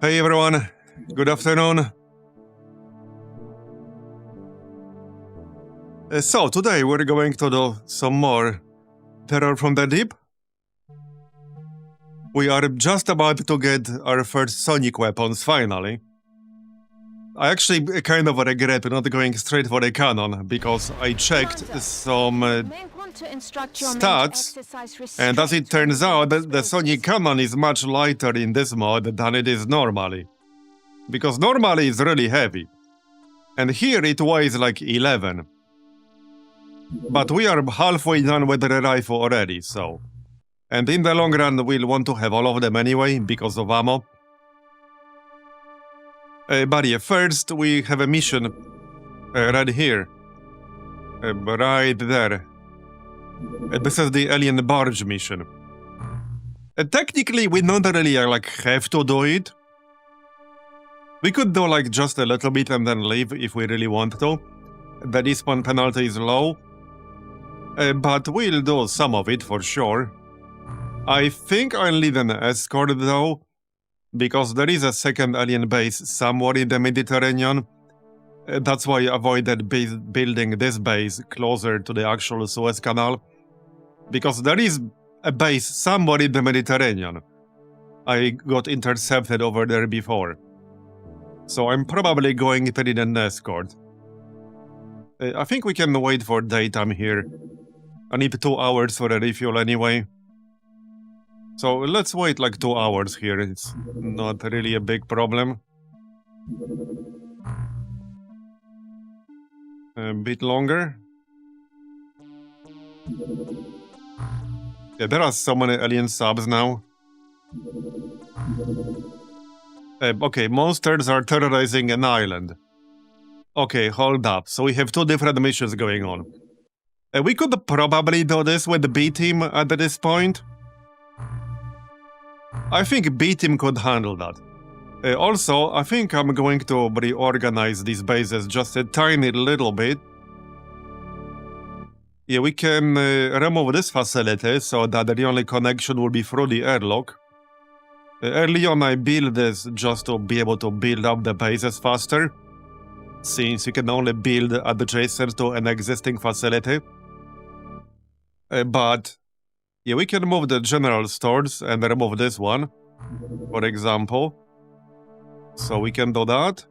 Hey everyone, good afternoon. So today we're going to do some more Terror from the Deep. We are just about to get our first sonic weapons, finally. I actually kind of regret not going straight for the cannon, because I checked some stats, and as it turns out, the sonic cannon is much lighter in this mod than it is normally. Because normally it's really heavy. And here it weighs like 11. But we are halfway done with the rifle already, so... And in the long run, we'll want to have all of them anyway, because of ammo. But yeah, first we have a mission right here. Right there. This is the alien barge mission. Technically, we don't really have to do it. We could do just a little bit and then leave if we really want to. The respawn penalty is low. But we'll do some of it for sure. I think I'll need an escort though, because there is a second alien base somewhere in the Mediterranean. That's why I avoided building this base closer to the actual Suez Canal. Because there is a base somewhere in the Mediterranean. I got intercepted over there before. So I'm probably going to need an escort. I think we can wait for daytime here. I need 2 hours for a refuel anyway. So let's wait 2 hours here, it's not really a big problem. A bit longer. Yeah, there are so many alien subs now. Okay, monsters are terrorizing an island. Okay, hold up, so we have 2 different missions going on. We could probably do this with the B-team at this point. I think B-team could handle that. Also, I think I'm going to reorganize these bases just a tiny little bit. Yeah, we can remove this facility so that the only connection will be through the airlock. Early on I built this just to be able to build up the bases faster, since you can only build adjacent to an existing facility. But yeah, we can move the general stores and remove this one, for example. So we can do that.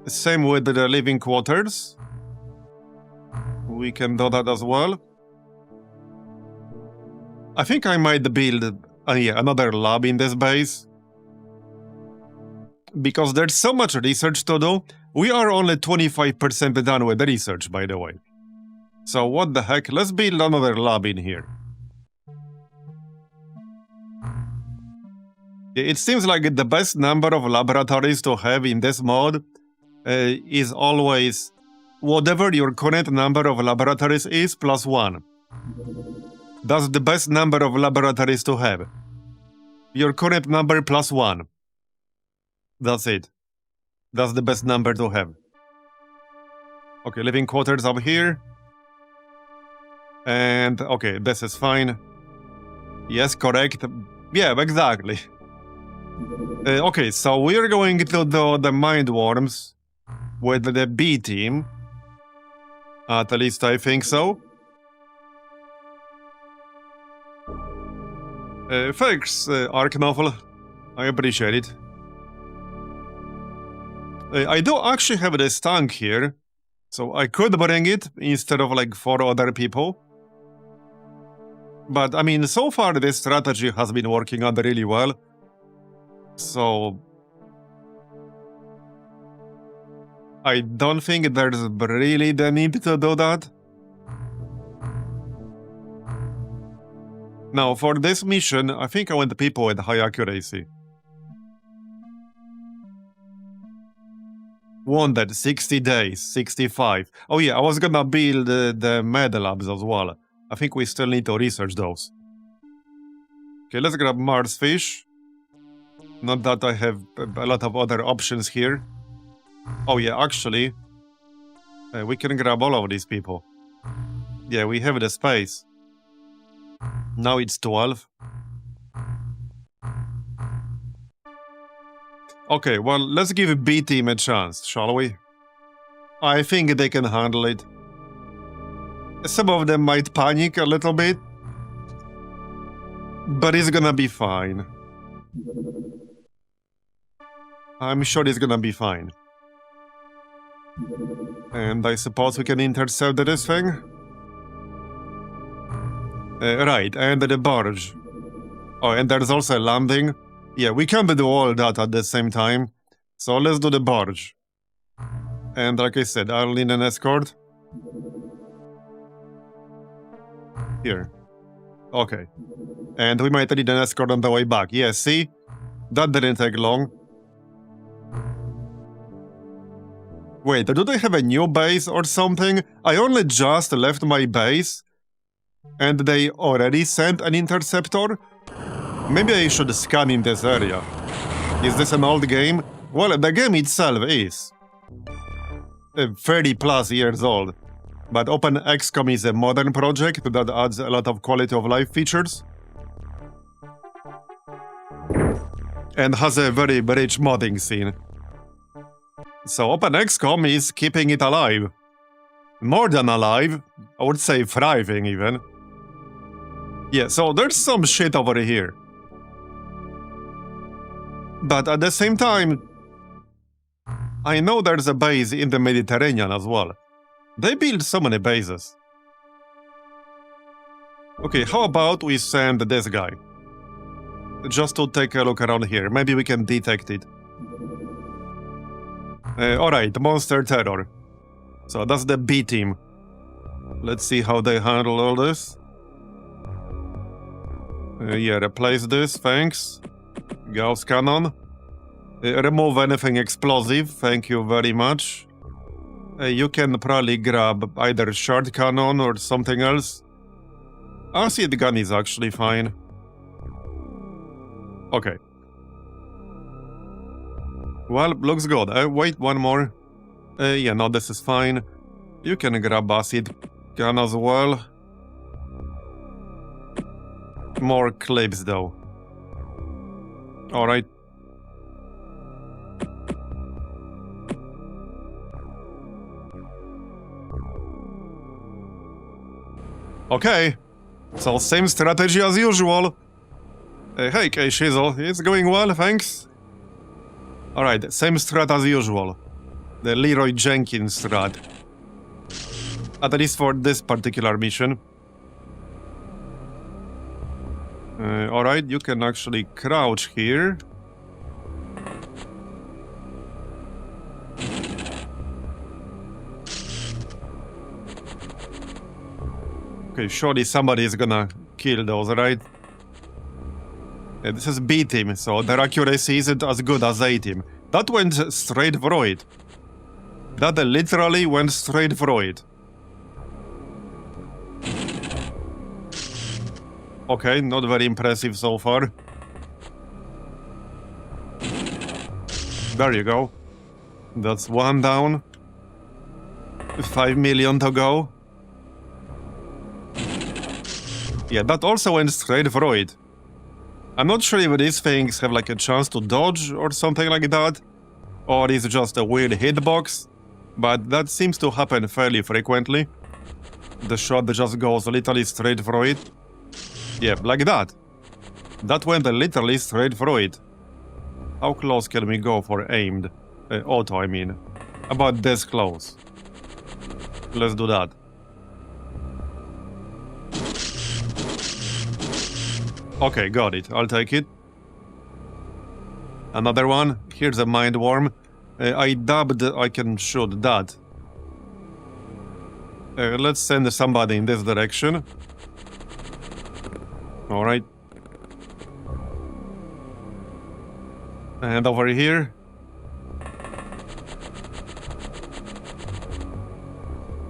Same with the living quarters. We can do that as well. I think I might build another lab in this base. Because there's so much research to do. We are only 25% done with the research, by the way. So what the heck, let's build another lab in here. It seems like the best number of laboratories to have in this mod is always whatever your current number of laboratories is plus 1. That's the best number of laboratories to have. Your current number plus 1. That's it. That's the best number to have. Okay, living quarters up here. And, okay, this is fine. Yes, correct. Yeah, exactly. Okay, so we're going to do the mind worms with the B team. At least I think so. Thanks, Arknovel. I appreciate it. I do actually have this tank here, so I could bring it instead of 4 other people. But I mean, so far this strategy has been working out really well. So I don't think there's really the need to do that. Now, for this mission, I think I want people with high accuracy. Wounded, 60 days, 65. Oh yeah, I was gonna build the med labs as well. I think we still need to research those. Okay, let's grab Mars fish. Not that I have a lot of other options here. Oh yeah, actually, we can grab all of these people. Yeah, we have the space. Now it's 12. Okay, well, let's give B team a chance, shall we? I think they can handle it. Some of them might panic a little bit, but it's gonna be fine. I'm sure it's gonna be fine. And I suppose we can intercept this thing? Right, and the barge. Oh, and there's also a landing. Yeah, we can't do all that at the same time. So let's do the barge. And like I said, I'll need an escort. Here. Okay. And we might need an escort on the way back. Yeah, see? That didn't take long. Wait, do they have a new base or something? I only just left my base. And they already sent an interceptor? Maybe I should scan in this area. Is this an old game? Well, the game itself is 30 plus years old. But OpenXcom is a modern project that adds a lot of quality of life features. And has a very rich modding scene. So OpenXcom is keeping it alive. More than alive, I would say thriving even. Yeah, so there's some shit over here. But at the same time, I know there's a base in the Mediterranean as well. They build so many bases. Okay, how about we send this guy? Just to take a look around here. Maybe we can detect it. Alright, Monster Terror. So that's the B team. Let's see how they handle all this. Yeah, replace this, thanks. Gauss cannon. Remove anything explosive, thank you very much. You can probably grab either shard cannon or something else. Acid gun is actually fine. Okay. Well, looks good. Wait, one more. Yeah, no, this is fine. You can grab acid gun as well. More clips, though. Alright. Okay. So, same strategy as usual. Hey, K-Shizzle. It's going well, thanks. Alright, same strat as usual. The Leroy Jenkins strat. At least for this particular mission. Alright, you can actually crouch here. Okay, surely somebody is gonna kill those, right? This is B team, so their accuracy isn't as good as A team. That went straight through it. That literally went straight through it. Okay, not very impressive so far. There you go. That's one down. 5 million to go. Yeah, that also went straight through it. I'm not sure if these things have like a chance to dodge or something like that. Or is it just a weird hitbox. But that seems to happen fairly frequently. The shot just goes literally straight through it. Yeah, like that. That went literally straight through it. How close can we go for aimed? Auto, I mean. About this close. Let's do that. Okay, got it. I'll take it. Another one. Here's a mind worm. I dubbed I can shoot that. Let's send somebody in this direction. Alright. And over here.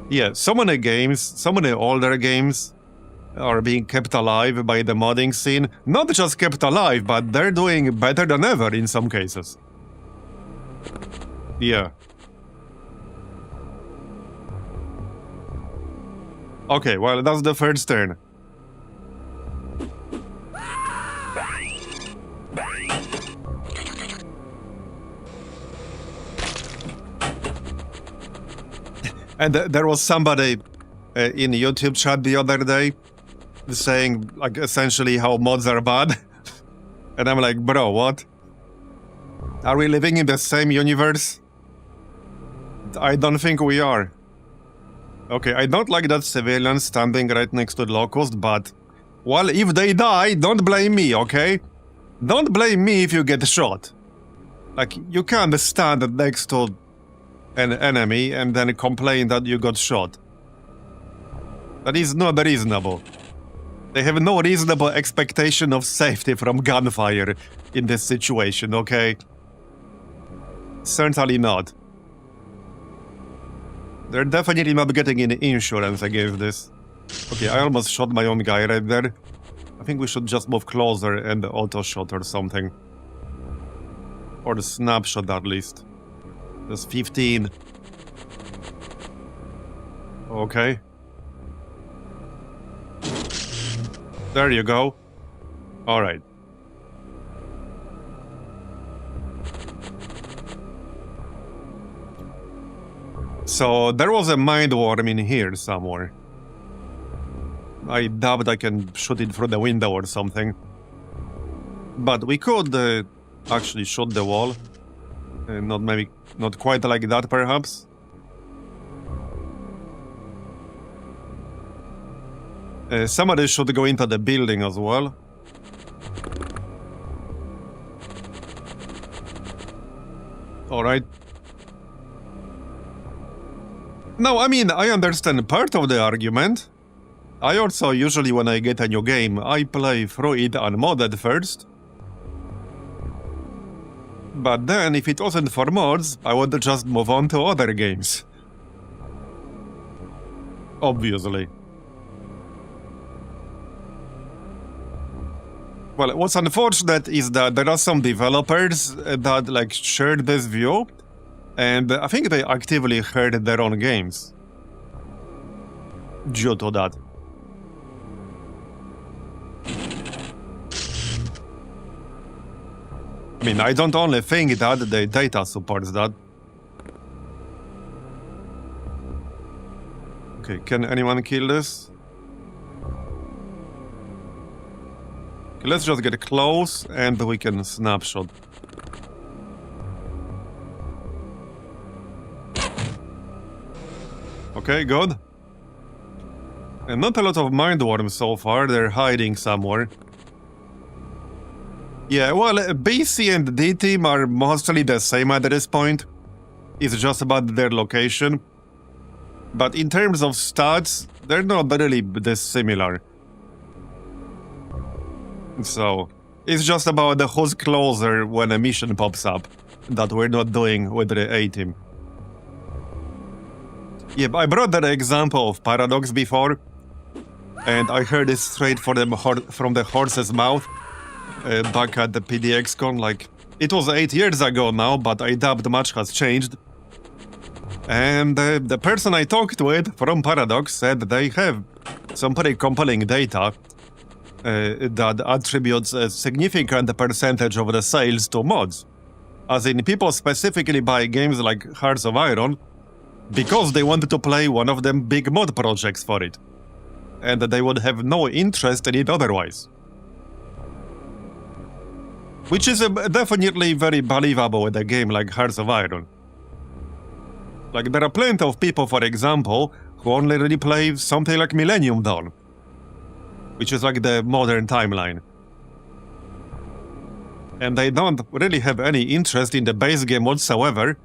Yeah, so many games, so many older games are being kept alive by the modding scene. Not just kept alive, but they're doing better than ever in some cases. Yeah. Okay, well, that's the first turn. And there was somebody in YouTube chat the other day saying, like, essentially how mods are bad. And I'm like, bro, what? Are we living in the same universe? I don't think we are. Okay, I don't like that civilian standing right next to the Locust, but... Well, if they die, don't blame me, okay? Don't blame me if you get shot. Like, you can't stand next to an enemy and then complain that you got shot. That is not reasonable. They have no reasonable expectation of safety from gunfire in this situation, okay? Certainly not. They're definitely not getting any insurance against this. Okay, I almost shot my own guy right there. I think we should just move closer and auto-shot or something. Or the snapshot at least. There's 15. Okay. There you go. Alright. So, there was a mind worm in here somewhere. I doubt I can shoot it through the window or something. But we could actually shoot the wall. Not quite like that, perhaps. Somebody should go into the building as well. Alright. No, I mean, I understand part of the argument. I also usually, when I get a new game, I play through it unmodded first. But then, if it wasn't for mods, I would just move on to other games. Obviously. Well, what's unfortunate is that there are some developers that, like, shared this view, and I think they actively hurt their own games due to that. I mean, I don't only think that, the data supports that. Okay, can anyone kill this? Okay, let's just get close and we can snapshot. Okay, good. And not a lot of mind worms so far, they're hiding somewhere. Yeah, well, BC and D team are mostly the same at this point. It's just about their location. But in terms of stats, they're not really this similar. So, it's just about who's closer when a mission pops up that we're not doing with the A team. Yeah, I brought that example of Paradox before, and I heard it straight from the horse's mouth. Back at the OpenXcom, like, it was 8 years ago now, but I doubt much has changed. And the person I talked with from Paradox said they have some pretty compelling data that attributes a significant percentage of the sales to mods. As in, people specifically buy games like Hearts of Iron because they wanted to play one of them big mod projects for it. And they would have no interest in it otherwise. Which is definitely very believable with a game like Hearts of Iron. Like, there are plenty of people, for example, who only really play something like Millennium Dawn, which is like the modern timeline. And they don't really have any interest in the base game whatsoever.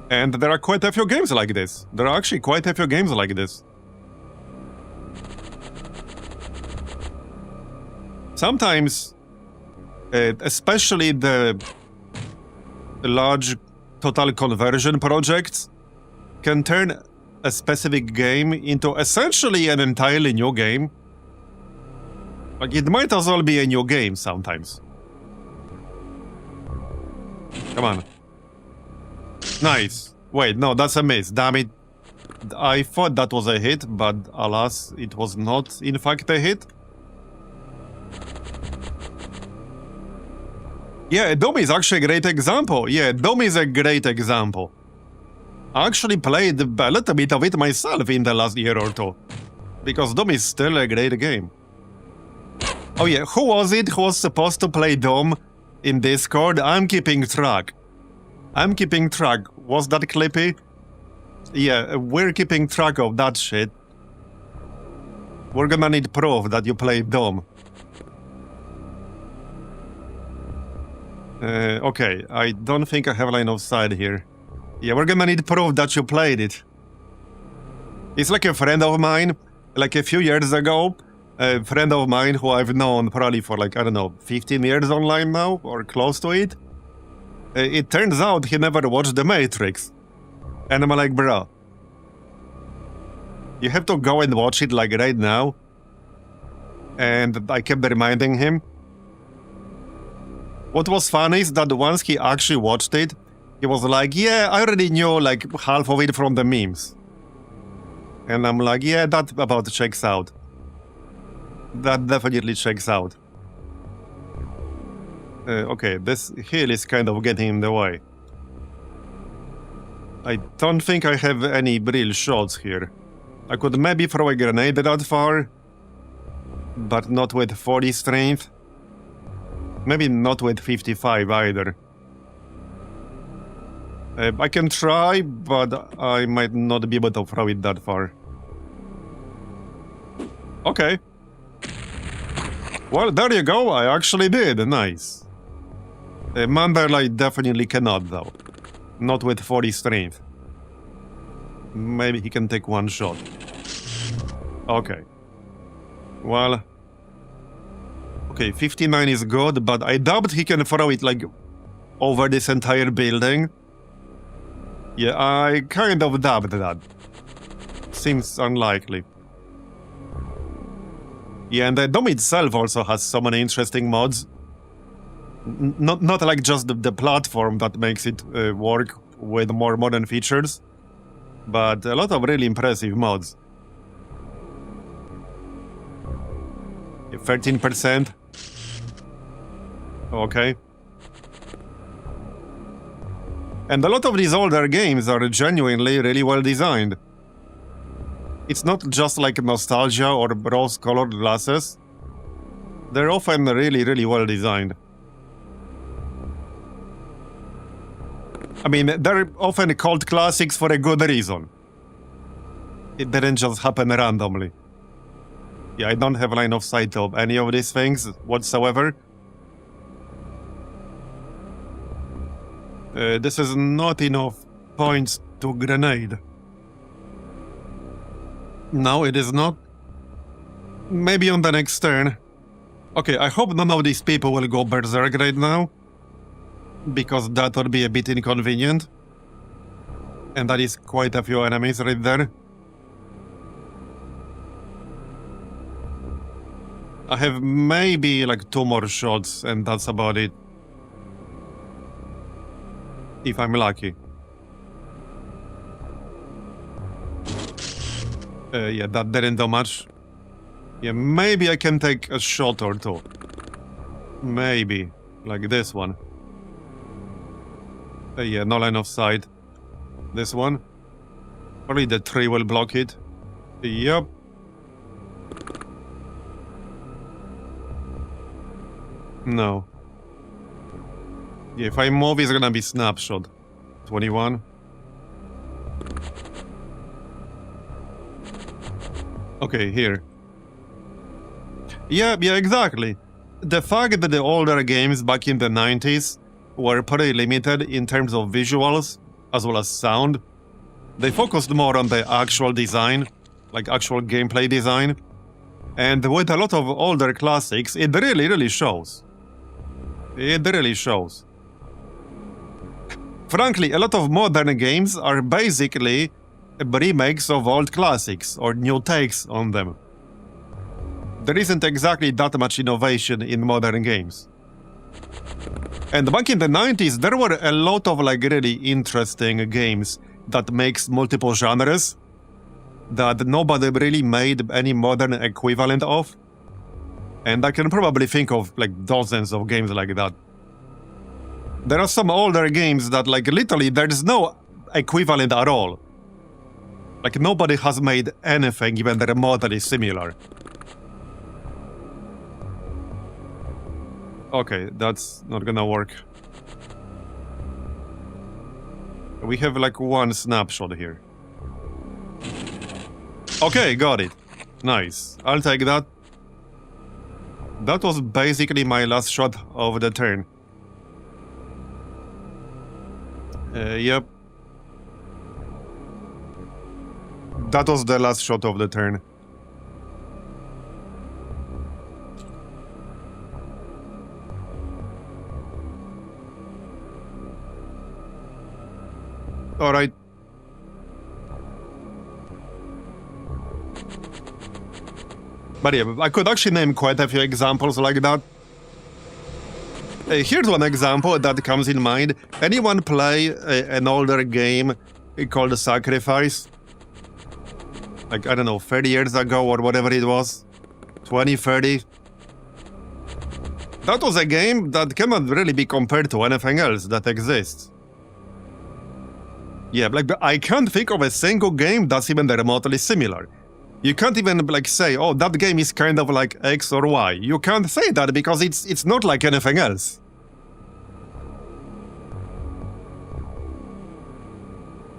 And there are quite a few games like this. There are actually quite a few games like this. Sometimes, especially the large total conversion projects, can turn a specific game into essentially an entirely new game. Like, it might as well be a new game sometimes. Come on. Nice. Wait, no, that's a miss. Damn it. I thought that was a hit, but alas, it was not, in fact, a hit. Yeah, Dome is actually a great example. Yeah, Dome is a great example. I actually played a little bit of it myself in the last year or two. Because Doom is still a great game. Oh yeah, who was it who was supposed to play Doom in Discord? I'm keeping track. Was that Clippy? Yeah, we're keeping track of that shit. We're gonna need proof that you played Doom. Okay, I don't think I have line of sight here. Yeah, we're gonna need proof that you played it. It's like a friend of mine, like a few years ago, a friend of mine who I've known probably for like, I don't know, 15 years online now, or close to it. It turns out he never watched The Matrix. And I'm like, bro, you have to go and watch it like right now. And I kept reminding him. What was funny is that once he actually watched it, he was like, yeah, I already knew like half of it from the memes. And I'm like, yeah, that about checks out. That definitely checks out. Okay, this hill is kind of getting in the way. I don't think I have any real shots here. I could maybe throw a grenade that far, but not with 40 strength. Maybe not with 55 either. I can try, but I might not be able to throw it that far. Okay. Well, there you go, I actually did, nice. Manderlite definitely cannot though. Not with 40 strength. Maybe he can take one shot. Okay. Well... Okay, 59 is good, but I doubt he can throw it like over this entire building. Yeah, I kind of doubt that. Seems unlikely. Yeah, and the Dome itself also has so many interesting mods. Not like just the platform that makes it work with more modern features, but a lot of really impressive mods. 13%. Okay. And a lot of these older games are genuinely really well designed. It's not just like nostalgia or rose-colored glasses. They're often really well designed. I mean, they're often called classics for a good reason. It didn't just happen randomly. Yeah, I don't have line of sight of any of these things whatsoever. This is not enough points to grenade. No, it is not. Maybe on the next turn. Okay, I hope none of these people will go berserk right now. Because that would be a bit inconvenient. And that is quite a few enemies right there. I have maybe like 2 more shots and that's about it. If I'm lucky. Yeah, that didn't do much. Yeah, maybe I can take a shot or 2. Maybe. Like this one. Yeah, no line of sight. This one. Probably the tree will block it. Yup. No. Yeah, if I move, it's gonna be snapshot. 21. Okay, here. Yeah, exactly. The fact that the older games back in the 90s were pretty limited in terms of visuals, as well as sound. They focused more on the actual design, like actual gameplay design. And with a lot of older classics, it really shows. It really shows. Frankly, a lot of modern games are basically remakes of old classics, or new takes on them. There isn't exactly that much innovation in modern games. And back in the 90s, there were a lot of like really interesting games that makes multiple genres that nobody really made any modern equivalent of. And I can probably think of like dozens of games like that. There are some older games that like literally there's no equivalent at all. Like, nobody has made anything even remotely similar. Okay, that's not gonna work. We have like one snapshot here. Okay, got it. Nice. I'll take that. That was basically my last shot of the turn. Yep. That was the last shot of the turn. Alright. But yeah, I could actually name quite a few examples like that. Here's one example that comes in mind. Anyone play an older game called Sacrifice? Like, I don't know, 30 years ago or whatever it was? 20, 30? That was a game that cannot really be compared to anything else that exists. Yeah, like, I can't think of a single game that's even remotely similar. You can't even, like, say, oh, that game is kind of like X or Y. You can't say that because it's not like anything else.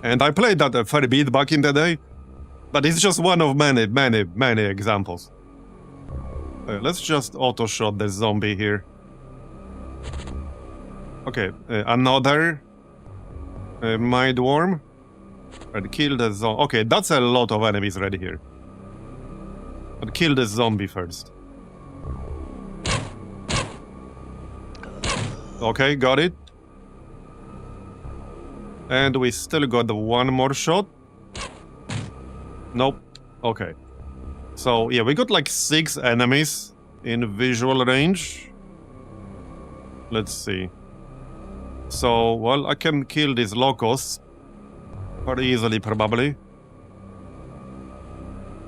And I played that a fair bit back in the day, but it's just one of many, many, many examples. Let's just auto-shot the zombie here. Okay, another mind worm. And kill the zombie. Okay, that's a lot of enemies right here. But kill the zombie first. Okay, got it. And we still got one more shot. Nope. Okay. So, yeah, we got like 6 enemies in visual range. Let's see. So, well, I can kill these locusts pretty easily, probably.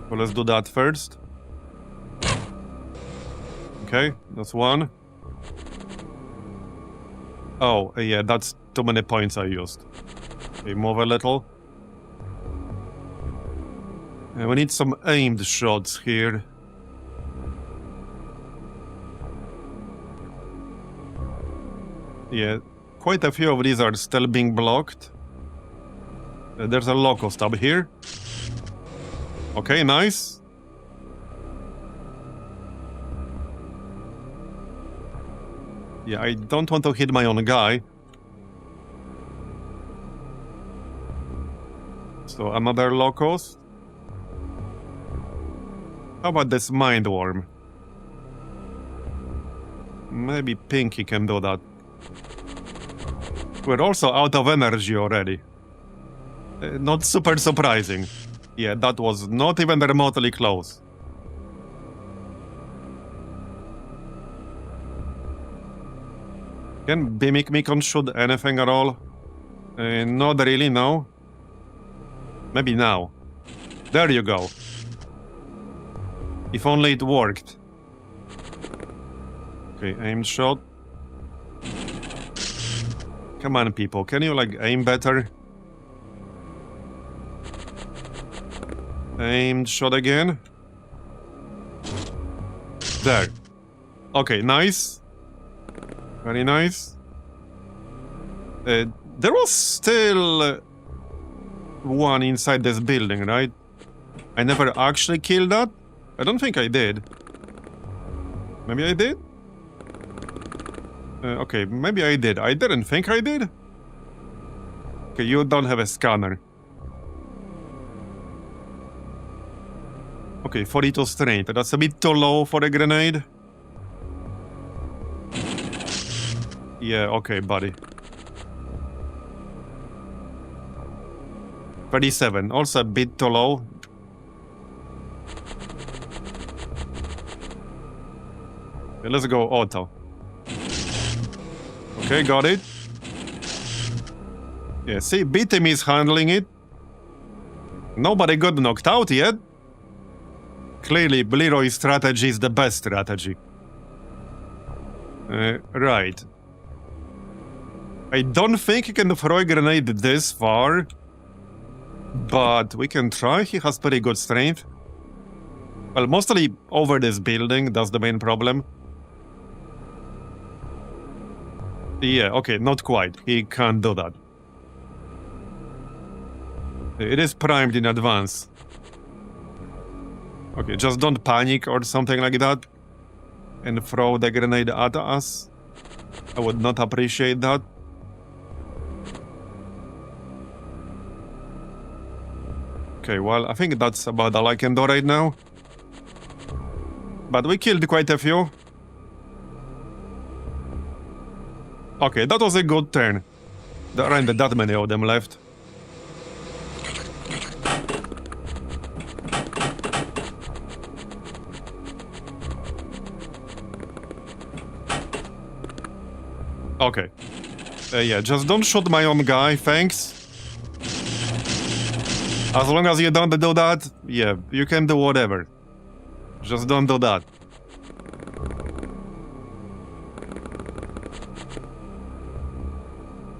Well, let's do that first. Okay, that's one. Oh, yeah, that's too many points I used. Okay, move a little. And we need some aimed shots here. Yeah, quite a few of these are still being blocked. There's a locust up here. Okay, nice. Yeah, I don't want to hit my own guy. So, another locust. How about this mind worm? Maybe Pinky can do that. We're also out of energy already. Not super surprising. Yeah, that was not even remotely close. Can Mimikmikon shoot anything at all? Not really, no. Maybe now. There you go. If only it worked. Okay, aim shot. Come on, people. Can you, like, aim better? Aimed shot again. There. Okay, nice. Very nice. There was still one inside this building, right? I never actually killed that? I don't think I did. Maybe I did? Okay, maybe I did. I didn't think I did. Okay, you don't have a scanner. Okay, 42 strength. That's a bit too low for a grenade. Yeah, okay, buddy. 37. Also a bit too low. Okay, let's go auto. Okay, got it. Yeah, see, B-Team is handling it. Nobody got knocked out yet. Clearly, Leroy's strategy is the best strategy. Right. I don't think he can throw a grenade this far. But we can try. He has pretty good strength. Well, mostly over this building. That's the main problem. Yeah, okay, not quite. He can't do that. It is primed in advance. Okay, just don't panic or something like that. And throw the grenade at us. I would not appreciate that. Okay, well, I think that's about all I can do right now. But we killed quite a few. Okay, that was a good turn. There aren't that many of them left. Okay. Yeah, just don't shoot my own guy, thanks. As long as you don't do that, yeah, you can do whatever. Just don't do that.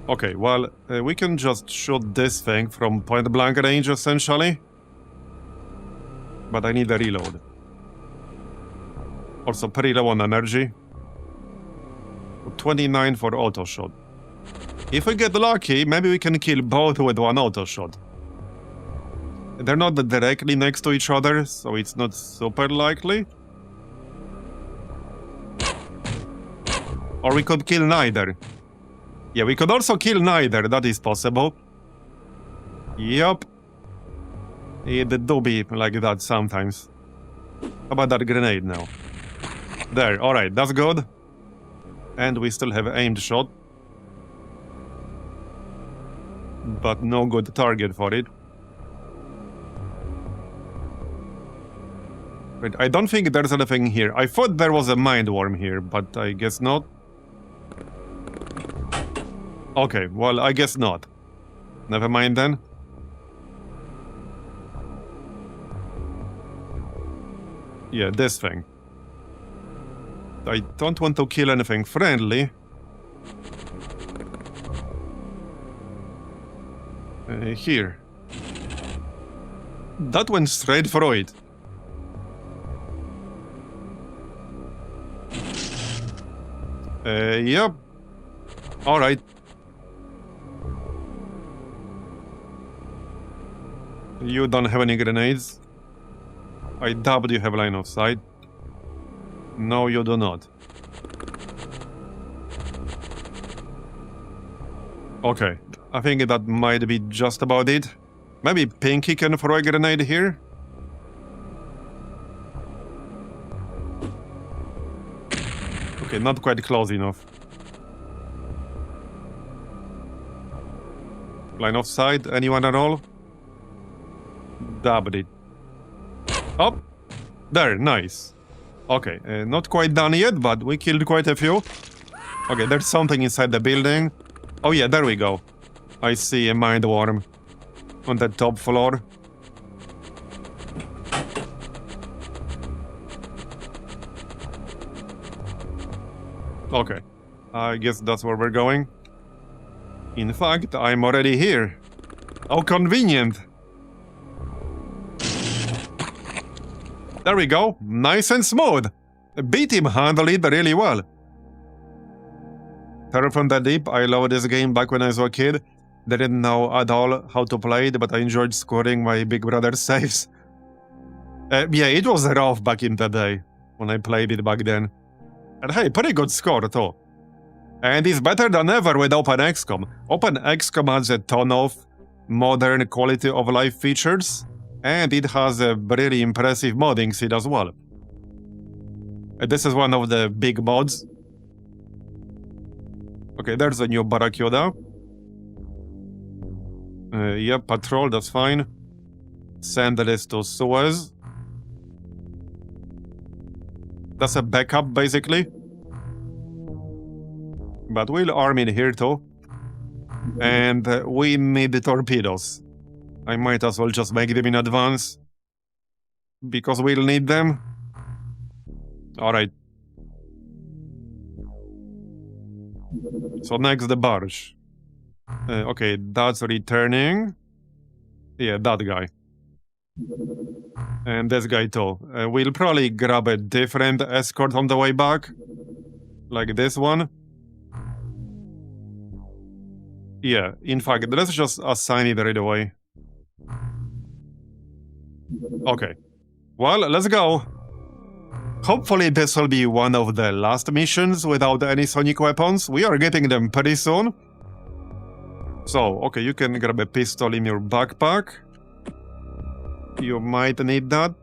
Okay, well, we can just shoot this thing from point-blank range, essentially. But I need a reload. Also, pretty low on energy. 29 for auto shot. If we get lucky, maybe we can kill both with one auto shot. They're not directly next to each other, so it's not super likely. Or we could kill neither. Yeah, we could also kill neither, that is possible. Yup. It do be like that sometimes. How about that grenade now? There, alright, that's good. And we still have aimed shot. But no good target for it. Wait, I don't think there's anything here. I thought there was a mind worm here, but I guess not. Okay, well, I guess not. Never mind then. Yeah, this thing. I don't want to kill anything friendly. Here. That went straight through it. Yep. Alright. You don't have any grenades. I doubt you have line of sight. No, you do not. Okay, I think that might be just about it. Maybe Pinky can throw a grenade here? Okay, not quite close enough. Line of sight, anyone at all? Dabbed it. Oh! There, nice. Okay, not quite done yet, but we killed quite a few. Okay, there's something inside the building. Oh yeah, there we go. I see a mind worm on the top floor. Okay, I guess that's where we're going. In fact, I'm already here. How convenient. There we go, nice and smooth. Beat him handled it really well. Terror from the Deep, I loved this game back when I was a kid. Didn't know at all how to play it, but I enjoyed scoring my big brother's saves. Yeah, it was rough back in the day, when I played it back then. And hey, pretty good score too. And it's better than ever with OpenXcom. OpenXcom has a ton of modern quality of life features. And it has a really impressive modding seed as well. This is one of the big mods. Okay, there's a new Barracuda. Yep, patrol, that's fine. Send this to Suez. That's a backup, basically. But we'll arm it here too. And we need the torpedoes. I might as well just make them in advance. Because we'll need them. Alright. So next the barge. Okay, that's returning. Yeah, that guy. And this guy too. We'll probably grab a different escort on the way back. Like this one. Yeah, in fact, let's just assign it right away. Okay. Well, let's go. Hopefully this will be one of the last missions without any sonic weapons. We are getting them pretty soon. So, okay, you can grab a pistol in your backpack. You might need that.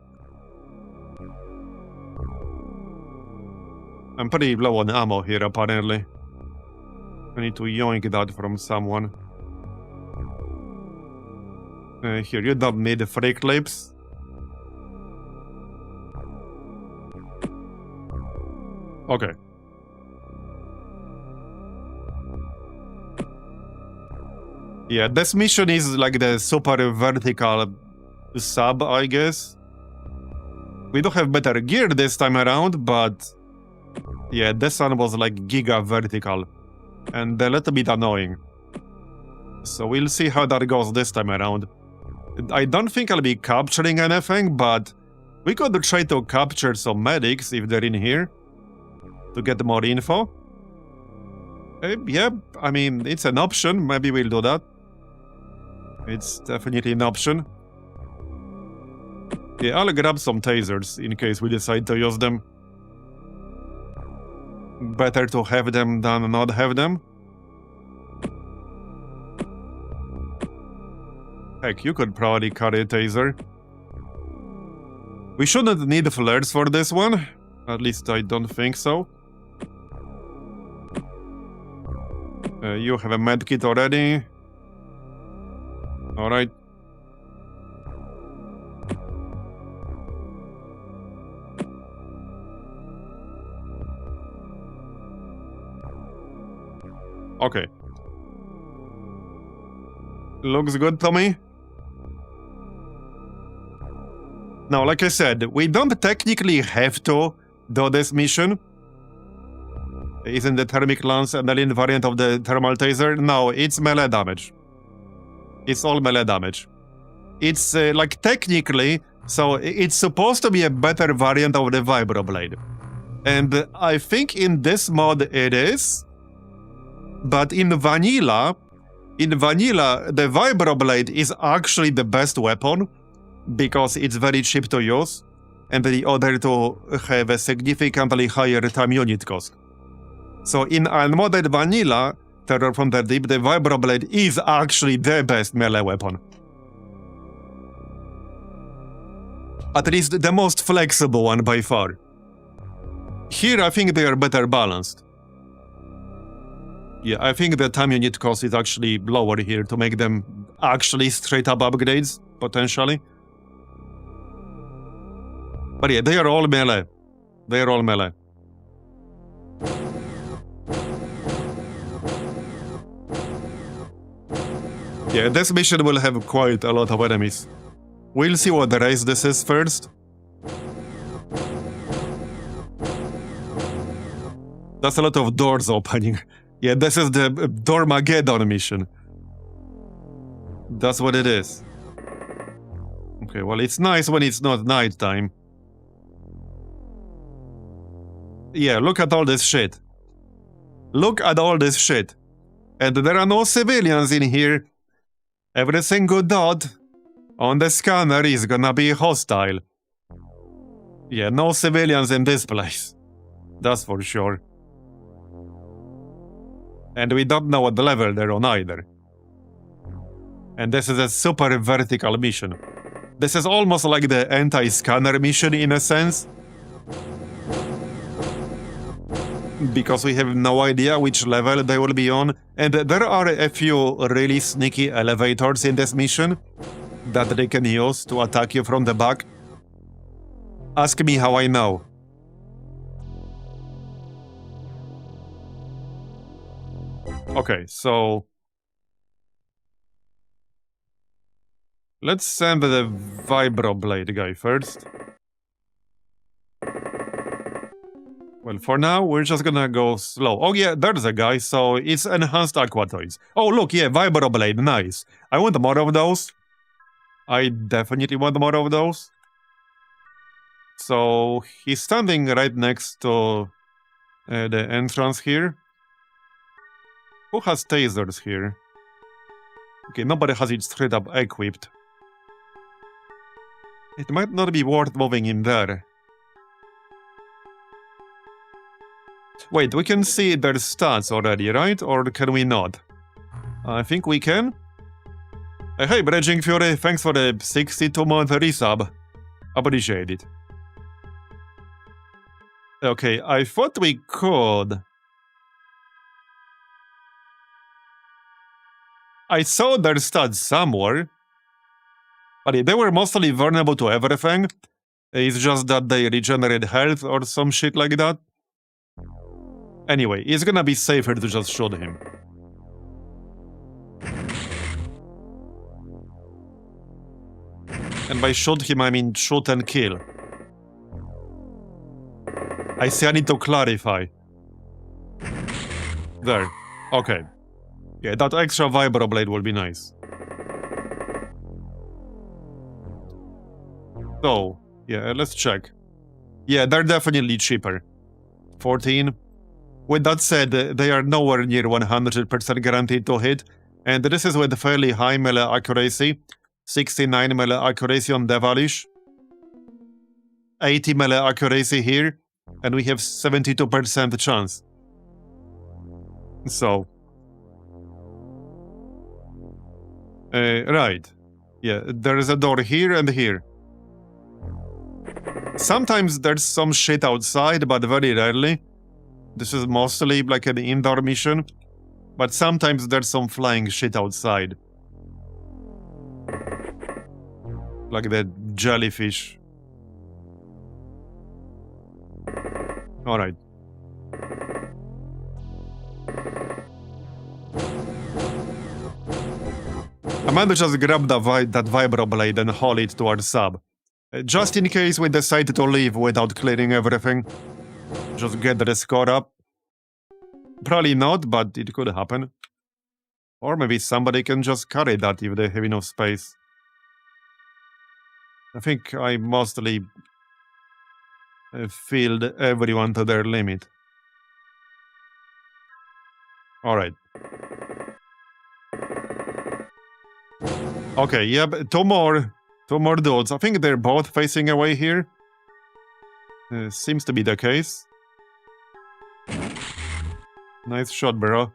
I'm pretty low on ammo here, apparently. I need to yoink that from someone. Here, you don't need free clips. Okay. Yeah, this mission is like the super vertical sub, I guess. We do have better gear this time around, but... yeah, this one was like giga vertical. And a little bit annoying. So we'll see how that goes this time around. I don't think I'll be capturing anything, but... we could try to capture some medics if they're in here. To get more info. Yeah, I mean, it's an option. Maybe we'll do that. It's definitely an option. Yeah, I'll grab some tasers in case we decide to use them. Better to have them than not have them. Heck, you could probably carry a taser. We shouldn't need flares for this one. At least I don't think so. You have a medkit already. Alright. Okay. Looks good to me. Now, like I said, we don't technically have to do this mission. Isn't the thermic lance an alien variant of the thermal taser? No, it's melee damage. It's all melee damage. It's like technically, so it's supposed to be a better variant of the vibroblade. And I think in this mod it is. But in vanilla, the vibroblade is actually the best weapon because it's very cheap to use and the other two have a significantly higher time unit cost. So in unmodded vanilla, Terror from the Deep, the vibroblade is actually the best melee weapon. At least the most flexible one by far. Here I think they are better balanced. Yeah, I think the time unit cost is actually lower here to make them actually straight up upgrades, potentially. But yeah, they are all melee. They are all melee. Yeah, this mission will have quite a lot of enemies. We'll see what race this is first. That's a lot of doors opening. Yeah, this is the Dormageddon mission. That's what it is. Okay, well, it's nice when it's not nighttime. Yeah, look at all this shit. Look at all this shit. And there are no civilians in here. Every single dot on the scanner is gonna be hostile. Yeah, no civilians in this place. That's for sure. And we don't know what level they're on either. And this is a super vertical mission. This is almost like the anti-scanner mission in a sense. Because we have no idea which level they will be on. And there are a few really sneaky elevators in this mission that they can use to attack you from the back. Ask me how I know. Okay, so... let's send the vibroblade guy first. Well, for now, we're just gonna go slow. Oh yeah, there's a guy, so it's enhanced aquatoids. Oh look, yeah, vibroblade, nice. I want more of those. I definitely want more of those. So he's standing right next to the entrance here. Who has tasers here? Okay, nobody has it straight up equipped. It might not be worth moving in there. Wait, we can see their stats already, right? Or can we not? I think we can. Hey, Bridging Fury, thanks for the 62-month resub. Appreciate it. Okay, I thought we could. I saw their stats somewhere. But they were mostly vulnerable to everything. It's just that they regenerate health or some shit like that. Anyway, it's gonna be safer to just shoot him. And by shoot him, I mean shoot and kill. I see I need to clarify. There. Okay. Yeah, that extra vibroblade will be nice. So, yeah, let's check. Yeah, they're definitely cheaper. 14. With that said, they are nowhere near 100% guaranteed to hit, and this is with fairly high melee accuracy. 69 melee accuracy on Devilish. 80 melee accuracy here, and we have 72% chance. So. Right. Yeah, there is a door here and here. Sometimes there's some shit outside, but very rarely. This is mostly like an indoor mission, but sometimes there's some flying shit outside. Like the jellyfish. Alright. Amanda just grabbed that vibroblade and haul it to our sub. Just in case we decide to leave without clearing everything. Just get the score up. Probably not, but it could happen. Or maybe somebody can just carry that if they have enough space. I think I mostly filled everyone to their limit. Alright. Okay, yep, two more dudes. I think they're both facing away here. Seems to be the case. Nice shot, bro.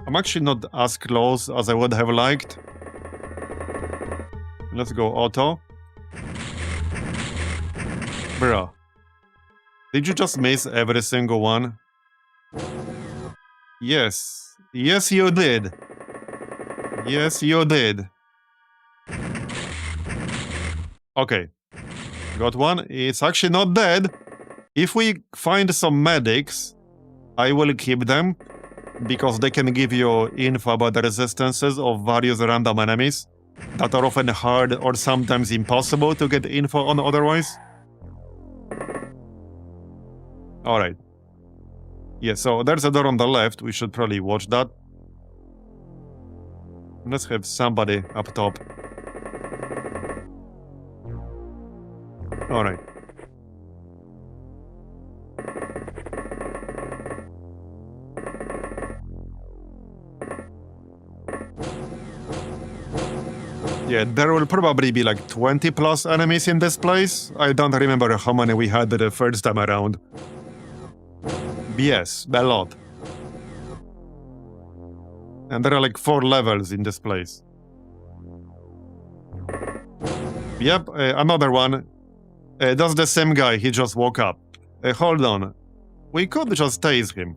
I'm actually not as close as I would have liked. Let's go auto. Bro. Did you just miss every single one? Yes. Yes, you did. Yes, you did. Okay. Got one. It's actually not dead. If we find some medics, I will keep them, because they can give you info about the resistances of various random enemies that are often hard or sometimes impossible to get info on otherwise. Alright. Yeah, so there's a door on the left. We should probably watch that. Let's have somebody up top. Alright. Yeah, there will probably be like 20 plus enemies in this place. I don't remember how many we had the first time around. Yes, a lot. And there are like 4 levels in this place. Yep, another one. That's the same guy, he just woke up. Hold on. We could just tase him.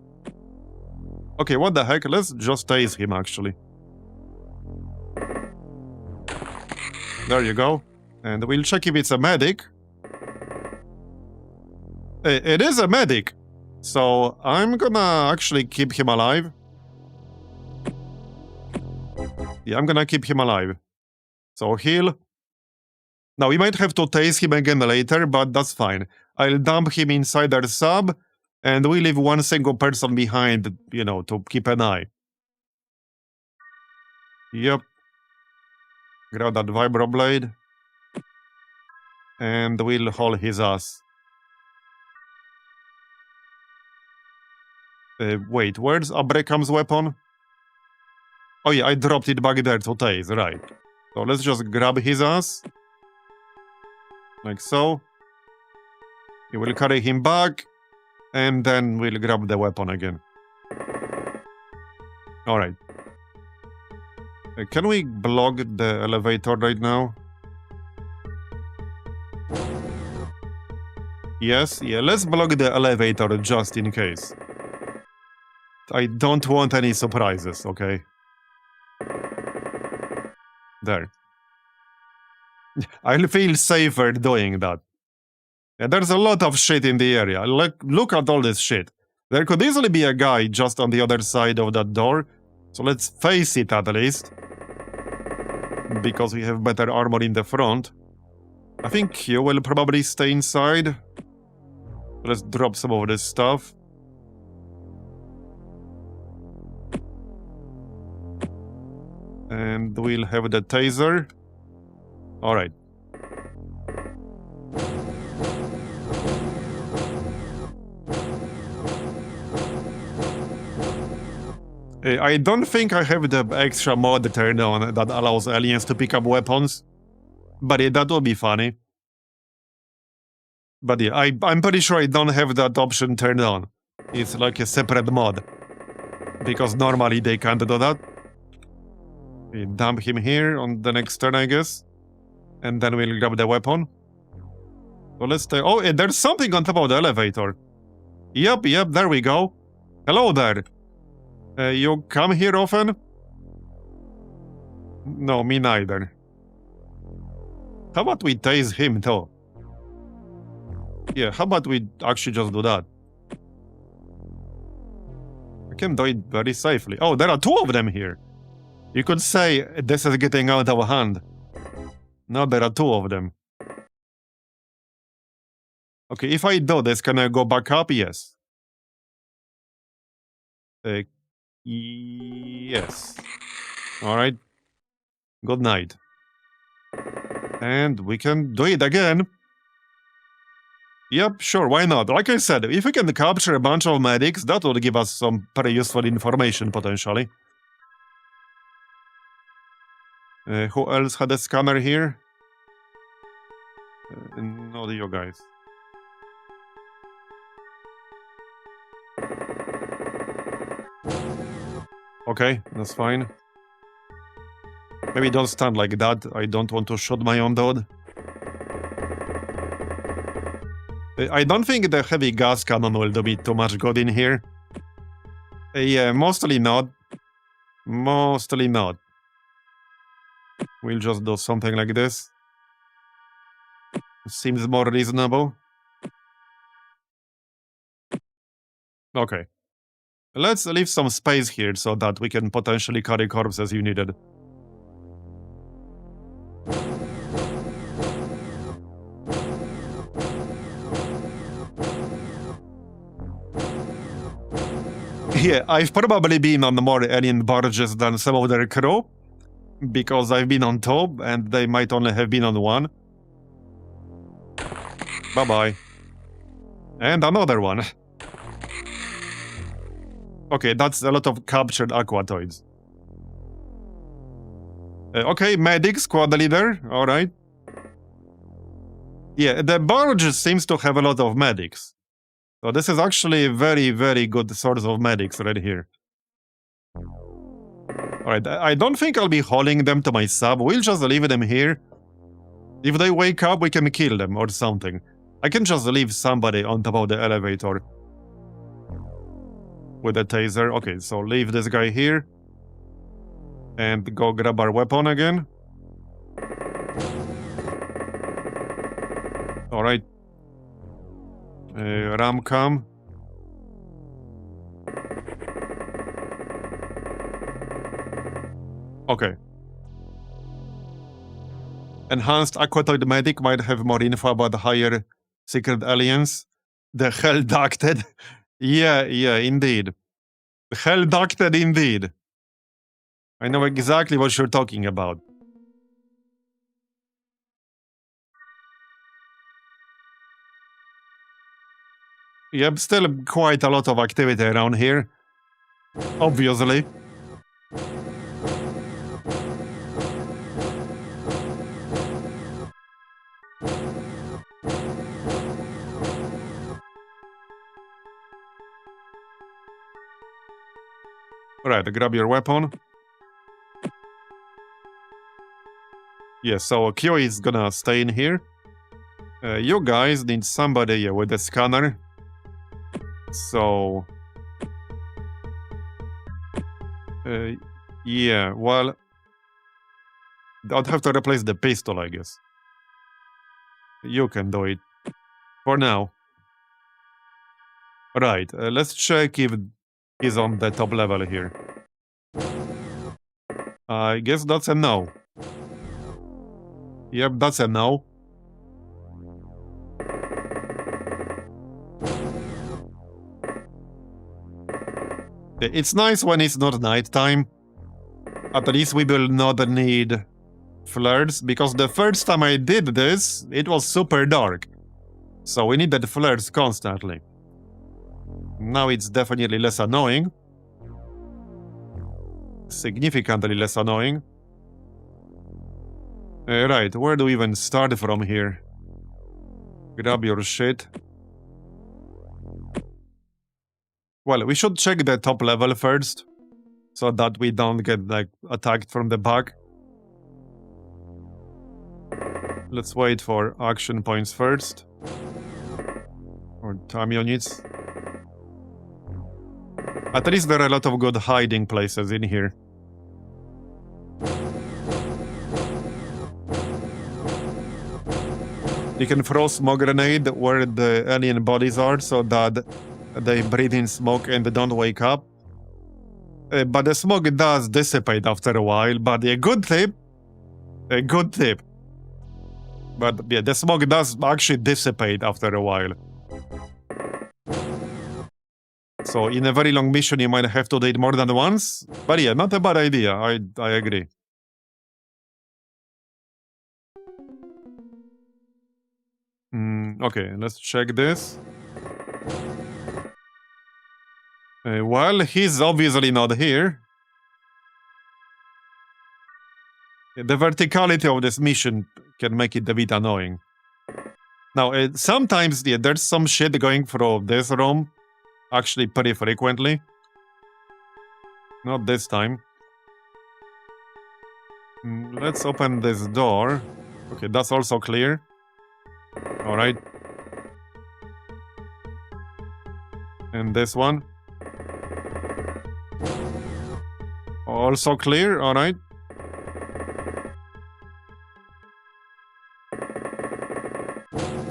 Okay, what the heck, let's just tase him actually. There you go. And we'll check if it's a medic. It is a medic. So I'm gonna actually keep him alive. Yeah, I'm gonna keep him alive. So heal. Now, we might have to tase him again later, but that's fine. I'll dump him inside our sub, and we leave one single person behind, you know, to keep an eye. Yep. Grab that vibroblade. And we'll haul his ass. Wait, where's Abrekam's weapon? Oh yeah, I dropped it back there to tase, right. So let's just grab his ass. Like so. We will carry him back. And then we'll grab the weapon again. Alright. Can we block the elevator right now? Yes, yeah, let's block the elevator just in case. I don't want any surprises, okay? There. I'll feel safer doing that. Yeah, there's a lot of shit in the area. Look at all this shit. There could easily be a guy just on the other side of that door. So let's face it at least. Because we have better armor in the front. I think you will probably stay inside. Let's drop some of this stuff. And we'll have the taser. Alright. I don't think I have the extra mod turned on that allows aliens to pick up weapons. But yeah, that would be funny. But yeah, I'm pretty sure I don't have that option turned on. It's like a separate mod. Because normally they can't do that. We dump him here on the next turn, I guess. And then we'll grab the weapon. So let's stay. Oh, there's something on top of the elevator. Yep, there we go. Hello there. You come here often? No, me neither. How about we tase him too? Yeah, how about we actually just do that? I can do it very safely. Oh, there are two of them here. You could say this is getting out of hand. No, there are two of them. Okay, if I do this, can I go back up? Yes. Yes. Alright. Good night. And we can do it again. Yep, sure, why not? Like I said, if we can capture a bunch of medics, that would give us some pretty useful information, potentially. Who else had a scanner here? Not you guys. Okay, that's fine. Maybe don't stand like that. I don't want to shoot my own dude. I don't think the heavy gas cannon will do me too much good in here. Yeah, mostly not. Mostly not. We'll just do something like this. Seems more reasonable. Okay. Let's leave some space here so that we can potentially carry corpses if needed. Yeah, I've probably been on more alien barges than some of their crew. Because I've been on two, and they might only have been on one. Bye-bye. And another one. Okay, that's a lot of captured aquatoids. Okay, medic, squad leader, alright. Yeah, the barge seems to have a lot of medics. So this is actually a very, very good source of medics right here. Alright, I don't think I'll be hauling them to my sub, we'll just leave them here. If they wake up, we can kill them or something. I can just leave somebody on top of the elevator. With a taser. Okay, so leave this guy here. And go grab our weapon again. Alright. Ramcam. Okay. Enhanced Aquatoid Medic might have more info about the higher secret aliens. The Hell Ducted. Yeah, indeed. Hell Ducted indeed. I know exactly what you're talking about. Yep, still quite a lot of activity around here. Obviously. Alright, grab your weapon. Yeah, so Q is gonna stay in here. You guys need somebody with a scanner. So... yeah, well... I'd have to replace the pistol, I guess. You can do it. For now. Right, let's check if he's on the top level here. I guess that's a no. Yep, that's a no. It's nice when it's not nighttime. At least we will not need flares, because the first time I did this, it was super dark. So we needed flares constantly. Now it's definitely less annoying. Significantly less annoying. Right, where do we even start from here? Grab your shit. Well, we should check the top level first, so that we don't get, like, attacked from the back. Let's wait for action points first. Or time units. At least there are a lot of good hiding places in here. You can throw smoke grenade where the alien bodies are, so that they breathe in smoke and they don't wake up. But the smoke does dissipate after a while, but a good tip. But yeah, the smoke does actually dissipate after a while. So in a very long mission, you might have to do it more than once. But yeah, not a bad idea, I agree. Okay, let's check this. Well, he's obviously not here. The verticality of this mission can make it a bit annoying. Now, sometimes there's some shit going through this room. Actually, pretty frequently. Not this time. Let's open this door. Okay, that's also clear. Alright. And this one. Also clear, alright.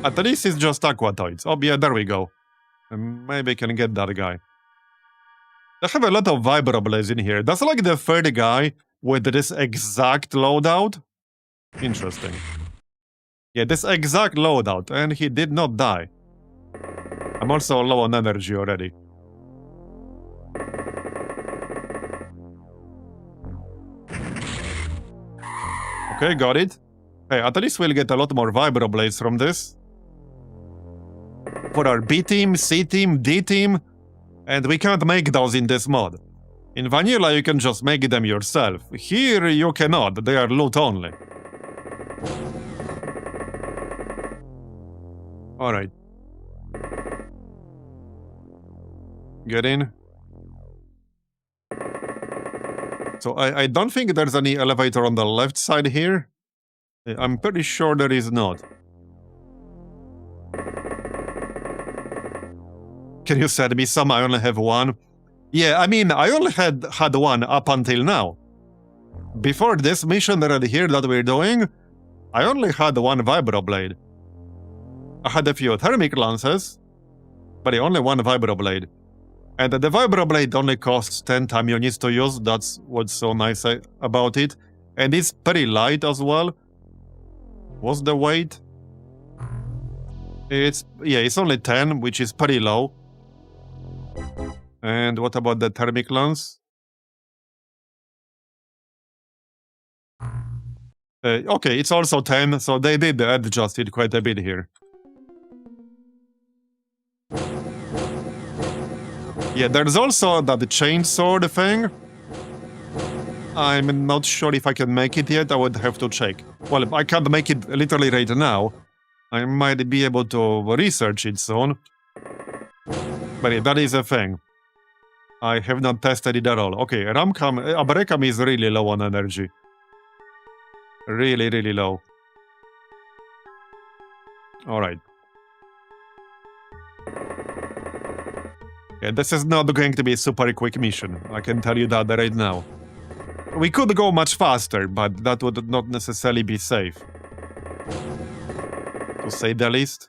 At least it's just aquatoids. Oh yeah, there we go. Maybe I can get that guy. I have a lot of vibroblades in here. That's like the third guy with this exact loadout. Interesting. Yeah, this exact loadout, and he did not die. I'm also low on energy already. Okay, got it. Hey, at least we'll get a lot more vibroblades from this. For our B team, C team, D team, and we can't make those in this mod. In vanilla, you can just make them yourself. Here, you cannot. They are loot only. Alright. Get in. So I don't think there's any elevator on the left side here. I'm pretty sure there is not. Can you send me some? I only have one. Yeah, I mean, I only had one up until now. Before this mission right here that we're doing, I only had one vibroblade. I had a few thermic lances, but only one vibroblade. And the vibroblade only costs 10 time units to use. That's what's so nice about it. And it's pretty light as well. What's the weight? It's only 10, which is pretty low. And what about the thermic lance? Okay, it's also 10, so they did adjust it quite a bit here. Yeah, there's also that chainsaw thing. I'm not sure if I can make it yet. I would have to check. Well, I can't make it literally right now. I might be able to research it soon. But yeah, that is a thing. I have not tested it at all. Okay, Abarekam is really low on energy. Really, really low. Alright. Yeah, this is not going to be a super quick mission. I can tell you that right now. We could go much faster, but that would not necessarily be safe. To say the least.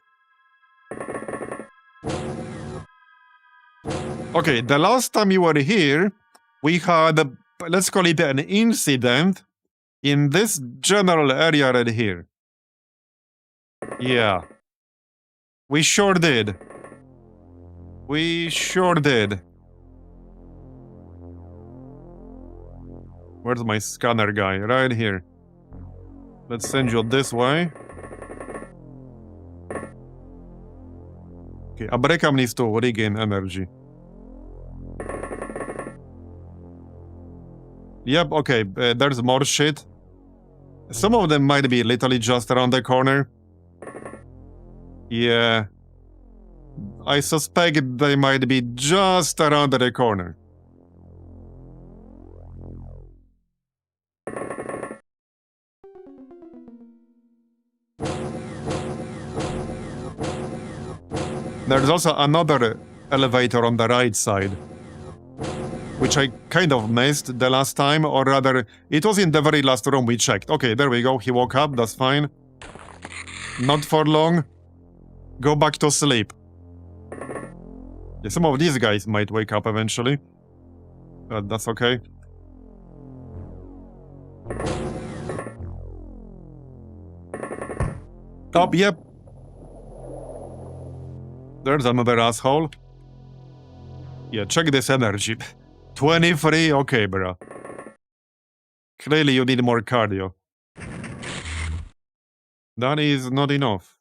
Okay, the last time you were here, we had, let's call it an incident in this general area right here. Yeah. We sure did. We sure did. Where's my scanner guy? Right here. Let's send you this way. Okay, Abrekam needs to regain energy. Yep, okay, there's more shit. Some of them might be literally just around the corner. Yeah. I suspect they might be just around the corner. There's also another elevator on the right side, which I kind of missed the last time, or rather, it was in the very last room we checked. Okay, there we go, he woke up, that's fine. Not for long. Go back to sleep. Yeah, some of these guys might wake up eventually. But that's okay. Top, yep. There's another asshole. Yeah, check this energy. 23? Okay, bro. Clearly you need more cardio. That is not enough.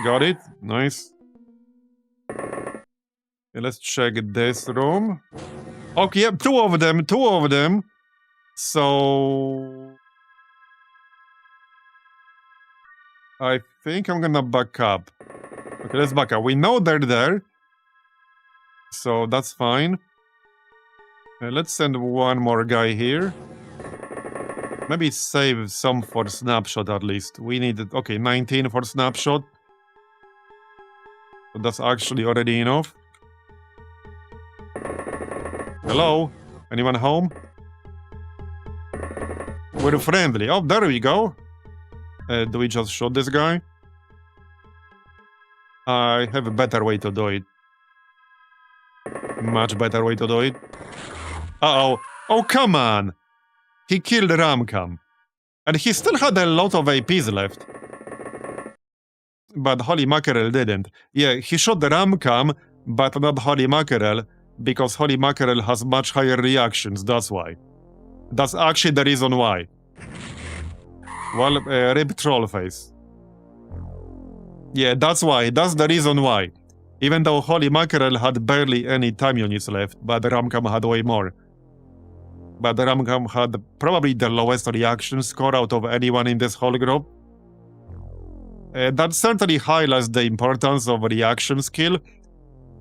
Got it? Nice. Okay, let's check this room. Okay, yep, two of them. So... I think I'm gonna back up. Okay, let's back up. We know they're there. So that's fine. Let's send one more guy here. Maybe save some for snapshot at least. We need, okay, 19 for snapshot. So that's actually already enough. Hello? Anyone home? We're friendly. Oh, there we go. Do we just shoot this guy? I have a better way to do it. Much better way to do it. Uh-oh. Oh, come on! He killed Ramcam. And he still had a lot of APs left. But Holy Mackerel didn't. Yeah, he shot the Ramcam, but not Holy Mackerel, because Holy Mackerel has much higher reactions, that's why. That's actually the reason why. Well, rip Trollface. Yeah, that's why. That's the reason why. Even though Holy Mackerel had barely any time units left, but Ramcam had way more. But Ramcam had probably the lowest reaction score out of anyone in this whole group. That certainly highlights the importance of reaction skill,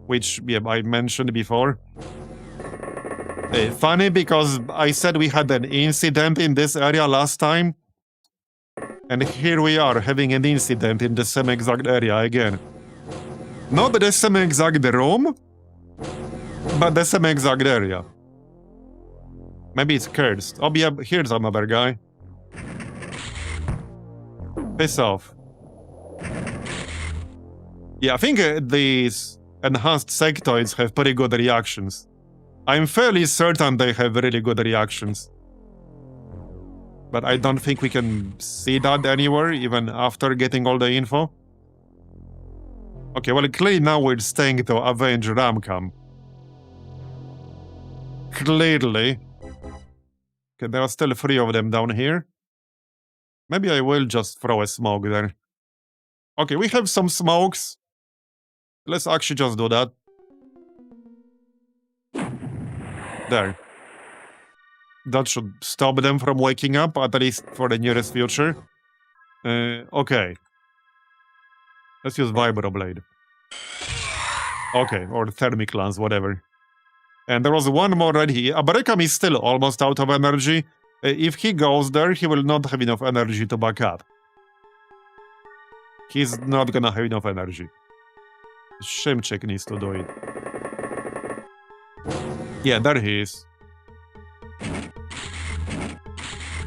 which I mentioned before. Funny because I said we had an incident in this area last time. And here we are, having an incident in the same exact area again. Not the same exact room, but the same exact area. Maybe it's cursed. Oh, yeah, here's another guy. Piss off. Yeah, I think these enhanced sectoids have pretty good reactions. I'm fairly certain they have really good reactions. But I don't think we can see that anywhere, even after getting all the info. Okay, well, clearly now we're staying to avenge Ramcam. Clearly. Okay, there are still 3 of them down here. Maybe I will just throw a smoke there. Okay, we have some smokes. Let's actually just do that. There. That should stop them from waking up, at least for the nearest future. Okay. Let's use Vibroblade. Okay, or Thermic Lance, whatever. And there was one more right here. Abarekam is still almost out of energy. If he goes there, he will not have enough energy to back up. He's not gonna have enough energy. Shimchek needs to do it. Yeah, there he is.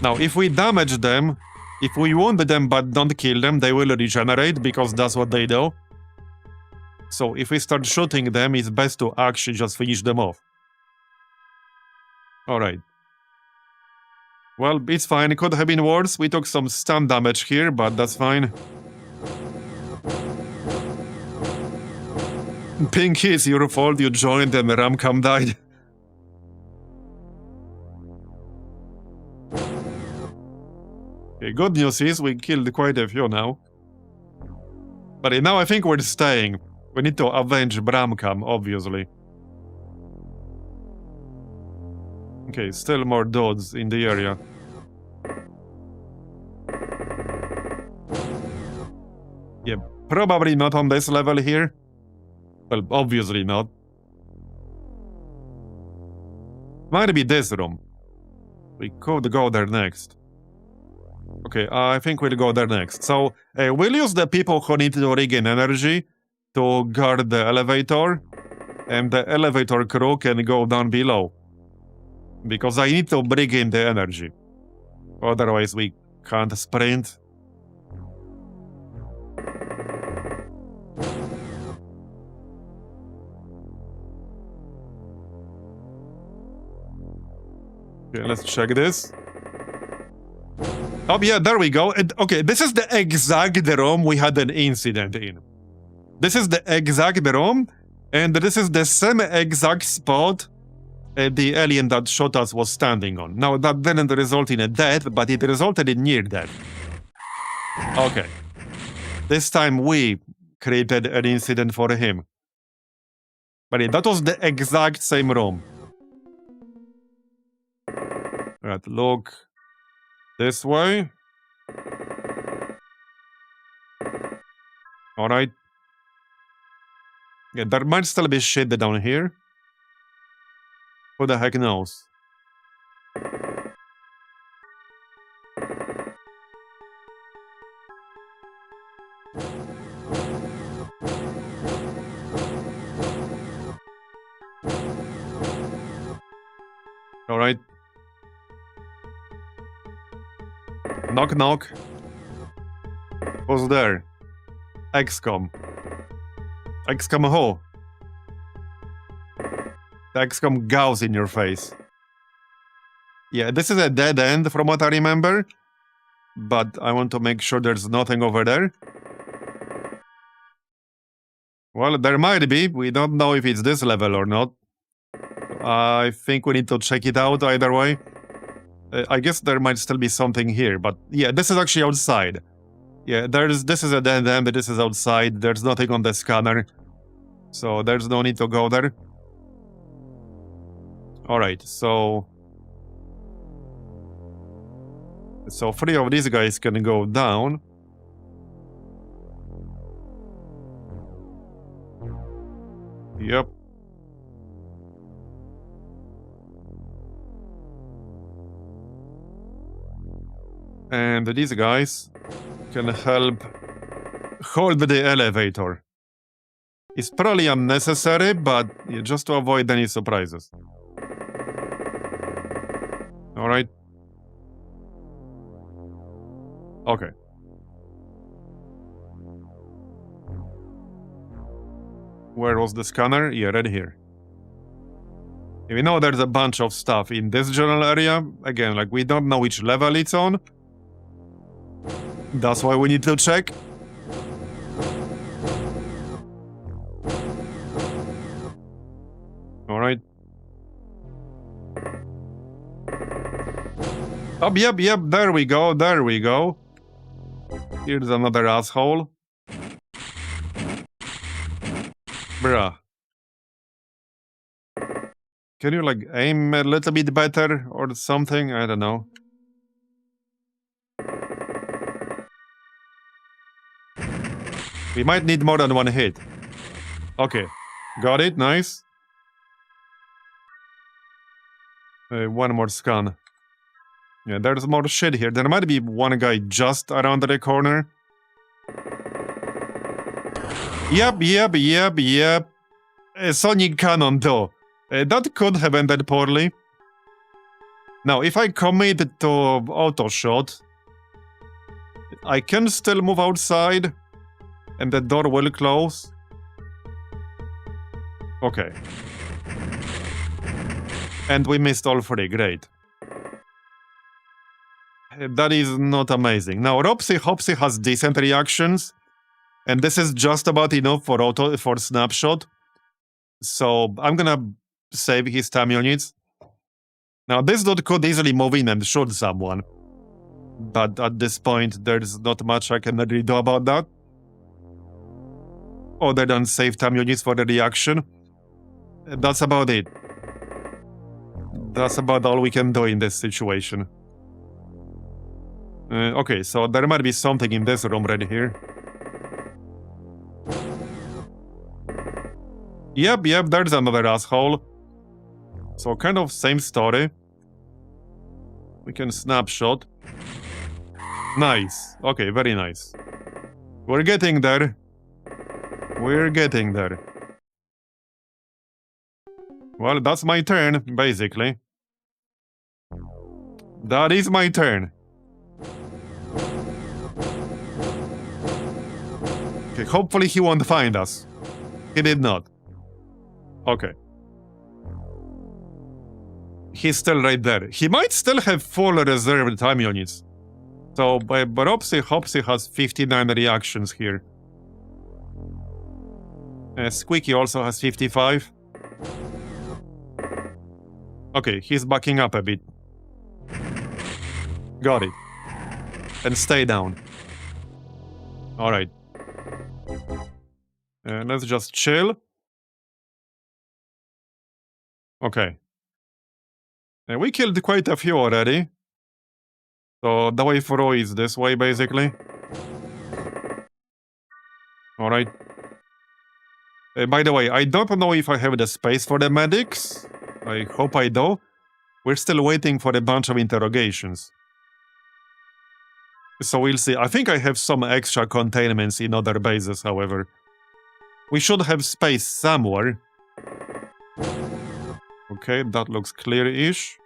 Now, if we damage them, if we wound them but don't kill them, they will regenerate, because that's what they do. So if we start shooting them, it's best to actually just finish them off. Alright. Well, it's fine. It could have been worse. We took some stun damage here, but that's fine. Pinky, it's your fault. You joined and Ramcam died. Okay, good news is we killed quite a few now. But now I think we're staying. We need to avenge Ramcam, obviously. Okay, still more dudes in the area. Yeah, probably not on this level here. Well, obviously not. Might be this room. We could go there next. Okay, I think we'll go there next. So, we'll use the people who need to regain energy to guard the elevator, and the elevator crew can go down below. Because I need to bring in the energy. Otherwise, we can't sprint. Okay, let's check this. Oh, yeah, there we go. Okay, this is the exact room we had an incident in. This is the exact room, and this is the same exact spot the alien that shot us was standing on. Now, that didn't result in a death, but it resulted in near death. Okay. This time we created an incident for him. But yeah, that was the exact same room. Right, look this way. Alright. Yeah, there might still be shit down here. Who the heck knows? Alright. Knock knock. Who's there? XCOM. XCOM who? The XCOM gauze in your face. Yeah, this is a dead end from what I remember. But I want to make sure there's nothing over there. Well, there might be. We don't know if it's this level or not. I think we need to check it out either way. I guess there might still be something here, but yeah, this is actually outside. Yeah, this is a dead end, this is outside. There's nothing on the scanner. So there's no need to go there. Alright, so 3 of these guys can go down. Yep. And these guys can help hold the elevator. It's probably unnecessary, but just to avoid any surprises. Alright. Okay. Where was the scanner? Yeah, right here. We know there's a bunch of stuff in this general area. Again, like, we don't know which level it's on. That's why we need to check. Alright. Oh, yep, there we go, there we go. Here's another asshole. Bruh. Can you, like, aim a little bit better or something? I don't know. We might need more than one hit. Okay. Got it, nice. One more scan. Yeah, there's more shit here. There might be one guy just around the corner. Yep. Sonic cannon, though. That could have ended poorly. Now, if I commit to auto shot, I can still move outside, and the door will close. Okay. And we missed all three, great. That is not amazing. Now, Hopsy has decent reactions, and this is just about enough for snapshot. So I'm gonna save his time units. Now, this dude could easily move in and shoot someone, but at this point, there's not much I can really do about that. Other than save time units for the reaction. That's about it. That's about all we can do in this situation. Okay, so there might be something in this room right here. Yep, there's another asshole. So kind of same story. We can snapshot. Nice. Okay, very nice. We're getting there. We're getting there. Well, that's my turn, basically. That is my turn. Okay, hopefully he won't find us. He did not. Okay. He's still right there. He might still have full reserve time units. So, but Hopsy has 59 reactions here. Squeaky also has 55. Okay, he's backing up a bit. Got it. And stay down. Alright. Let's just chill. Okay. We killed quite a few already. So the way through is this way, basically. Alright. By the way, I don't know if I have the space for the medics. I hope I do. We're still waiting for a bunch of interrogations. So we'll see. I think I have some extra containments in other bases, however. We should have space somewhere. Okay, that looks clear-ish.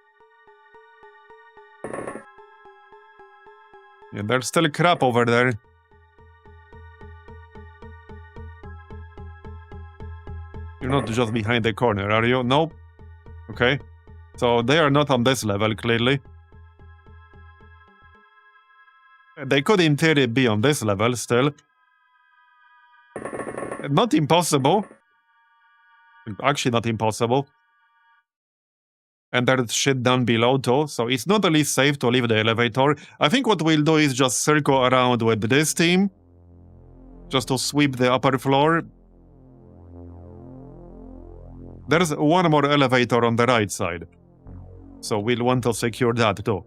Yeah, there's still crap over there. You're not just behind the corner, are you? Nope. Okay. So they are not on this level, clearly. They could, in theory, be on this level still. Not impossible. Actually, not impossible. And there's shit down below, too. So it's not really safe to leave the elevator. I think what we'll do is just circle around with this team. Just to sweep the upper floor. There's one more elevator on the right side. So we'll want to secure that too.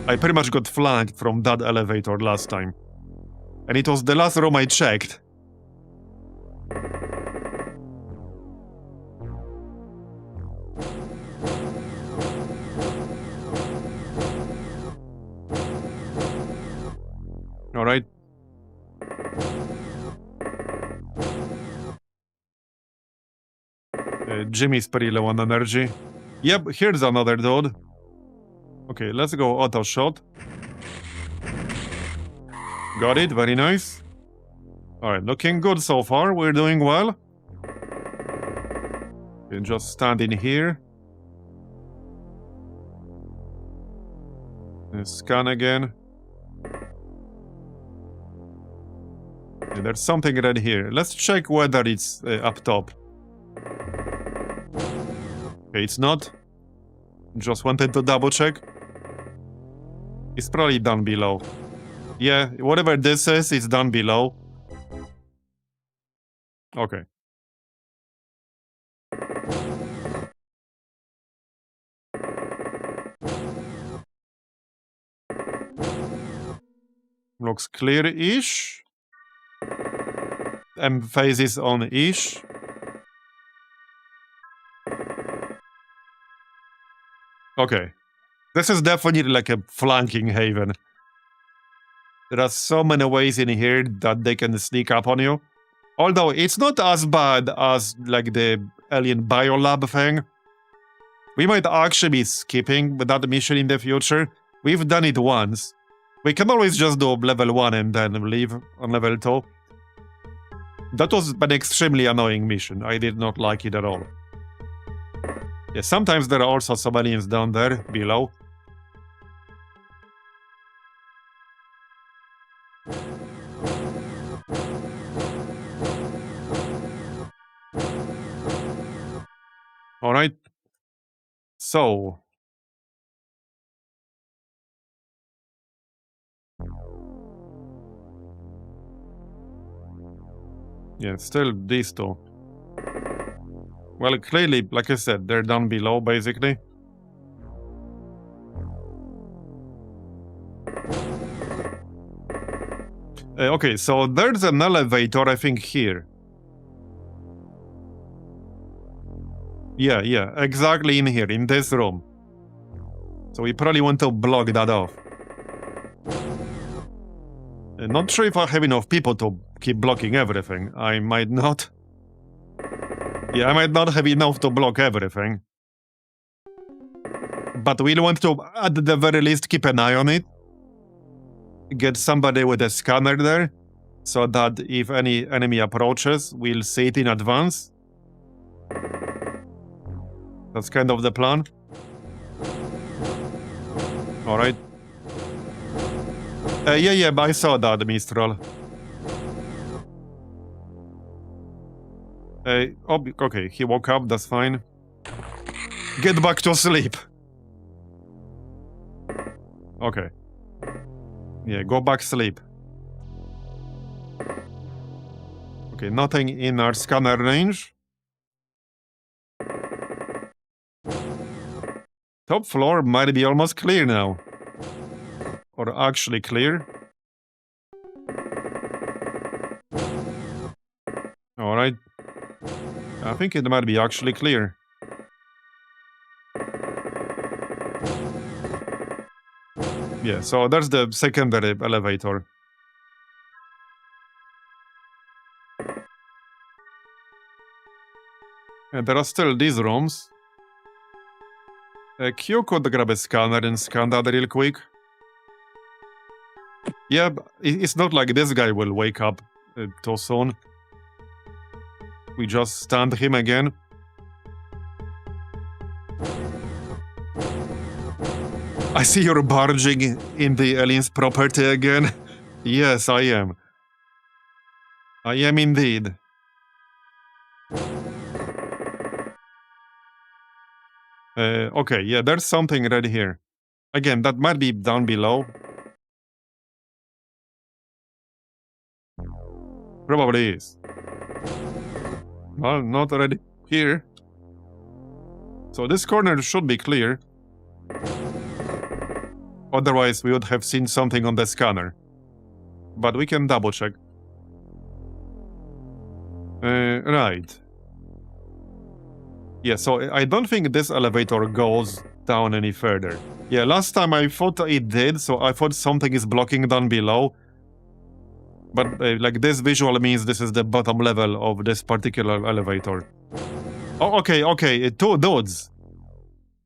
I pretty much got flanked from that elevator last time. And it was the last room I checked. Alright. Jimmy's pretty low on energy. Yep, here's another dude. Okay, let's go auto shot. Got it, very nice. Alright, looking good so far, we're doing well. You just stand in here. Scan again. Yeah, there's something right here. Let's check whether it's up top. Okay, it's not. Just wanted to double check. It's probably down below. Yeah, whatever this is, it's down below. Okay. Looks clear-ish. Emphasis on ish. Okay. This is definitely like a flanking haven. There are so many ways in here that they can sneak up on you. Although it's not as bad as like the alien biolab thing. We might actually be skipping that mission in the future. We've done it once. We can always just do level 1 and then leave on level 2. That was an extremely annoying mission. I did not like it at all. Yeah, sometimes there are also some aliens down there below. Alright. So. Yeah, still these two. Well, clearly, like I said, they're down below, basically. Okay, so there's an elevator, I think, here. Yeah, exactly in here, in this room. So we probably want to block that off. Not sure if I have enough people to keep blocking everything. I might not. Yeah, I might not have enough to block everything. But we'll want to, at the very least, keep an eye on it. Get somebody with a scanner there, so that if any enemy approaches, we'll see it in advance. That's kind of the plan. Alright. Yeah, I saw that, Mistral. Okay, he woke up, that's fine. Get back to sleep. Okay. Yeah, go back sleep. Okay, nothing in our scanner range. Top floor might be almost clear now. Or actually clear. Alright. I think it might be actually clear. Yeah, so there's the secondary elevator. And there are still these rooms. Q could grab a scanner and scan that real quick. Yeah, it's not like this guy will wake up too soon. We just stand him again. I see you're barging in the alien's property again. Yes, I am. I am indeed. Okay, yeah, there's something right here. Again, that might be down below. Probably is. Well, not already here. So this corner should be clear. Otherwise, we would have seen something on the scanner. But we can double check. Right. Yeah, so I don't think this elevator goes down any further. Yeah, last time I thought it did, so I thought something is blocking down below. But like this visual means this is the bottom level of this particular elevator. Oh, okay, 2 dudes.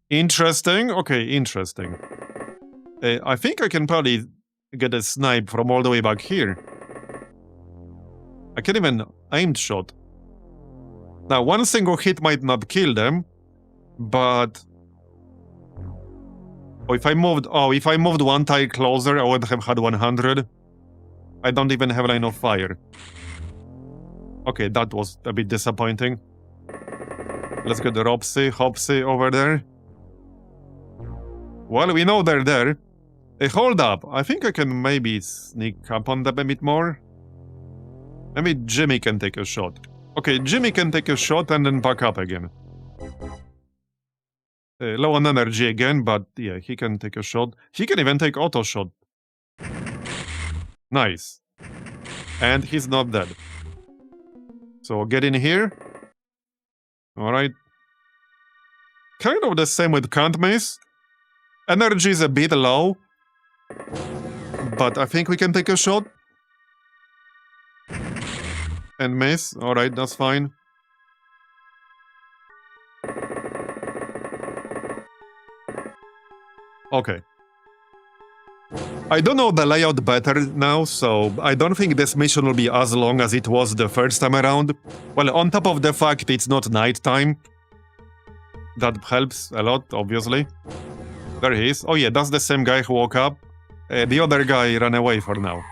Interesting, okay, interesting. I think I can probably get a snipe from all the way back here. I can't even aim shot. Now, one single hit might not kill them, but... if I moved one tile closer, I would have had 100. I don't even have line of fire. Okay, that was a bit disappointing. Let's get the Hopsy over there. Well, we know they're there. Hey, hold up. I think I can maybe sneak up on them a bit more. Maybe Jimmy can take a shot. Okay, Jimmy can take a shot and then back up again. Low on energy again, but yeah, he can take a shot. He can even take auto shot. Nice. And he's not dead. So get in here. Alright. Kind of the same with can't miss. Energy is a bit low. But I think we can take a shot. And miss. Alright, that's fine. Okay. I don't know the layout better now, so I don't think this mission will be as long as it was the first time around. Well, on top of the fact it's not nighttime. That helps a lot, obviously. There he is. Oh yeah, that's the same guy who woke up. The other guy ran away for now.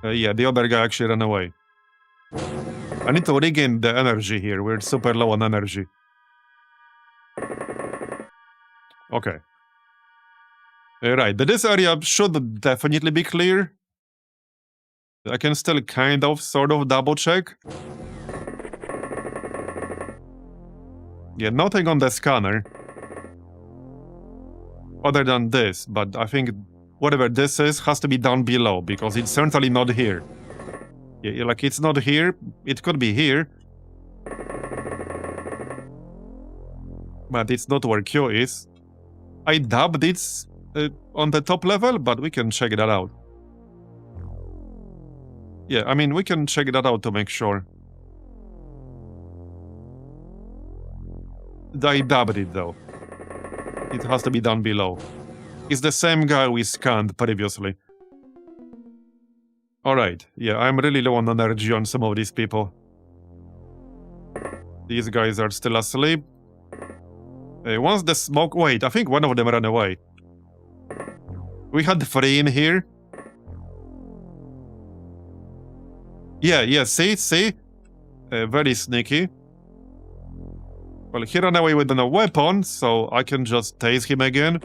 Yeah, the other guy actually ran away. I need to regain the energy here. We're super low on energy. Okay. Right, this area should definitely be clear. I can still sort of double check. Yeah, nothing on the scanner. Other than this, but I think whatever this is has to be down below, because it's certainly not here. Yeah, like it's not here, it could be here. But it's not where Q is. I dubbed it's on the top level, but we can check that out. Yeah, I mean, we can check that out to make sure. I dubbed it, though. It has to be down below. It's the same guy we scanned previously. Alright, yeah, I'm really low on energy on some of these people. These guys are still asleep. Once the smoke... Wait, I think one of them ran away. We had 3 in here. Yeah, see? Very sneaky. Well, he ran away with no weapon, so I can just tase him again.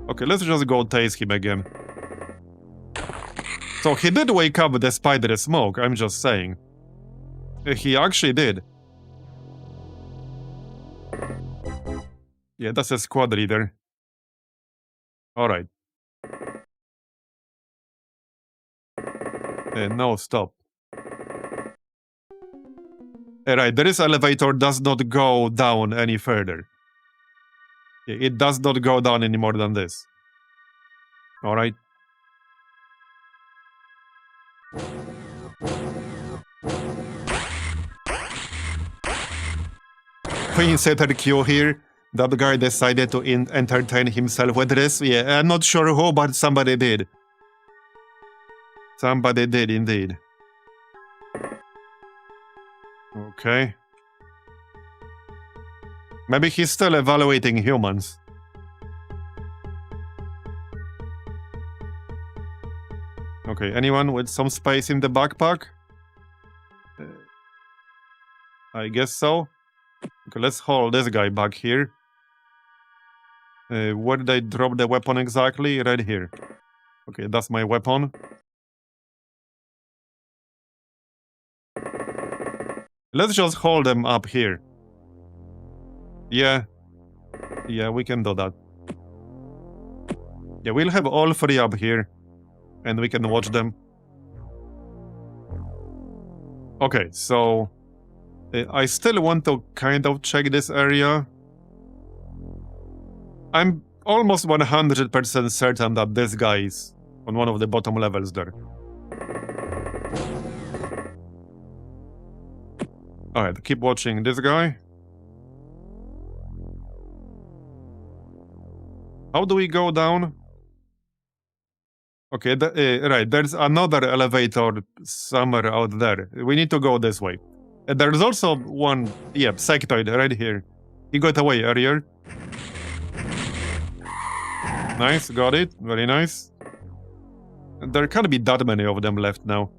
Okay, let's just go tase him again. So he did wake up despite the smoke, I'm just saying. He actually did. Yeah, that's a squad leader. Alright. No, stop. Alright, this elevator does not go down any further. It does not go down any more than this. Alright. We inserted Q here. That guy decided to entertain himself with this. Yeah, I'm not sure who, but somebody did. Somebody did, indeed. Okay. Maybe he's still evaluating humans. Okay, anyone with some space in the backpack? I guess so. Okay, let's hold this guy back here. Where did I drop the weapon exactly? Right here. Okay, that's my weapon. Let's just hold them up here. Yeah, we can do that. Yeah, we'll have all 3 up here. And we can watch them. Okay, so... I still want to check this area. I'm almost 100% certain that this guy is on one of the bottom levels there. Alright, keep watching this guy. How do we go down? Okay, right, there's another elevator somewhere out there. We need to go this way. There's also one, yeah, sectoid right here. He got away earlier. Nice, got it. Very nice. There can't be that many of them left now.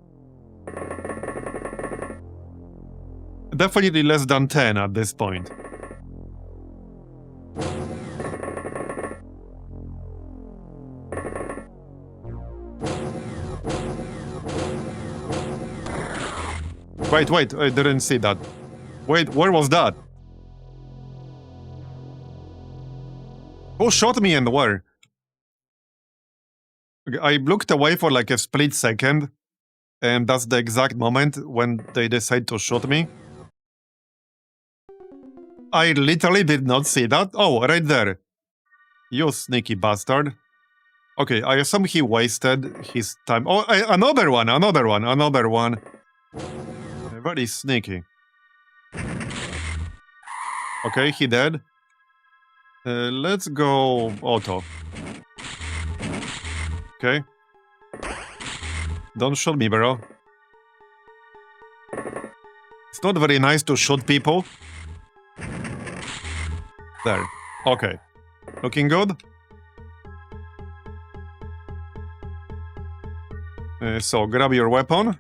Definitely less than 10 at this point. Wait, I didn't see that. Wait, where was that? Who shot me and where? I looked away for like a split second, and that's the exact moment when they decide to shoot me. I literally did not see that. Oh, right there. You sneaky bastard. Okay, I assume he wasted his time. Oh, another one. Very sneaky. Okay, he dead. Let's go auto. Okay. Don't shoot me, bro. It's not very nice to shoot people. There. Okay. Looking good? So, grab your weapon.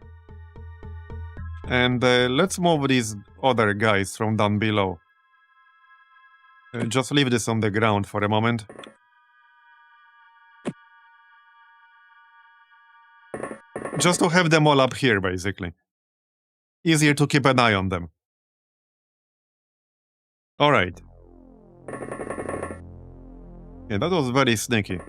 And let's move these other guys from down below. Just leave this on the ground for a moment. Just to have them all up here, basically. Easier to keep an eye on them. Alright. Yeah, that was very sneaky.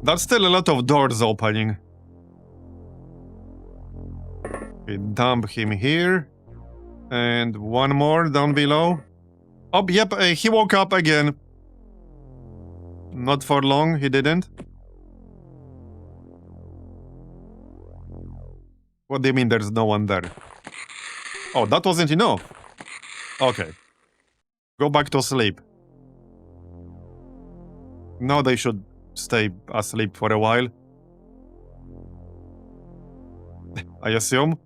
That's still a lot of doors opening. Okay, dump him here. And one more down below. Oh, yep, he woke up again. Not for long, he didn't. What do you mean there's no one there? Oh, that wasn't enough. Okay. Go back to sleep. Now they should stay asleep for a while. I assume.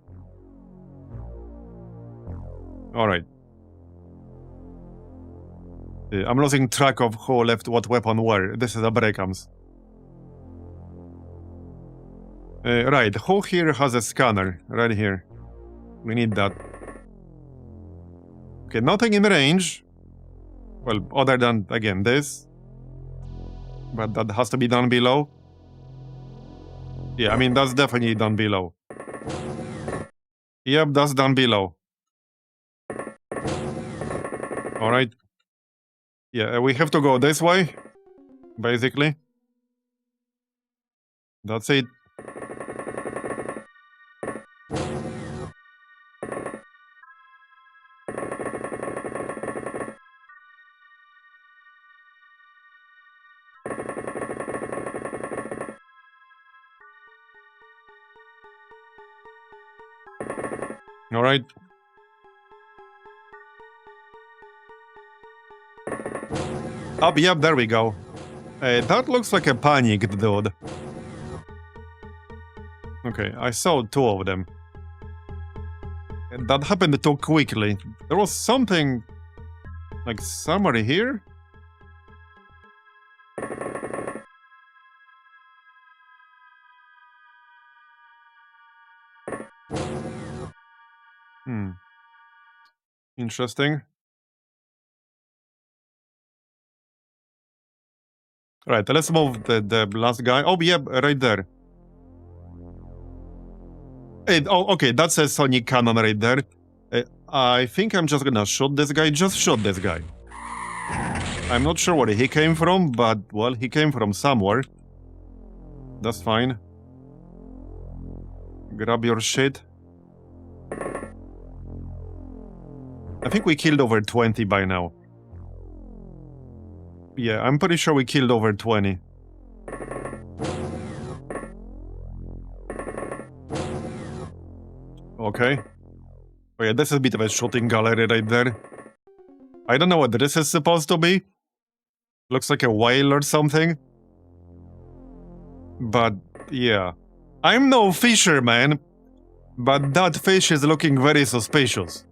Alright. I'm losing track of who left what weapon where. This is a breakums. Right, who here has a scanner? Right here. We need that. Okay, nothing in range. Well, other than, again, this. But that has to be down below. Yeah, I mean, that's definitely down below. Yep, that's down below. Alright. Yeah, we have to go this way, basically. That's it. Alright. Up, yep, there we go. That looks like a panicked dude. Okay, I saw two of them. And that happened too quickly. There was something... like somewhere here? Interesting. Right, let's move the last guy. Oh, yeah, right there. Oh, okay, that's a sonic cannon right there. I think I'm just gonna shoot this guy. Just shoot this guy. I'm not sure where he came from, but, well, he came from somewhere. That's fine. Grab your shit. I think we killed over 20 by now. Yeah, I'm pretty sure we killed over 20. okay. Oh yeah, this is a bit of a shooting gallery right there. I don't know what this is supposed to be. Looks like a whale or something. But, yeah. I'm no fisherman, but that fish is looking very suspicious.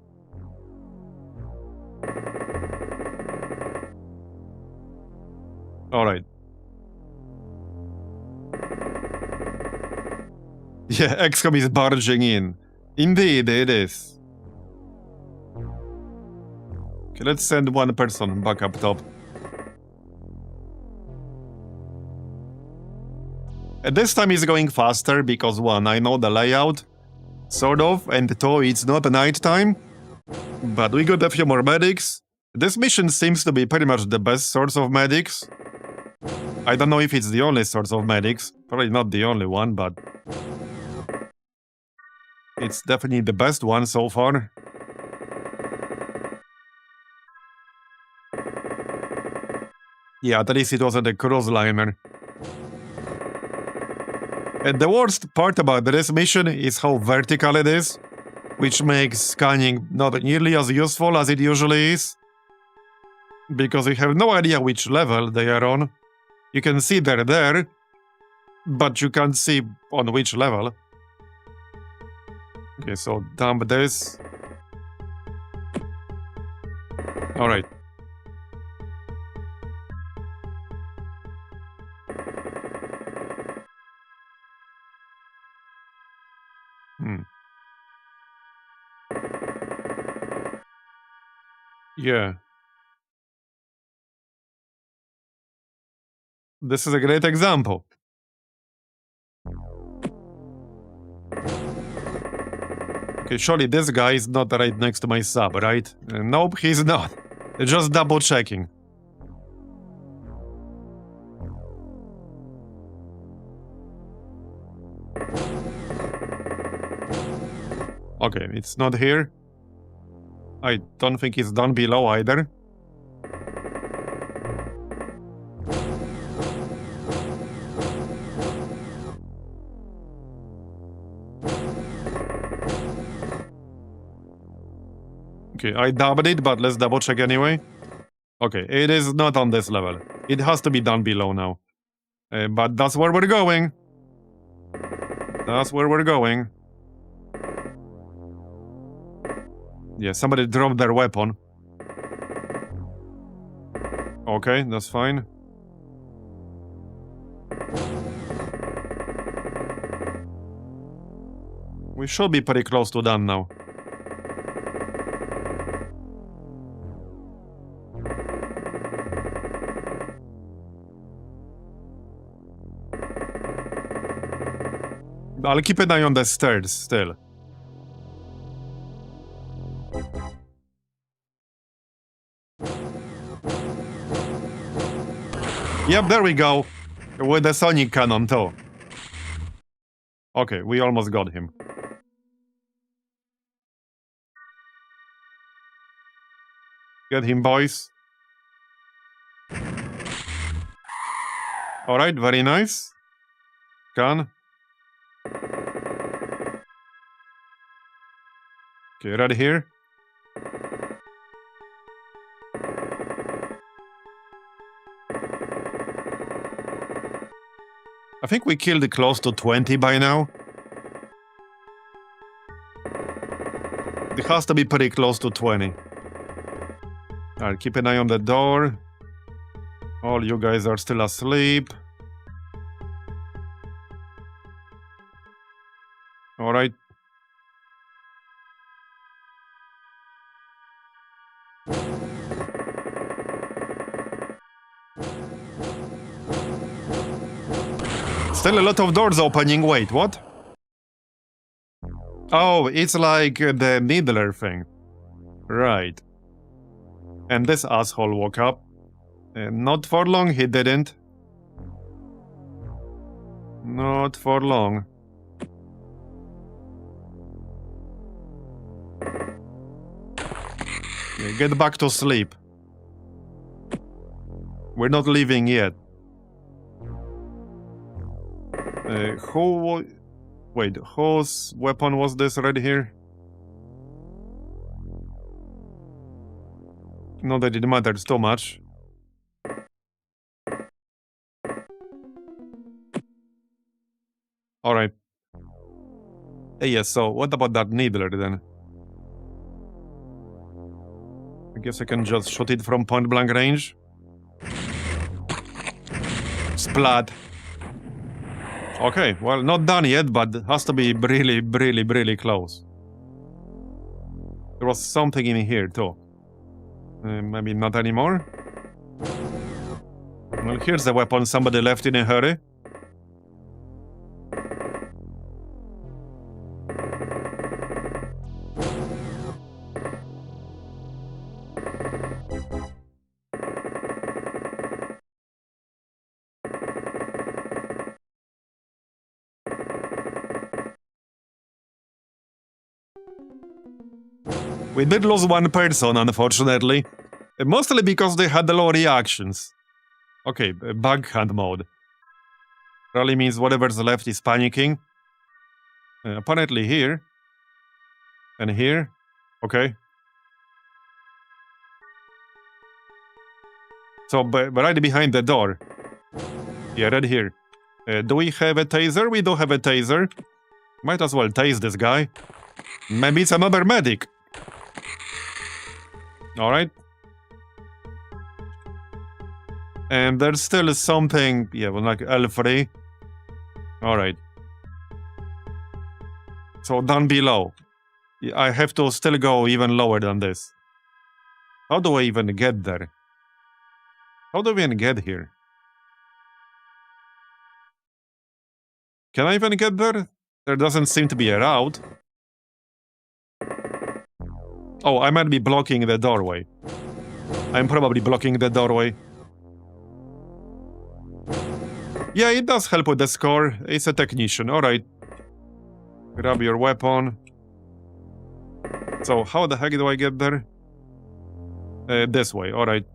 Alright. Yeah, XCOM is barging in. Indeed, it is. Okay, let's send one person back up top. And this time it's going faster because 1, I know the layout, sort of, and 2, it's not night time. But we got a few more medics. This mission seems to be pretty much the best source of medics. I don't know if it's the only source of medics. Probably not the only one, but it's definitely the best one so far. Yeah, at least it wasn't a cruise liner. And the worst part about this mission is how vertical it is, which makes scanning not nearly as useful as it usually is. Because you have no idea which level they are on. You can see they're there, but you can't see on which level. Okay, so dump this. Alright. Yeah. This is a great example. Okay, surely this guy is not right next to my sub, right? Nope, he's not. Just double checking. Okay, it's not here. I don't think it's down below either. Okay, I doubled it, but let's double check anyway. Okay, it is not on this level. It has to be down below now. But that's where we're going. That's where we're going. Yeah, somebody dropped their weapon. Okay, that's fine. We should be pretty close to done now. I'll keep an eye on the stairs still. Yep, there we go. With the sonic cannon too. Okay, we almost got him. Get him, boys. Alright, very nice. Gun. Okay, right here. I think we killed close to 20 by now. It has to be pretty close to 20. Alright, keep an eye on the door. All you guys are still asleep. Alright. Still a lot of doors opening. Wait, what? Oh, it's like the needler thing. Right. And this asshole woke up. Not for long he didn't. Not for long. Yeah, get back to sleep. We're not leaving yet. Wait, whose weapon was this right here? Not that it matters too much. Alright. Hey, yeah, so what about that needler then? I guess I can just shoot it from point blank range. Splat. Okay, well, not done yet, but has to be really close. There was something in here too. Maybe not anymore. Well, here's the weapon somebody left in a hurry. We did lose one person, unfortunately. Mostly because they had low reactions. Okay, bug hunt mode. Probably means whatever's left is panicking. Apparently here. And here. Okay. So, right behind the door. Yeah, right here. Do we have a taser? We do have a taser. Might as well tase this guy. Maybe it's another medic. Alright. And there's still something... Yeah, well, like L3. Alright. So down below. I have to still go even lower than this. How do I even get there? How do we even get here? Can I even get there? There doesn't seem to be a route. Oh, I might be blocking the doorway. I'm probably blocking the doorway. Yeah, it does help with the score. It's a technician, alright. Grab your weapon. So, how the heck do I get there? This way, alright.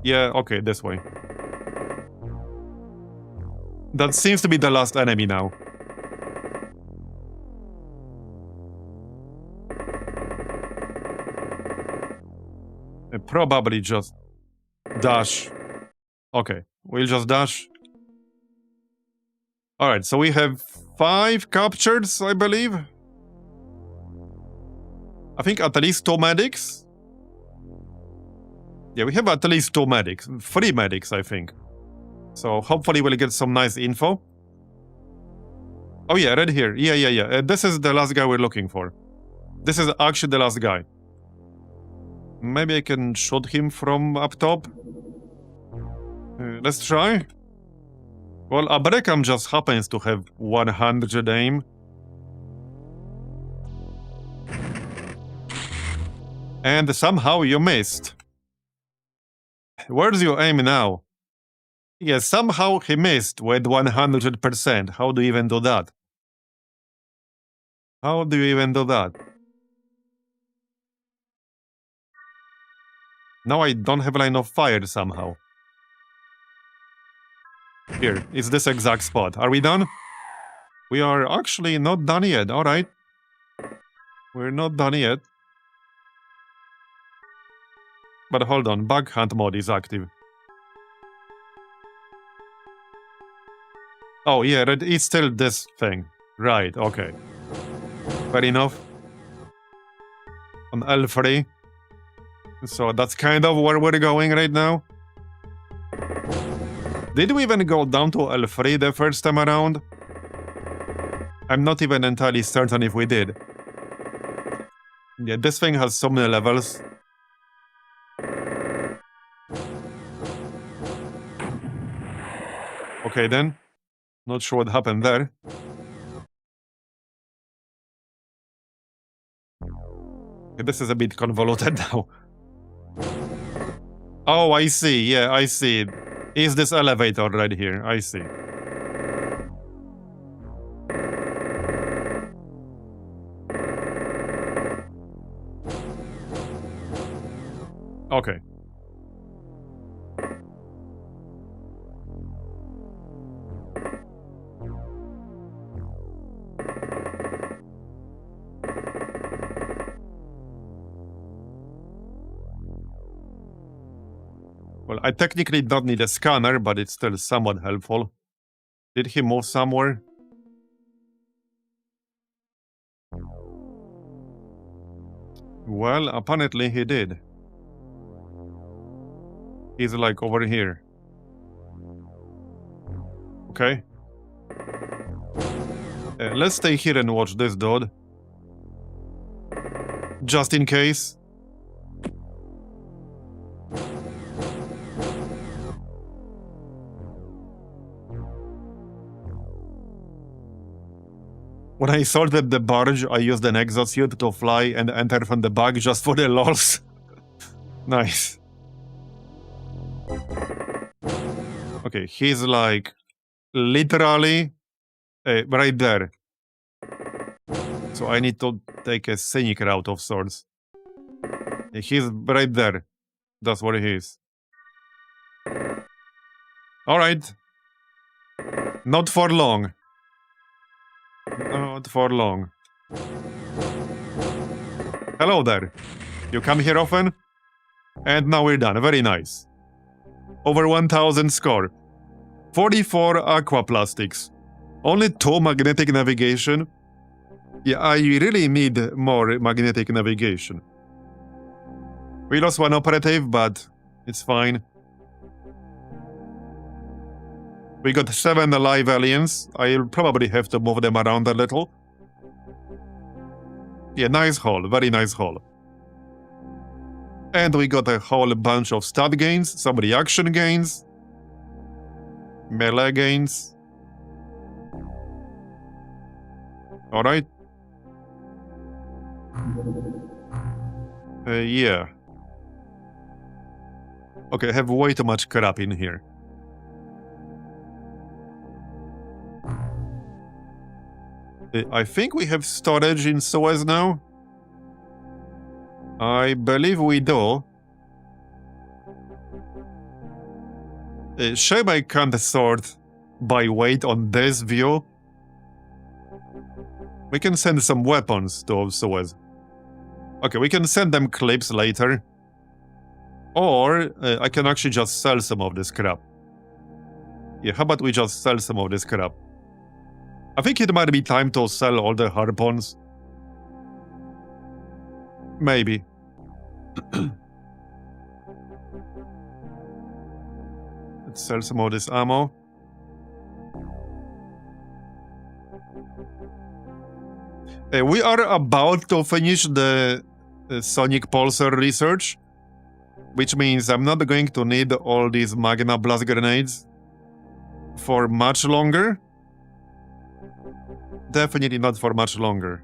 Yeah, okay, this way. That seems to be the last enemy now. Probably just dash. Okay, we'll just dash. Alright, so we have 5 captures, I believe. I think at least 2 medics. Yeah, we have at least 2 medics. 3 medics, I think. So hopefully we'll get some nice info. Oh yeah, right here. Yeah. This is the last guy we're looking for. This is actually the last guy. Maybe I can shoot him from up top. Let's try. Well, Abrekam just happens to have 100 aim. And somehow you missed. Where's your aim now? Yes, somehow he missed with 100%. How do you even do that? How do you even do that? Now I don't have line of fire somehow. Here, it's this exact spot. Are we done? We are actually not done yet, alright. We're not done yet. But hold on, bug hunt mode is active. Oh yeah, it's still this thing. Right, okay. Fair enough. On L3. So that's kind of where we're going right now. Did we even go down to L3 the first time around? I'm not even entirely certain if we did. Yeah, this thing has so many levels. Okay then. Not sure what happened there. Okay, this is a bit convoluted now. Oh, I see. Yeah, I see. Is this elevator right here? I see. Okay. Well, I technically don't need a scanner, but it's still somewhat helpful. Did he move somewhere? Well, apparently he did. He's like over here. Okay. Let's stay here and watch this dude. Just in case. When I sorted the barge, I used an exosuit to fly and enter from the back just for the lols. Nice. Okay, he's like literally right there. So I need to take a scenic route of sorts. He's right there. That's where he is. Alright. Not for long. Not for long. Hello there. You come here often? And now we're done. Very nice. Over 1000 score. 44 aquaplastics. Only 2 magnetic navigation. Yeah, I really need more magnetic navigation. We lost 1 operative, but it's fine. We got 7 alive aliens. I'll probably have to move them around a little. Yeah, nice haul. Very nice haul. And we got a whole bunch of stat gains, some reaction gains, melee gains. Alright. Yeah. Okay, I have way too much crap in here. I think we have storage in Suez now. I believe we do. Shame I can't sort by weight on this view. We can send some weapons to Suez. Okay, we can send them clips later. Or I can actually just sell some of this crap. Yeah, how about we just sell some of this crap? I think it might be time to sell all the harpoons. Maybe. Let's sell some of this ammo. We are about to finish the Sonic Pulsar research, which means I'm not going to need all these Magna Blast grenades for much longer. Definitely not for much longer.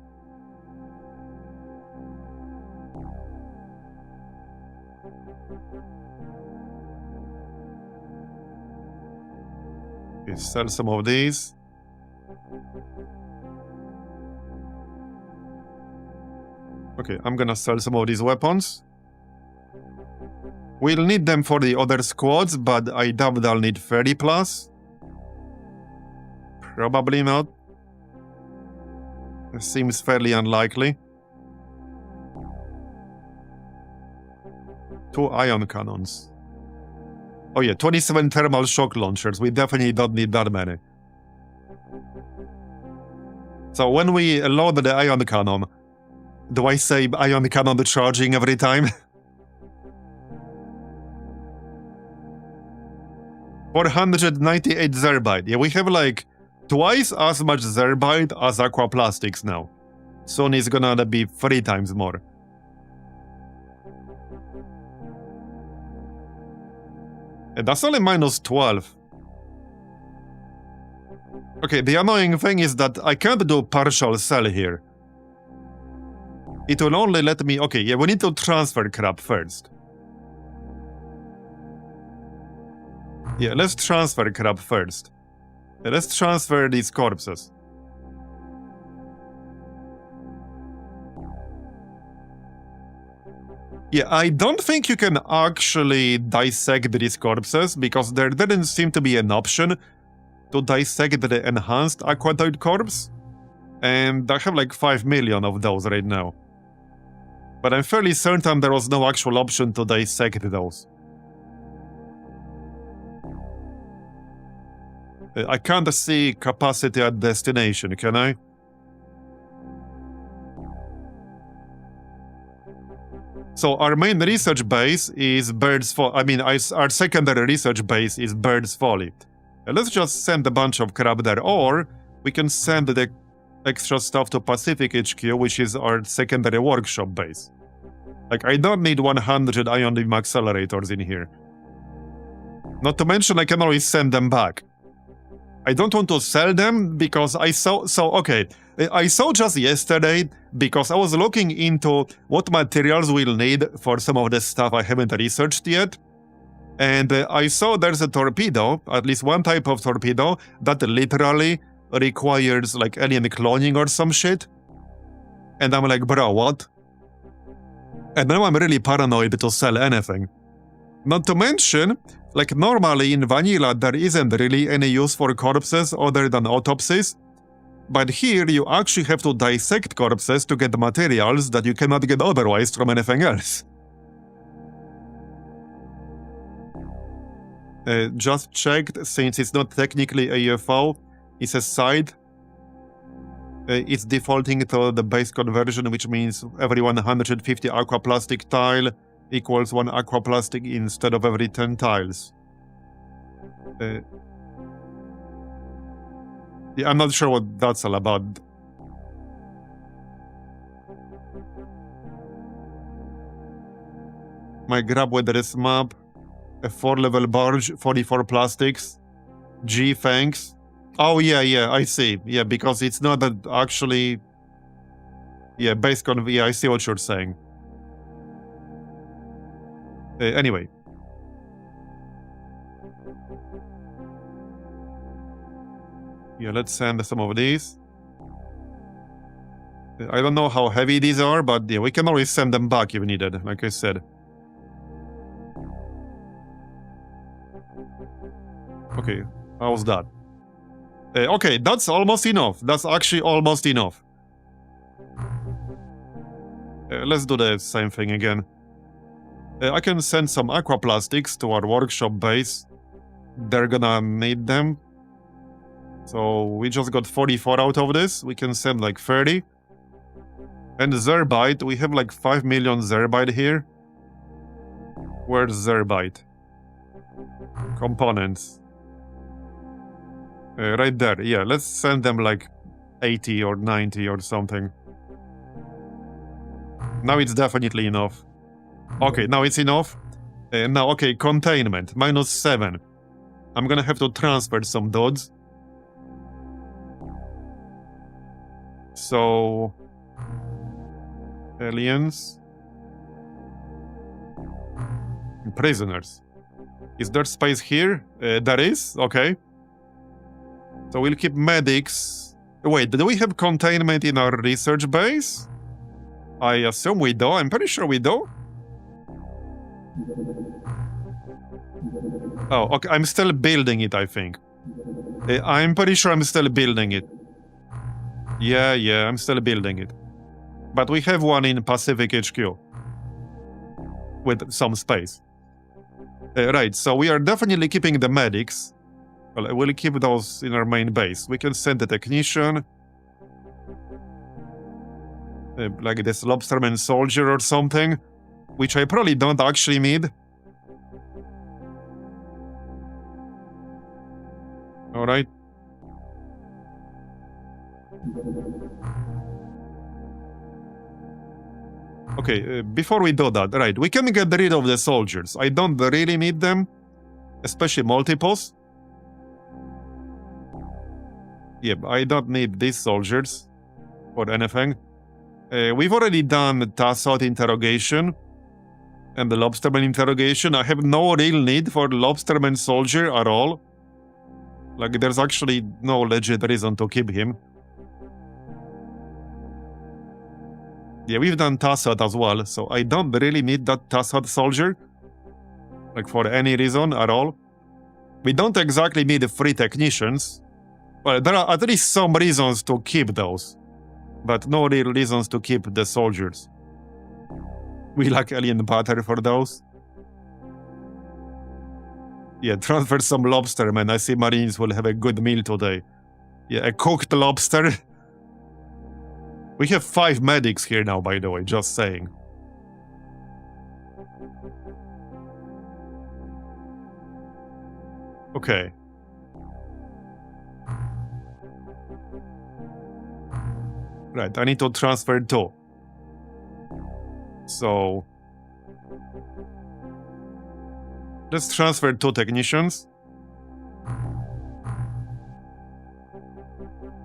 Okay, sell some of these. Okay, I'm gonna sell some of these weapons. We'll need them for the other squads, but I doubt I'll need 30 plus. Probably not. It seems fairly unlikely. 2 ion cannons. Oh yeah, 27 thermal shock launchers. We definitely don't need that many. So when we load the ion cannon, do I say ion cannon charging every time? 498 zerbite. Yeah, we have like twice as much zerbite as aquaplastics now. Soon it's gonna be 3 times more. And that's only minus 12. Okay, the annoying thing is that I can't do partial sell here. It will only let me... Okay, yeah, we need to transfer crap first. Yeah, let's transfer crap first. Let's transfer these corpses. Yeah, I don't think you can actually dissect these corpses, because there didn't seem to be an option to dissect the enhanced aquatoid corpse. And I have like 5 million of those right now. But I'm fairly certain there was no actual option to dissect those. I can't see capacity at destination, can I? So our main research base is Bird's Folly. I mean, our secondary research base is Bird's Folly. Let's just send a bunch of crap there, or we can send the extra stuff to Pacific HQ, which is our secondary workshop base. Like, I don't need 100 ion beam accelerators in here. Not to mention, I can always send them back. I don't want to sell them because I saw just yesterday, because I was looking into what materials we'll need for some of the stuff I haven't researched yet. And I saw there's a torpedo, at least one type of torpedo, that literally requires like alien cloning or some shit. And I'm like, bro, what? And now I'm really paranoid to sell anything. Not to mention, like normally in vanilla there isn't really any use for corpses other than autopsies. But here you actually have to dissect corpses to get materials that you cannot get otherwise from anything else. Just checked, since it's not technically a UFO, it's a site. It's defaulting to the base conversion, which means every 150 aquaplastic tile equals 1 aquaplastic instead of every 10 tiles. Yeah, I'm not sure what that's all about. My grab with this map. A 4-level barge, 44 plastics. G, thanks. Oh, yeah, I see. Yeah, because it's not actually... Yeah, base con... Yeah, I see what you're saying. Anyway. Yeah, let's send some of these. I don't know how heavy these are, but yeah, we can always send them back if needed, like I said. Okay, how's that? Okay, that's almost enough. That's actually almost enough. Let's do the same thing again. I can send some aquaplastics to our workshop base. They're gonna need them. So we just got 44 out of this. We can send like 30. And Zerbite, we have like 5 million Zerbite here. Where's Zerbite? Components. Right there, yeah, let's send them like 80 or 90 or something. Now it's definitely enough. Okay, now it's enough. Now, okay, containment, -7. I'm gonna have to transfer some dudes. So... aliens. Prisoners. Is there space here? There is? Okay. So we'll keep medics. Wait, do we have containment in our research base? I assume we do. I'm pretty sure we do. Oh, okay. I'm still building it, I think. I'm pretty sure I'm still building it. Yeah, I'm still building it. But we have one in Pacific HQ. With some space. Right, so we are definitely keeping the medics. Well, we'll keep those in our main base. We can send the technician. Like this lobsterman soldier or something. Which I probably don't actually need. Alright. Okay, before we do that, right, we can get rid of the soldiers. I don't really need them. Especially multiples. Yep, I don't need these soldiers for anything. We've already done the Tassot interrogation and the Lobsterman interrogation. I have no real need for Lobsterman soldier at all. Like, there's actually no legit reason to keep him. Yeah, we've done Tassot as well, so I don't really need that Tassot soldier. Like, for any reason at all. We don't exactly need 3 technicians. Well, there are at least some reasons to keep those. But no real reasons to keep the soldiers. We lack alien butter for those. Yeah, transfer some lobster, man. I see Marines will have a good meal today. Yeah, a cooked lobster. We have 5 medics here now, by the way, just saying. Okay. Right, I need to transfer 2. So... let's transfer 2 technicians.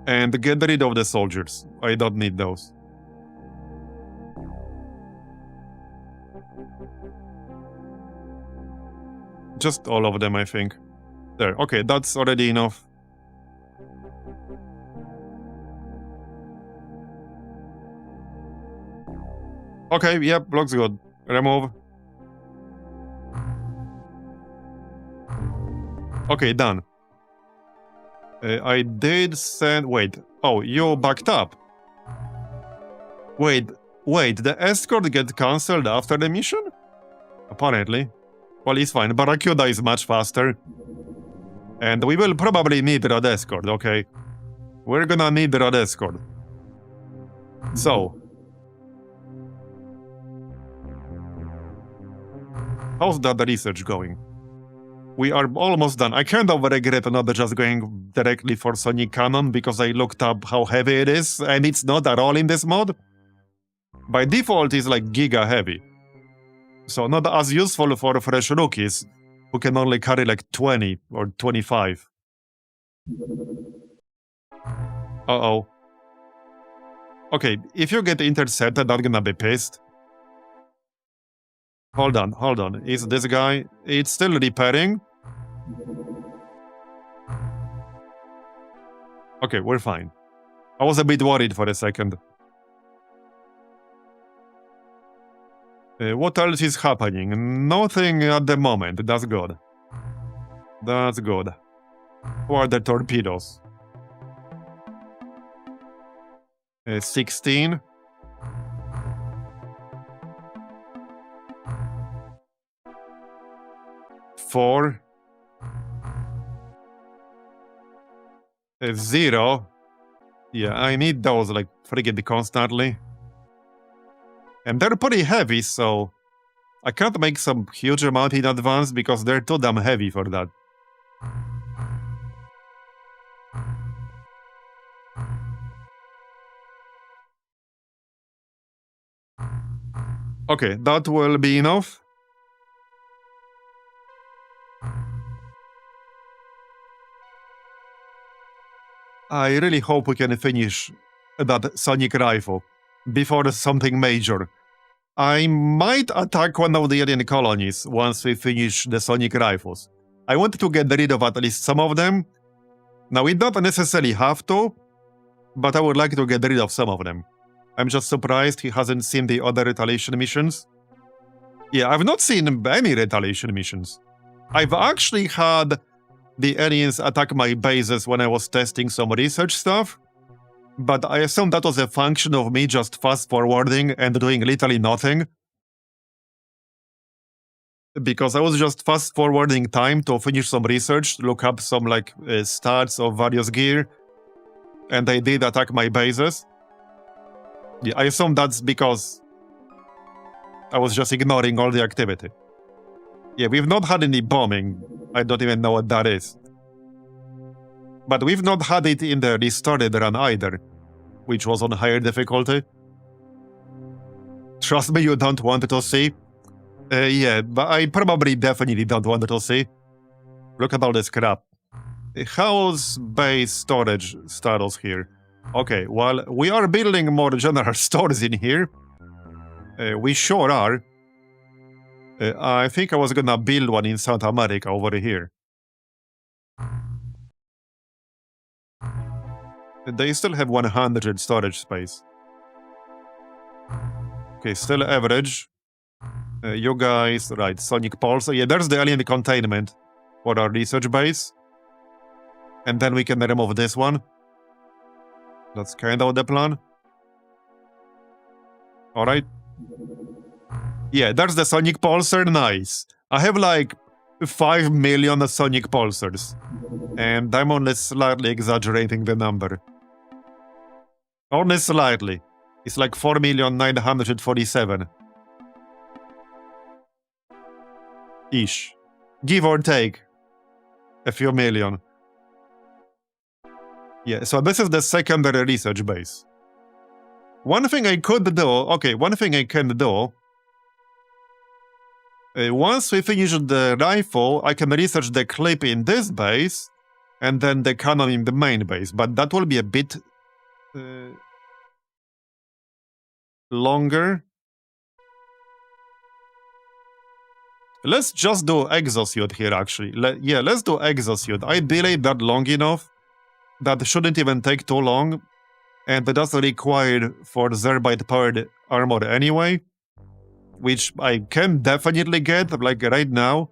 And get rid of the soldiers. I don't need those. Just all of them, I think. There, okay, that's already enough. Okay, yep, looks good. Remove. Okay, done. I did send... wait. Oh, you backed up. Wait, the escort get cancelled after the mission? Apparently. Well, it's fine. Barracuda is much faster. And we will probably need that escort, okay? We're gonna need that escort. So... how's that research going? We are almost done. I kind of regret not just going directly for Sonic Cannon because I looked up how heavy it is, and it's not at all in this mod. By default, it's like giga heavy. So not as useful for fresh rookies, who can only carry like 20 or 25. Uh-oh. Okay, if you get intercepted, I'm gonna be pissed. Hold on. Is this guy... it's still repairing? Okay, we're fine. I was a bit worried for a second. What else is happening? Nothing at the moment. That's good. That's good. Who are the torpedoes? 16. Four. 0. Yeah, I need those like friggin' constantly. And they're pretty heavy, so I can't make some huge amount in advance because they're too damn heavy for that. Okay, that will be enough. I really hope we can finish that sonic rifle before something major. I might attack one of the alien colonies once we finish the sonic rifles. I want to get rid of at least some of them. Now, we don't necessarily have to, but I would like to get rid of some of them. I'm just surprised he hasn't seen the other retaliation missions. Yeah, I've not seen any retaliation missions. I've actually had the aliens attack my bases when I was testing some research stuff, but I assume that was a function of me just fast-forwarding and doing literally nothing. Because I was just fast-forwarding time to finish some research, look up some, like, stats of various gear, and they did attack my bases. Yeah, I assume that's because I was just ignoring all the activity. Yeah, we've not had any bombing. I don't even know what that is. But we've not had it in the restarted run either, which was on higher difficulty. Trust me, you don't want to see. Yeah, but I probably definitely don't want to see. Look at all this crap. How's base storage status here? Okay, well, we are building more general stores in here. We sure are. I think I was gonna build one in South America over here. They still have 100 storage space. Okay, still average. You guys, right, Sonic Pulse. Yeah, there's the alien containment for our research base. And then we can remove this one. That's kind of the plan. Alright. Yeah, there's the Sonic Pulsar, nice. I have like 5 million sonic pulsars. And I'm only slightly exaggerating the number. Only slightly. It's like 4,947,000. Ish. Give or take. A few million. Yeah, so this is the secondary research base. One thing I can do. Once we finish the rifle, I can research the clip in this base, and then the cannon in the main base, but that will be a bit longer. Let's just do exosuit here, actually. Let's do exosuit. I delayed that long enough. That shouldn't even take too long, and that's required for Zerbite-powered armor anyway, which I can definitely get, like, right now.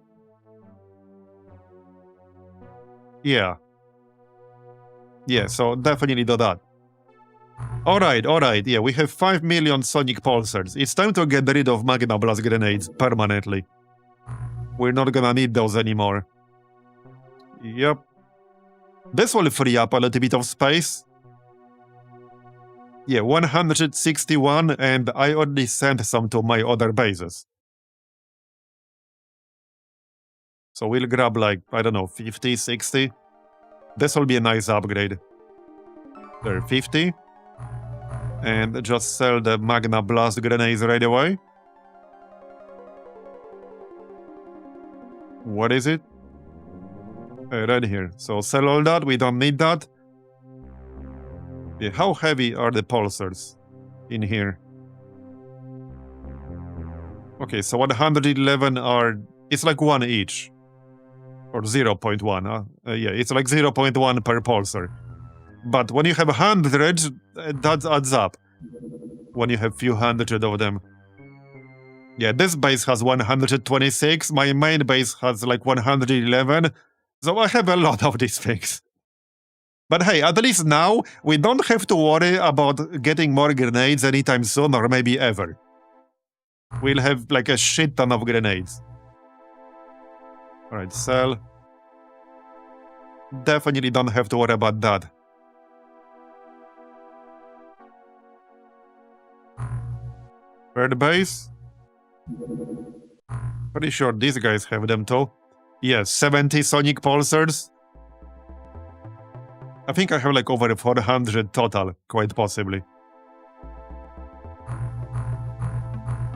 Yeah, so definitely do that. Alright, yeah, we have 5 million sonic pulsars. It's time to get rid of Magna Blast grenades permanently. We're not gonna need those anymore. Yep. This will free up a little bit of space. Yeah, 161, and I already sent some to my other bases. So we'll grab, like, I don't know, 50, 60. This will be a nice upgrade. There, 50. And just sell the Magna Blast grenades right away. What is it? Right here. So sell all that, we don't need that. Yeah, how heavy are the pulsars in here? Okay, so 111 are... It's like 1 each. Or 0.1. Yeah, it's like 0.1 per pulsar. But when you have 100, that adds up. When you have few hundred of them. Yeah, this base has 126. My main base has like 111. So I have a lot of these things. But hey, at least now, we don't have to worry about getting more grenades anytime soon, or maybe ever. We'll have like a shit ton of grenades. Alright, sell. Definitely don't have to worry about that. Third base. Pretty sure these guys have them too. Yes, 70 sonic pulsars. I think I have like over 400 total, quite possibly.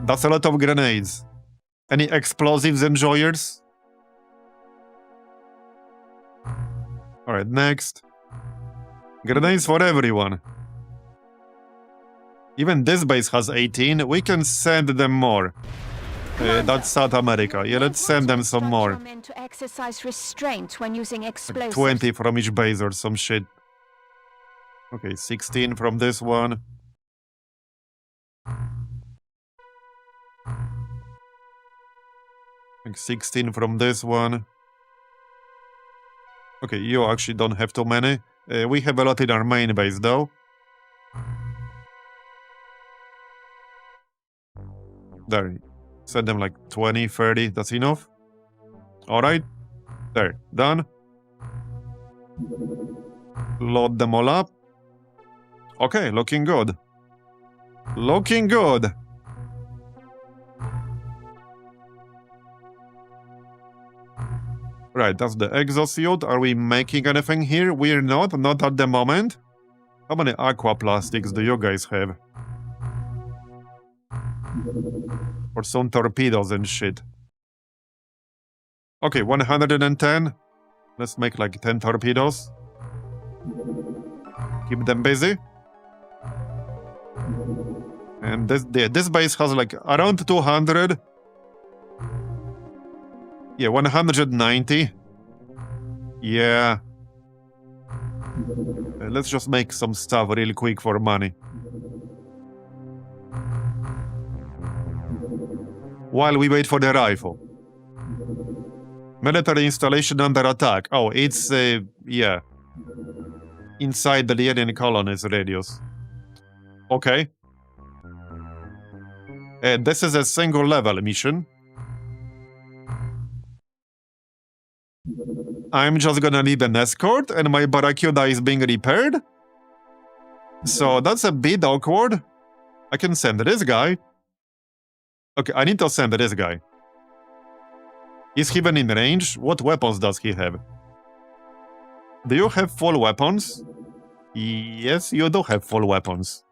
That's a lot of grenades. Any explosives enjoyers? Alright, next. Grenades for everyone. Even this base has 18. We can send them more. That's South America. Yeah, let's send them some more. To exercise restraint when using explosives. Like 20 from each base or some shit. Okay, 16 from this one. Like 16 from this one. Okay, you actually don't have too many. We have a lot in our main base though. There. Send them like 20, 30. That's enough. Alright. There. Done. Load them all up. Okay, looking good. Looking good. Right, that's the exosuit. Are we making anything here? We're not at the moment. How many aqua plastics do you guys have? Or some torpedoes and shit. Okay, 110. Let's make like 10 torpedoes. Keep them busy. And this base has like around 200. Yeah, 190. Yeah. Let's just make some stuff real quick for money. While we wait for the rifle. Military installation under attack. Oh, it's, yeah. Inside the alien colony's radius. Okay. This is a single level mission. I'm just gonna need an escort and my Barracuda is being repaired. So that's a bit awkward. I can send this guy. Okay, I need to send this guy. Is he even in range? What weapons does he have? Do you have full weapons? Yes, you do have full weapons.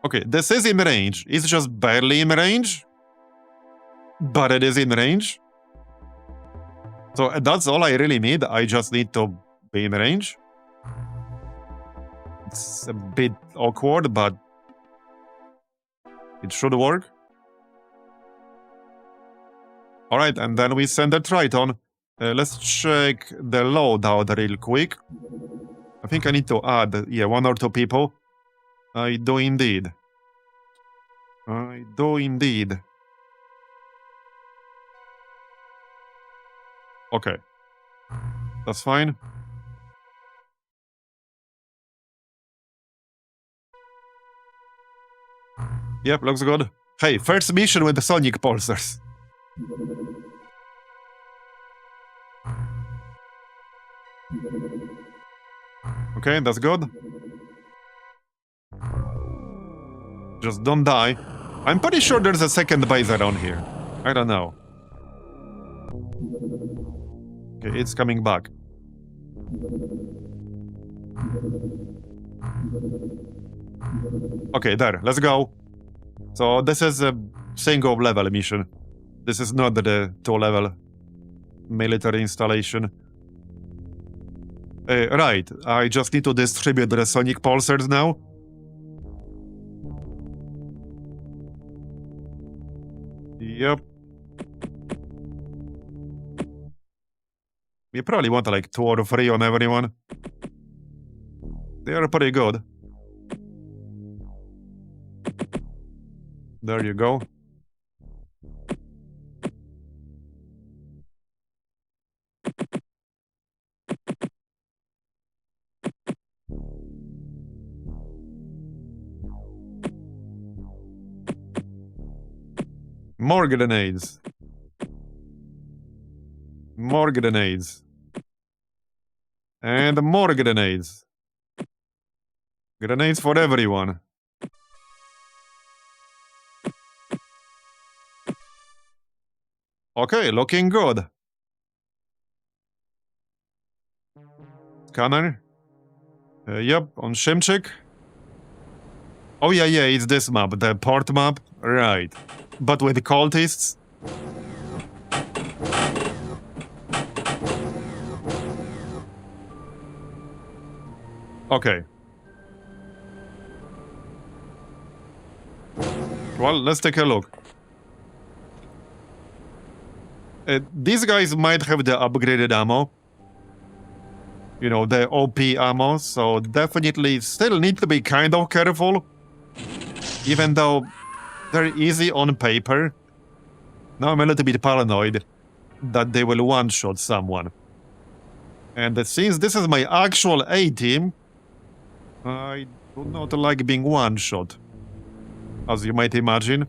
Okay, this is in range. It's just barely in range. But it is in range. So that's all I really need. I just need to be in range. It's a bit awkward, but it should work. Alright, and then we send a Triton. Let's check the loadout real quick. I think I need to add, 1 or 2 people. I do indeed. Okay. That's fine. Yep, looks good. Hey, first mission with the Sonic Pulsars. Okay, that's good. Just don't die. I'm pretty sure there's a second base around here. I don't know. Okay, it's coming back. Okay, there, let's go. So this is a single level mission. This is not the 2-level military installation. Right, I just need to distribute the Sonic Pulsars now. Yep. We probably want like 2 or 3 on everyone. They are pretty good. There you go. More grenades. More grenades. And more grenades. Grenades for everyone. Okay, looking good. Scanner. Yep, on Shimchik. Oh yeah, it's this map, the port map. Right. But with cultists. Okay. Well, let's take a look. These guys might have the upgraded ammo. You know, the OP ammo, so definitely still need to be kind of careful. Even though they're easy on paper. Now I'm a little bit paranoid that they will one-shot someone. And since this is my actual A-team, I do not like being one-shot, as you might imagine.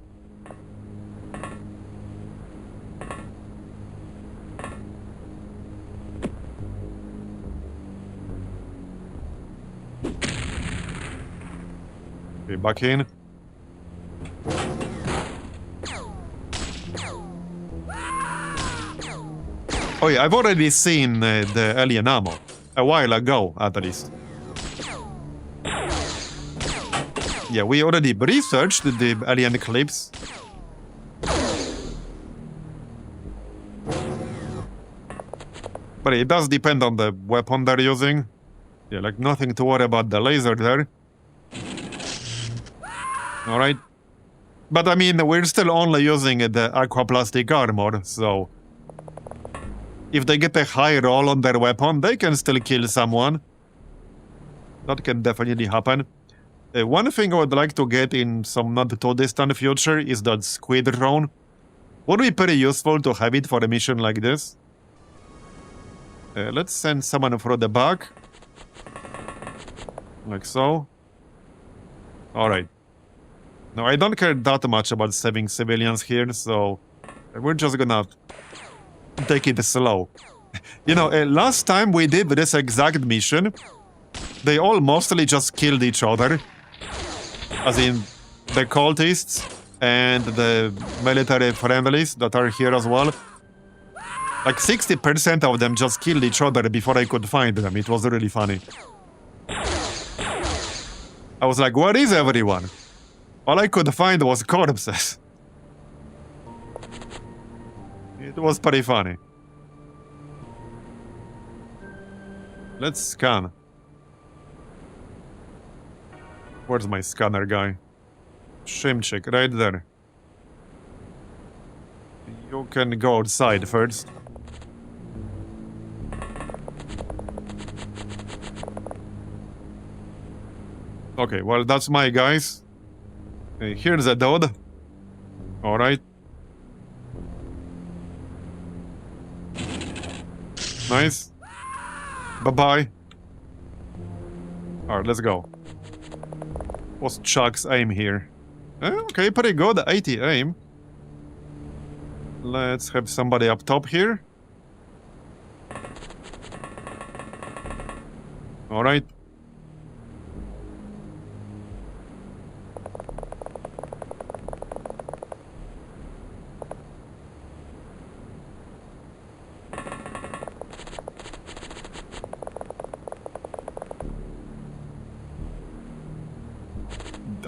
Okay, back in. Oh yeah, I've already seen the alien ammo. A while ago, at least. Yeah, we already researched the alien clips. But it does depend on the weapon they're using. Yeah, like nothing to worry about the laser there. Alright. But I mean, we're still only using the aquaplastic armor, so... If they get a high roll on their weapon, they can still kill someone. That can definitely happen. One thing I would like to get in some not too distant future is that squid drone. Would be pretty useful to have it for a mission like this. Let's send someone through the back. Like so. Alright. Now, I don't care that much about saving civilians here, so we're just gonna take it slow. You know, last time we did this exact mission, they all mostly just killed each other. As in, the cultists and the military friendlies that are here as well. Like 60% of them just killed each other before I could find them. It was really funny. I was like, where is everyone? All I could find was corpses. It was pretty funny. Let's scan. Where's my scanner guy? Shimchik, right there. You can go outside first. Okay, well, that's my guys. Here's a dude. Alright. Nice. Bye-bye. Alright, let's go. What's Chuck's aim here? Okay, pretty good. 80 aim. Let's have somebody up top here. Alright.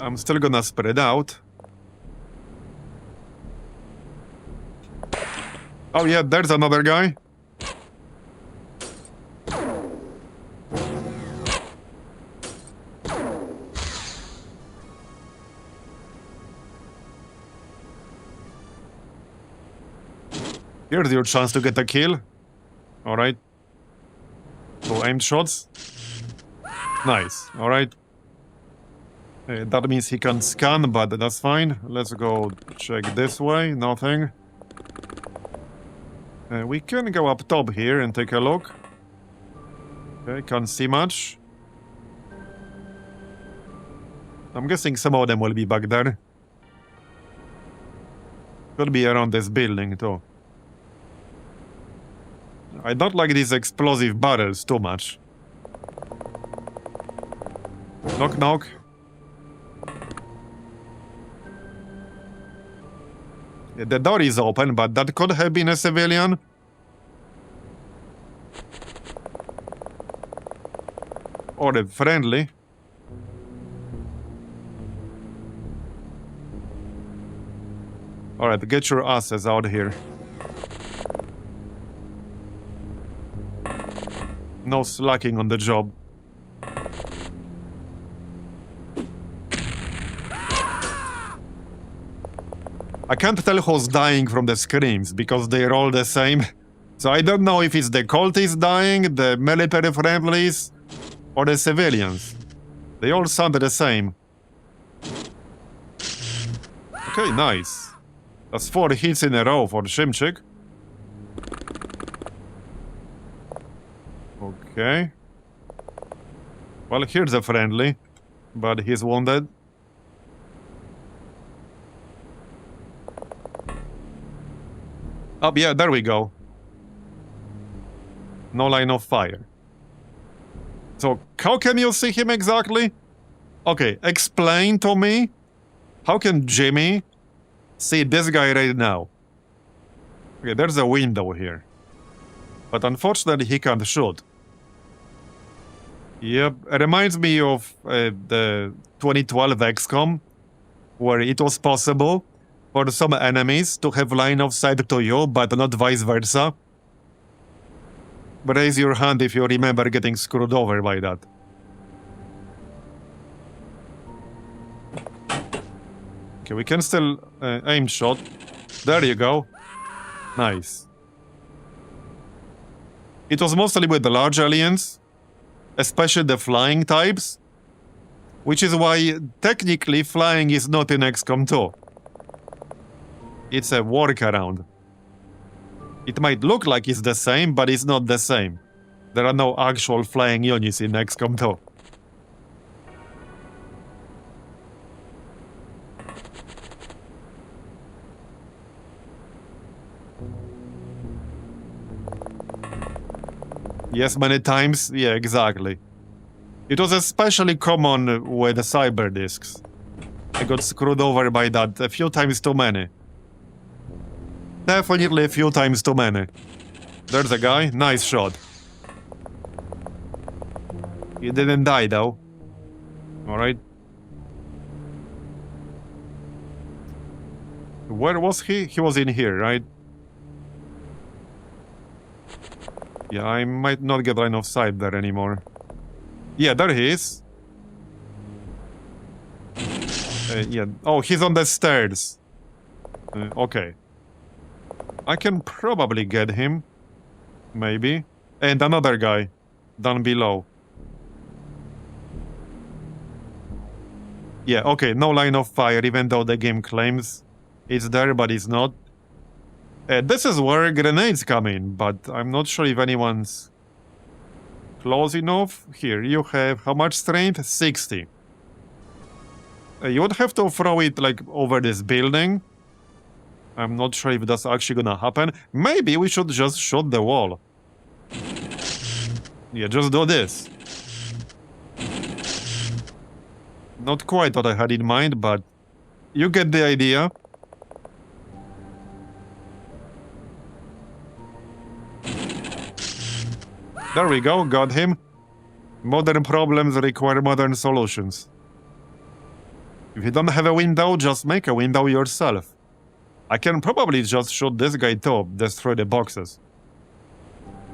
I'm still gonna spread out. Oh yeah, there's another guy. Here's your chance to get a kill. Alright. 2 aimed shots. Nice, alright. That means he can scan, but that's fine. Let's go check this way. Nothing. We can go up top here and take a look. Okay, can't see much. I'm guessing some of them will be back there. Could be around this building too. I don't like these explosive barrels too much. Knock knock. The door is open, but that could have been a civilian. Or a friendly. Alright, get your asses out here. No slacking on the job. I can't tell who's dying from the screams, because they're all the same. So I don't know if it's the cultists dying, the military friendlies, or the civilians. They all sound the same. Okay, nice. That's 4 hits in a row for Shimchik. Okay. Well, here's a friendly, but he's wounded. Oh, yeah, there we go. No line of fire. So, how can you see him exactly? Okay, explain to me. How can Jimmy see this guy right now? Okay, there's a window here. But unfortunately, he can't shoot. Yep, it reminds me of the 2012 XCOM, where it was possible for some enemies to have line of sight to you, but not vice versa. Raise your hand if you remember getting screwed over by that. Okay, we can still aim shot. There you go. Nice. It was mostly with the large aliens, especially the flying types, which is why technically flying is not in XCOM 2. It's a workaround. It might look like it's the same, but it's not the same. There are no actual flying units in XCOM 2. Yes, many times. Yeah, exactly. It was especially common with the cyber disks. I got screwed over by that a few times too many. Definitely a few times too many. There's a guy. Nice shot. He didn't die though. Alright. Where was he? He was in here, right? Yeah, I might not get line of sight there anymore. Yeah, there he is. Yeah. Oh, he's on the stairs. Okay. I can probably get him. Maybe. And another guy. Down below. Yeah, okay. No line of fire, even though the game claims it's there, but it's not. This is where grenades come in, but I'm not sure if anyone's close enough. Here, you have how much strength? 60. You would have to throw it, like, over this building. I'm not sure if that's actually gonna happen. Maybe we should just shoot the wall. Yeah, just do this. Not quite what I had in mind, but you get the idea. There we go, got him. Modern problems require modern solutions. If you don't have a window, just make a window yourself. I can probably just shoot this guy too, destroy the boxes.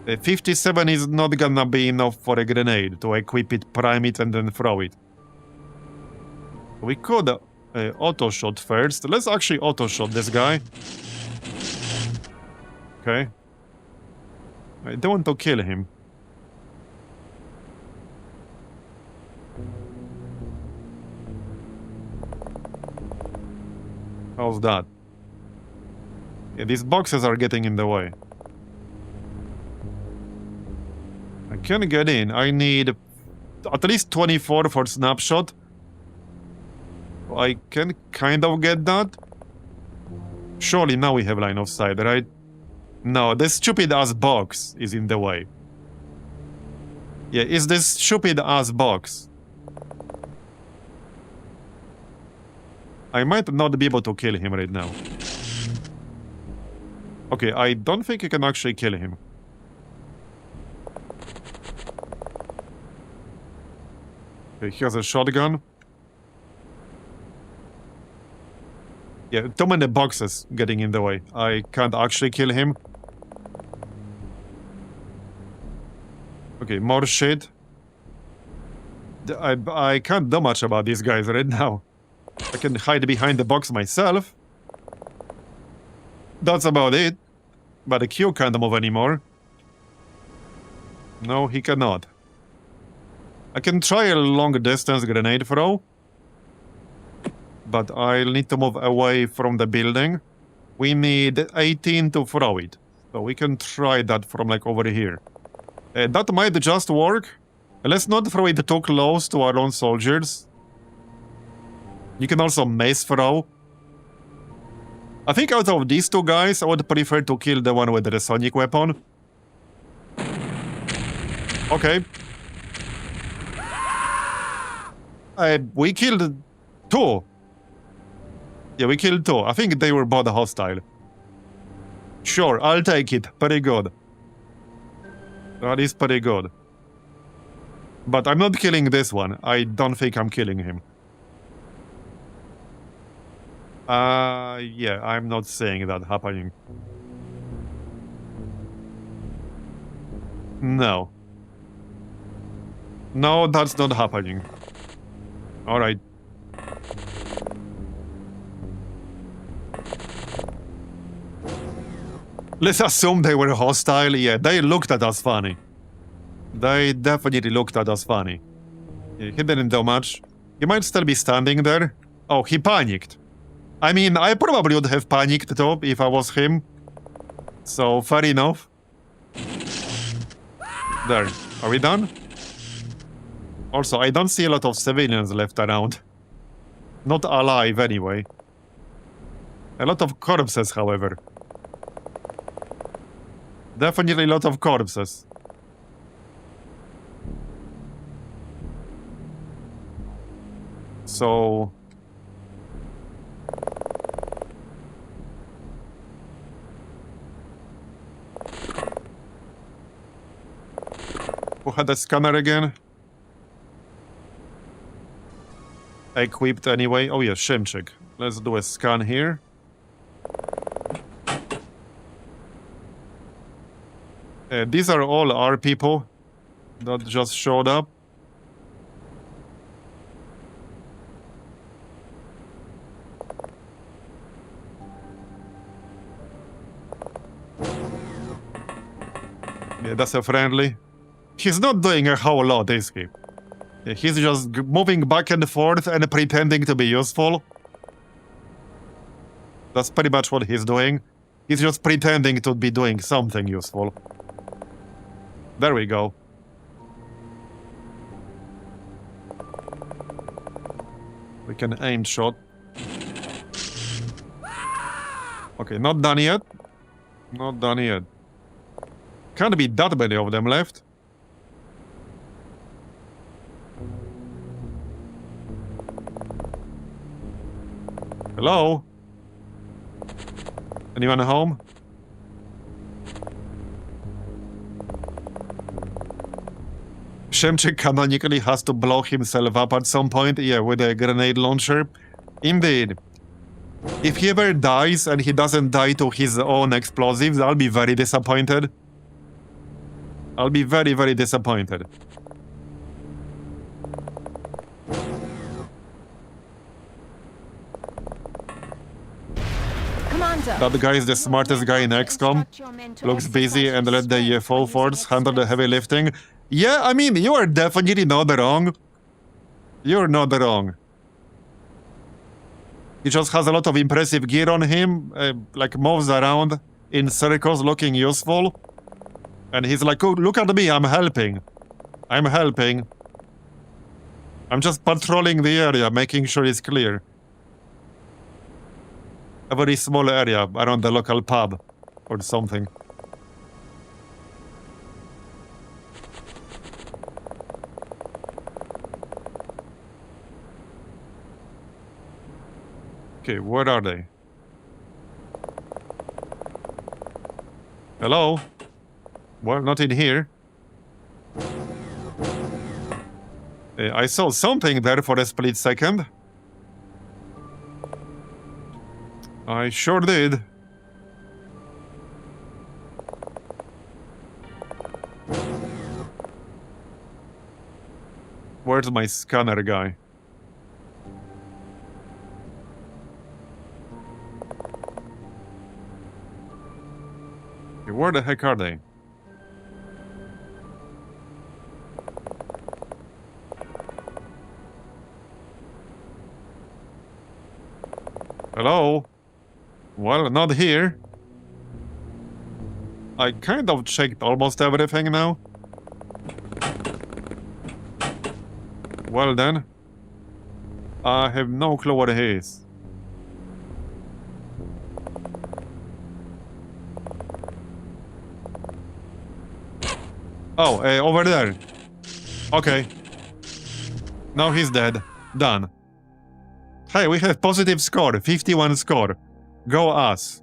57 is not gonna be enough for a grenade to equip it, prime it, and then throw it. We could auto-shot first. Let's actually auto-shot this guy. Okay. I don't want to kill him. How's that? Yeah, these boxes are getting in the way. I can get in. I need at least 24 for snapshot. I can kind of get that. Surely now we have line of sight, right? No, this stupid-ass box is in the way. Yeah, it's this stupid-ass box. I might not be able to kill him right now. Okay, I don't think I can actually kill him. Okay, he has a shotgun. Yeah, too many boxes getting in the way. I can't actually kill him. Okay, more shit. I can't do much about these guys right now. I can hide behind the box myself. That's about it. But the Q can't move anymore. No, he cannot. I can try a long-distance grenade throw. But I'll need to move away from the building. We need 18 to throw it. So we can try that from like over here. That might just work. Let's not throw it too close to our own soldiers. You can also mace throw. I think out of these two guys, I would prefer to kill the one with the sonic weapon. Okay. We killed two. Yeah, we killed two. I think they were both hostile. Sure, I'll take it. Pretty good. That is pretty good. But I'm not killing this one. I don't think I'm killing him. Yeah, I'm not saying that happening. No. No, that's not happening. Alright. Let's assume they were hostile. Yeah, they looked at us funny. They definitely looked at us funny. Yeah, he didn't do much. He might still be standing there. Oh, he panicked. I mean, I probably would have panicked too if I was him. So, fair enough. There. Are we done? Also, I don't see a lot of civilians left around. Not alive, anyway. A lot of corpses, however. Definitely a lot of corpses. So... Who had the scanner again? Equipped anyway. Oh yeah, Shimchik. Let's do a scan here. These are all our people that just showed up. Yeah, that's a friendly. He's not doing a whole lot, is he? He's just moving back and forth and pretending to be useful. That's pretty much what he's doing. He's just pretending to be doing something useful. There we go. We can aim shot. Okay, not done yet. Not done yet. Can't be that many of them left. Hello? Anyone home? Shemchik canonically has to blow himself up at some point, yeah, with a grenade launcher. Indeed. If he ever dies and he doesn't die to his own explosives, I'll be very disappointed. I'll be very, very disappointed. Commander, That guy is the smartest guy in XCOM. Looks busy and let the UFO force handle the heavy lifting. Yeah, I mean, you are definitely not wrong. You're not wrong. He just has a lot of impressive gear on him, like moves around in circles looking useful. And he's like, oh, look at me, I'm helping. I'm helping. I'm just patrolling the area, making sure it's clear. A very small area around the local pub or something. Okay, where are they? Hello? Well, not in here. I saw something there for a split second. I sure did. Where's my scanner guy? Where the heck are they? Hello? Well, not here. I kind of checked almost everything now. Well then. I have no clue what it is. Oh, over there. Okay. Now he's dead. Done. Hey, we have positive score. 51 score. Go us.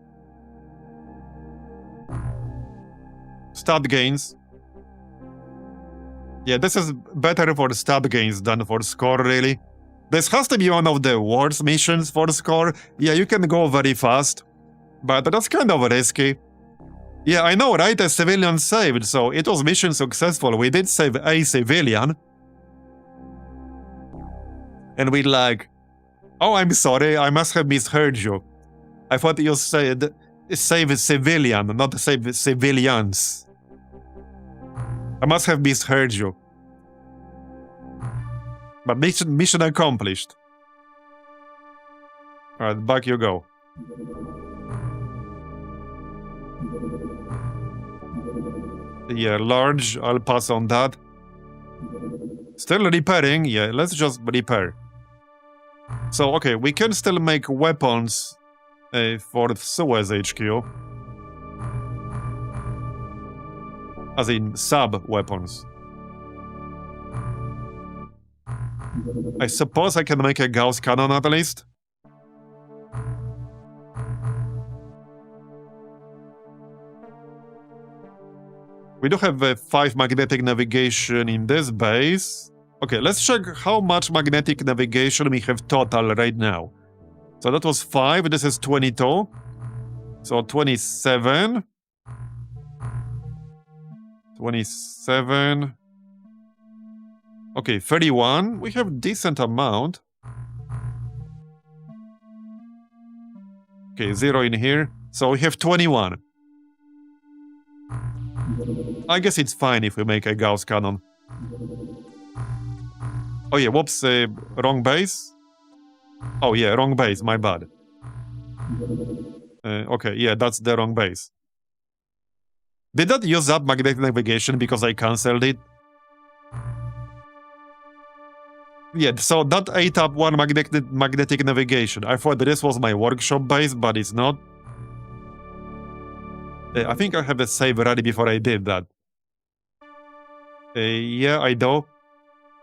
Stat gains. Yeah, this is better for stat gains than for score, really. This has to be one of the worst missions for score. Yeah, you can go very fast. But that's kind of risky. Yeah, I know, right? A civilian saved, so it was mission successful. We did save a civilian. And we like... Oh, I'm sorry, I must have misheard you. I thought you said save a civilian, not save civilians. I must have misheard you. But mission accomplished. Alright, back you go. Yeah, large, I'll pass on that. Still repairing, yeah, let's just repair. So, okay, we can still make weapons for Suez HQ. As in, sub-weapons. I suppose I can make a Gauss cannon at least. We do have 5 magnetic navigation in this base. Okay, let's check how much magnetic navigation we have total right now. So that was 5, this is 22. So 27. 27. Okay, 31. We have decent amount. Okay, 0 in here. So we have 21. I guess it's fine if we make a Gauss cannon. Oh yeah, whoops, wrong base. Oh yeah, wrong base, my bad. Okay, yeah, that's the wrong base. Did that use up magnetic navigation because I cancelled it? Yeah, so that ate up 1 magnetic navigation. I thought this was my workshop base, but it's not. I think I have a save ready before I did that. Yeah, I do.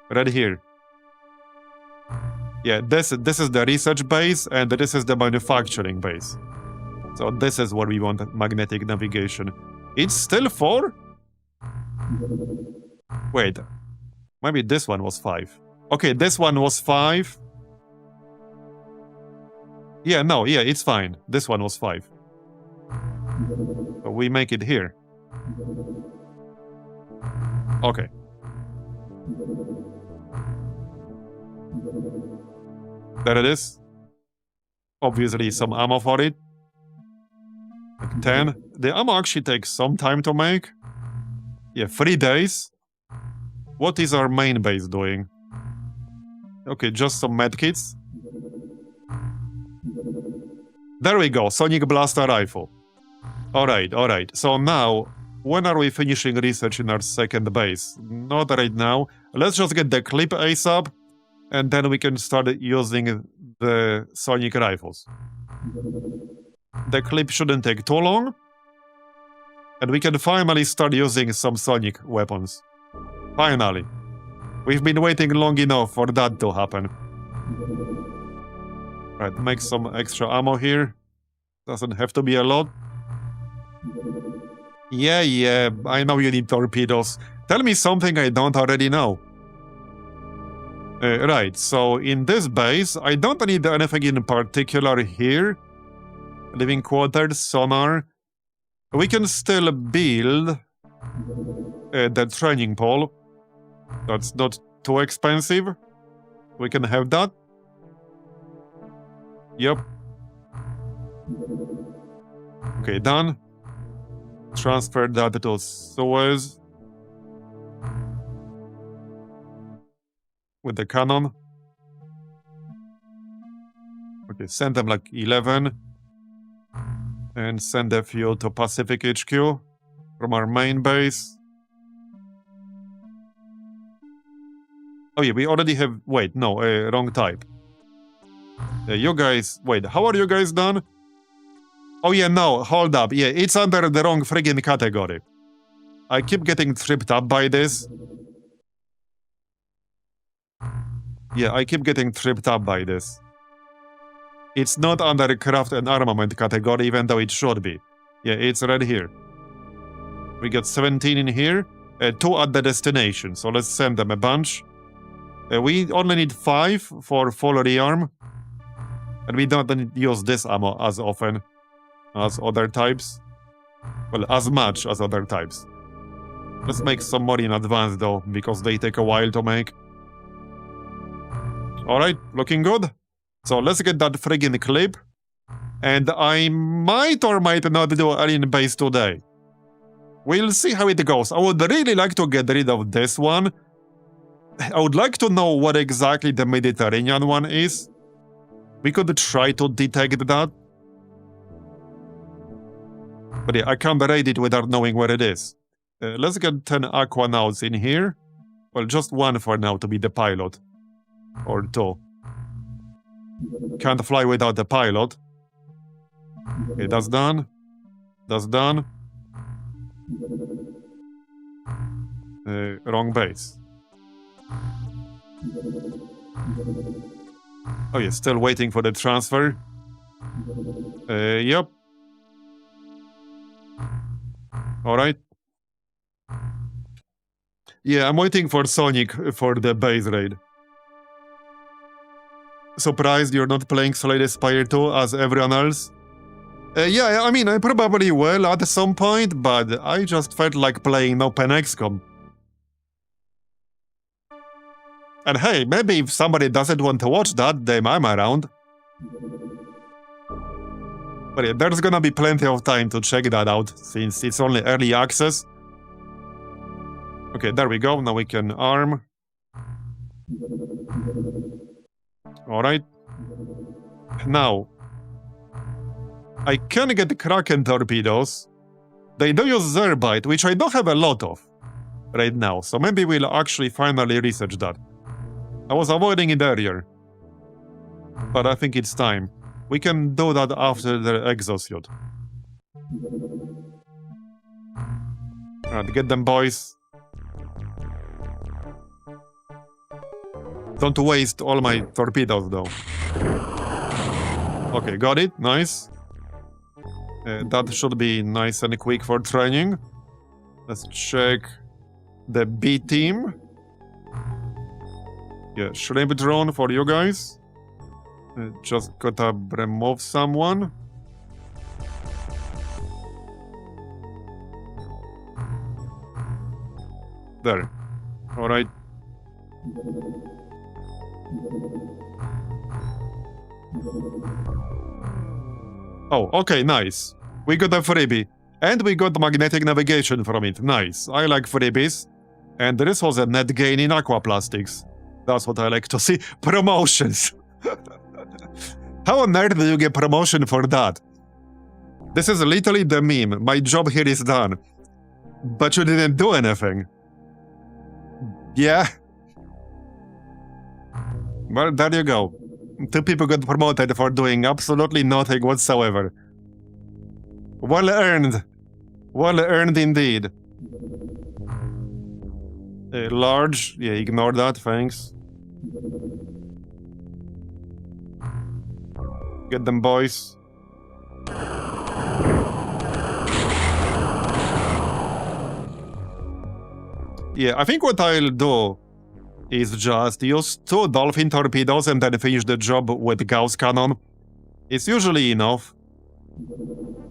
Right here. Yeah, this is the research base, and this is the manufacturing base. So this is where we want magnetic navigation. It's still 4? Wait. Maybe this one was 5. Okay, this one was 5. Yeah, no, yeah, it's fine. This one was 5. So we make it here. Okay. There it is. Obviously, some ammo for it. Like 10. The ammo actually takes some time to make. Yeah, 3 days. What is our main base doing? Okay, just some medkits. There we go, Sonic Blaster Rifle. Alright. So now, when are we finishing research in our second base? Not right now. Let's just get the clip ASAP, and then we can start using the Sonic Rifles. The clip shouldn't take too long, and we can finally start using some Sonic weapons. Finally. We've been waiting long enough for that to happen. Right, make some extra ammo here. Doesn't have to be a lot. Yeah, I know you need torpedoes. Tell me something I don't already know. Right, so in this base, I don't need anything in particular here. Living quarters, sonar. We can still build the training pole. That's not too expensive. We can have that. Yep. Okay, done. Transfer that to Suez. With the cannon. Okay, send them like 11. And send a few to Pacific HQ from our main base. Oh yeah, we already have... Wait, no, wrong type. You guys... Wait, how are you guys done? Oh yeah, no, hold up. Yeah, it's under the wrong friggin' category. I keep getting tripped up by this. Yeah, I keep getting tripped up by this. It's not under craft and armament category, even though it should be. Yeah, it's right here. We got 17 in here, 2 at the destination, so let's send them a bunch. We only need 5 for full rearm. And we don't use this ammo as often as other types. Well, as much as other types. Let's make some more in advance though, because they take a while to make. Alright, looking good. So let's get that friggin' clip. And I might or might not do alien base today. We'll see how it goes. I would really like to get rid of this one. I would like to know what exactly the Mediterranean one is. We could try to detect that. But yeah, I can't raid it without knowing where it is. Let's get 10 Aquanauts in here. Well, just 1 for now to be the pilot. Or 2. Can't fly without the pilot. Okay, that's done. That's done. Wrong base. Oh yeah, still waiting for the transfer. Yep. Alright. Yeah, I'm waiting for Sonic for the base raid. Surprised you're not playing Slay the Spire 2 as everyone else? Yeah, I mean, I probably will at some point, but I just felt like playing OpenXcom. And hey, maybe if somebody doesn't want to watch that, then I'm around. But yeah, there's gonna be plenty of time to check that out, since it's only early access. Okay, there we go, now we can arm. Alright. Now, I can get Kraken torpedoes. They do use Zerbite, which I don't have a lot of right now, so maybe we'll actually finally research that. I was avoiding it earlier, but I think it's time. We can do that after the exosuit. Alright, get them, boys. Don't waste all my torpedoes, though. Okay, got it. Nice. That should be nice and quick for training. Let's check the B team. Yeah, shrimp drone for you guys. Just gotta remove someone. There. Alright. Oh, okay, nice. We got a freebie. And we got magnetic navigation from it. Nice. I like freebies. And this was a net gain in aquaplastics. That's what I like to see. Promotions. How on earth do you get promotion for that? This is literally the meme. My job here is done. But you didn't do anything. Yeah. Well, there you go. 2 people got promoted for doing absolutely nothing whatsoever. Well earned. Well earned indeed. Large. Yeah, ignore that, thanks. Get them, boys. Yeah, I think what I'll do is just use 2 dolphin torpedoes and then finish the job with Gauss cannon. It's usually enough.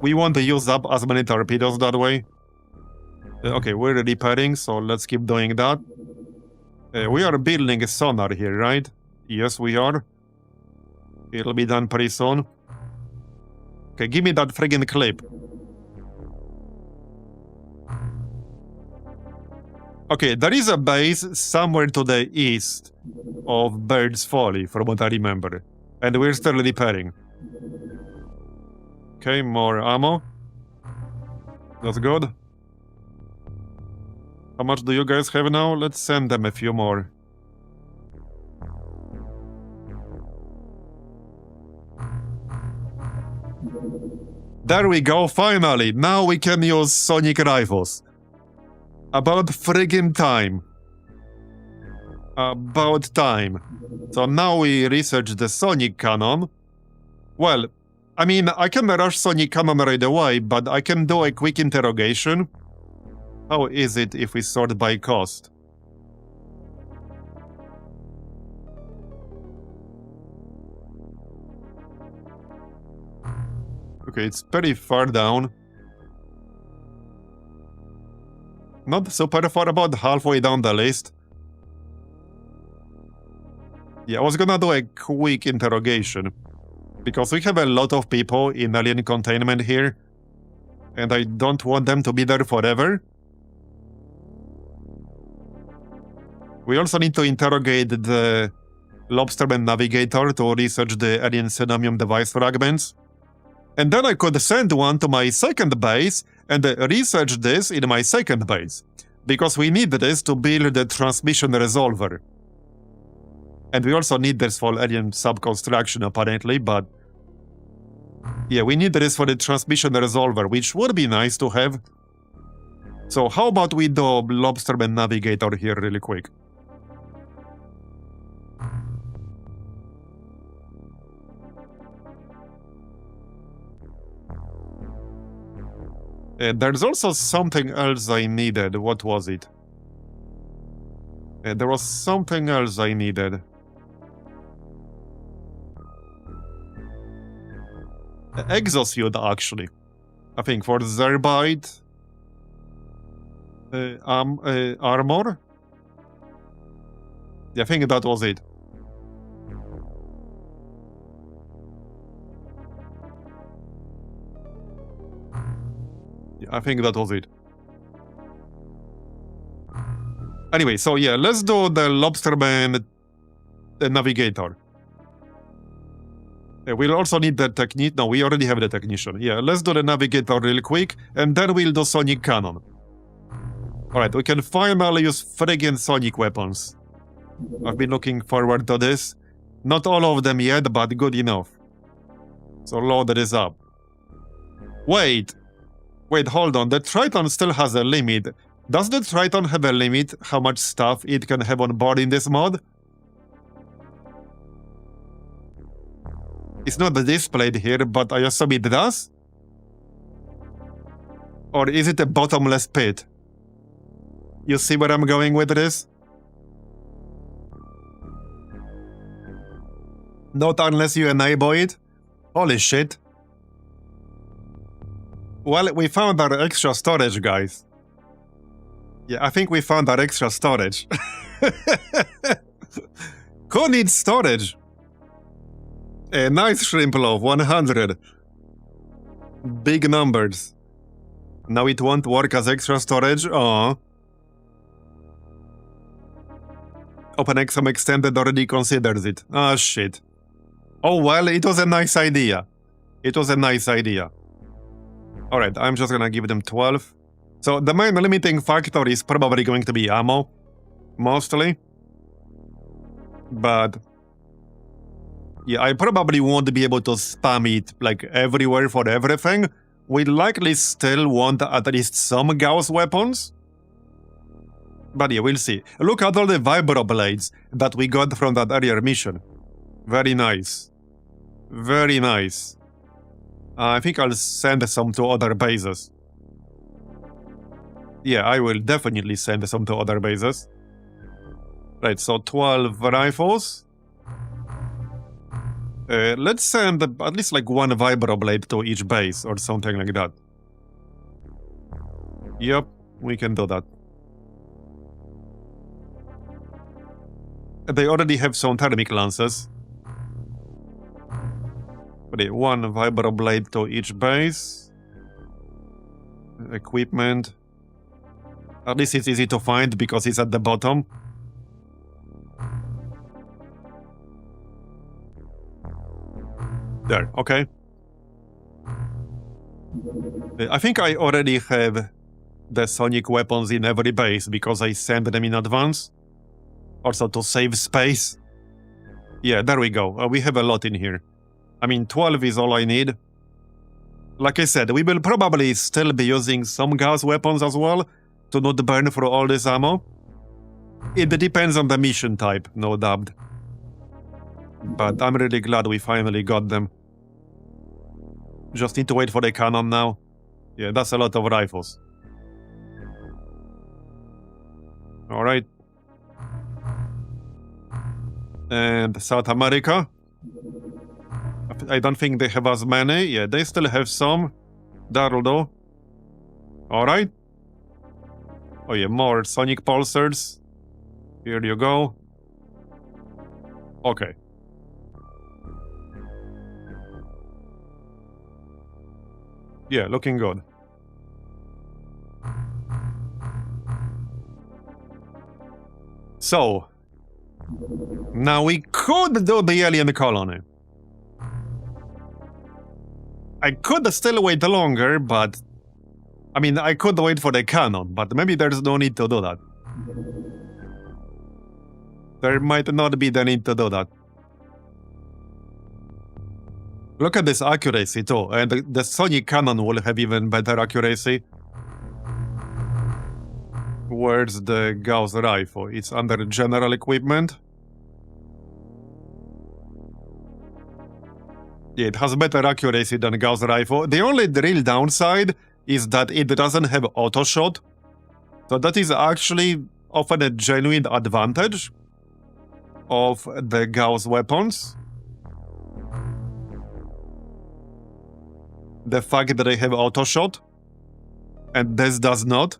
We want to use up as many torpedoes that way. Okay, we're repairing, so let's keep doing that. We are building a sonar here, right? Yes, we are. It'll be done pretty soon. Okay, give me that friggin' clip. Okay, there is a base somewhere to the east of Bird's Folly, from what I remember. And we're still repairing. Okay, more ammo. That's good. How much do you guys have now? Let's send them a few more. There we go, finally! Now we can use sonic rifles. About friggin' time. About time. So now we research the sonic cannon. Well, I mean, I can rush sonic cannon right away, but I can do a quick interrogation. How is it if we sort by cost? Okay, it's pretty far down. Not super far, about halfway down the list. Yeah, I was gonna do a quick interrogation. Because we have a lot of people in alien containment here. And I don't want them to be there forever. We also need to interrogate the Lobsterman Navigator to research the alien Cenomium device fragments. And then I could send one to my second base and research this in my second base. Because we need this to build the transmission resolver. And we also need this for alien subconstruction apparently, but... yeah, we need this for the transmission resolver, which would be nice to have. So how about we do Lobsterman Navigator here really quick? There's also something else I needed. What was it? There was something else I needed. Exosuit, actually. I think for Zerbite. Armor? Yeah, I think that was it. Yeah, I think that was it. Anyway, so yeah, let's do the Lobsterman Navigator. We'll also need the technique. No, we already have the technician. Yeah, let's do the Navigator real quick, and then we'll do Sonic Cannon. Alright, we can finally use friggin' Sonic weapons. I've been looking forward to this. Not all of them yet, but good enough. So load this up. Wait, hold on. The Triton still has a limit. Does the Triton have a limit how much stuff it can have on board in this mod? It's not displayed here, but I assume it does? Or is it a bottomless pit? You see where I'm going with this? Not unless you enable it? Holy shit. Well, we found our extra storage, guys. Yeah, I think we found our extra storage. Who needs storage? A nice shrimp loaf, 100. Big numbers. Now it won't work as extra storage? Aww. OpenXcom Extended already considers it. Ah, shit. Oh well, it was a nice idea. It was a nice idea. Alright, I'm just gonna give them 12. So the main limiting factor is probably going to be ammo. Mostly. But yeah, I probably won't be able to spam it like everywhere for everything. We likely still want at least some Gauss weapons. But yeah, we'll see. Look at all the vibro blades that we got from that earlier mission. Very nice. Very nice. I think I'll send some to other bases. Yeah, I will definitely send some to other bases. Right, so 12 rifles. Let's send at least like one vibroblade to each base or something like that. Yep, we can do that. They already have some thermic lances. But one vibroblade to each base. Equipment. At least it's easy to find because it's at the bottom. There, okay. I think I already have the Sonic weapons in every base because I sent them in advance. Also to save space. Yeah, there we go. We have a lot in here. I mean, 12 is all I need. Like I said, we will probably still be using some gas weapons as well to not burn through all this ammo. It depends on the mission type, no doubt. But I'm really glad we finally got them. Just need to wait for the cannon now. Yeah, that's a lot of rifles. Alright. And South America. I don't think they have as many. Yeah, they still have some. That'll do. Alright. Oh yeah, more Sonic pulsars. Here you go. Okay. Yeah, looking good. So, now we could do the alien colony. I could still wait longer, but... I mean, I could wait for the cannon, but maybe there's no need to do that. There might not be the need to do that. Look at this accuracy too, and the Sonic cannon will have even better accuracy. Where's the Gauss rifle? It's under general equipment. Yeah, it has better accuracy than Gauss rifle. The only real downside is that it doesn't have auto shot. So that is actually often a genuine advantage of the Gauss weapons. The fact that they have auto shot and this does not.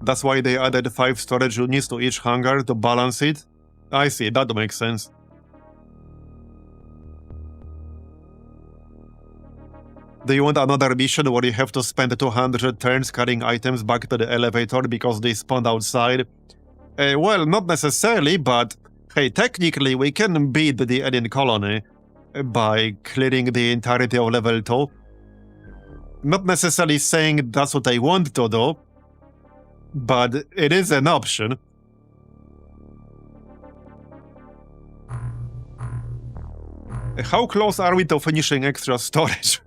That's why they added 5 storage units to each hangar to balance it. I see, that makes sense. Do you want another mission where you have to spend 200 turns carrying items back to the elevator because they spawned outside? Well, not necessarily, but hey, technically we can beat the alien colony by clearing the entirety of level 2. Not necessarily saying that's what I want to do, but it is an option. How close are we to finishing extra storage?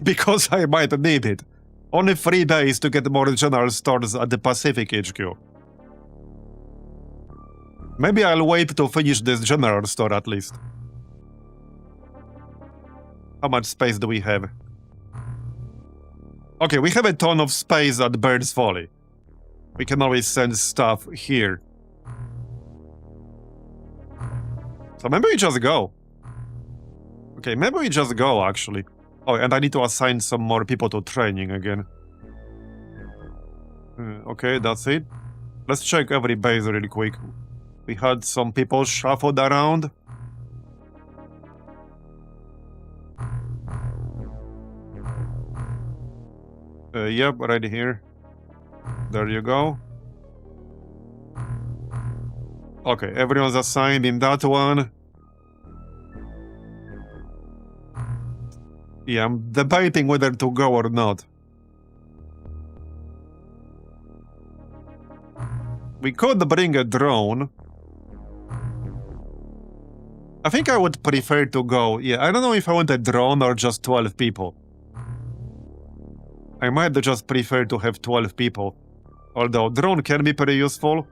Because I might need it. Only 3 days to get more general stores at the Pacific HQ. Maybe I'll wait to finish this general store at least. How much space do we have? Okay, we have a ton of space at Bird's Folly. We can always send stuff here. So maybe we just go. Okay, maybe we just go, actually. Oh, and I need to assign some more people to training again. Okay, that's it. Let's check every base really quick. We had some people shuffled around. Yep, right here. There you go. Okay, everyone's assigned in that one. Yeah, I'm debating whether to go or not. We could bring a drone. I think I would prefer to go. Yeah, I don't know if I want a drone or just 12 people. I might just prefer to have 12 people. Although drone can be pretty useful.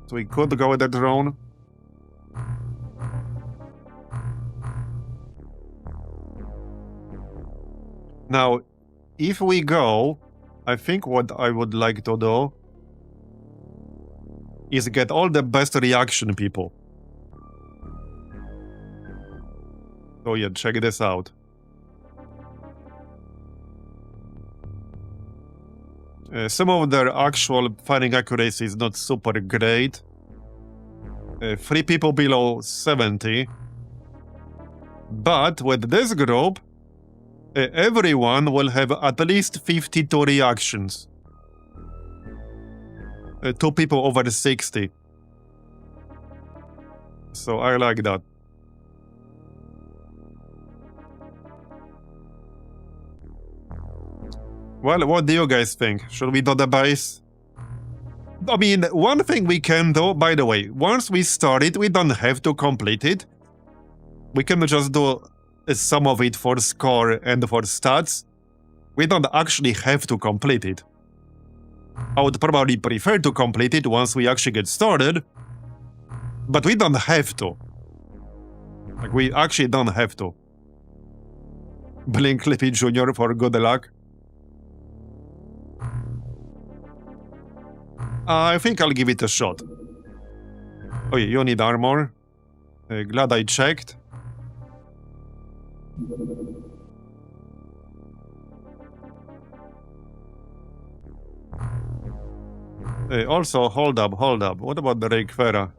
So we could go with a drone. Now, if we go, I think what I would like to do is get all the best reaction people. Oh yeah, check this out. Some of their actual firing accuracy is not super great. 3 people below 70. But with this group, everyone will have at least 52 reactions. 2 people over 60. So I like that. Well, what do you guys think? Should we do the base? I mean, one thing we can do, by the way, once we start it, we don't have to complete it. We can just do some of it for score and for stats. We don't actually have to complete it. I would probably prefer to complete it once we actually get started, but we don't have to. Like, we actually don't have to. Blink Lippy Jr. for good luck. I think I'll give it a shot. Oh yeah, you need armor. Glad I checked. Also, hold up. What about the Reikvera?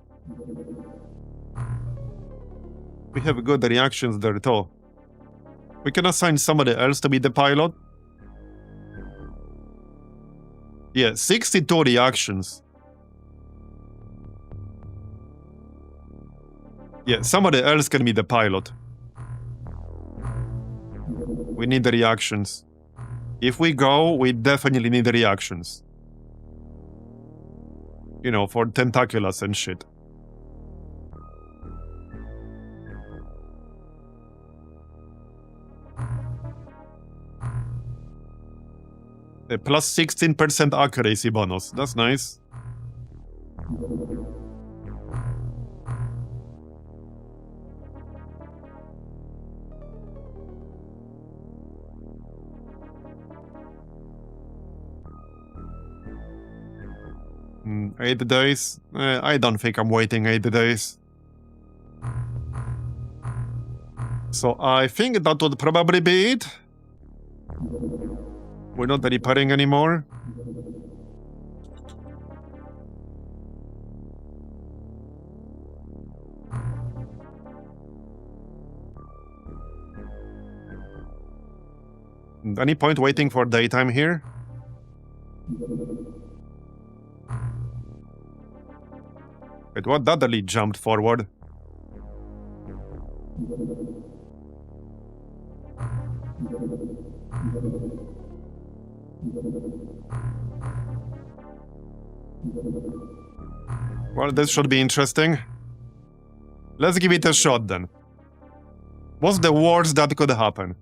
We have good reactions there too. We can assign somebody else to be the pilot. Yeah, 62 reactions. Yeah, somebody else can be the pilot. We need the reactions. If we go, we definitely need the reactions. You know, for tentaculars and shit. A plus 16% accuracy bonus. That's nice. 8 days? I don't think I'm waiting 8 days. So I think that would probably be it. We're not repairing anymore. Any point waiting for daytime here? Wait, what? That elite jumped forward. Well, this should be interesting. Let's give it a shot then. What's the worst that could happen?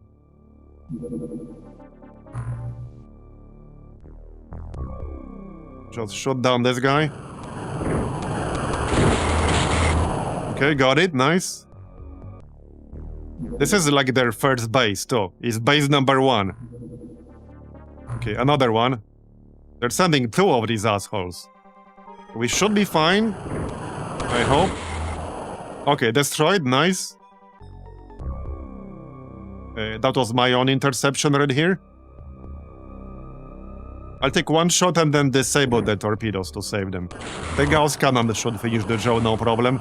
Just shot down this guy. Okay, got it, nice. This is like their first base too. It's base number 1. Okay, another one. They're sending 2 of these assholes. We should be fine. I hope. Okay, destroyed, nice. That was my own interception right here. I'll take 1 shot and then disable the torpedoes to save them. The Gauss cannon should finish the job, no problem.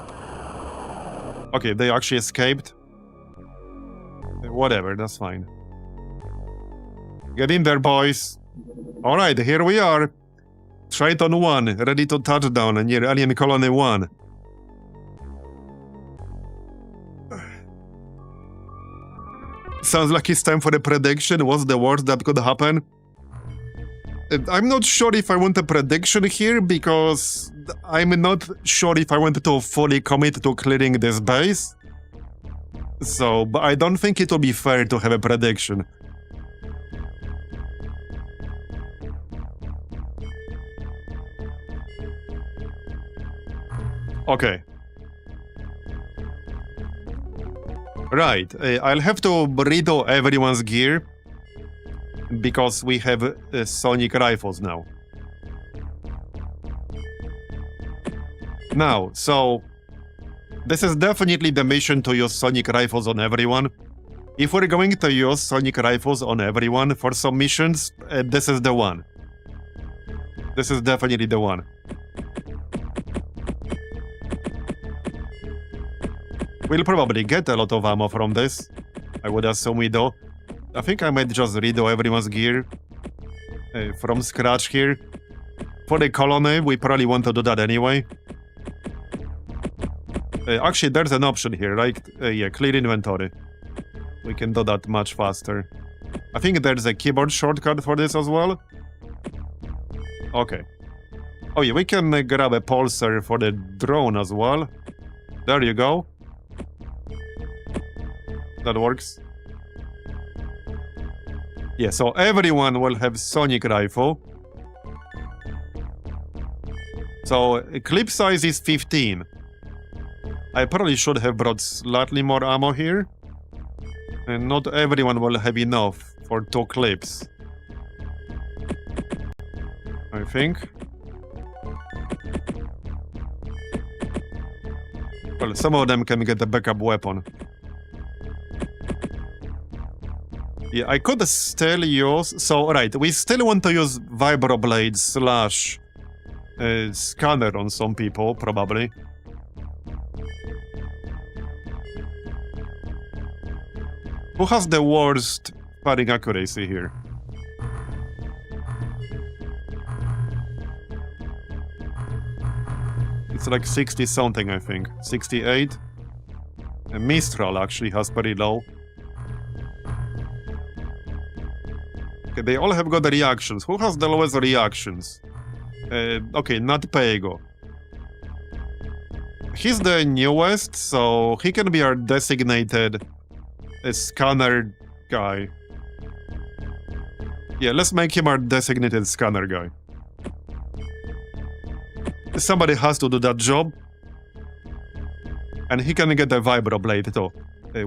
Okay, they actually escaped. Whatever, that's fine. Get in there, boys. Alright, here we are. Triton 1, ready to touchdown near Alien Colony 1. Sounds like it's time for a prediction. What's the worst that could happen? I'm not sure if I want a prediction here, because I'm not sure if I want to fully commit to clearing this base. So, but I don't think it will be fair to have a prediction. Okay. Right, I'll have to redo everyone's gear, because we have sonic rifles now. Now, so this is definitely the mission to use sonic rifles on everyone. If we're going to use sonic rifles on everyone for some missions, this is the one. This is definitely the one. We'll probably get a lot of ammo from this. I would assume we do. I think I might just redo everyone's gear from scratch here. For the colony, we probably want to do that anyway. Actually, there's an option here, right? Yeah, clear inventory. We can do that much faster. I think there's a keyboard shortcut for this as well. Okay. Oh yeah, we can grab a pulsar for the drone as well. There you go. That works. Yeah, so everyone will have sonic rifle. So clip size is 15. I probably should have brought slightly more ammo here. And not everyone will have enough for 2 clips. I think. Well, some of them can get a backup weapon. Yeah, I could still use... So, right, we still want to use vibroblade slash scanner on some people, probably. Who has the worst firing accuracy here? It's like 60 something, I think. 68. And Mistral actually has pretty low. Okay, they all have got the reactions. Who has the lowest reactions? Okay, not Pego. He's the newest, so he can be our designated scanner guy. Yeah, let's make him our designated scanner guy. Somebody has to do that job. And he can get a vibroblade too.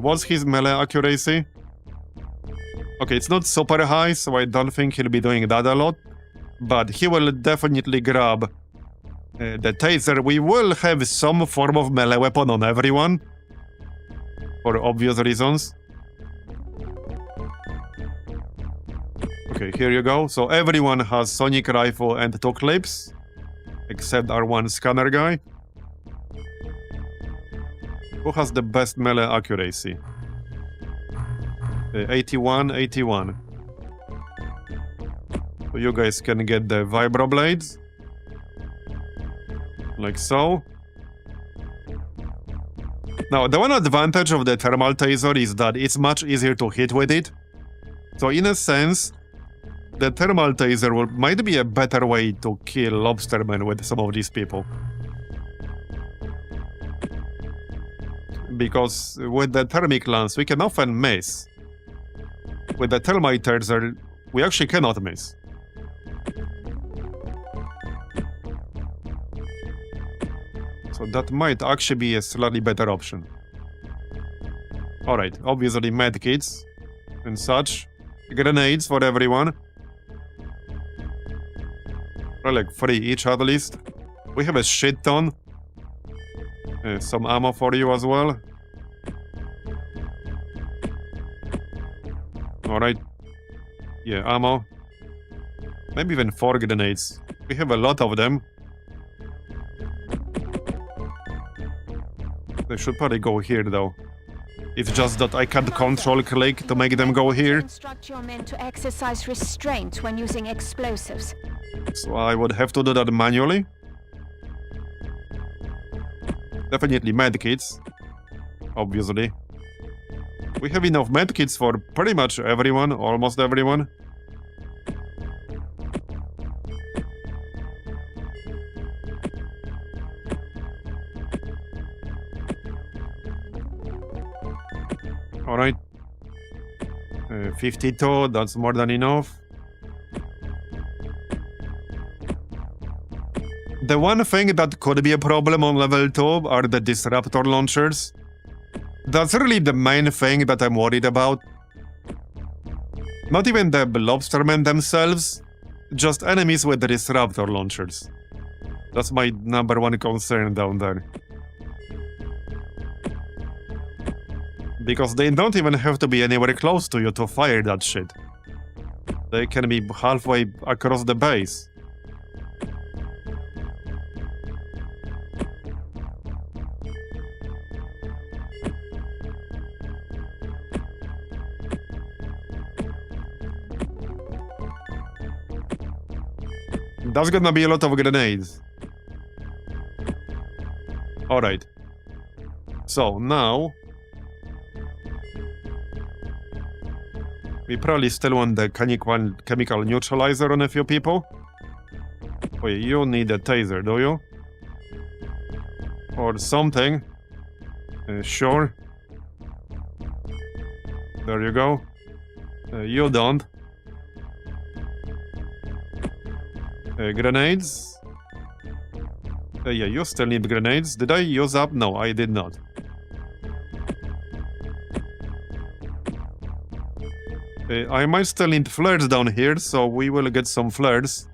What's his melee accuracy? Okay, it's not super high, so I don't think he'll be doing that a lot. But he will definitely grab the taser, we will have some form of melee weapon on everyone. For obvious reasons. Okay, here you go. So everyone has sonic rifle and 2 clips. Except our one scanner guy. Who has the best melee accuracy? 81, 81. So you guys can get the vibroblades. Like so. Now, the one advantage of the thermal taser is that it's much easier to hit with it. So in a sense, the thermal taser might be a better way to kill lobstermen with some of these people. Because with the thermic lance, we can often miss. With the thermal taser, we actually cannot miss. So that might actually be a slightly better option. Alright, obviously medkits and such. Grenades for everyone. Probably like 3 each at least. We have a shit ton. Some ammo for you as well. Alright. Yeah, ammo. Maybe even 4 grenades. We have a lot of them. They should probably go here though. It's just that I can't control click to make them go here. Instruct your men to exercise restraint when using explosives. So I would have to do that manually. Definitely medkits. Obviously. We have enough medkits for pretty much everyone, almost everyone. Alright. 52, that's more than enough. The one thing that could be a problem on level 2 are the disruptor launchers. That's really the main thing that I'm worried about. Not even the lobstermen themselves, just enemies with the disruptor launchers. That's my #1 concern down there. Because they don't even have to be anywhere close to you to fire that shit. They can be halfway across the base. That's gonna be a lot of grenades. Alright. So, now... we probably still want the chemical neutralizer on a few people. Wait, you need a taser, do you? Or something. Sure. There you go. You don't. Grenades. Yeah, you still need grenades. Did I use up? No, I did not. I might still need flares down here, so we will get some flares.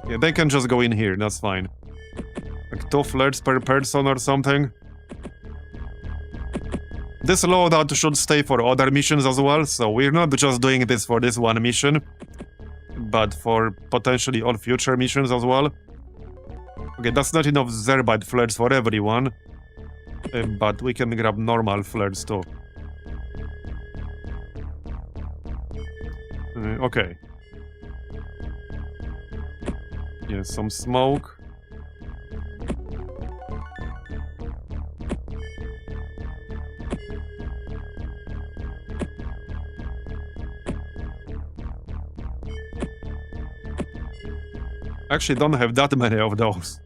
Yeah, they can just go in here, that's fine. Like 2 flares per person or something. This loadout should stay for other missions as well, so we're not just doing this for this one mission, but for potentially all future missions as well. Okay, that's not enough Zerbite flares for everyone, but we can grab normal flares too. Okay. Yeah, some smoke. Actually, don't have that many of those.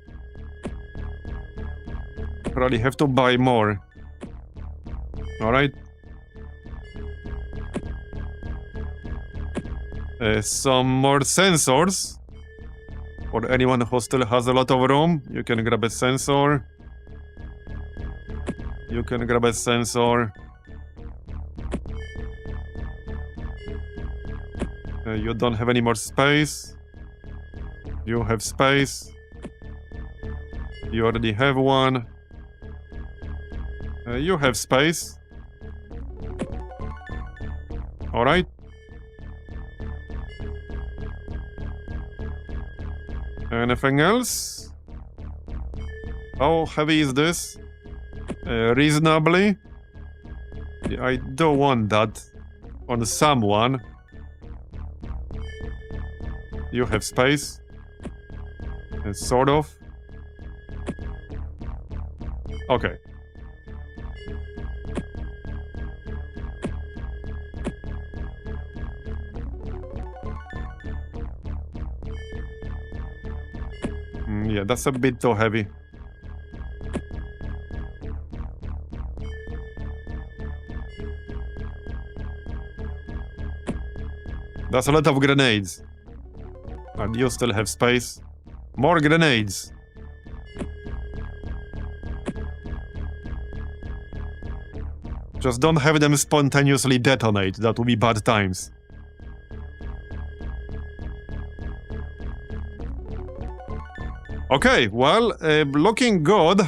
Probably have to buy more. Alright. Some more sensors. For anyone who still has a lot of room, you can grab a sensor. You can grab a sensor. You don't have any more space. You have space. You already have one. You have space. Alright. Anything else? How heavy is this? Reasonably. I don't want that on someone. You have space. Sort of. Okay. Yeah, that's a bit too heavy. That's a lot of grenades. And you still have space. More grenades. Just don't have them spontaneously detonate. That would be bad times. Okay, well, looking good.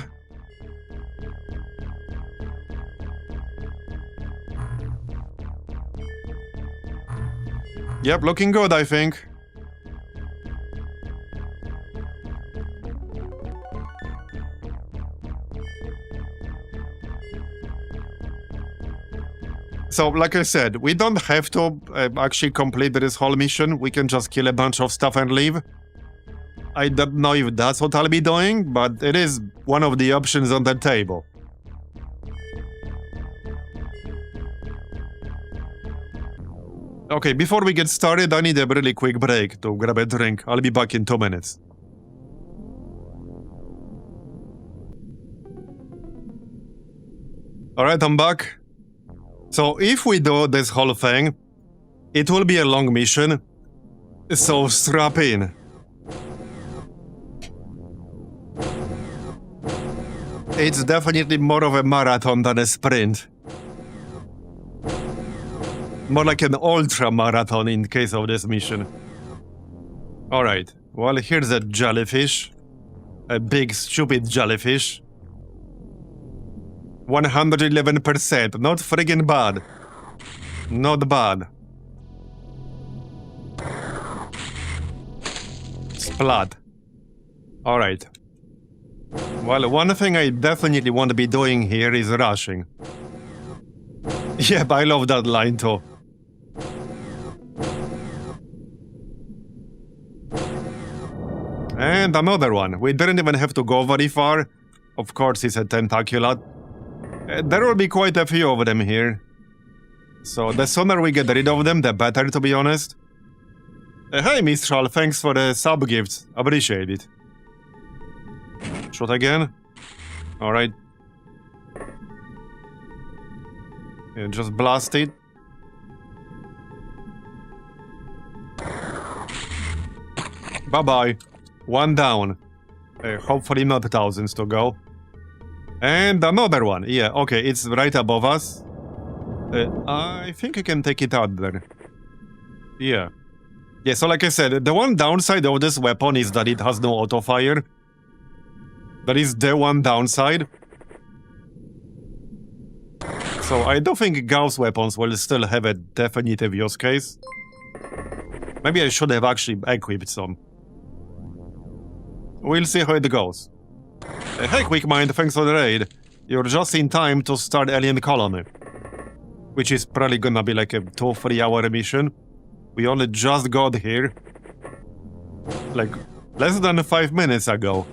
Yep, looking good, I think. So, like I said, we don't have to actually complete this whole mission. We can just kill a bunch of stuff and leave. I don't know if that's what I'll be doing, but it is one of the options on the table. Okay, before we get started, I need a really quick break to grab a drink. I'll be back in 2 minutes. Alright, I'm back. So if we do this whole thing, it will be a long mission. So strap in. It's definitely more of a marathon than a sprint. More like an ultra marathon in case of this mission. Alright, well, here's a jellyfish. A big stupid jellyfish. 111%, not friggin' bad. Not bad. Splat. Alright. Well, one thing I definitely want to be doing here is rushing. Yep, I love that line too. And another one. We didn't even have to go very far. Of course, it's a tentacular. There will be quite a few of them here. So the sooner we get rid of them, the better, to be honest. Hey, Mistral, thanks for the sub-gifts. Appreciate it. Shot again. Alright. Yeah, just blast it. Bye-bye. One down. Hopefully not thousands to go. And another one. Yeah, okay, it's right above us. I think I can take it out there. Yeah. Yeah, so like I said, the one downside of this weapon is that it has no auto-fire. That is the one downside. So I don't think Gauss weapons will still have a definitive use case. Maybe I should have actually equipped some. We'll see how it goes. Hey, Quick Mind, thanks for the raid. You're just in time to start Alien Colony. Which is probably gonna be like a 2-3 hour mission. We only just got here. Like, less than 5 minutes ago.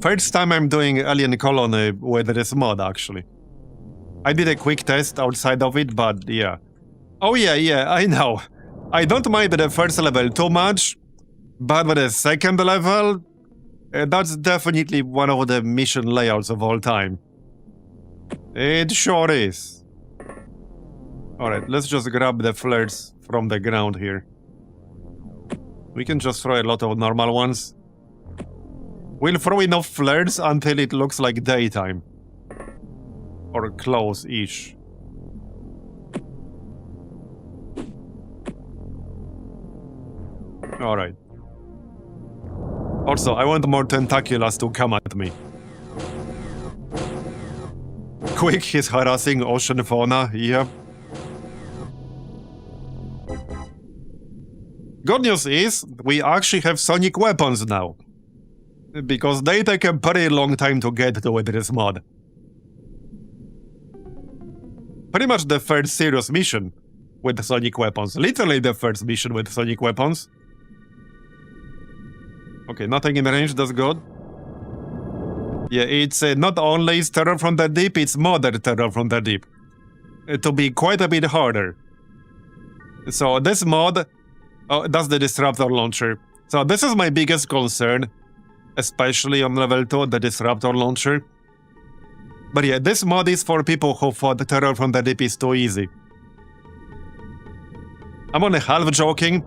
First time I'm doing Alien Colony with this mod, actually. I did a quick test outside of it, but yeah. Oh yeah, I know. I don't mind the first level too much, but with the second level, that's definitely one of the mission layouts of all time. It sure is. Alright, let's just grab the flares from the ground here. We can just throw a lot of normal ones. We'll throw enough flares until it looks like daytime. Or close-ish. Alright. Also, I want more tentaculars to come at me. Quick, he's harassing ocean fauna, yep. Good news is, we actually have sonic weapons now. Because they take a very long time to get to with this mod. Pretty much the first serious mission with sonic weapons. Literally the first mission with sonic weapons. Okay, nothing in range, that's good. Yeah, it's not only is terror from the deep, it's modern terror from the deep. To be quite a bit harder. So this mod... Oh, that's the disruptor launcher. So this is my biggest concern. Especially on level 2, the disruptor launcher. But yeah, this mod is for people who thought terror from the deep is too easy. I'm only half joking.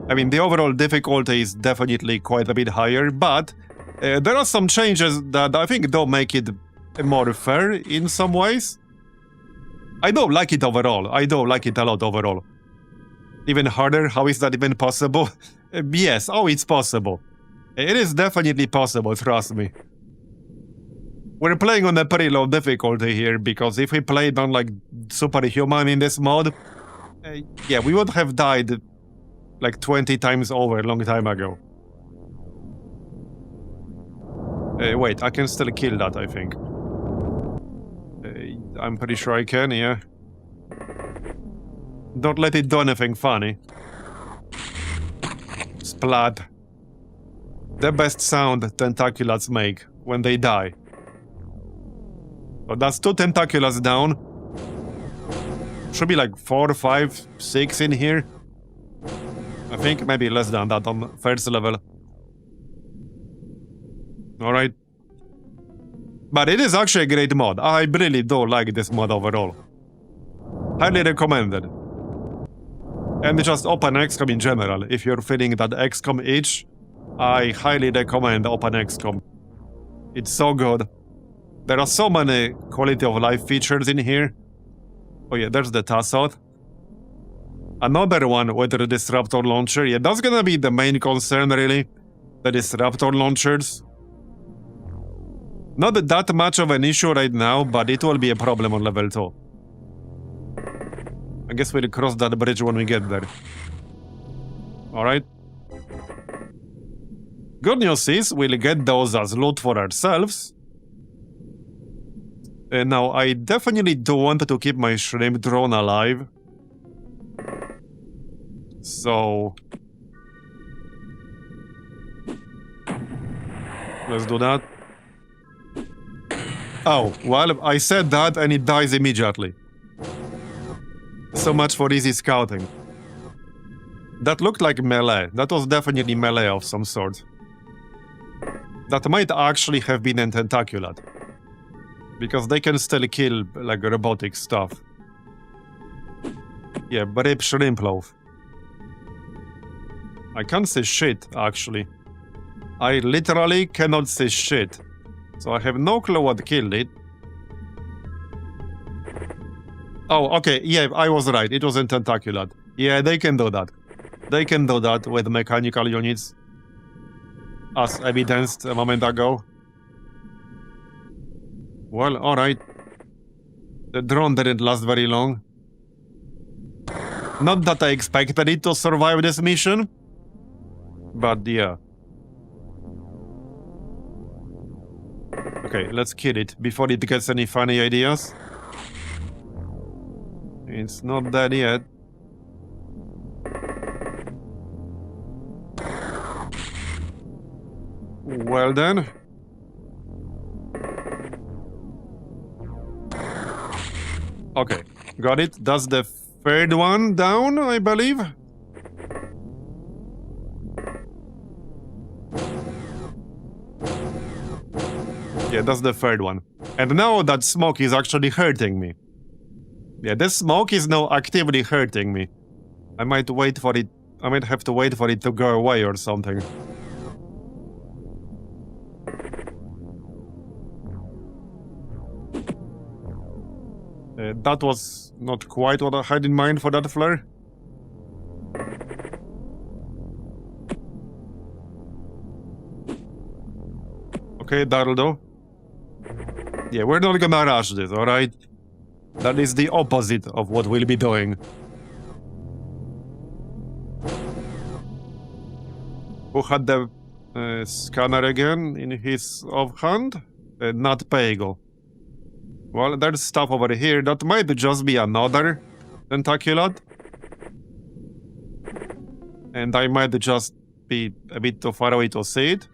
I mean, the overall difficulty is definitely quite a bit higher, but there are some changes that I think do make it more fair in some ways. I do like it overall. I do like it a lot overall. Even harder? How is that even possible? Yes, oh, it's possible. It is definitely possible, trust me. We're playing on a pretty low difficulty here, because if we played on, like, superhuman in this mod, yeah, we would have died, like, 20 times over a long time ago. Wait, I can still kill that, I think. I'm pretty sure I can, yeah. Don't let it do anything funny. Splat. The best sound tentaculars make when they die. So that's 2 tentaculars down. Should be like 4, 5, 6 in here. I think maybe less than that on first level. Alright. But it is actually a great mod. I really do like this mod overall. Highly recommended. And just OpenXcom in general. If you're feeling that XCOM itch, I highly recommend OpenXcom. It's so good. There are so many quality of life features in here. Oh yeah, there's the Tassot. Another one with the disruptor launcher. Yeah, that's gonna be the main concern really. The disruptor launchers. Not that much of an issue right now, but it will be a problem on level 2. I guess we'll cross that bridge when we get there. Alright. Good news is, we'll get those as loot for ourselves. Now, I definitely do want to keep my shrimp drone alive. So... let's do that. Oh, well, I said that and it dies immediately. So much for easy scouting. That looked like melee. That was definitely melee of some sort. That might actually have been a tentacular. Because they can still kill, like, robotic stuff. Yeah, but shrimp loaf. I can't see shit, actually. I literally cannot see shit. So I have no clue what killed it. Oh, okay, yeah, I was right. It wasn't tentacular. Yeah, they can do that. They can do that with mechanical units. As evidenced a moment ago. Well, alright. The drone didn't last very long. Not that I expected it to survive this mission. But yeah. Okay, let's kill it before it gets any funny ideas. It's not dead yet. Well then. Okay, got it. That's the third one down, I believe. Yeah, that's the third one. And now that smoke is actually hurting me. Yeah, this smoke is now actively hurting me. I might wait for it. I might have to wait for it to go away or something. That was not quite what I had in mind for that flare. Okay, that'll do. Yeah, we're not gonna rush this, alright? That is the opposite of what we'll be doing. Who had the scanner again in his offhand? Not Pagel. Well, there's stuff over here. That might just be another tentaculate. And I might just be a bit too far away to see it.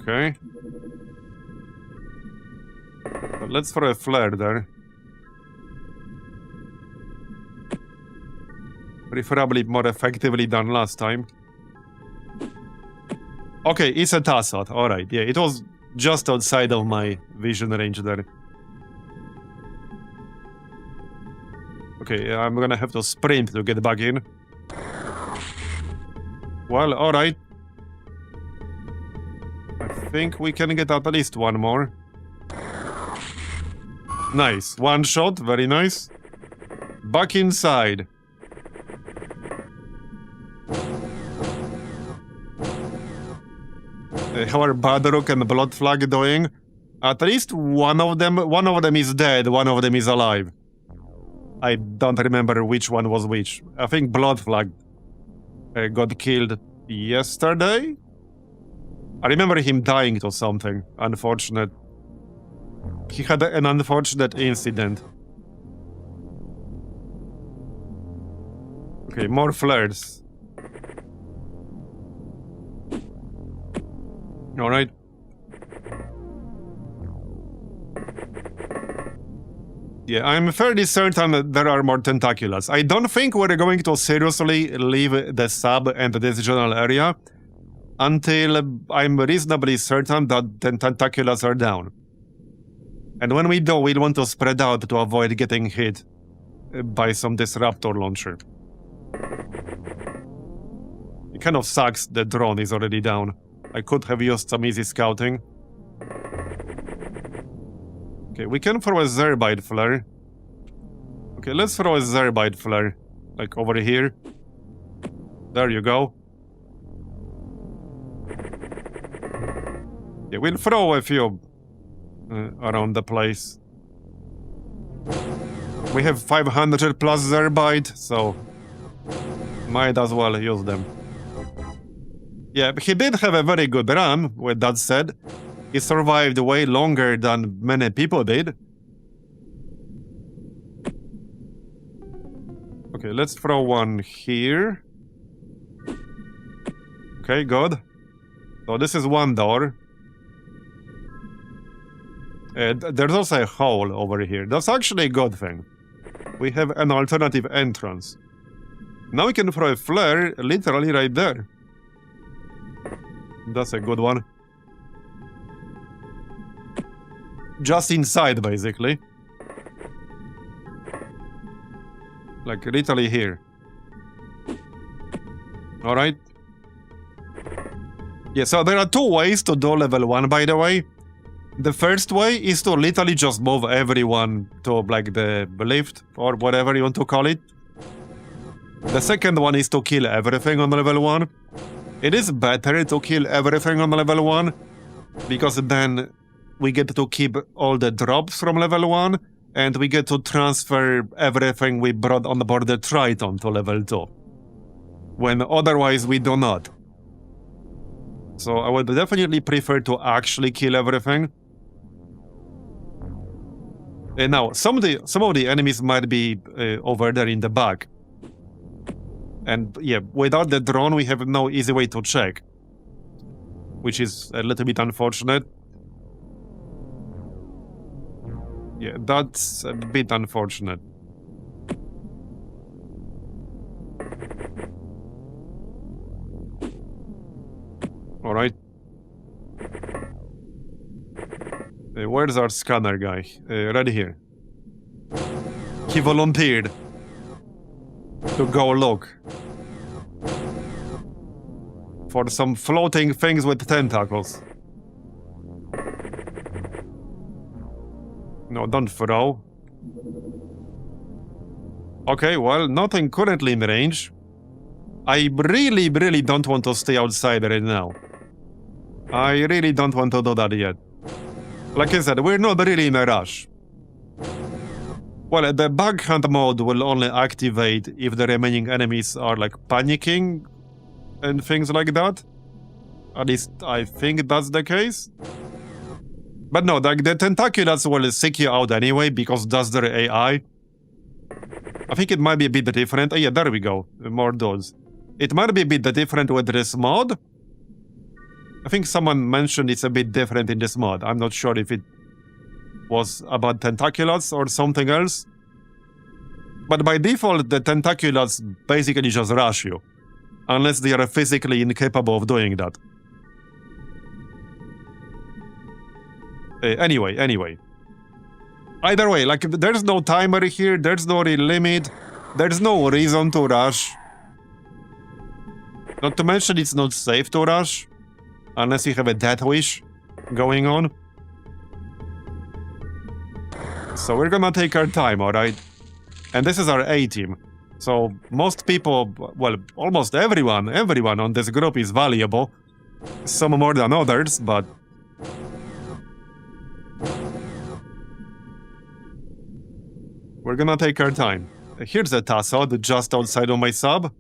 Okay. But let's throw a flare there. Preferably more effectively than last time. Okay, it's a Tassot. Alright, yeah, it was just outside of my vision range there. Okay, I'm gonna have to sprint to get back in. Well, alright. I think we can get at least one more. Nice. One shot, very nice. Back inside. How are Badrook and Blood Flag doing? At least one of them is dead, one of them is alive. I don't remember which one was which. I think Blood Flag got killed yesterday? I remember him dying to something unfortunate. He had an unfortunate incident. Okay, more flares. Alright. Yeah, I'm fairly certain that there are more tentaculates. I don't think we're going to seriously leave the sub and this general area until I'm reasonably certain that the tentaculates are down. And when we do, we'll want to spread out to avoid getting hit by some disruptor launcher. It kind of sucks the drone is already down. I could have used some easy scouting. Okay, we can throw a Zerbite flare. Okay, let's throw a Zerbite flare. Like over here. There you go. Yeah, we'll throw a few around the place. We have 500 plus Zerbite, so might as well use them. Yeah, he did have a very good run, with that said. He survived way longer than many people did. Okay, let's throw one here. Okay, good. So this is one door. There's also a hole over here. That's actually a good thing. We have an alternative entrance. Now we can throw a flare literally right there. That's a good one. Just inside, basically. Like, literally here. Alright. Yeah, so there are two ways to do level 1, by the way. The first way is to literally just move everyone to, like, the lift, or whatever you want to call it. The second one is to kill everything on level 1. It is better to kill everything on level 1, because then we get to keep all the drops from level 1, and we get to transfer everything we brought on board the Triton to level 2. When otherwise we do not. So I would definitely prefer to actually kill everything. And now, some of the enemies might be over there in the back. And yeah, without the drone, we have no easy way to check. Which is a little bit unfortunate. Yeah, that's a bit unfortunate. Alright. Where's our scanner guy? Right here. He volunteered to go look for some floating things with tentacles. No, don't throw. Okay, well, nothing currently in range. I really, really don't want to stay outside right now. I really don't want to do that yet. Like I said, we're not really in a rush. Well, the bug hunt mode will only activate if the remaining enemies are like panicking and things like that. At least I think that's the case. But no, like the tentaculars will seek you out anyway because that's their AI. I think it might be a bit different. Oh yeah, there we go. More doors. It might be a bit different with this mod. I think someone mentioned it's a bit different in this mod. I'm not sure if it was about tentaculars or something else. But by default, the tentaculars basically just rush you. Unless they are physically incapable of doing that. Anyway. Either way, like, there's no timer here, there's no real limit, there's no reason to rush. Not to mention it's not safe to rush, unless you have a death wish going on. So we're gonna take our time, alright? And this is our A-team. So most people, well, almost everyone on this group is valuable. Some more than others, but... we're gonna take our time. Here's a Tassod just outside of my sub.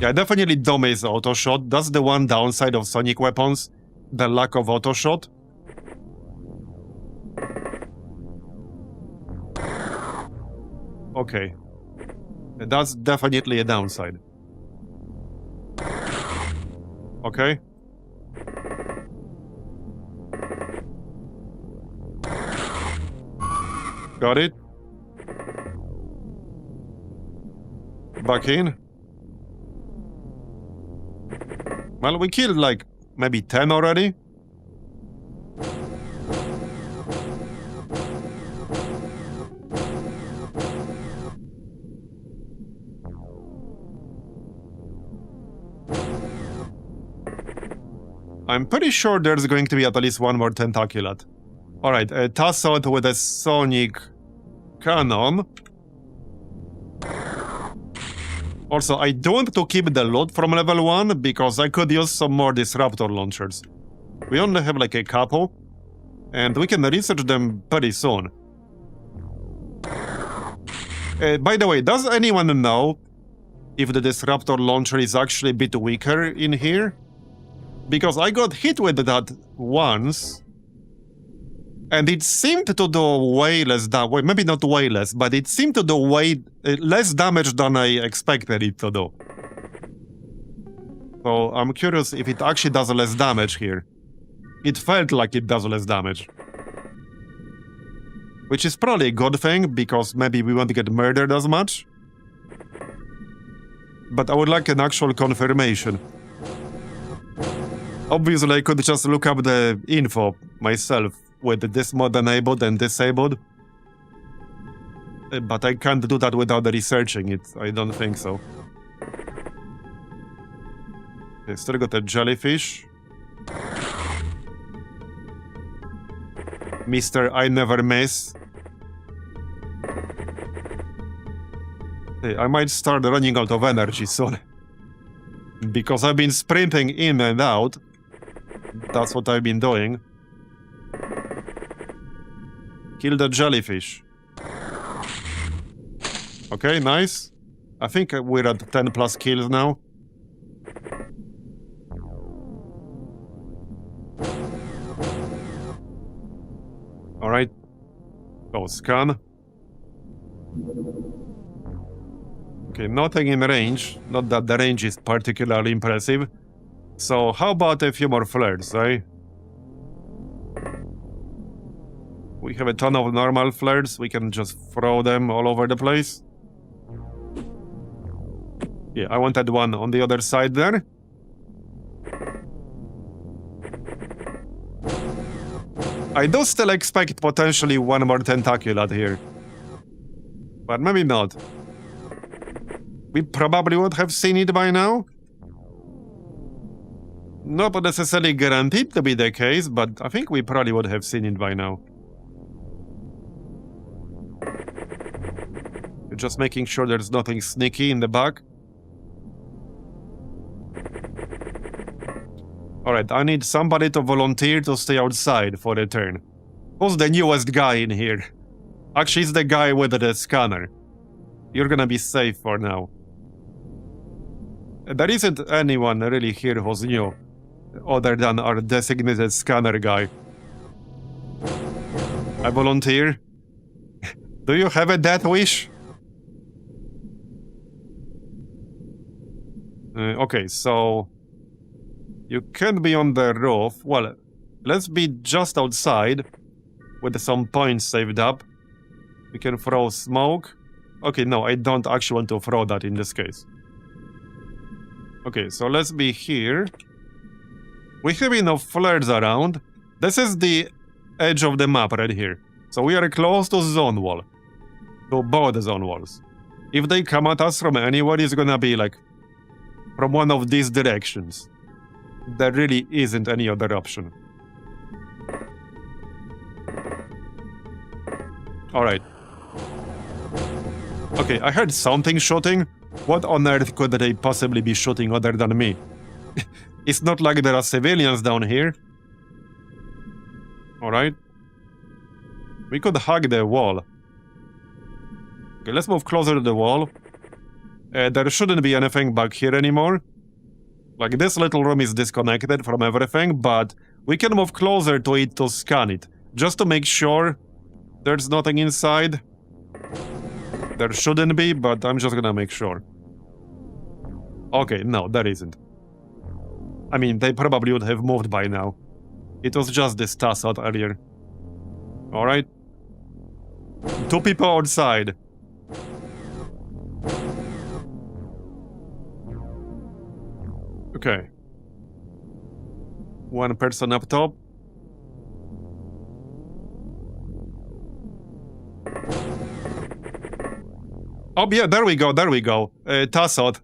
Yeah, definitely don't miss auto shot. That's the one downside of sonic weapons. The lack of auto shot. Okay. That's definitely a downside. Okay. Got it. Back in. Well, we killed like maybe 10 already. I'm pretty sure there's going to be at least one more tentaculat. Alright, a Tassod with a sonic cannon. Also, I don't want to keep the loot from level 1 because I could use some more disruptor launchers. We only have like a couple, and we can research them pretty soon. By the way, does anyone know if the disruptor launcher is actually a bit weaker in here? Because I got hit with that once, and it seemed to do way less damage. Maybe not way less, but it seemed to do way less damage than I expected it to do. So I'm curious if it actually does less damage here. It felt like it does less damage. Which is probably a good thing, because maybe we won't get murdered as much. But I would like an actual confirmation. Obviously, I could just look up the info myself with this mod enabled and disabled. But I can't do that without researching it. I don't think so. Okay, still got a jellyfish. Mr. I never miss. Okay, I might start running out of energy soon. Because I've been sprinting in and out. That's what I've been doing. Kill the jellyfish. Okay, nice. I think we're at 10 plus kills now. Alright. Go scan. Okay, nothing in range. Not that the range is particularly impressive. So, how about a few more flares, eh? We have a ton of normal flares. We can just throw them all over the place. Yeah, I wanted one on the other side there. I do still expect potentially one more tentacular here. But maybe not. We probably would have seen it by now. Not necessarily guaranteed to be the case, but I think we probably would have seen it by now. Just making sure there's nothing sneaky in the back. Alright, I need somebody to volunteer to stay outside for a turn. Who's the newest guy in here? Actually, it's the guy with the scanner. You're gonna be safe for now. There isn't anyone really here who's new, other than our designated scanner guy. I volunteer. Do you have a death wish? Okay, so... You can't be on the roof. Well, let's be just outside, with some points saved up. We can throw smoke. Okay, no, I don't actually want to throw that in this case. Okay, so let's be here. We have enough flares around. This is the edge of the map right here. So we are close to zone wall. To both zone walls. If they come at us from anywhere, it's gonna be like from one of these directions. There really isn't any other option. Alright. Okay, I heard something shooting. What on earth could they possibly be shooting other than me? It's not like there are civilians down here. Alright. We could hug the wall. Okay, let's move closer to the wall. There shouldn't be anything back here anymore. Like, this little room is disconnected from everything, but we can move closer to it to scan it. Just to make sure there's nothing inside. There shouldn't be, but I'm just gonna make sure. Okay, no, there isn't. I mean, they probably would have moved by now. It was just this task out earlier. Alright. 2 people outside. Okay. 1 person up top. Oh yeah, there we go. Tassot.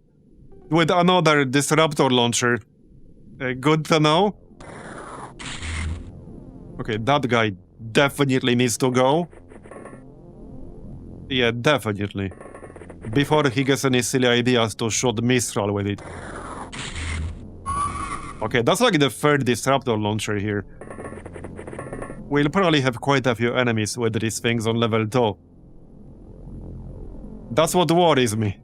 With another disruptor launcher. Good to know. Okay, that guy definitely needs to go. Yeah, definitely. Before he gets any silly ideas to shoot Mistral with it. Okay, that's like the 3rd disruptor launcher here. We'll probably have quite a few enemies with these things on level 2. That's what worries me.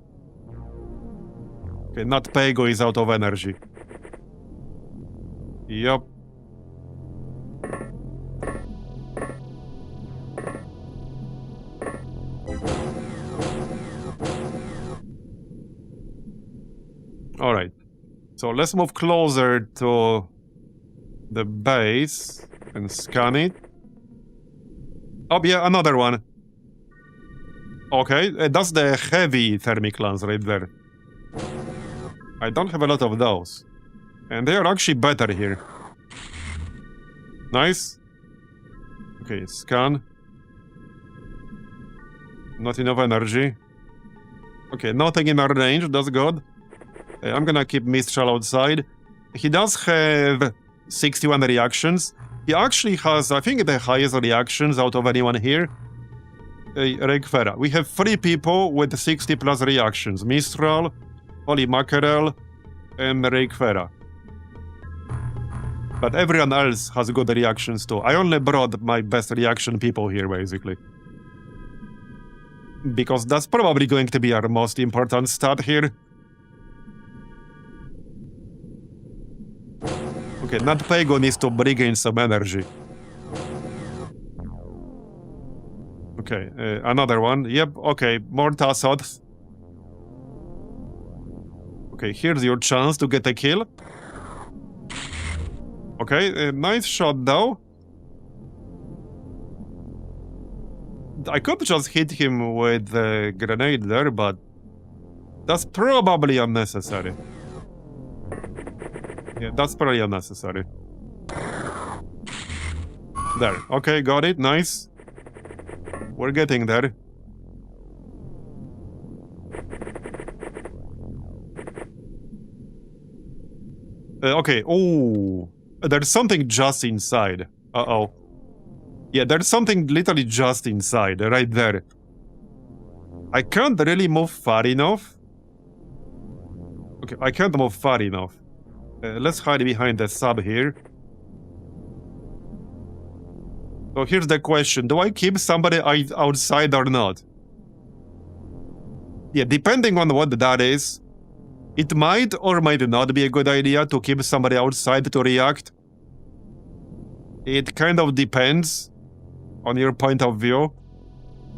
Okay, not Pego is out of energy. Yup. Alright. So let's move closer to the base and scan it. Oh yeah, another one. Okay, that's the heavy thermic lance right there. I don't have a lot of those. And they are actually better here. Nice. Okay, scan. Not enough energy. Okay, nothing in our range, that's good. I'm gonna keep Mistral outside. He does have 61 reactions. He actually has, I think, the highest reactions out of anyone here. Reikfera. We have 3 people with 60 plus reactions. Mistral, Holy Mackerel, and Reikfera. But everyone else has good reactions too. I only brought my best reaction people here, basically. Because that's probably going to be our most important stat here. Okay, not Pego needs to bring in some energy. Okay, another one. Yep, okay, more Tassots. Okay, here's your chance to get a kill. Okay, nice shot though. I could just hit him with the grenade there, but that's probably unnecessary. Yeah, that's probably unnecessary. There. Okay, got it. Nice. We're getting there. Okay. Oh, there's something just inside. Uh-oh. Yeah, there's something literally just inside, right there. I can't really move far enough. Okay, I can't move far enough. Let's hide behind the sub here. So here's the question. Do I keep somebody outside or not? Yeah, depending on what that is, it might or might not be a good idea to keep somebody outside to react. It kind of depends on your point of view.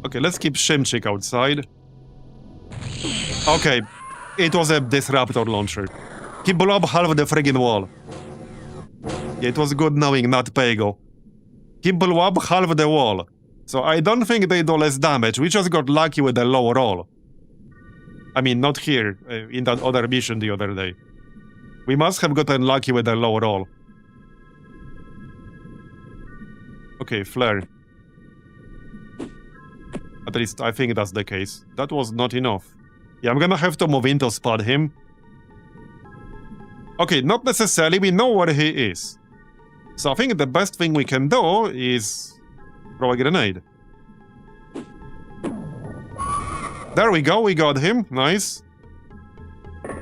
Okay, let's keep Shimchik outside. Okay, it was a disruptor launcher. He blew up half the friggin' wall. Yeah, it was good knowing not Pego. He blew up half the wall. So I don't think they do less damage. We just got lucky with the low roll. I mean, not here, in that other mission the other day. We must have gotten lucky with the low roll. Okay, flare. At least I think that's the case. That was not enough. Yeah, I'm gonna have to move in to spot him. Okay, not necessarily. We know where he is. So I think the best thing we can do is throw a grenade. There we go, we got him. Nice.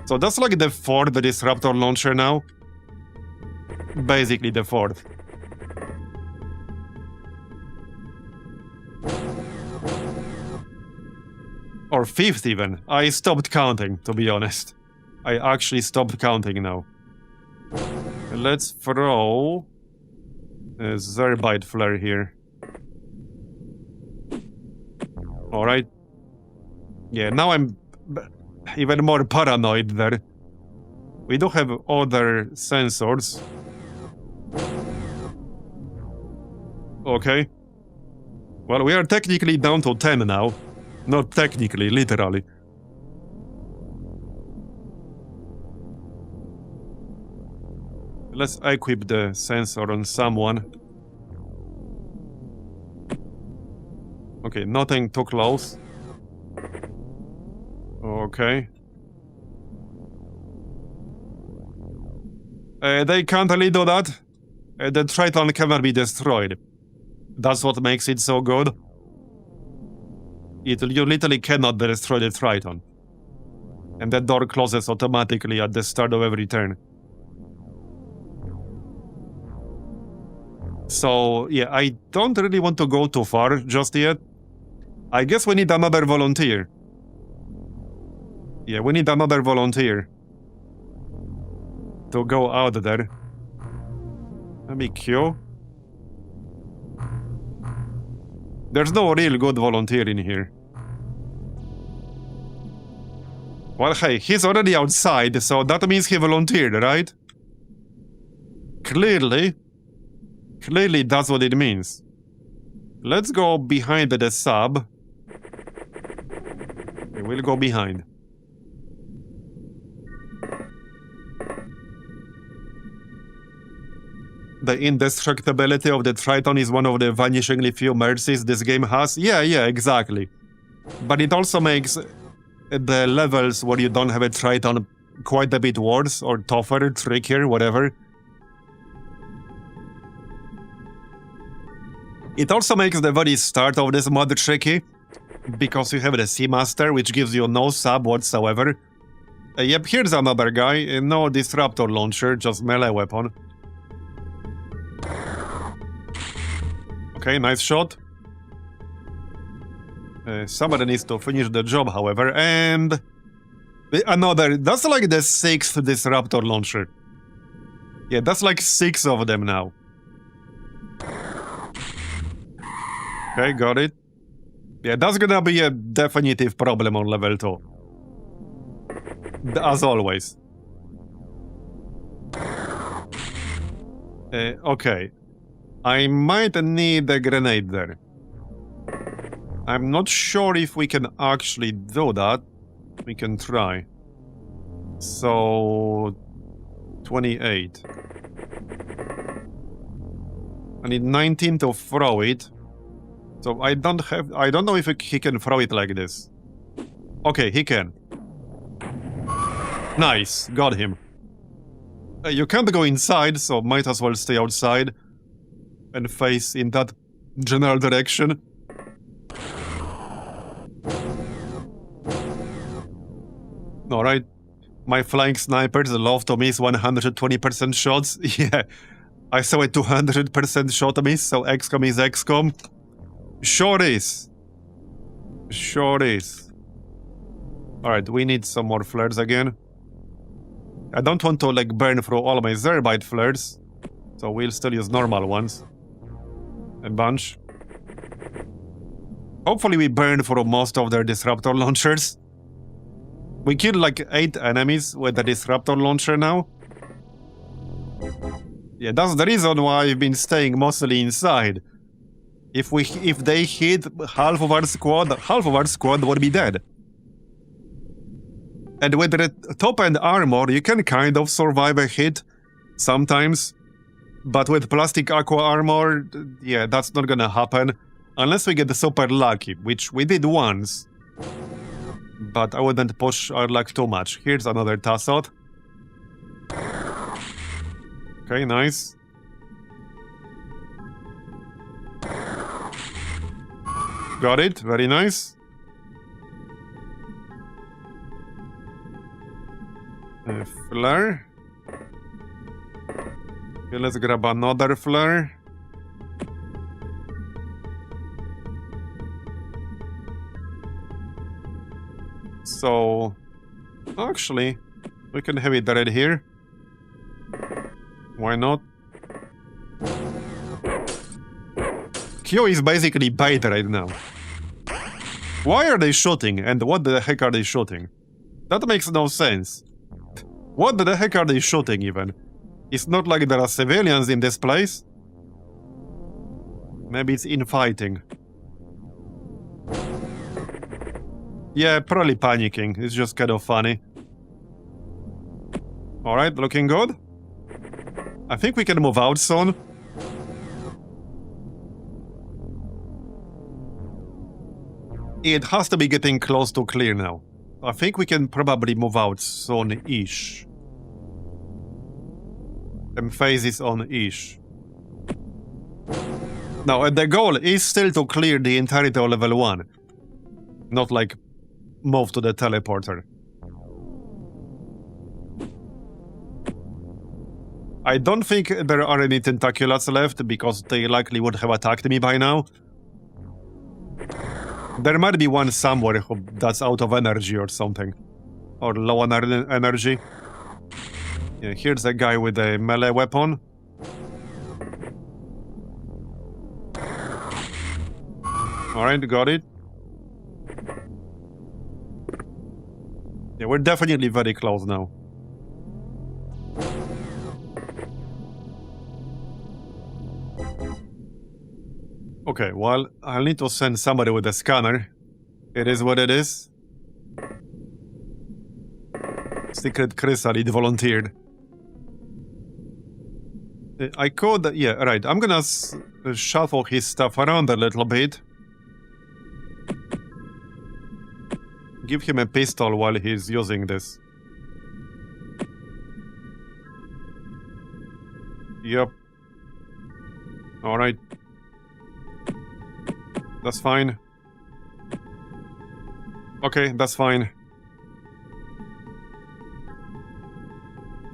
So that's like the fourth disruptor launcher now. Basically the fourth. Or fifth even. I stopped counting, to be honest. I actually stopped counting now. Let's throw a Zerbite flare here. Alright. Yeah, now I'm even more paranoid there. We do have other sensors. Okay. Well, we are technically down to 10 now. Not technically, literally. Let's equip the sensor on someone. Okay, nothing too close. Okay. They can't really do that. The Triton cannot be destroyed. That's what makes it so good. You literally cannot destroy the Triton. And that door closes automatically at the start of every turn. So, yeah, I don't really want to go too far just yet. I guess we need another volunteer. Yeah, we need another volunteer to go out there. Maybe Q? There's no real good volunteer in here. Well, hey, he's already outside, so that means he volunteered, right? Clearly that's what it means. Let's go behind the sub. We'll go behind. The indestructibility of the Triton is one of the vanishingly few mercies this game has. Yeah, exactly. But it also makes the levels where you don't have a Triton quite a bit worse, or tougher, trickier, whatever. It also makes the very start of this mod tricky, because you have the Seamaster, which gives you no sub whatsoever. Yep, here's another guy. No disruptor launcher, just melee weapon. Okay, nice shot. Somebody needs to finish the job, however, and... another... That's like the 6th disruptor launcher. Yeah, that's like 6 of them now. Okay, got it. Yeah, that's gonna be a definitive problem on level 2. As always. Okay. I might need a grenade there. I'm not sure if we can actually do that. We can try. So... 28. I need 19 to throw it. So I don't know if he can throw it like this. Okay, he can. Nice, got him. You can't go inside, so might as well stay outside and face in that general direction. Alright. My flying snipers love to miss 120% shots. Yeah, I saw a 200% shot miss, so XCOM is XCOM. Sure is. Sure is. Alright, we need some more flares again. I don't want to like burn through all my Zerbite flares, so we'll still use normal ones. A bunch. Hopefully we burn through most of their disruptor launchers. We killed like 8 enemies with the disruptor launcher now. Yeah, that's the reason why I've been staying mostly inside. If they hit half of our squad would be dead. And with the top-end armor, you can kind of survive a hit sometimes. But with plastic aqua armor, yeah, that's not gonna happen. Unless we get super lucky, which we did once. But I wouldn't push our luck too much. Here's another Tassot. Okay, nice. Got it, very nice. Flare. Okay, let's grab another flare. So, actually, we can have it right here. Why not? Q is basically bait right now. Why are they shooting? And what the heck are they shooting? That makes no sense. What the heck are they shooting even? It's not like there are civilians in this place. Maybe it's infighting. Yeah, probably panicking. It's just kind of funny. Alright, looking good. I think we can move out soon. It has to be getting close to clear now. I think we can probably move out soon-ish. Emphasis on ish. Now, the goal is still to clear the entirety of level 1. Not like move to the teleporter. I don't think there are any tentaculats left because they likely would have attacked me by now. There might be one somewhere that's out of energy or something. Or low on energy. Yeah, here's a guy with a melee weapon. Alright, got it. Yeah, we're definitely very close now. Okay, well, I'll need to send somebody with a scanner. It is what it is. Secret Chrysalid volunteered. I could... Yeah, right. I'm gonna shuffle his stuff around a little bit. Give him a pistol while he's using this. Yep. Alright. That's fine. Okay, that's fine.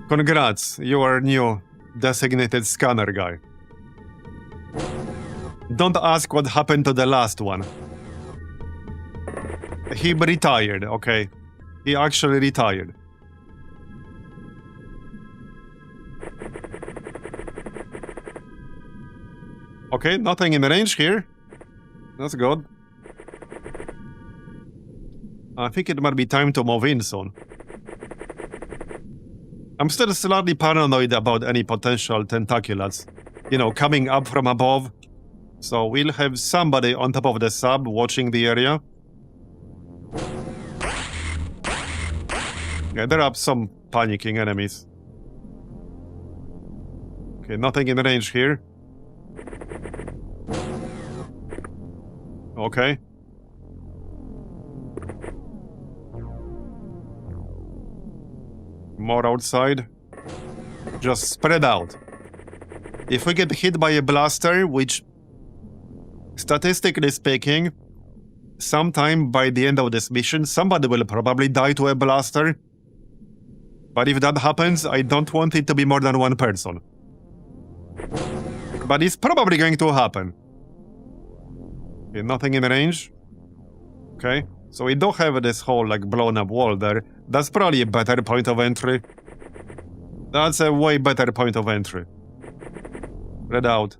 Congrats, you are new designated scanner guy. Don't ask what happened to the last one. He retired, okay. He actually retired. Okay, nothing in range here. That's good. I think it might be time to move in soon. I'm still slightly paranoid about any potential tentaculats, you know, coming up from above. So we'll have somebody on top of the sub watching the area. Yeah, there are some panicking enemies. Okay, nothing in range here. Okay. More outside. Just spread out. If we get hit by a blaster, which, statistically speaking, sometime by the end of this mission, somebody will probably die to a blaster. But if that happens, I don't want it to be more than one person. But it's probably going to happen. Okay, nothing in range. Okay, so we don't have this whole like blown up wall there. That's probably a better point of entry. That's a way better point of entry. Read out.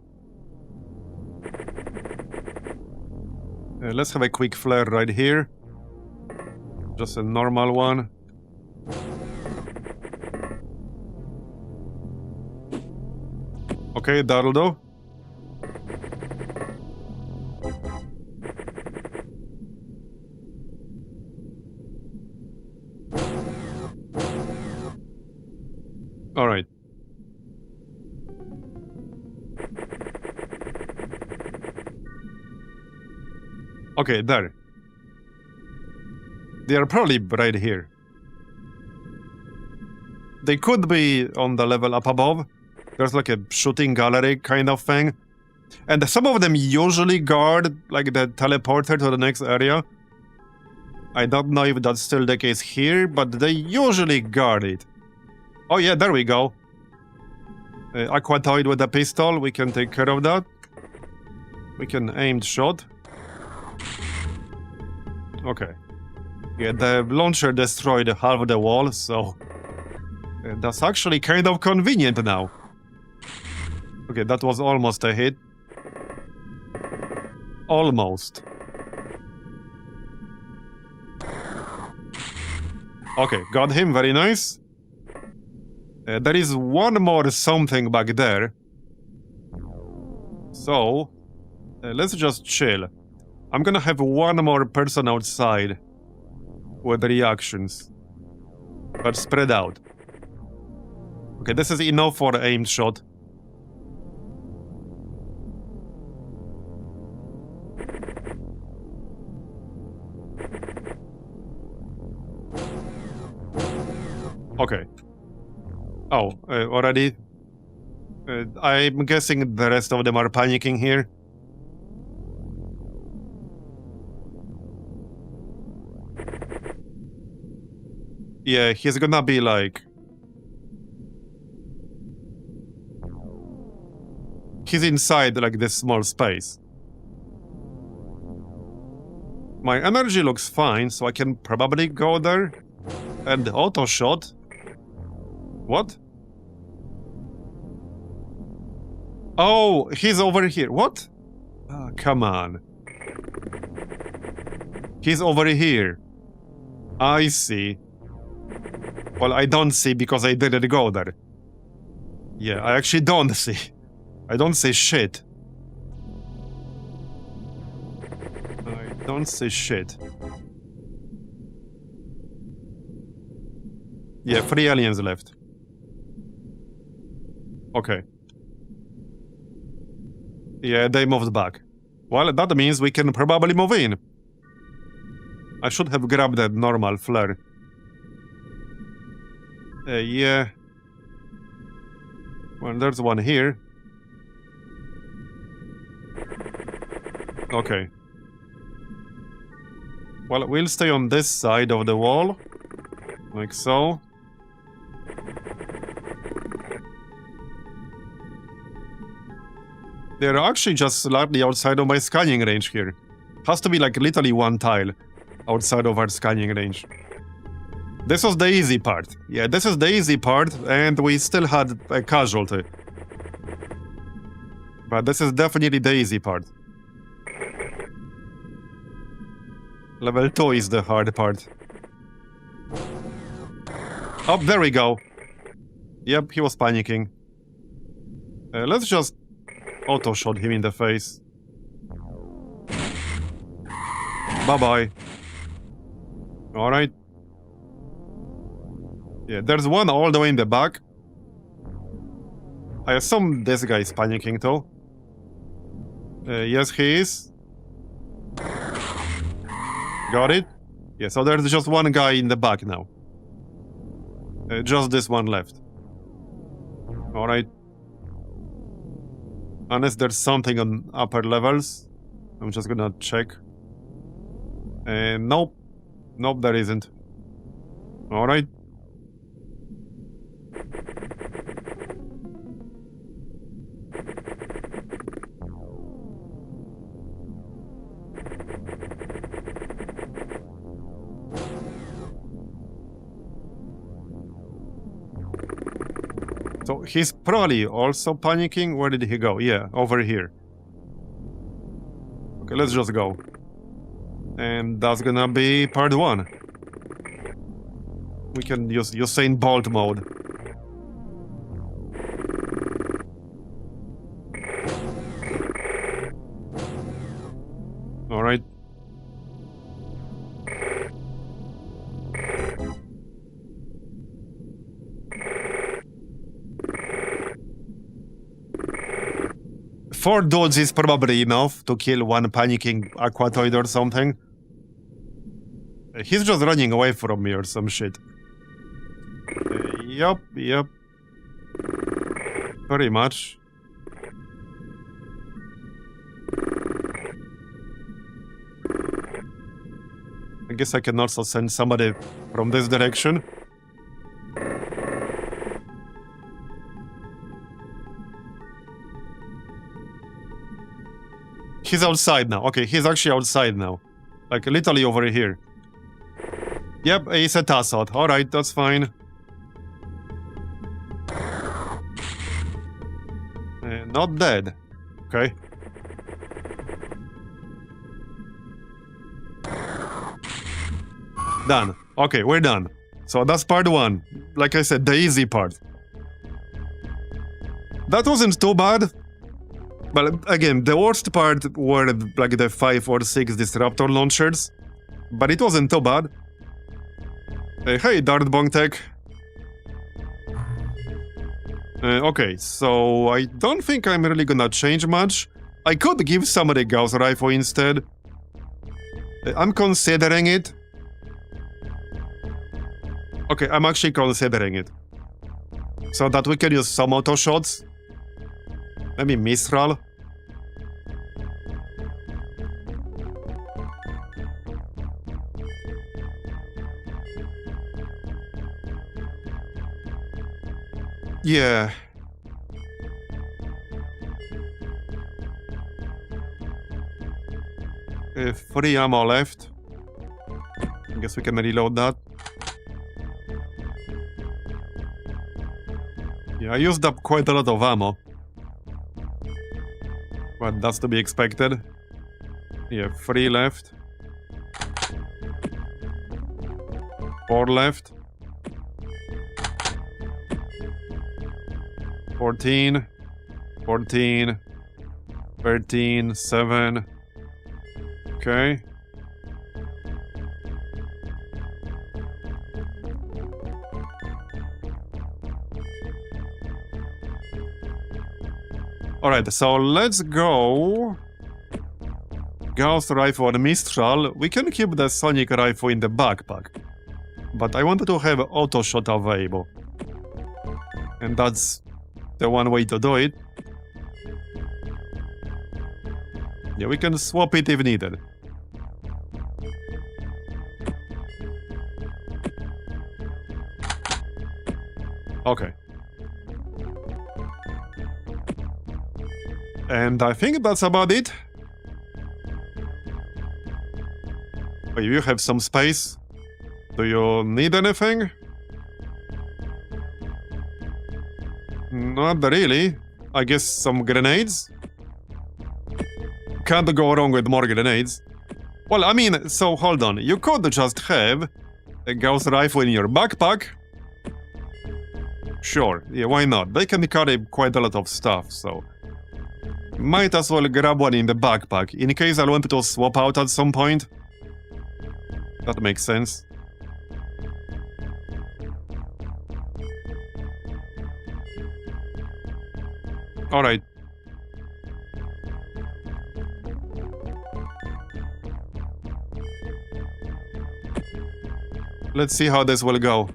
Let's have a quick flare right here. Just a normal one. Okay, that'll do. All right. Okay, there. They are probably right here. They could be on the level up above. There's like a shooting gallery kind of thing. And some of them usually guard like the teleporter to the next area. I don't know if that's still the case here, but they usually guard it. Oh yeah, there we go. Aquatoid with a pistol, we can take care of that. We can aimed shot. Okay. Yeah, the launcher destroyed half of the wall, so... that's actually kind of convenient now. Okay, that was almost a hit. Almost. Okay, got him, very nice. There is one more something back there. So, let's just chill. I'm gonna have one more person outside with reactions. But spread out. Okay, this is enough for aimed shot. Okay. Oh, already? I'm guessing the rest of them are panicking here. Yeah, he's gonna be like... He's inside like this small space. My energy looks fine, so I can probably go there. And auto shot. What? Oh, he's over here. What? Oh, come on. He's over here. I see. Well, I don't see because I didn't go there. Yeah, I actually don't see. I don't see shit. I don't see shit. Yeah, 3 aliens left. Okay. Yeah, they moved back. Well, that means we can probably move in. I should have grabbed that normal flare. Yeah. Well, there's one here. Okay. Well, we'll stay on this side of the wall. Like so. They're actually just slightly outside of my scanning range here. Has to be like literally one tile outside of our scanning range. This was the easy part. Yeah, this is the easy part, and we still had a casualty. But this is definitely the easy part. Level 2 is the hard part. Oh, there we go. Yep, he was panicking. Let's just auto-shot him in the face. Bye-bye. Alright. Yeah, there's one all the way in the back. I assume this guy is panicking too. Yes, he is. Got it? Yeah, so there's just one guy in the back now. Just this one left. Alright. Unless there's something on upper levels. I'm just gonna check. Nope. Nope, there isn't. Alright. So he's probably also panicking. Where did he go? Yeah, over here. Okay, let's just go. And that's gonna be part 1. We can use Usain Bolt mode. Alright. Four dudes is probably enough to kill one panicking aquatoid or something. He's just running away from me or some shit. Yup. Pretty much. I guess I can also send somebody from this direction. He's outside now. Okay, he's actually outside now. Like, literally over here. Yep, he's a Tassot. Alright, that's fine. Not dead. Okay. Done. Okay, we're done. So that's part 1. Like I said, the easy part. That wasn't too bad. But again, the worst part were like the 5 or 6 disruptor launchers. But it wasn't too bad. Hey, Dartbong Tech. Okay, so I don't think I'm really gonna change much. I could give somebody Gauss Rifle instead. I'm considering it. Okay, I'm actually considering it. So that we can use some auto shots. Maybe Mistral. Yeah. Free ammo left. I guess we can reload that. Yeah, I used up quite a lot of ammo. But that's to be expected. Yeah, 3 left. 4 left. 14. 14. 13. 7. Okay. Alright, so let's go. Gauss Rifle and Mistral. We can keep the Sonic Rifle in the backpack. But I wanted to have auto shot available. And that's the one way to do it. Yeah, we can swap it if needed. Okay. And I think that's about it. Oh, you have some space? Do you need anything? Not really. I guess some grenades? Can't go wrong with more grenades. Well, I mean, so hold on. You could just have a Gauss Rifle in your backpack. Sure, yeah, why not? They can carry quite a lot of stuff, so... Might as well grab one in the backpack, in case I want to swap out at some point. That makes sense. Alright. Let's see how this will go.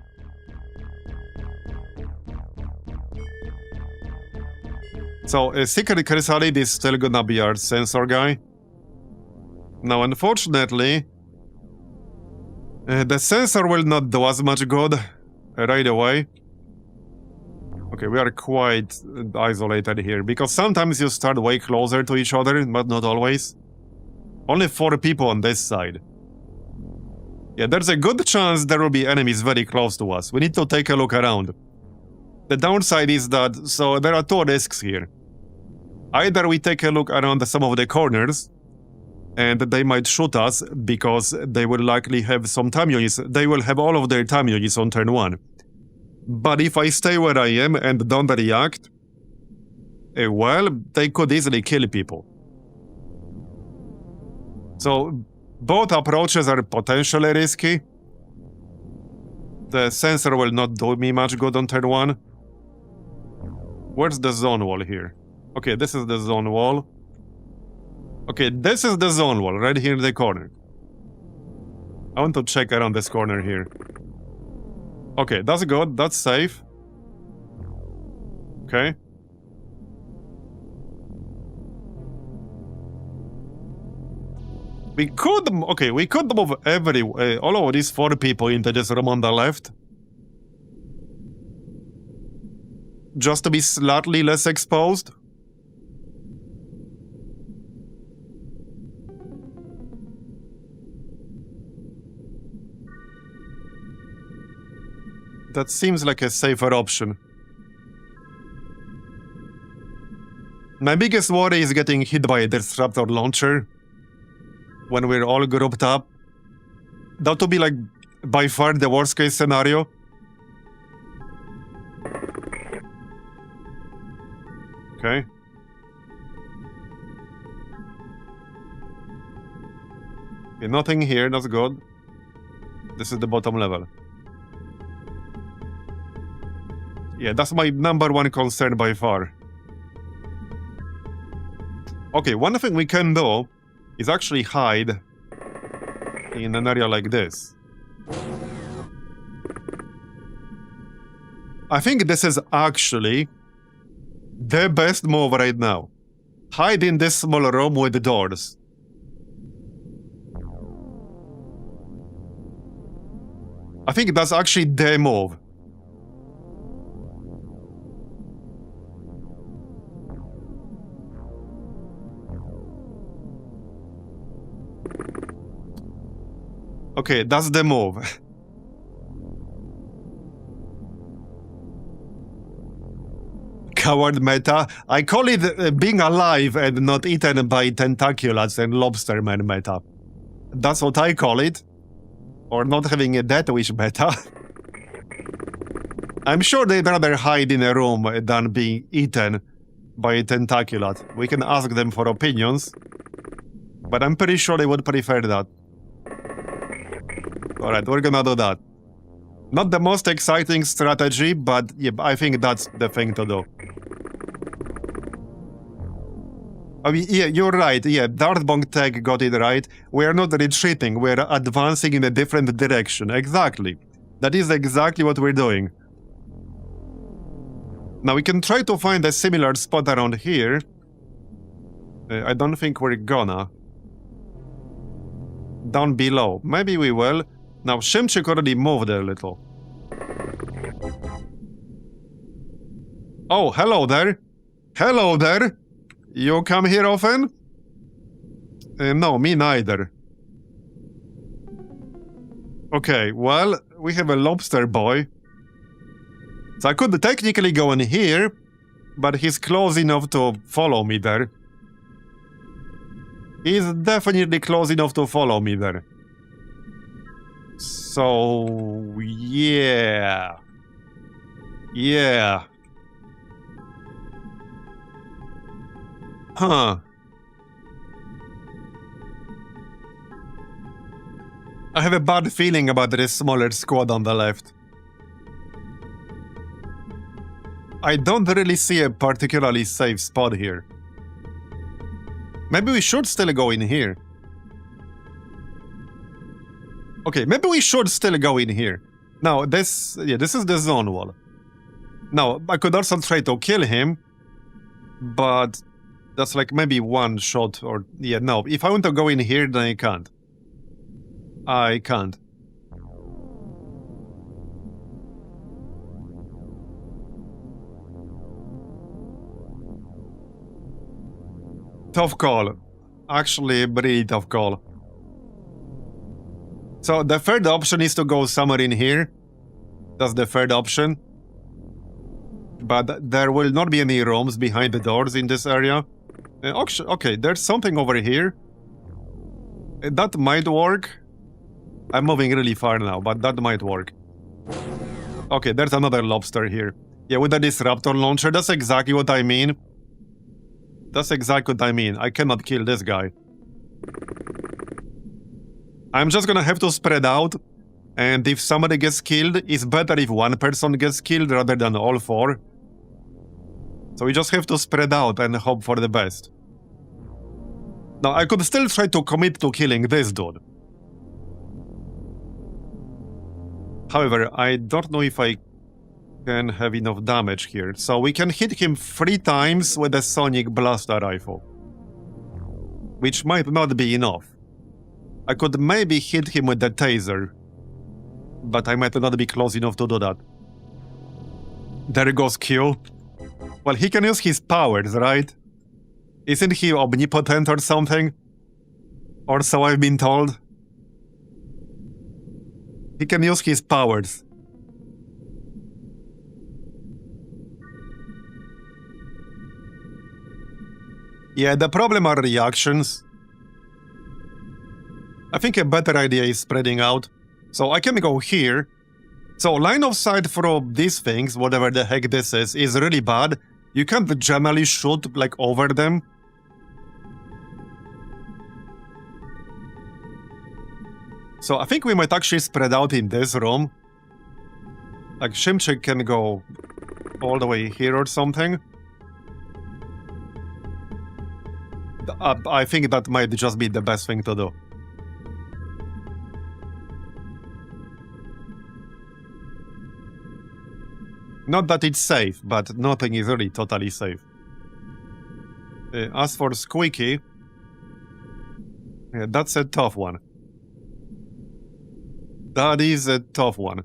So, Secret Chrysalid is still gonna be our sensor guy. Now, unfortunately, the sensor will not do as much good right away. Okay, we are quite isolated here, because sometimes you start way closer to each other, but not always. Only 4 people on this side. Yeah, there's a good chance there will be enemies very close to us. We need to take a look around. The downside is that, so there are two risks here. Either we take a look around some of the corners, and they might shoot us because they will likely have some time units. They will have all of their time units on turn 1. But if I stay where I am and don't react, well, they could easily kill people. So, both approaches are potentially risky. The sensor will not do me much good on turn 1. Where's the zone wall here? Okay, this is the zone wall. Okay, this is the zone wall, right here in the corner. I want to check around this corner here. Okay, that's good, that's safe. Okay. We could move all of these 4 people into this room on the left. Just to be slightly less exposed. That seems like a safer option. My biggest worry is getting hit by a disruptor launcher when we're all grouped up. That would be like by far the worst case scenario. Okay. Okay, nothing here, that's good. This is the bottom level. Yeah, that's my number 1 concern by far. Okay, one thing we can do is actually hide in an area like this. I think this is actually the best move right now. Hide in this small room with the doors. I think that's actually the move. Okay, that's the move. Coward meta. I call it being alive and not eaten by tentaculats and lobstermen meta. That's what I call it. Or not having a death wish meta. I'm sure they'd rather hide in a room than being eaten by a tentaculat. We can ask them for opinions. But I'm pretty sure they would prefer that. Alright, we're gonna do that. Not the most exciting strategy, but yeah, I think that's the thing to do. I mean, yeah, you're right, yeah, Dartbong Tech got it right. We're not retreating, we're advancing in a different direction. Exactly. That is exactly what we're doing. Now we can try to find a similar spot around here. I don't think we're gonna. Down below. Maybe we will. Now, Shimchik already moved a little. Oh, hello there. Hello there. You come here often? No, me neither. Okay, well, we have a lobster boy. So I could technically go in here, but he's close enough to follow me there. He's definitely close enough to follow me there. So, yeah. Yeah. Huh. I have a bad feeling about this smaller squad on the left. I don't really see a particularly safe spot here. Maybe we should still go in here. Okay, maybe we should still go in here. Now, this is the zone wall. Now, I could also try to kill him, but that's like maybe one shot or... Yeah, no, if I want to go in here, then I can't. I can't. Tough call. Actually, really tough call. So the third option is to go somewhere in here. That's the third option. But there will not be any rooms behind the doors in this area. Okay, there's something over here. That might work. I'm moving really far now, but that might work. Okay, there's another lobster here. Yeah, with the disruptor launcher, that's exactly what I mean. That's exactly what I mean. I cannot kill this guy. I'm just gonna have to spread out. And if somebody gets killed, it's better if one person gets killed rather than all four. So we just have to spread out and hope for the best. Now, I could still try to commit to killing this dude. However, I don't know if I can have enough damage here. So we can hit him 3 times with a sonic blaster rifle. Which might not be enough. I could maybe hit him with the taser. But I might not be close enough to do that. There goes Q. Well, he can use his powers, right? Isn't he omnipotent or something? Or so I've been told. He can use his powers. Yeah, the problem are reactions. I think a better idea is spreading out. So I can go here. So line of sight for these things, whatever the heck this is really bad. You can't generally shoot like over them. So I think we might actually spread out in this room. Like Shimchik can go all the way here or something. I think that might just be the best thing to do. Not that it's safe, but nothing is really totally safe. As for Squeaky, yeah, that's a tough one. That is a tough one.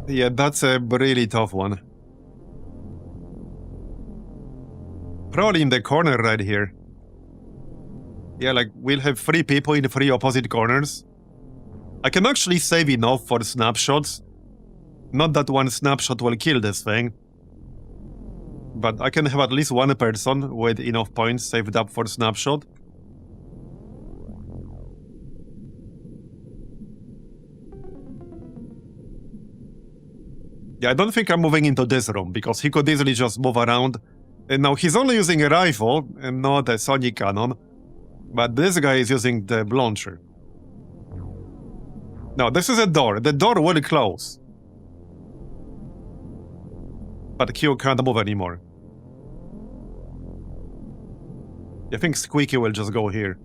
Yeah, that's a really tough one. Probably in the corner right here. Yeah, like, we'll have 3 people in 3 opposite corners. I can actually save enough for snapshots. Not that one snapshot will kill this thing. But I can have at least one person with enough points saved up for snapshot. Yeah, I don't think I'm moving into this room, because he could easily just move around. And now he's only using a rifle, and not a sonic cannon. But this guy is using the launcher. Now, this is a door. The door will close. But Q can't move anymore. I think Squeaky will just go here.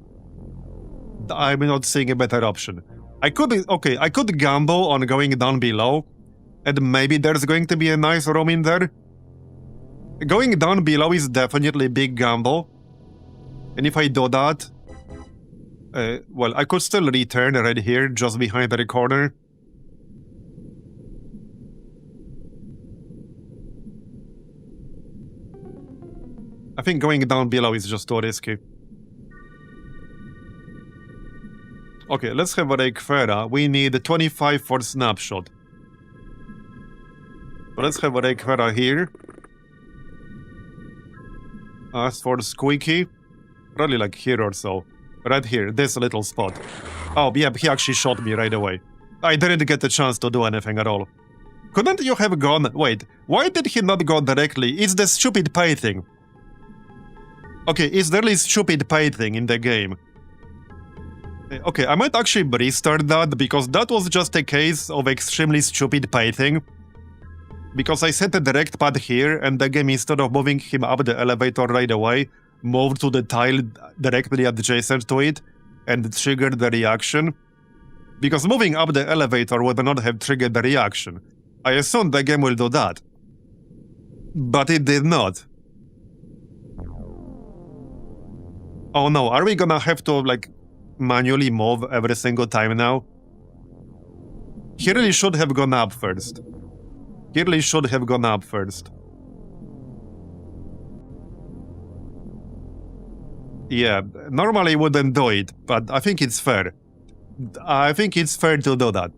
I'm not seeing a better option. I could gamble on going down below. And maybe there's going to be a nice room in there. Going down below is definitely a big gamble. And if I do that... well, I could still return right here, just behind the corner. I think going down below is just too risky. Okay, let's have a Reikfera. We need 25 for snapshot. So let's have a Reikfera here. As for Squeaky, probably like here or so. Right here, this little spot. Oh, yeah, he actually shot me right away. I didn't get the chance to do anything at all. Couldn't you have gone... Wait, why did he not go directly? It's the stupid pay thing. Okay, it's the really stupid pay thing in the game. Okay, I might actually restart that, because that was just a case of extremely stupid pay thing. Because I set a direct path here, and the game, instead of moving him up the elevator right away, moved to the tile directly adjacent to it, and triggered the reaction. Because moving up the elevator would not have triggered the reaction. I assumed the game will do that. But it did not. Oh no, are we gonna have to, like, manually move every single time now? He really should have gone up first. He really should have gone up first. Yeah, normally wouldn't do it, but I think it's fair. I think it's fair to do that.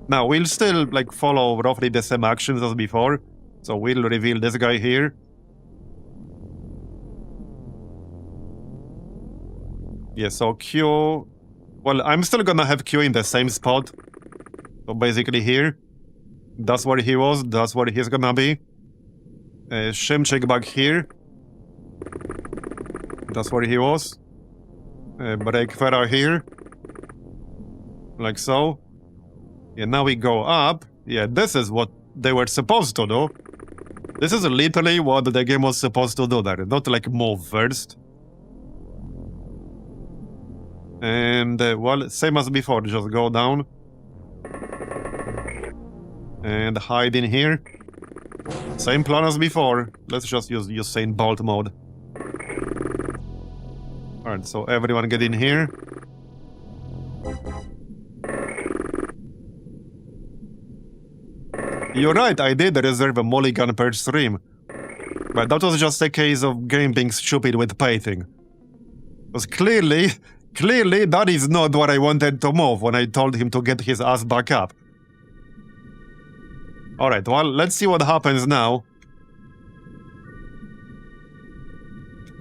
Now, we'll still, like, follow roughly the same actions as before. So we'll reveal this guy here. Yeah, so Q... Well, I'm still gonna have Q in the same spot. So basically here. That's where he was, that's where he's gonna be. Shimchik back here. That's where he was. Breakfera here. Like so. Yeah, now we go up. Yeah, this is what they were supposed to do. This is literally what the game was supposed to do there. Not like move first. And, well, same as before. Just go down. And hide in here. Same plan as before. Let's just use Usain Bolt mode. Alright, so everyone get in here. You're right, I did reserve a mulligan per stream. But that was just a case of game being stupid with pacing. Because clearly that is not what I wanted to move when I told him to get his ass back up. Alright, well, let's see what happens now.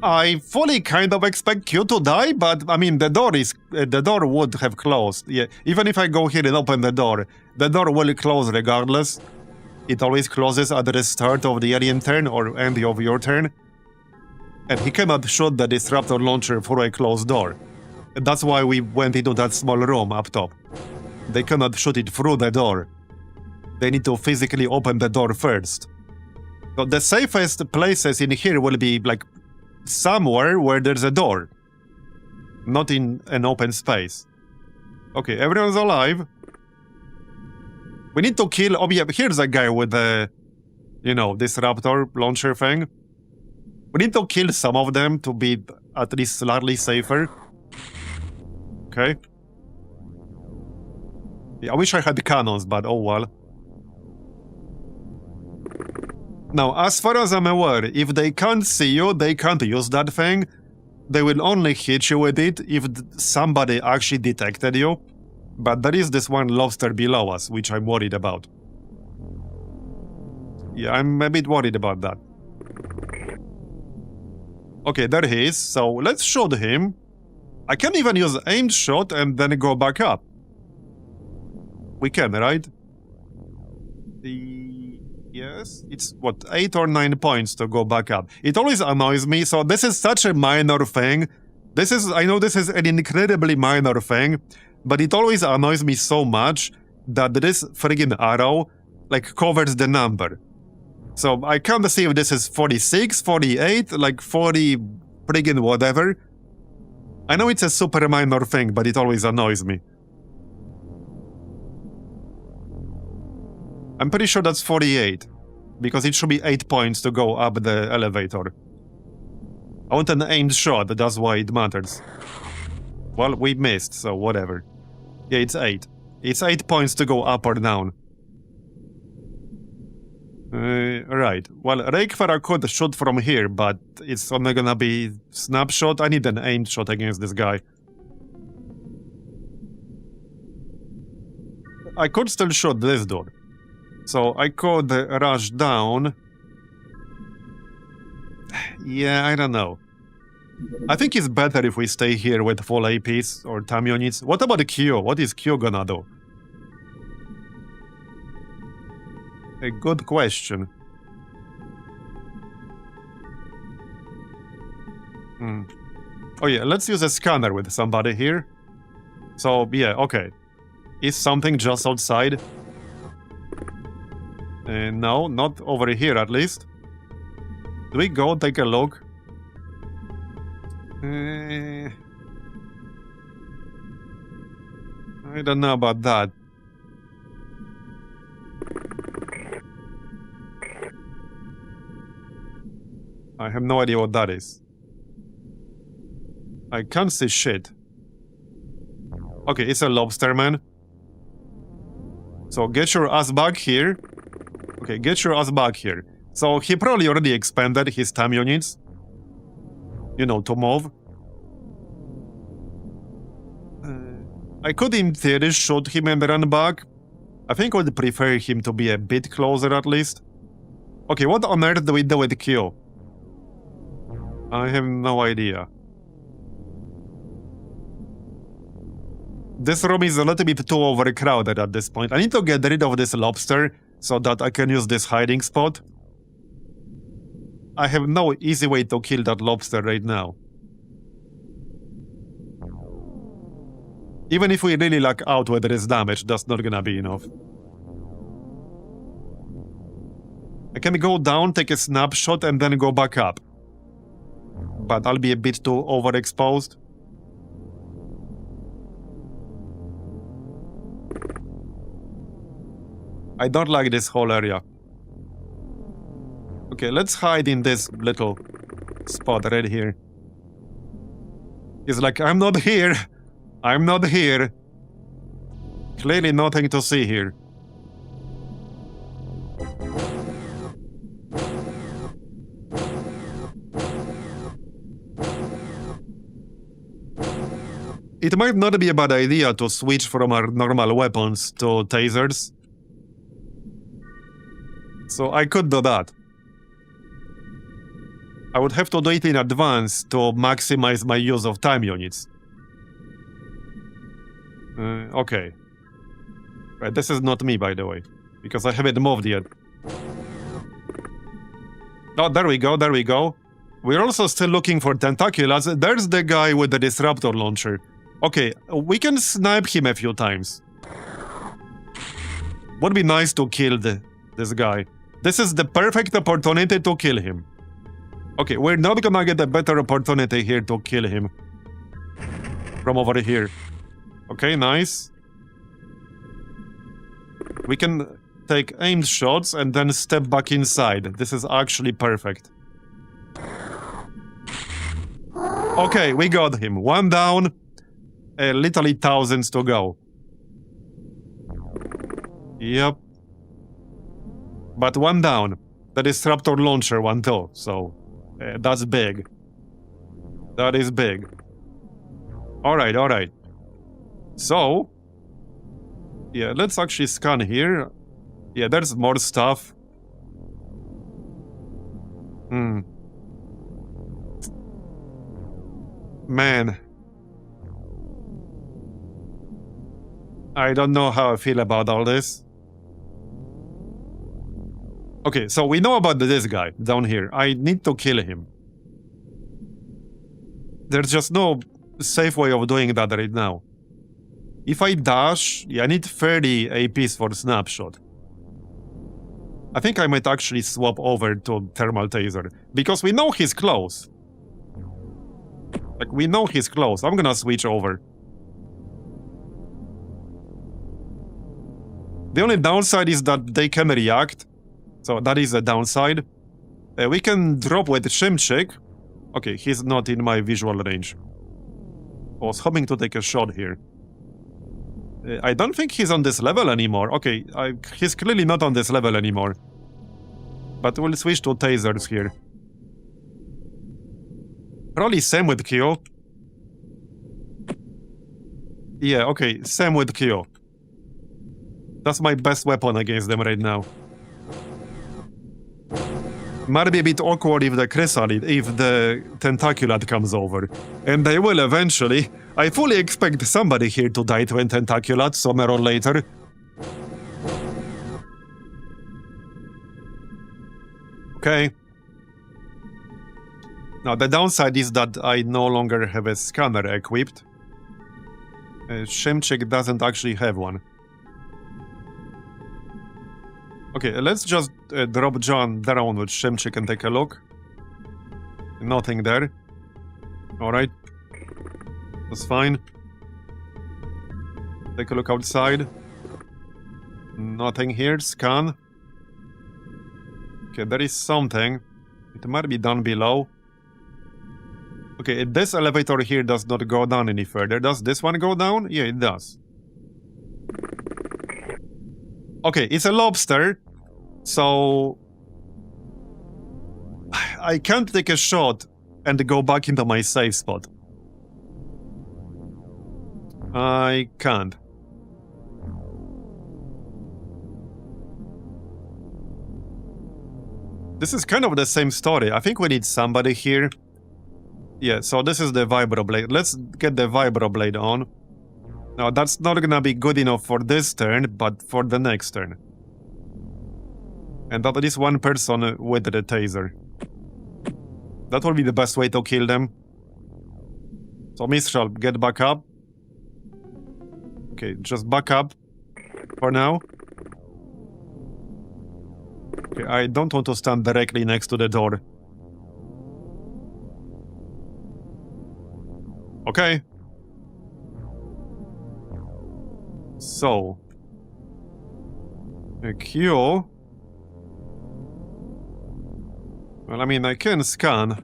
I fully kind of expect Q to die, but I mean the door would have closed. Yeah, even if I go here and open the door will close regardless. It always closes at the start of the alien turn or end of your turn. And he cannot shoot the disruptor launcher through a closed door. That's why we went into that small room up top. They cannot shoot it through the door. They need to physically open the door first. So the safest places in here will be like somewhere where there's a door. Not in an open space. Okay, everyone's alive. We need to kill... Oh yeah, here's a guy with the... You know, disruptor launcher thing. We need to kill some of them to be at least slightly safer. Okay. Yeah, I wish I had cannons, but oh well. Now, as far as I'm aware, if they can't see you, they can't use that thing. They will only hit you with it if somebody actually detected you. But there is this one lobster below us, which I'm worried about. Yeah, I'm a bit worried about that. Okay, there he is, so let's shoot him. I can even use aimed shot and then go back up. We can, right? Yes, it's what, 8 or 9 points to go back up. It always annoys me, so this is such a minor thing. I know this is an incredibly minor thing, but it always annoys me so much that this friggin' arrow, like, covers the number. So I can't see if this is 46, 48, like 40 friggin' whatever. I know it's a super minor thing, but it always annoys me. I'm pretty sure that's 48, because it should be 8 points to go up the elevator. I want an aimed shot, that's why it matters. Well, we missed, so whatever. Yeah, it's 8. It's 8 points to go up or down. Right. Well, Reikfara could shoot from here, but it's only gonna be snapshot. I need an aimed shot against this guy. I could still shoot this dude. So I could rush down. Yeah, I don't know. I think it's better if we stay here with full APs or time units. What about Q? What is Q gonna do? A good question. Oh yeah, let's use a scanner with somebody here. So yeah, okay. Is something just outside? No, not over here at least. Do we go take a look? I don't know about that. I have no idea what that is. I can't see shit. Okay, it's a lobster man. So get your ass back here. Okay, get your ass back here. So he probably already expanded his time units. You know, to move. I could in theory shoot him and run back. I think I would prefer him to be a bit closer at least. Okay, what on earth do we do with Q? I have no idea. This room is a little bit too overcrowded at this point. I need to get rid of this lobster so that I can use this hiding spot. I have no easy way to kill that lobster right now. Even if we really luck out with this damage, that's not gonna be enough. I can go down, take a snapshot, and then go back up. But I'll be a bit too overexposed. I don't like this whole area. Okay, let's hide in this little spot right here. He's like, I'm not here. I'm not here. Clearly nothing to see here. It might not be a bad idea to switch from our normal weapons to tasers. So I could do that. I would have to do it in advance to maximize my use of time units. Okay. Right, this is not me, by the way, because I haven't moved yet. Oh, there we go, there we go. We're also still looking for tentaculars. There's the guy with the disruptor launcher. Okay, we can snipe him a few times. Would be nice to kill this guy. This is the perfect opportunity to kill him. Okay, we're not gonna get a better opportunity here to kill him. From over here. Okay, nice. We can take aimed shots and then step back inside. This is actually perfect. Okay, we got him. One down. Literally thousands to go. Yep. But one down. The disruptor launcher one too, so that's big. That is big. Alright, alright. So, yeah, let's actually scan here. Yeah, there's more stuff. Man. I don't know how I feel about all this. Okay, so we know about this guy down here. I need to kill him. There's just no safe way of doing that right now. If I dash, yeah, I need 30 APs for snapshot. I think I might actually swap over to thermal taser, because we know he's close. Like, we know he's close. I'm gonna switch over. The only downside is that they can react. So that is a downside. We can drop with Shimchik. Okay, he's not in my visual range. I was hoping to take a shot here. I don't think he's on this level anymore. Okay, he's clearly not on this level anymore. But we'll switch to tasers here. Probably same with Q. Yeah, okay, same with Q. That's my best weapon against them right now. Might be a bit awkward if the chrysalid, if the tentaculate comes over. And they will eventually. I fully expect somebody here to die to a tentaculate sooner or later. Okay. Now, the downside is that I no longer have a scanner equipped. Shimchik doesn't actually have one. Okay, let's just drop John down with Shimchik and take a look. Nothing there. Alright. That's fine. Take a look outside. Nothing here. Scan. Okay, there is something. It might be down below. Okay, this elevator here does not go down any further. Does this one go down? Yeah, it does. Okay, it's a lobster, so I can't take a shot and go back into my safe spot. I can't. This is kind of the same story. I think we need somebody here. Yeah, so this is the vibroblade. Let's get the vibroblade on. Now, that's not gonna be good enough for this turn, but for the next turn. And at least one person with the taser. That will be the best way to kill them. So, Mistral, get back up. Okay, just back up for now. Okay, I don't want to stand directly next to the door. Okay. So. A Q. Well, I mean, I can scan.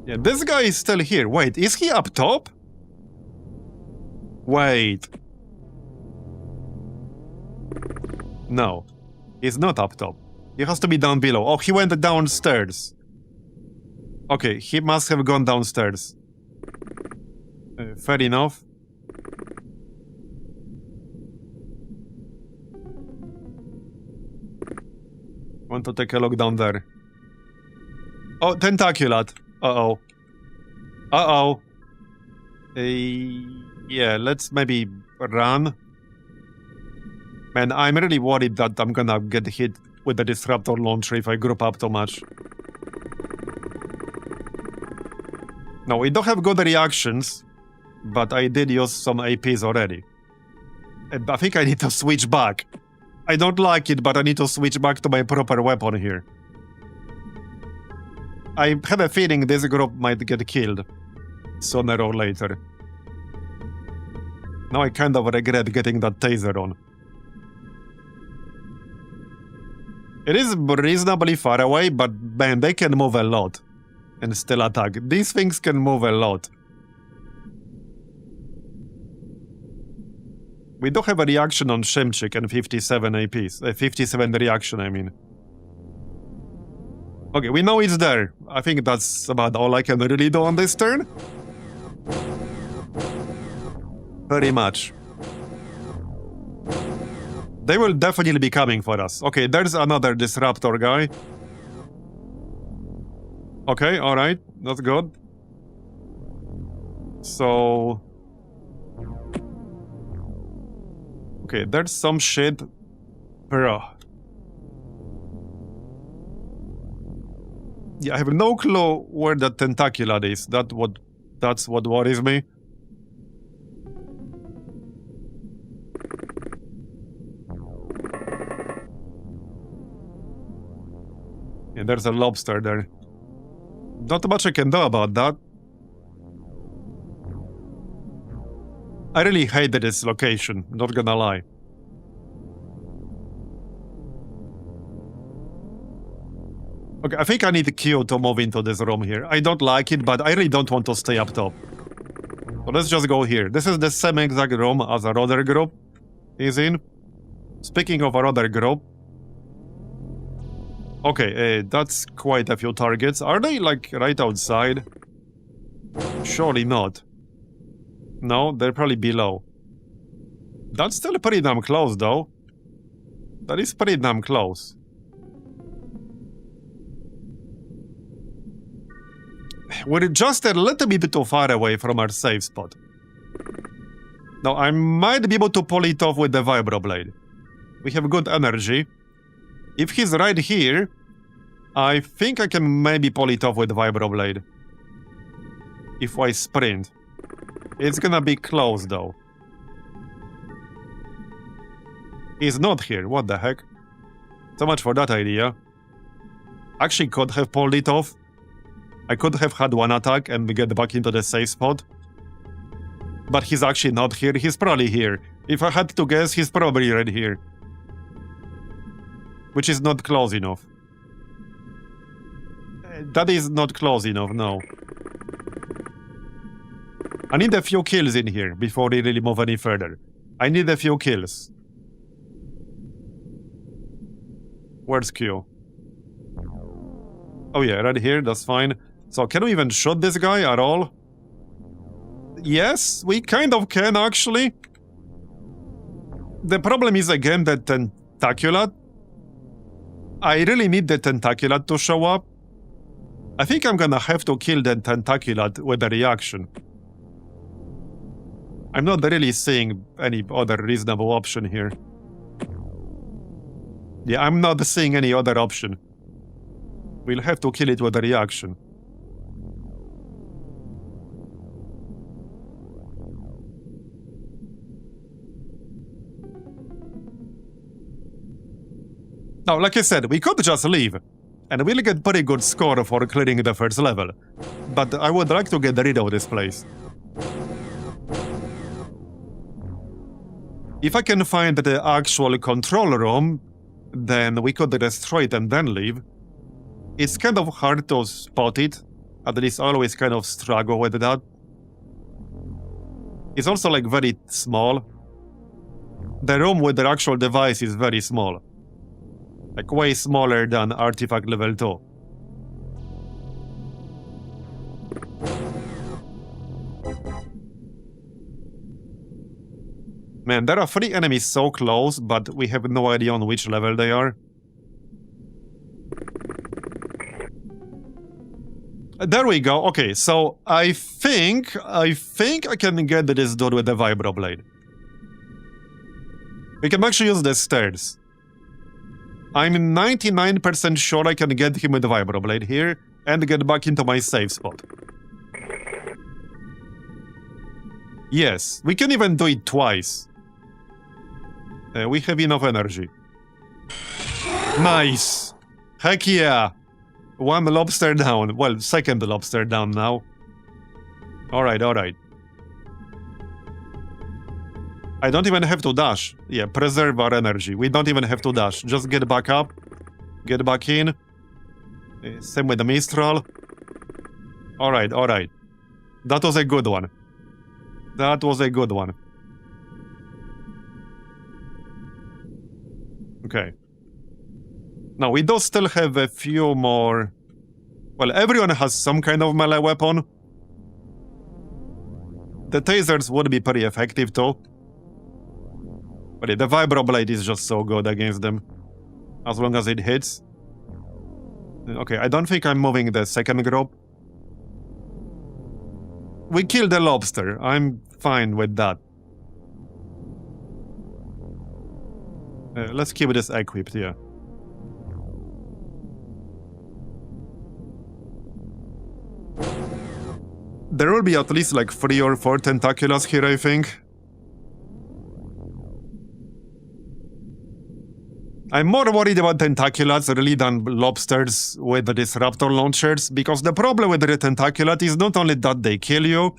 Yeah, this guy is still here. Wait, is he up top? Wait. No. He's not up top. He has to be down below. Oh, he went downstairs. Okay, he must have gone downstairs. Fair enough. Want to take a look down there. Oh, Tentaculat. Uh-oh. Uh-oh. Yeah, let's maybe run. Man, I'm really worried that I'm gonna get hit with the disruptor launcher if I group up too much. No, we don't have good reactions, but I did use some APs already. I think I need to switch back. I don't like it, but I need to switch back to my proper weapon here. I have a feeling this group might get killed sooner or later. Now I kind of regret getting that taser on. It is reasonably far away, but man, they can move a lot and still attack. These things can move a lot. We don't have a reaction on Shimchik and 57 APs. 57 reaction, I mean. Okay, we know it's there. I think that's about all I can really do on this turn. Very much. They will definitely be coming for us. Okay, there's another disruptor guy. Okay, alright. That's good. So... Okay, there's some shit. Bro. Yeah, I have no clue where that tentacular is. That's what worries me. Yeah, there's a lobster there. Not much I can do about that. I really hated this location, not gonna lie. Okay, I think I need a Q to move into this room here. I don't like it, but I really don't want to stay up top. So let's just go here. This is the same exact room as our other group is in. Speaking of our other group. Okay, that's quite a few targets. Are they, like, right outside? Surely not. No, they're probably below. That's still pretty damn close, though. That is pretty damn close. We're just a little bit too far away from our safe spot. Now, I might be able to pull it off with the vibroblade. We have good energy. If he's right here, I think I can maybe pull it off with the vibroblade. If I sprint. It's gonna be close, though. He's not here, what the heck? So much for that idea. Actually could have pulled it off. I could have had one attack and get back into the safe spot. But he's actually not here, he's probably here. If I had to guess, he's probably right here. Which is not close enough. That is not close enough, no. I need a few kills in here before we really move any further. I need a few kills. Where's Q? Oh yeah, right here, that's fine. So can we even shoot this guy at all? Yes, we kind of can, actually. The problem is, again, the tentacular. I really need the tentacular to show up. I think I'm gonna have to kill the tentacular with a reaction. I'm not really seeing any other reasonable option here. Yeah, I'm not seeing any other option. We'll have to kill it with a reaction. Now, like I said, we could just leave, and we'll get pretty good score for clearing the first level. But I would like to get rid of this place. If I can find the actual control room, then we could destroy it and then leave. It's kind of hard to spot it. At least I always kind of struggle with that. It's also like very small. The room with the actual device is very small. Like way smaller than artifact level 2. Man, there are 3 enemies so close, but we have no idea on which level they are. There we go. Okay, so I think I can get this dude with the vibroblade. We can actually use the stairs. I'm 99% sure I can get him with the vibroblade here and get back into my safe spot. Yes, we can even do it twice. We have enough energy. Nice! Heck yeah! 1 lobster down. Well, 2nd lobster down now. Alright, alright. I don't even have to dash. Yeah, preserve our energy. We don't even have to dash. Just get back up. Get back in. Same with the Mistral. Alright, alright. That was a good one. That was a good one. Okay. Now, we do still have a few more... Well, everyone has some kind of melee weapon. The tasers would be pretty effective too. But yeah, the vibroblade is just so good against them. As long as it hits. Okay, I don't think I'm moving the 2nd group. We killed the lobster. I'm fine with that. Let's keep this equipped, yeah. There will be at least like 3 or 4 tentaculars here, I think. I'm more worried about tentaculars really than lobsters with the disruptor launchers, because the problem with the tentacular is not only that they kill you,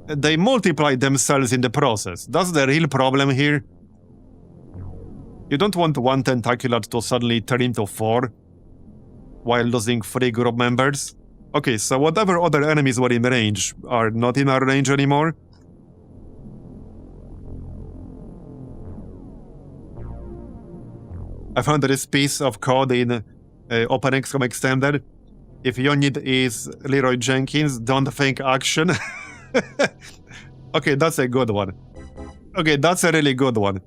they multiply themselves in the process. That's the real problem here. You don't want 1 tentacular to suddenly turn into 4 while losing 3 group members. Okay, so whatever other enemies were in range are not in our range anymore. I found this piece of code in OpenXcom Extended. If your need is Leroy Jenkins, don't think action. Okay, that's a good one. Okay, that's a really good one.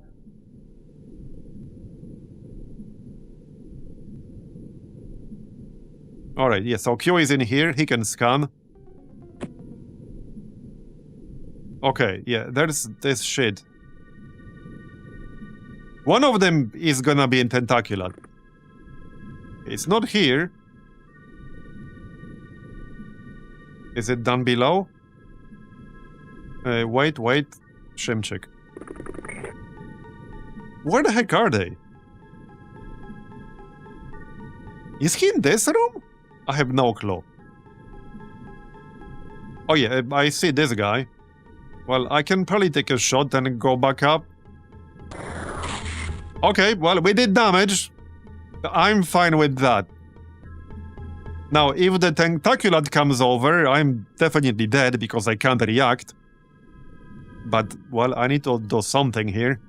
Alright, yeah, so Q is in here, he can scan. Okay, yeah, there's this shit. One of them is gonna be in Tentacular. It's not here. Is it down below? Wait. Shimchick. Where the heck are they? Is he in this room? I have no clue. Oh yeah, I see this guy. Well, I can probably take a shot and go back up. Okay, well, we did damage. I'm fine with that. Now, if the Tentacular comes over, I'm definitely dead because I can't react. But, well, I need to do something here.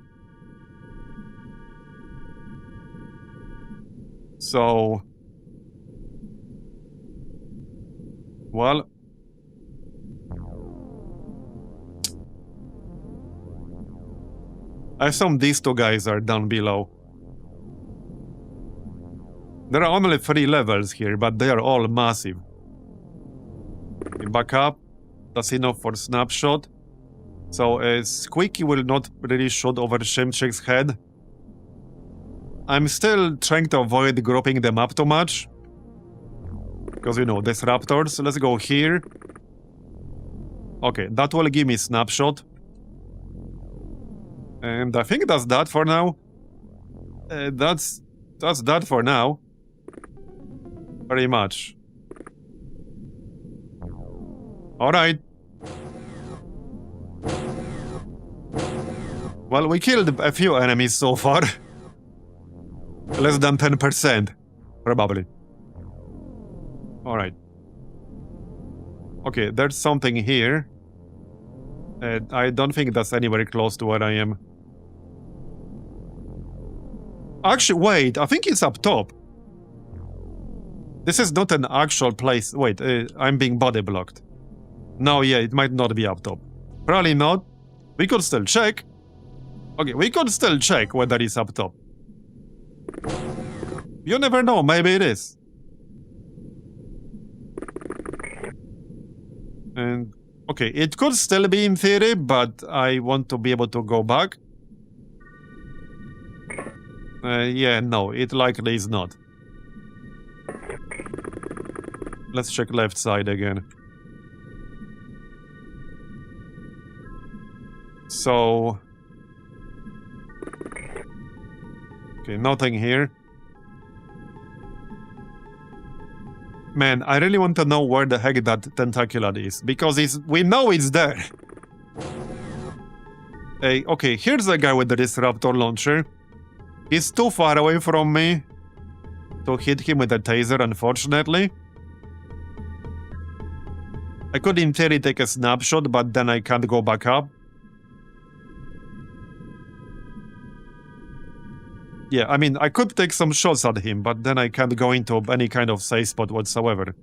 So... Well... I assume these two guys are down below. There are only 3 levels here, but they are all massive. Okay, back up. That's enough for snapshot. So Squeaky will not really shoot over Shimchik's head. I'm still trying to avoid grouping them up too much. Because, you know, disruptors. Let's go here. Okay, that will give me snapshot. And I think that's that for now. That's that for now. Very much. Alright. Well, we killed a few enemies so far. Less than 10%, probably. Alright. Okay, there's something here. I don't think that's anywhere close to where I am. Actually, wait, I think it's up top. This is not an actual place. Wait, I'm being body blocked. No, yeah, it might not be up top. Probably not. We could still check. Okay, we could still check whether it's up top. You never know, maybe it is. And, okay, it could still be in theory, but I want to be able to go back. Yeah, no, it likely is not. Let's check left side again. So... okay, nothing here. Man, I really want to know where the heck that tentacular is, because we know it's there. Hey, okay, here's the guy with the disruptor launcher. He's too far away from me to hit him with a taser, unfortunately. I could in theory take a snapshot, but then I can't go back up. Yeah, I mean, I could take some shots at him, but then I can't go into any kind of safe spot whatsoever.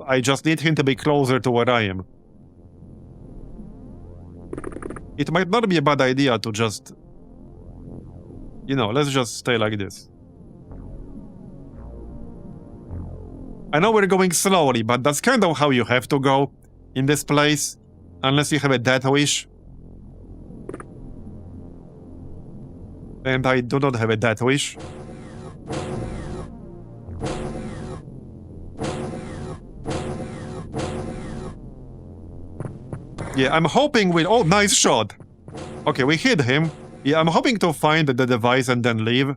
I just need him to be closer to where I am. It might not be a bad idea to just... you know, let's just stay like this. I know we're going slowly, but that's kind of how you have to go in this place, unless you have a death wish. And I do not have a death wish. Yeah, I'm hoping we'll... oh, nice shot! Okay, we hit him. Yeah, I'm hoping to find the device and then leave.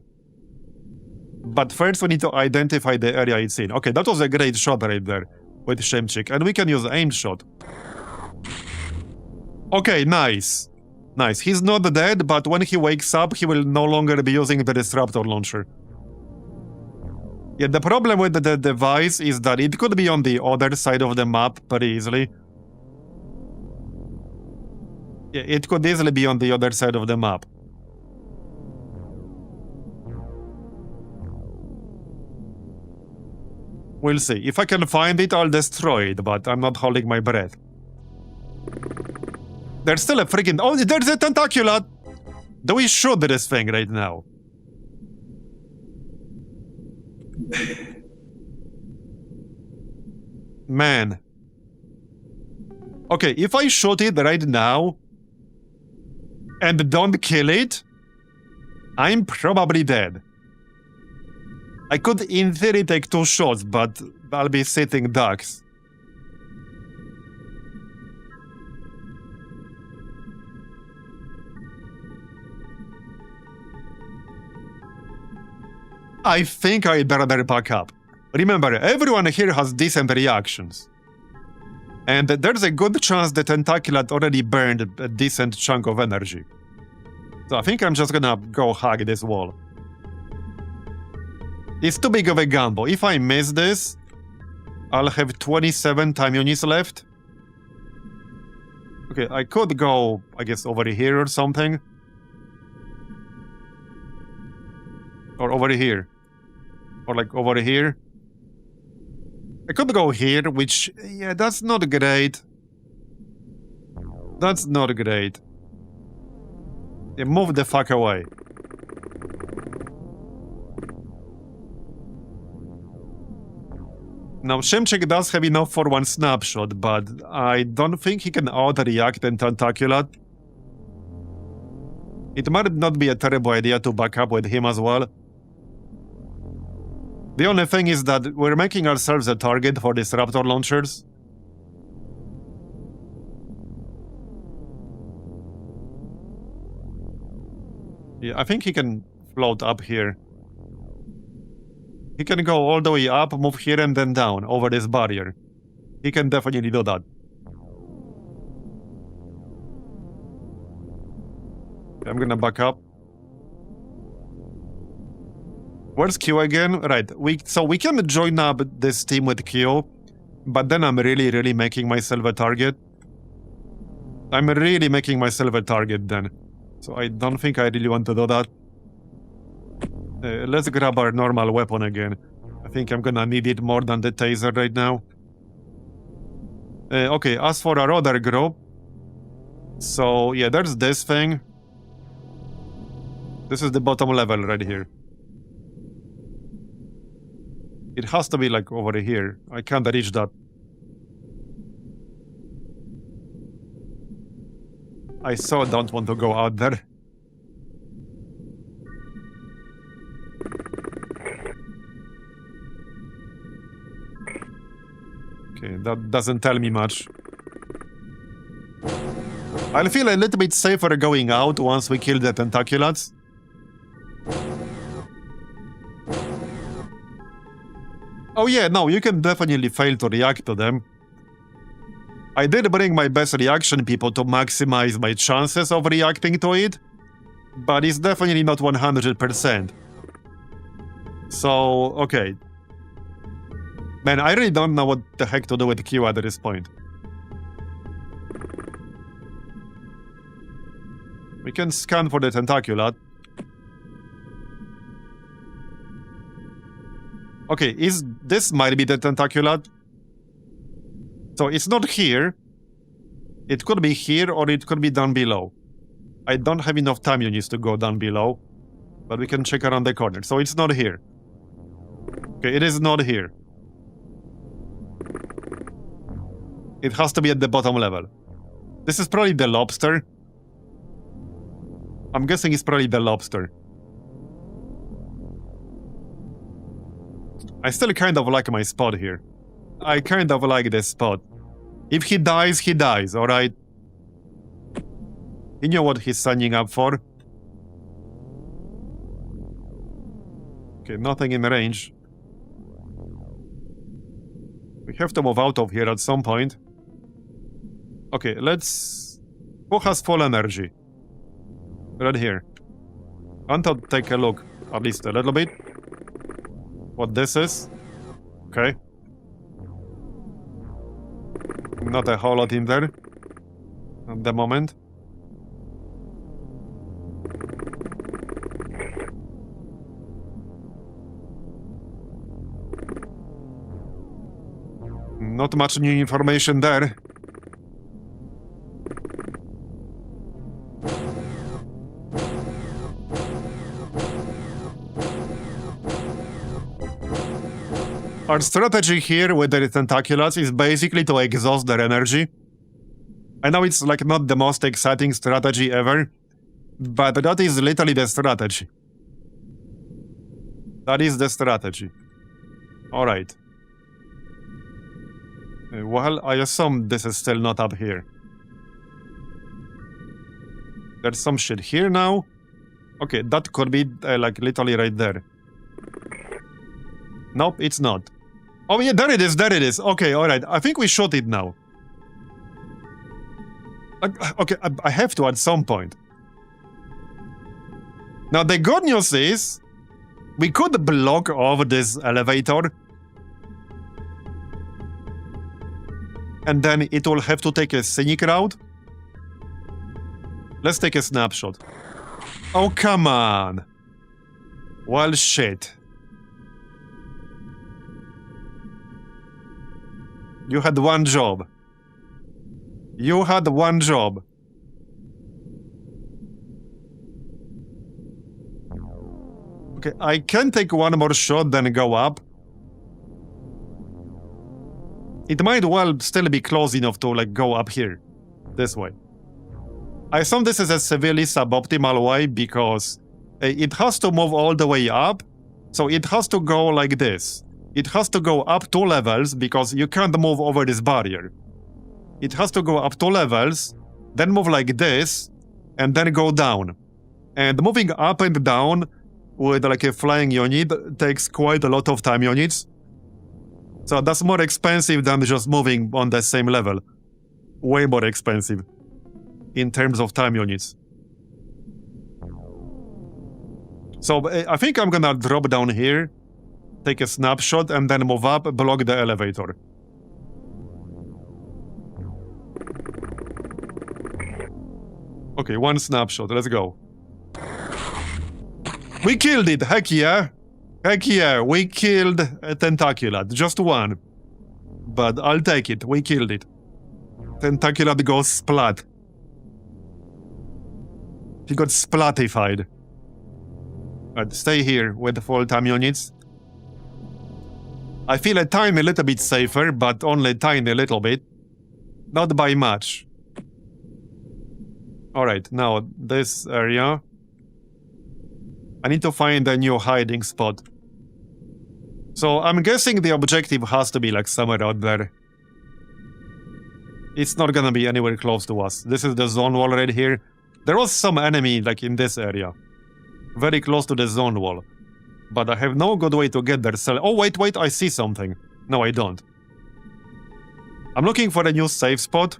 But first we need to identify the area it's in. Okay, that was a great shot right there with Shimchik. And we can use aim shot. Okay, nice. Nice. He's not dead, but when he wakes up, he will no longer be using the disruptor launcher. Yeah, the problem with the device is that it could be on the other side of the map pretty easily. Yeah, it could easily be on the other side of the map. We'll see. If I can find it, I'll destroy it, but I'm not holding my breath. There's still a freaking... oh, there's a tentacula! Do we shoot this thing right now? Man. Okay, if I shoot it right now and don't kill it, I'm probably dead. I could in theory take 2 shots, but I'll be sitting ducks. I think I'd better back up. Remember, everyone here has decent reactions. And there's a good chance the tentacular already burned a decent chunk of energy. So I think I'm just gonna go hug this wall. It's too big of a gamble. If I miss this, I'll have 27 time units left. Okay, I could go, I guess, over here or something. Or over here. Or like over here. I could go here, which, yeah, that's not great. That's not great. Yeah, move the fuck away. Now, Shemchik does have enough for one snapshot, but I don't think he can out-react and Tentaculate. It might not be a terrible idea to back up with him as well. The only thing is that we're making ourselves a target for these Raptor launchers. Yeah, I think he can float up here. He can go all the way up, move here and then down over this barrier. He can definitely do that. I'm gonna back up. Where's Q again? Right, so we can join up this team with Q, but then I'm really making myself a target. I'm really making myself a target then. So I don't think I really want to do that. Let's grab our normal weapon again. I think I'm gonna need it more than the taser right now. Okay, as for our other group... So, yeah, there's this thing. This is the bottom level right here. It has to be like over here. I can't reach that. I so don't want to go out there. Okay, that doesn't tell me much. I'll feel a little bit safer going out once we kill the Tentaculates. Oh yeah, no, you can definitely fail to react to them. I did bring my best reaction people to maximize my chances of reacting to it, but it's definitely not 100%. So, okay. Man, I really don't know what the heck to do with Q at this point. We can scan for the Tentaculate. Okay, this might be the Tentaculate. So it's not here. It could be here or it could be down below. I don't have enough time units to go down below, but we can check around the corner. So it's not here. Okay, it is not here. It has to be at the bottom level. This is probably the lobster. I'm guessing it's probably the lobster. I still kind of like my spot here. I kind of like this spot. If he dies, alright? He knew what he's signing up for. Okay, nothing in range. We have to move out of here at some point. Okay, let's... Who has full energy? Right here. I want to take a look, at least a little bit. What this is. Okay. Not a whole lot in there. At the moment. Not much new information there. Our strategy here with the Tentaculates is basically to exhaust their energy. I know it's like not the most exciting strategy ever, but that is literally the strategy. That is the strategy. Alright. Well, I assume this is still not up here. There's some shit here now. Okay, that could be like literally right there. Nope, it's not. Oh yeah, there it is, there it is. Okay, alright, I think we shot it now. Okay, I have to at some point. Now the good news is, we could block off this elevator. And then it will have to take a scenic route. Let's take a snapshot. Oh, come on. Well, shit. You had one job. You had one job. Okay, I can take one more shot, then go up. It might well still be close enough to, like, go up here. This way. I assume this is a severely suboptimal way because it has to move all the way up. So it has to go like this. It has to go up 2 levels because you can't move over this barrier. It has to go up 2 levels, then move like this, and then go down. And moving up and down with like a flying unit takes quite a lot of time units. So that's more expensive than just moving on the same level. Way more expensive in terms of time units. So I think I'm gonna drop down here, take a snapshot, and then move up, block the elevator. Okay, one snapshot, let's go. We killed it, heck yeah! Heck yeah, we killed a Tentaculat, just one. But I'll take it, we killed it. Tentaculat goes splat. He got splatified. But stay here with the full-time units. I feel a tiny little bit safer, but only a tiny little bit. Not by much. Alright, now this area. I need to find a new hiding spot. So I'm guessing the objective has to be like somewhere out there. It's not gonna be anywhere close to us. This is the zone wall right here. There was some enemy like in this area. Very close to the zone wall. But I have no good way to get there. So, oh, wait, I see something. No, I don't. I'm looking for a new safe spot.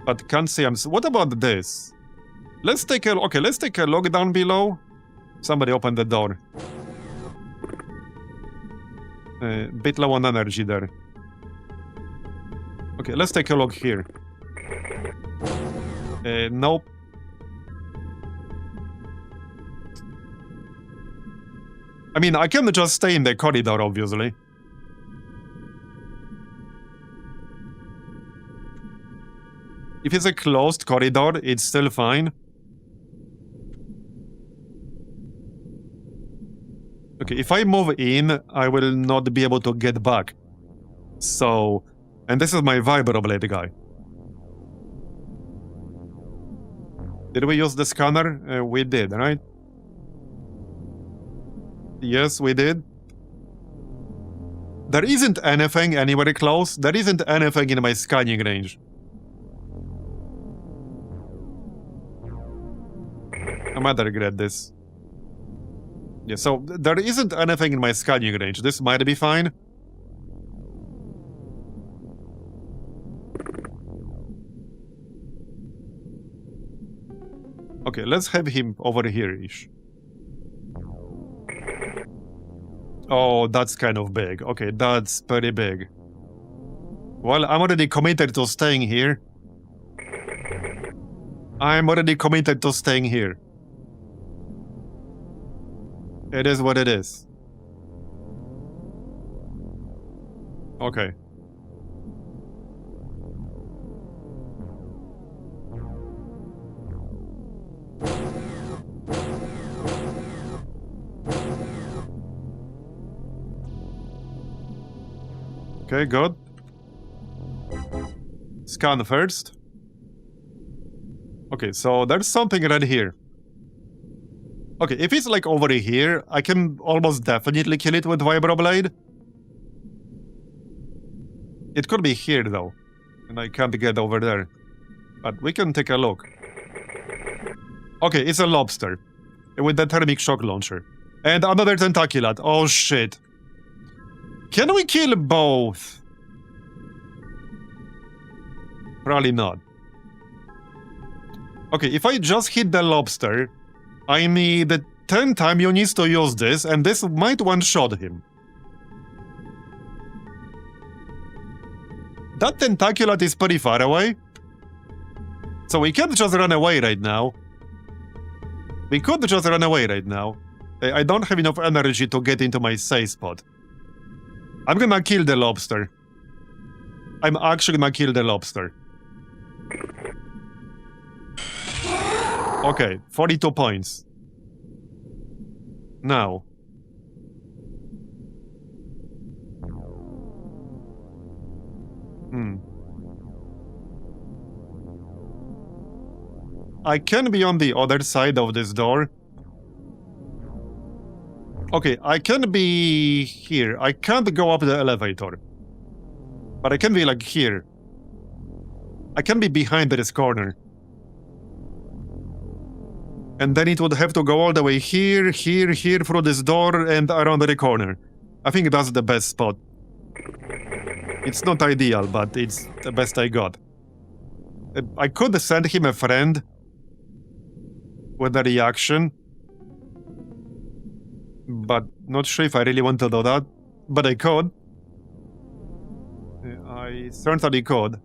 But can't see. What about this? Let's take a... Okay, let's take a look down below. Somebody open the door. Bit low on energy there. Okay, let's take a look here. Nope. I mean, I can just stay in the corridor, obviously. If it's a closed corridor, it's still fine. Okay, if I move in, I will not be able to get back. So... And this is my vibroblade guy. Did we use the scanner? We did, right? Yes, we did. There isn't anything anywhere close. There isn't anything in my scanning range. I might regret this. Yeah, so there isn't anything in my scanning range. This might be fine. Okay, let's have him over here-ish. Oh, that's kind of big. Okay, that's pretty big. Well, I'm already committed to staying here. I'm already committed to staying here. It is what it is. Okay. Okay, good. Scan first. Okay, so there's something right here. Okay, if it's like over here, I can almost definitely kill it with Vibroblade. It could be here though, and I can't get over there. But we can take a look. Okay, it's a lobster with the thermic shock launcher. And another Tentaculat. Oh shit. Can we kill both? Probably not. Okay, if I just hit the lobster, I need 10 time units to use this, and this might one-shot him. That Tentaculat is pretty far away. So we can't just run away right now. We could just run away right now. I don't have enough energy to get into my safe spot. I'm gonna kill the lobster. I'm actually gonna kill the lobster. Okay, 42 points. Now. I can be on the other side of this door. Okay, I can be here. I can't go up the elevator. But I can be like here. I can be behind this corner. And then it would have to go all the way here, here, here, through this door and around the corner. I think that's the best spot. It's not ideal, but it's the best I got. I could send him a friend with a reaction, but not sure if I really want to do that. But I could. I certainly could.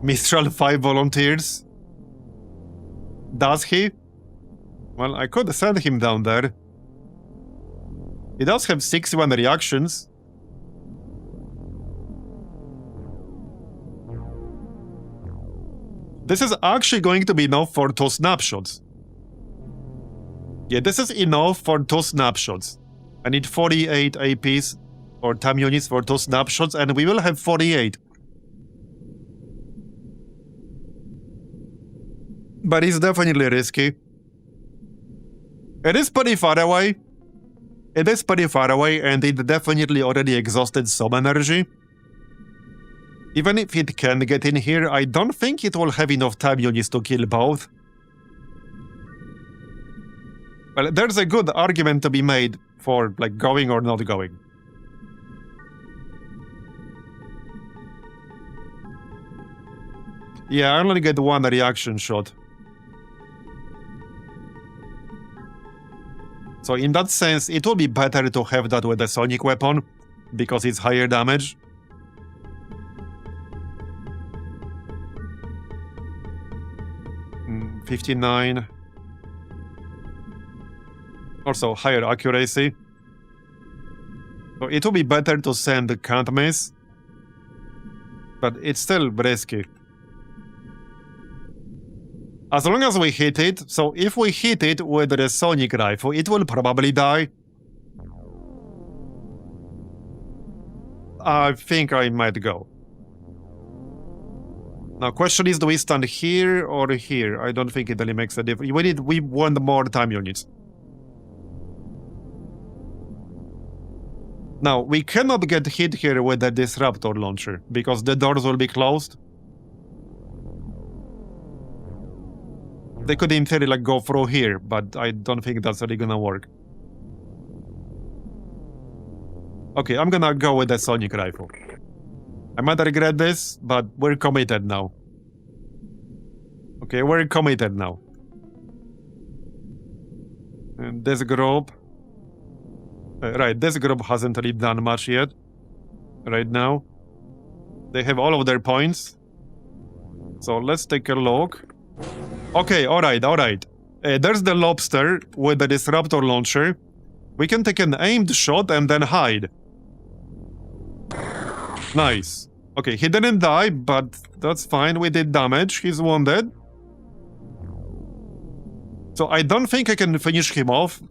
Mistral 5 volunteers? Does he? Well, I could send him down there. He does have 61 reactions. This is actually going to be enough for 2 snapshots. Yeah, this is enough for 2 snapshots. I need 48 APs or time units for 2 snapshots, and we will have 48. But it's definitely risky. It is pretty far away. It is pretty far away, and it definitely already exhausted some energy. Even if it can get in here, I don't think it will have enough time units to kill both. Well, there's a good argument to be made for, like, going or not going. Yeah, I only get 1 reaction shot. So in that sense, it will be better to have that with a sonic weapon, because it's higher damage. Mm, 59. Also higher accuracy. So it will be better to send can't miss, but it's still risky. As long as we hit it, so if we hit it with the sonic rifle, it will probably die. I think I might go. Now, question is, do we stand here or here? I don't think it really makes a difference. We want more time units. Now, we cannot get hit here with the disruptor launcher, because the doors will be closed. They could, in theory, like, go through here, but I don't think that's really gonna work. Okay, I'm gonna go with the sonic rifle. I might regret this, but we're committed now. Okay, we're committed now. And this group... right, this group hasn't really done much yet. Right now. They have all of their points. So let's take a look. Okay, alright. There's the lobster with the disruptor launcher. We can take an aimed shot and then hide. Nice. Okay, he didn't die, but that's fine. We did damage. He's wounded. So I don't think I can finish him off.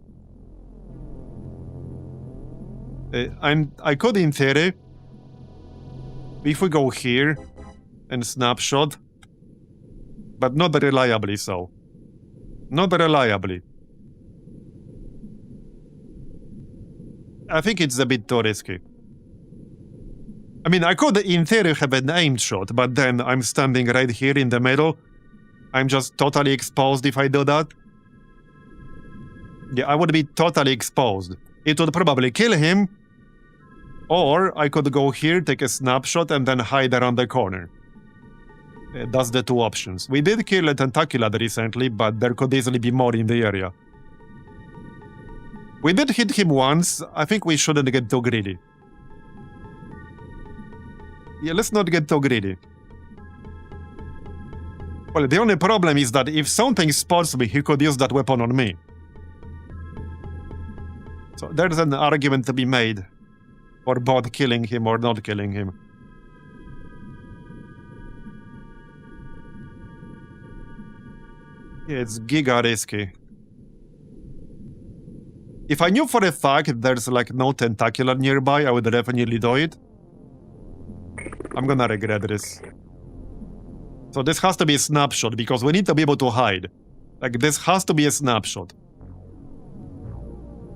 I could, in theory. If we go here and snapshot. But not reliably so. Not reliably. I think it's a bit too risky. I mean, I could, in theory, have an aimed shot, but then I'm standing right here in the middle. I'm just totally exposed if I do that. Yeah, I would be totally exposed. It would probably kill him. Or I could go here, take a snapshot, and then hide around the corner. That's the 2 options. We did kill a tentaculad recently, but there could easily be more in the area. We did hit him once. I think we shouldn't get too greedy. Yeah, let's not get too greedy. Well, the only problem is that if something spots me, he could use that weapon on me. So there's an argument to be made for both killing him or not killing him. Yeah, it's giga risky. If I knew for a fact there's like no tentacular nearby, I would definitely do it. I'm gonna regret this. So this has to be a snapshot because we need to be able to hide. Like this has to be a snapshot.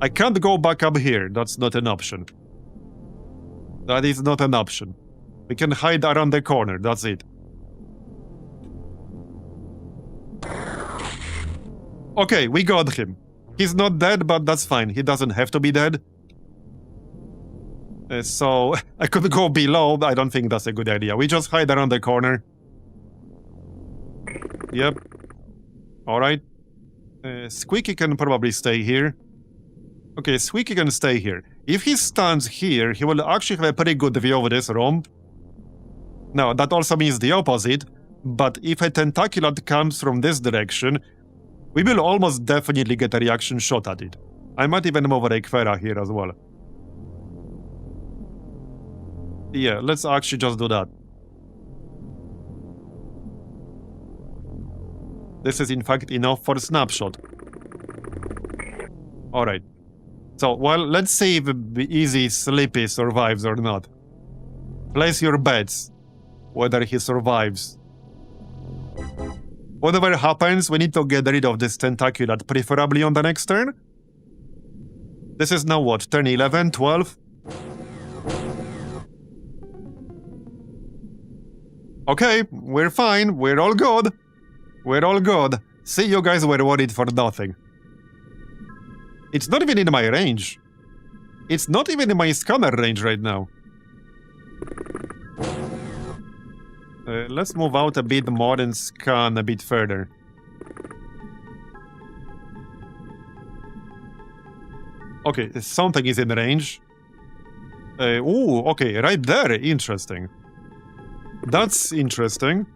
I can't go back up here. That's not an option. That is not an option. We can hide around the corner. That's it. Okay, we got him. He's not dead, but that's fine. He doesn't have to be dead. So I could go below. I don't think that's a good idea. We just hide around the corner. Yep. Alright. Squeaky can probably stay here. Okay, Squeaky can stay here. If he stands here, he will actually have a pretty good view of this room. Now, that also means the opposite. But if a tentaculate comes from this direction, we will almost definitely get a reaction shot at it. I might even move Requera here as well. Yeah, let's actually just do that. This is in fact enough for a snapshot. Alright. So, well, let's see if the easy Sleepy survives or not. Place your bets whether he survives. Whatever happens, we need to get rid of this tentaculate, preferably on the next turn. This is now what, turn 11, 12? Okay, we're fine, we're all good. We're all good. See, you guys were worried for nothing. It's not even in my range. It's not even in my scanner range right now. Let's move out a bit more and scan a bit further. Okay, something is in range. Ooh, okay, right there. Interesting. That's interesting.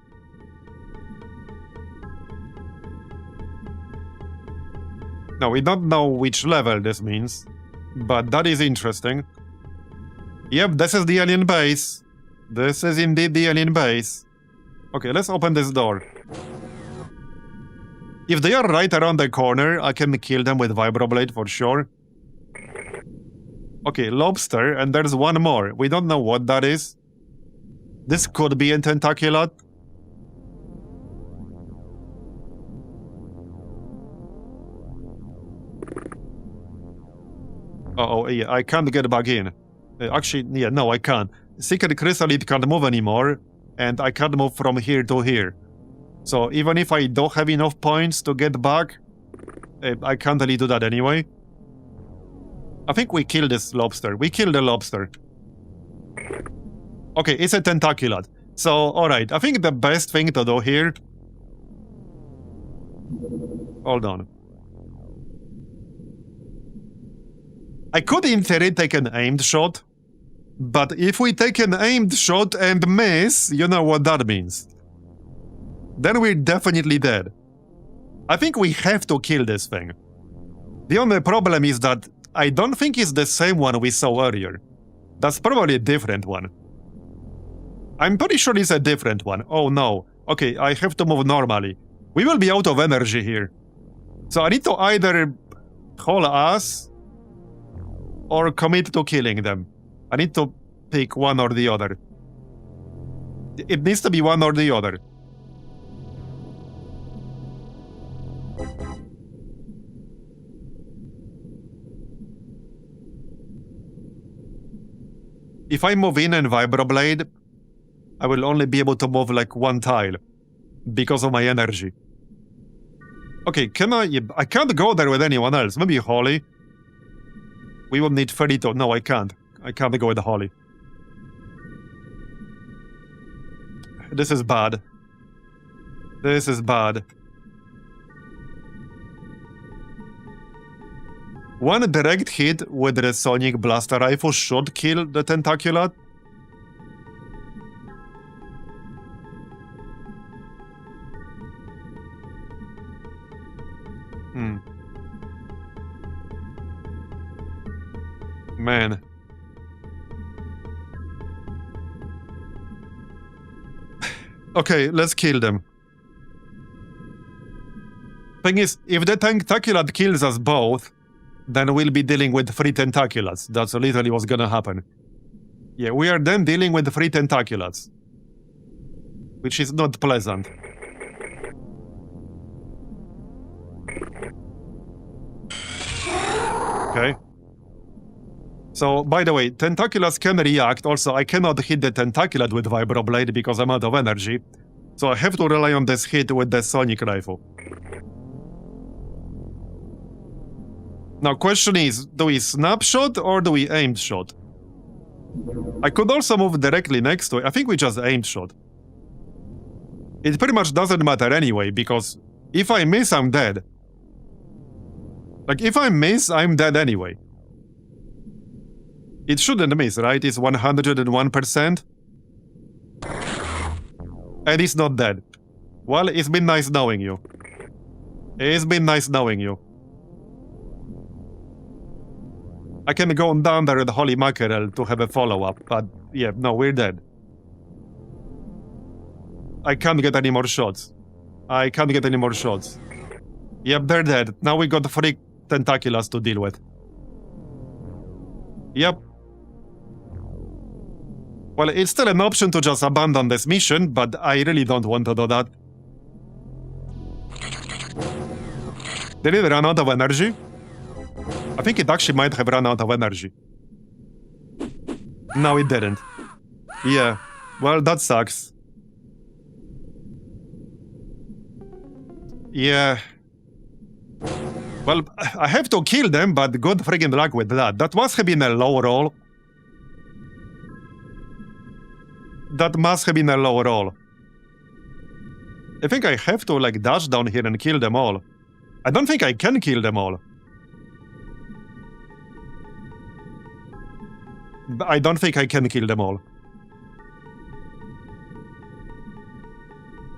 Now, we don't know which level this means, but that is interesting. Yep, this is the alien base. This is indeed the alien base. Okay, let's open this door. If they are right around the corner, I can kill them with Vibroblade for sure. Okay, lobster, and there's one more. We don't know what that is. This could be a tentaculate. Uh-oh, yeah, I can't get back in. Actually, yeah, no, I can't. Secret Chrysalid can't move anymore, and I can't move from here to here. So even if I don't have enough points to get back, I can't really do that anyway. I think we killed this lobster. We killed the lobster. Okay, it's a tentaculate. So, alright, I think the best thing to do here... Hold on. I could in theory take an aimed shot, but if we take an aimed shot and miss, you know what that means. Then we're definitely dead. I think we have to kill this thing. The only problem is that I don't think it's the same one we saw earlier. That's probably a different one. I'm pretty sure it's a different one. Oh no. Okay, I have to move normally. We will be out of energy here. So I need to either haul ass or commit to killing them. I need to pick one or the other. It needs to be one or the other. If I move in and Vibroblade, I will only be able to move like one tile because of my energy. Okay, can I can't go there with anyone else. Maybe Holly. We will need 32. No, I can't. I can't go with Holly. This is bad. This is bad. One direct hit with the Sonic Blaster Rifle should kill the tentaculate. Man. Okay, let's kill them. Thing is, if the tentaculate kills us both, then we'll be dealing with 3 tentaculates. That's literally what's gonna happen. Yeah, we are then dealing with 3 tentaculates. Which is not pleasant. Okay. So, by the way, tentaculates can react. Also, I cannot hit the tentaculate with vibroblade because I'm out of energy. So I have to rely on this hit with the sonic rifle. Now, question is, do we snapshot or do we aimed shot? I could also move directly next to it. I think we just aimed shot. It pretty much doesn't matter anyway, because if I miss, I'm dead. Like, if I miss, I'm dead anyway. It shouldn't miss, right? It's 101%. And it's not dead. Well, it's been nice knowing you. It's been nice knowing you. I can go down there with Holy Mackerel to have a follow-up, but yeah, no, we're dead. I can't get any more shots. I can't get any more shots. Yep, they're dead. Now we got 3 tentaculars to deal with. Yep. Well, it's still an option to just abandon this mission, but I really don't want to do that. Did it run out of energy? I think it actually might have run out of energy. No, it didn't. Yeah, well, that sucks. Yeah. Well, I have to kill them, but good friggin' luck with that. That must have been a low roll. That must have been a low roll. I think I have to, like, dash down here and kill them all. I don't think I can kill them all. I don't think I can kill them all.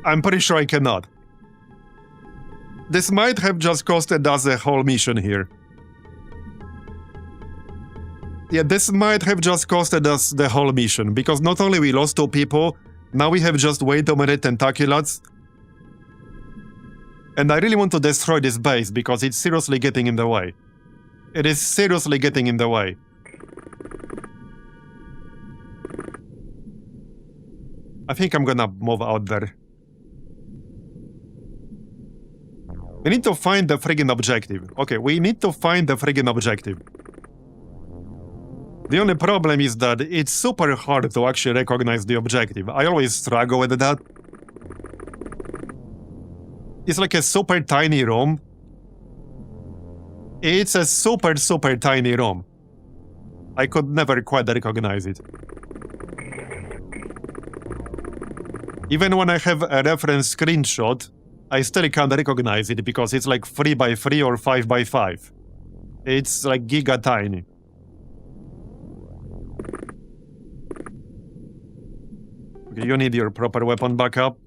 I'm pretty sure I cannot. This might have just costed us a whole mission here. Yeah, this might have just costed us the whole mission, because not only we lost 2 people, now we have just way too many tentaculates. And I really want to destroy this base, because it's seriously getting in the way. It is seriously getting in the way. I think I'm gonna move out there. We need to find the friggin' objective. Okay, we need to find the friggin' objective. The only problem is that it's super hard to actually recognize the objective. I always struggle with that. It's like a super tiny room. It's a super tiny room. I could never quite recognize it. Even when I have a reference screenshot, I still can't recognize it because it's like 3x3 or 5x5. It's like giga tiny. Okay, you need your proper weapon backup.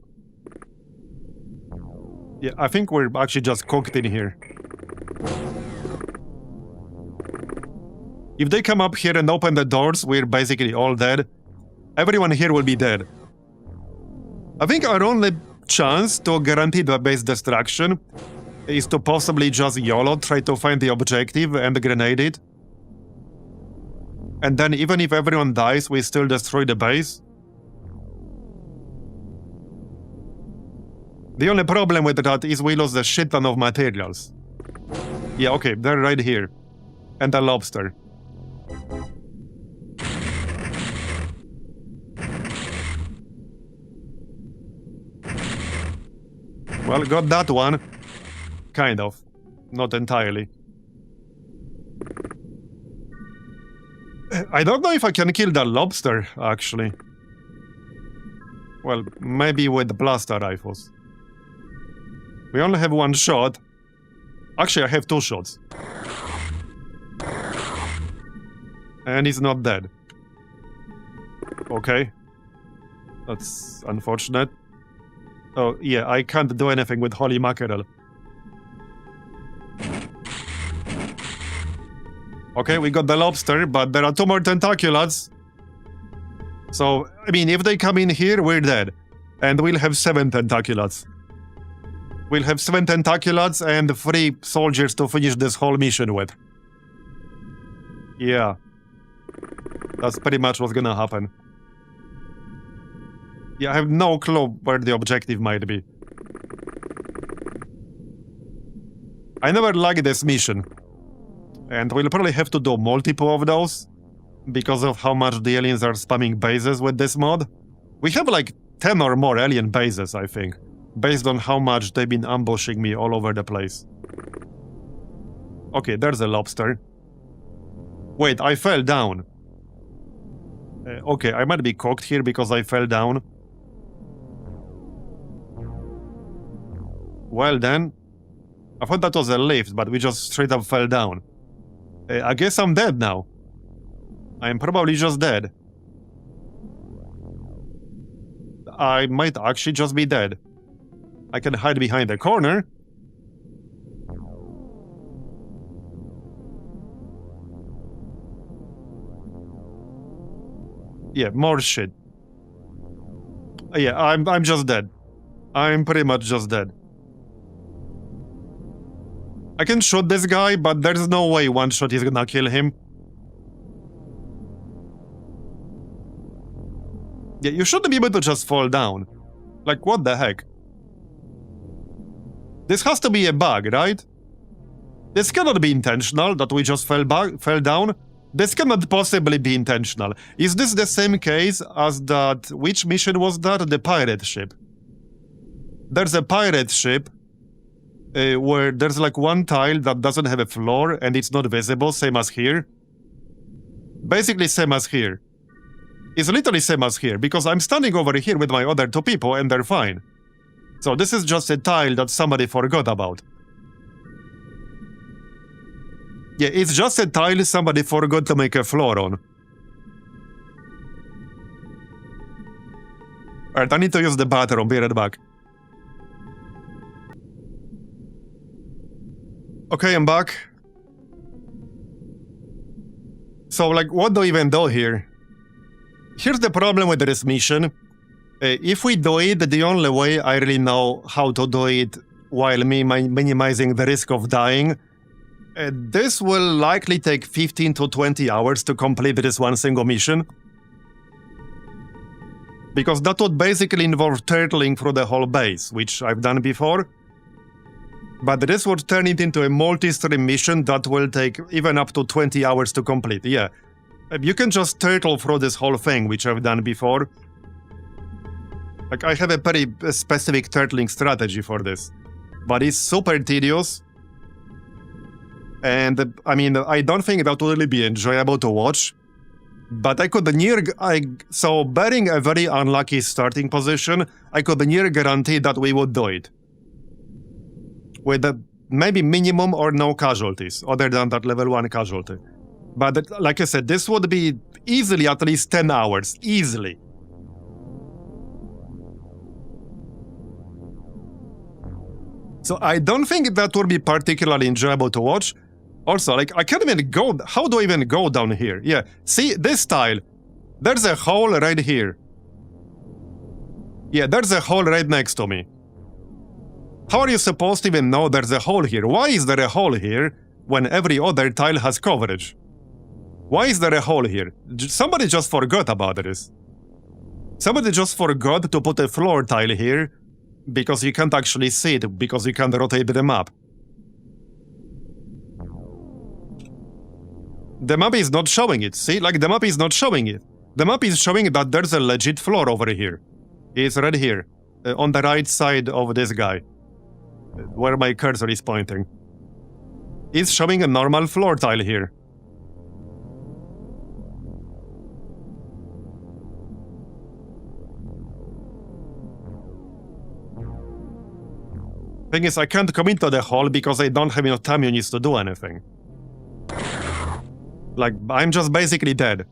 Yeah, I think we're actually just cooked in here. If they come up here and open the doors, we're basically all dead. Everyone here will be dead. I think our only chance to guarantee the base destruction is to possibly just YOLO try to find the objective and grenade it. And then even if everyone dies, we still destroy the base. The only problem with that is we lose a shit ton of materials. Yeah, okay, they're right here. And a lobster. Well, got that one. Kind of. Not entirely. I don't know if I can kill that lobster, actually. Well, maybe with blaster rifles. We only have 1 shot. Actually, I have 2 shots. And he's not dead. Okay. That's unfortunate. Oh, yeah, I can't do anything with Holy Mackerel. Okay, we got the lobster, but there are 2 more tentaculates. So, I mean, if they come in here, we're dead. And we'll have 7 tentaculates. We'll have 7 tentaculats and 3 soldiers to finish this whole mission with. Yeah. That's pretty much what's gonna happen. Yeah, I have no clue where the objective might be. I never liked this mission. And we'll probably have to do multiple of those because of how much the aliens are spamming bases with this mod. We have like 10 or more alien bases, I think, based on how much they've been ambushing me all over the place. Okay, there's a lobster. Wait, I fell down. Okay, I might be cocked here because I fell down. Well then, I thought that was a lift, but we just straight up fell down. I guess I'm dead now. I'm probably just dead. I might actually just be dead. I can hide behind the corner. Yeah, more shit. Yeah, I'm just dead. I'm pretty much just dead. I can shoot this guy, but there's no way one shot is gonna kill him. Yeah, you shouldn't be able to just fall down. Like, what the heck? This has to be a bug, right? This cannot be intentional, that we just fell down. This cannot possibly be intentional. Is this the same case as that... Which mission was that? The pirate ship. There's a pirate ship where there's like one tile that doesn't have a floor and it's not visible, same as here. Basically same as here. It's literally same as here, because I'm standing over here with my other 2 people and they're fine. So this is just a tile that somebody forgot about. Yeah, it's just a tile somebody forgot to make a floor on. Alright, I need to use the bathroom, be right back. Okay, I'm back. So, like, what do we even do here? Here's the problem with this mission. If we do it, the only way I really know how to do it while minimizing the risk of dying, this will likely take 15 to 20 hours to complete this one single mission. Because that would basically involve turtling through the whole base, which I've done before. But this would turn it into a multi-stream mission that will take even up to 20 hours to complete, yeah. You can just turtle through this whole thing, which I've done before. Like, I have a pretty specific turtling strategy for this. But it's super tedious. And, I mean, I don't think that would really be enjoyable to watch. But I could so, bearing a very unlucky starting position, I could near guarantee that we would do it. With maybe minimum or no casualties, other than that level 1 casualty. But like I said, this would be easily at least 10 hours. Easily. So I don't think that would be particularly enjoyable to watch. Also, like, I can't even go... How do I even go down here? Yeah, see, this tile. There's a hole right here. Yeah, there's a hole right next to me. How are you supposed to even know there's a hole here? Why is there a hole here when every other tile has coverage? Why is there a hole here? Somebody just forgot about this. Somebody just forgot to put a floor tile here because you can't actually see it, because you can't rotate the map. The map is not showing it, see? Like, the map is not showing it. The map is showing that there's a legit floor over here. It's right here, on the right side of this guy, where my cursor is pointing. It's showing a normal floor tile here. Thing is, I can't come into the hole because I don't have enough time units to do anything. Like, I'm just basically dead.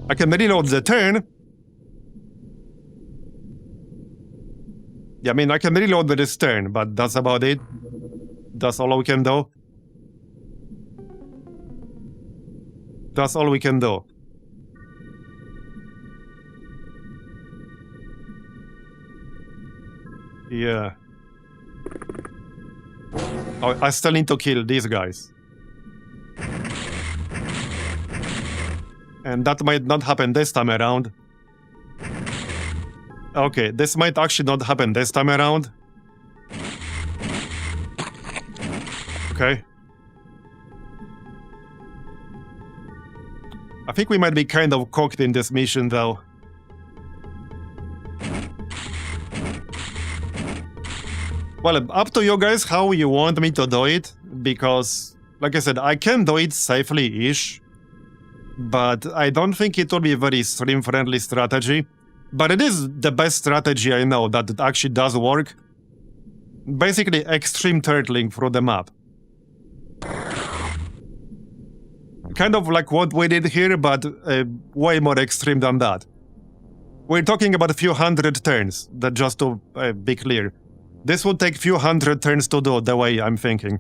I can reload the turn. Yeah, I mean, I can reload this turn, but that's about it. That's all we can do. That's all we can do. Yeah. Oh, I still need to kill these guys. And that might not happen this time around. Okay, this might actually not happen this time around. Okay. I think we might be kind of cocked in this mission, though. Well, up to you guys how you want me to do it, because, like I said, I can do it safely-ish, but I don't think it will be a very stream-friendly strategy. But it is the best strategy I know that it actually does work. Basically, extreme turtling through the map. Kind of like what we did here, but way more extreme than that. We're talking about a few hundred turns, that just to be clear. This will take few hundred turns to do, the way I'm thinking.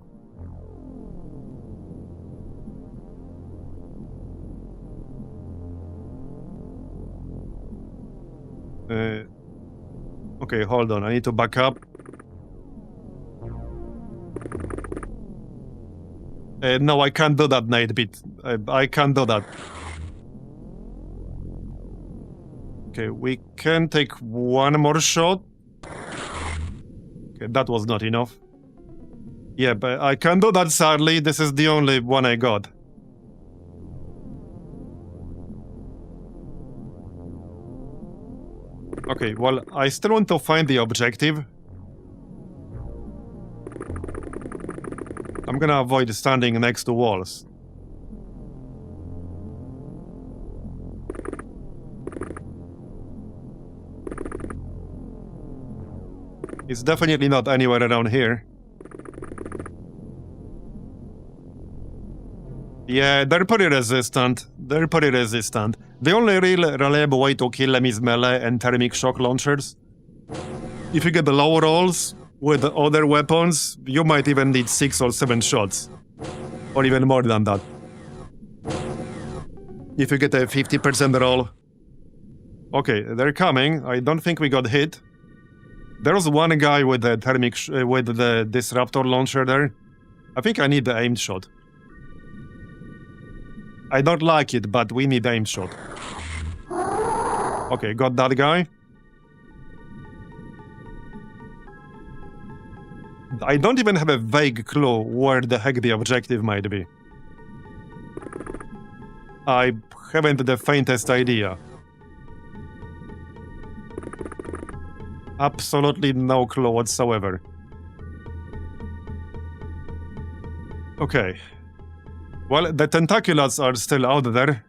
Okay, hold on, I need to back up. No, I can't do that, 8-bit. I can't do that. Okay, we can take one more shot. Okay, that was not enough. Yeah, but I can't do that, sadly. This is the only one I got. Okay, well, I still want to find the objective. I'm gonna avoid standing next to walls. It's definitely not anywhere around here. Yeah, they're pretty resistant. The only real reliable way to kill them is melee and thermic shock launchers. If you get the low rolls with other weapons, you might even need 6 or 7 shots. Or even more than that. If you get a 50% roll. Okay, they're coming. I don't think we got hit. There's one guy with the with the disruptor launcher there. I think I need the aimed shot. I don't like it, but we need aimed shot. Okay, got that guy. I don't even have a vague clue where the heck the objective might be. I haven't the faintest idea. Absolutely no clue whatsoever. Okay. Well, the tentaculats are still out there.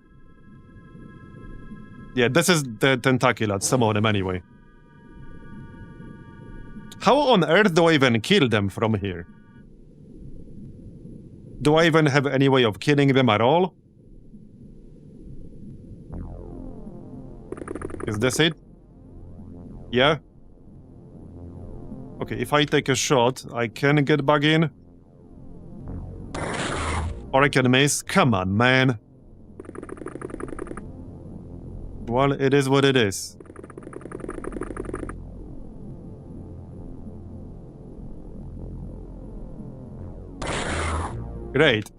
Yeah, this is the tentaculats, some of them anyway. How on earth do I even kill them from here? Do I even have any way of killing them at all? Is this it? Yeah? Okay, if I take a shot, I can get back in. Or I can miss. Come on, man. Well, it is what it is. Great.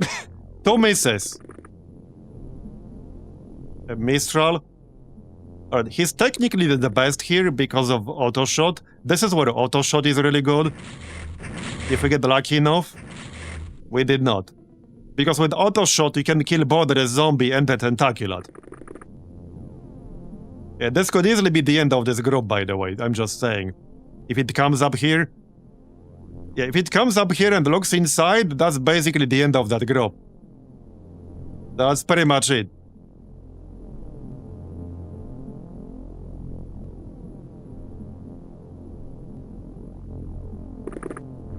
2 misses. A Mistral. Alright, he's technically the best here because of auto shot. This is where auto shot is really good. If we get lucky enough. We did not. Because with auto shot you can kill both the zombie and the tentaculat. Yeah, this could easily be the end of this group, by the way. I'm just saying. If it comes up here. Yeah, if it comes up here and looks inside, that's basically the end of that group. That's pretty much it.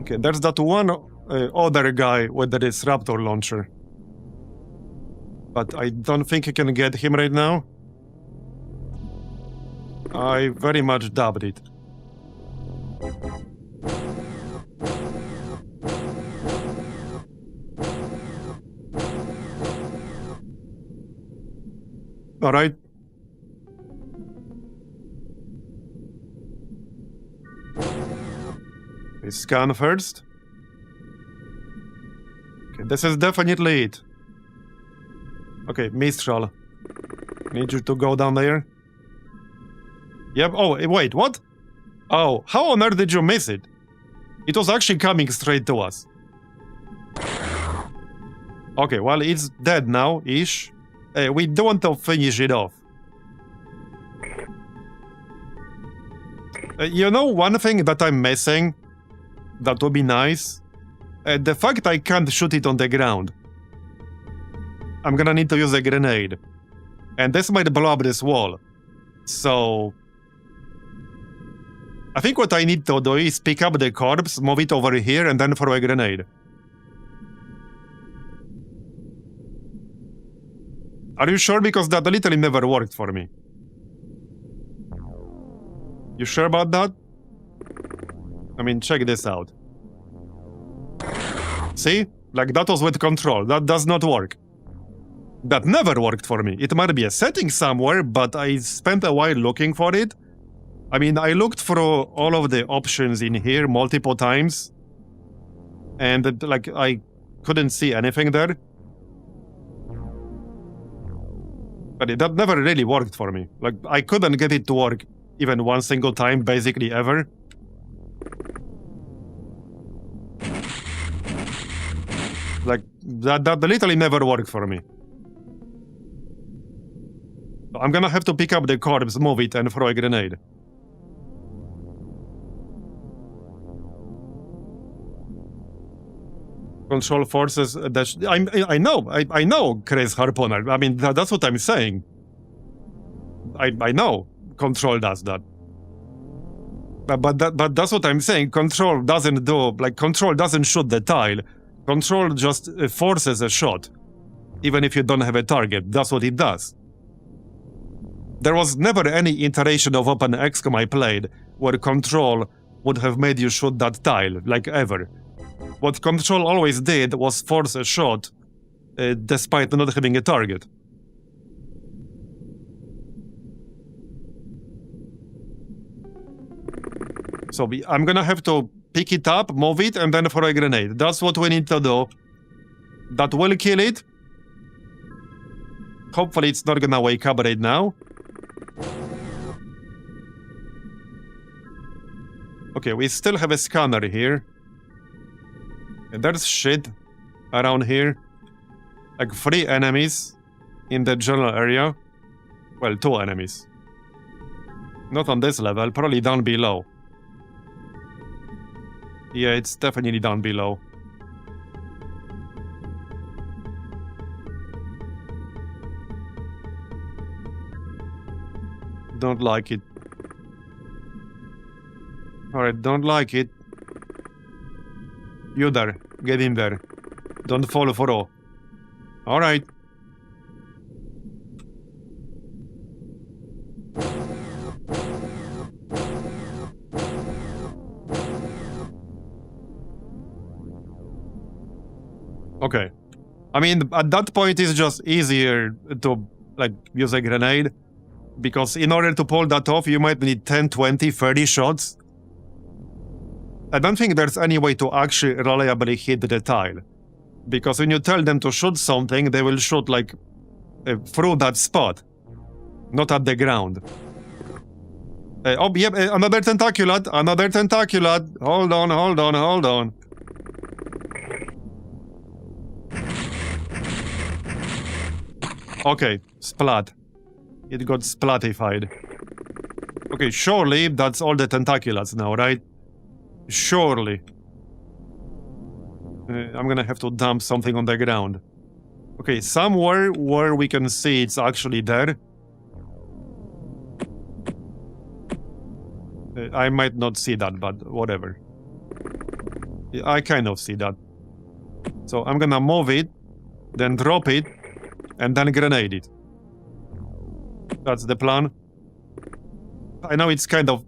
Okay, there's that one other guy with the disruptor launcher. But I don't think I can get him right now. I very much doubt it. Alright. Okay, scan first. Okay, this is definitely it. Okay, Mistral. Need you to go down there. Yep. Oh, wait, what? Oh, how on earth did you miss it? It was actually coming straight to us. Okay, well, it's dead now, ish. We do want to finish it off. You know, one thing that I'm missing? That would be nice. The fact I can't shoot it on the ground. I'm gonna need to use a grenade. And this might blow up this wall. So... I think what I need to do is pick up the corpse, move it over here, and then throw a grenade. Are you sure? Because that literally never worked for me. You sure about that? I mean, check this out. See? Like, that was with control. That does not work. That never worked for me. It might be a setting somewhere, but I spent a while looking for it. I mean, I looked through all of the options in here multiple times. And, like, I couldn't see anything there. But that never really worked for me. Like, I couldn't get it to work even one single time, basically ever. Like, that literally never worked for me. I'm gonna have to pick up the corpse, move it, and throw a grenade. Control forces dash... I know, Chris Harponer. I mean, that's what I'm saying. I know Control does that. But that's what I'm saying. Control doesn't do... Like, Control doesn't shoot the tile. Control just forces a shot. Even if you don't have a target. That's what it does. There was never any iteration of OpenXcom I played where Control would have made you shoot that tile, like ever. What Control always did was force a shot, despite not having a target. So I'm gonna have to pick it up, move it, and then throw a grenade. That's what we need to do. That will kill it. Hopefully it's not gonna wake up right now. Okay, we still have a scanner here. And there's shit around here. Like 3 enemies in the general area. Well, 2 enemies. Not on this level, probably down below. Yeah, it's definitely down below. Don't like it. Alright, don't like it. You there. Get in there. Don't fall through. Alright. Okay. I mean, at that point it's just easier to, like, use a grenade. Because in order to pull that off, you might need 10, 20, 30 shots. I don't think there's any way to actually reliably hit the tile. Because when you tell them to shoot something, they will shoot, like, through that spot. Not at the ground. Oh, yep, another tentaculate, another tentaculate. Hold on, hold on, hold on. Okay, splat. It got splatified. Okay, surely that's all the tentaculates now, right? Surely. I'm gonna have to dump something on the ground. Okay, somewhere where we can see it's actually there. I might not see that, but whatever. I kind of see that. So I'm gonna move it, then drop it, and then grenade it. That's the plan. I know it's kind of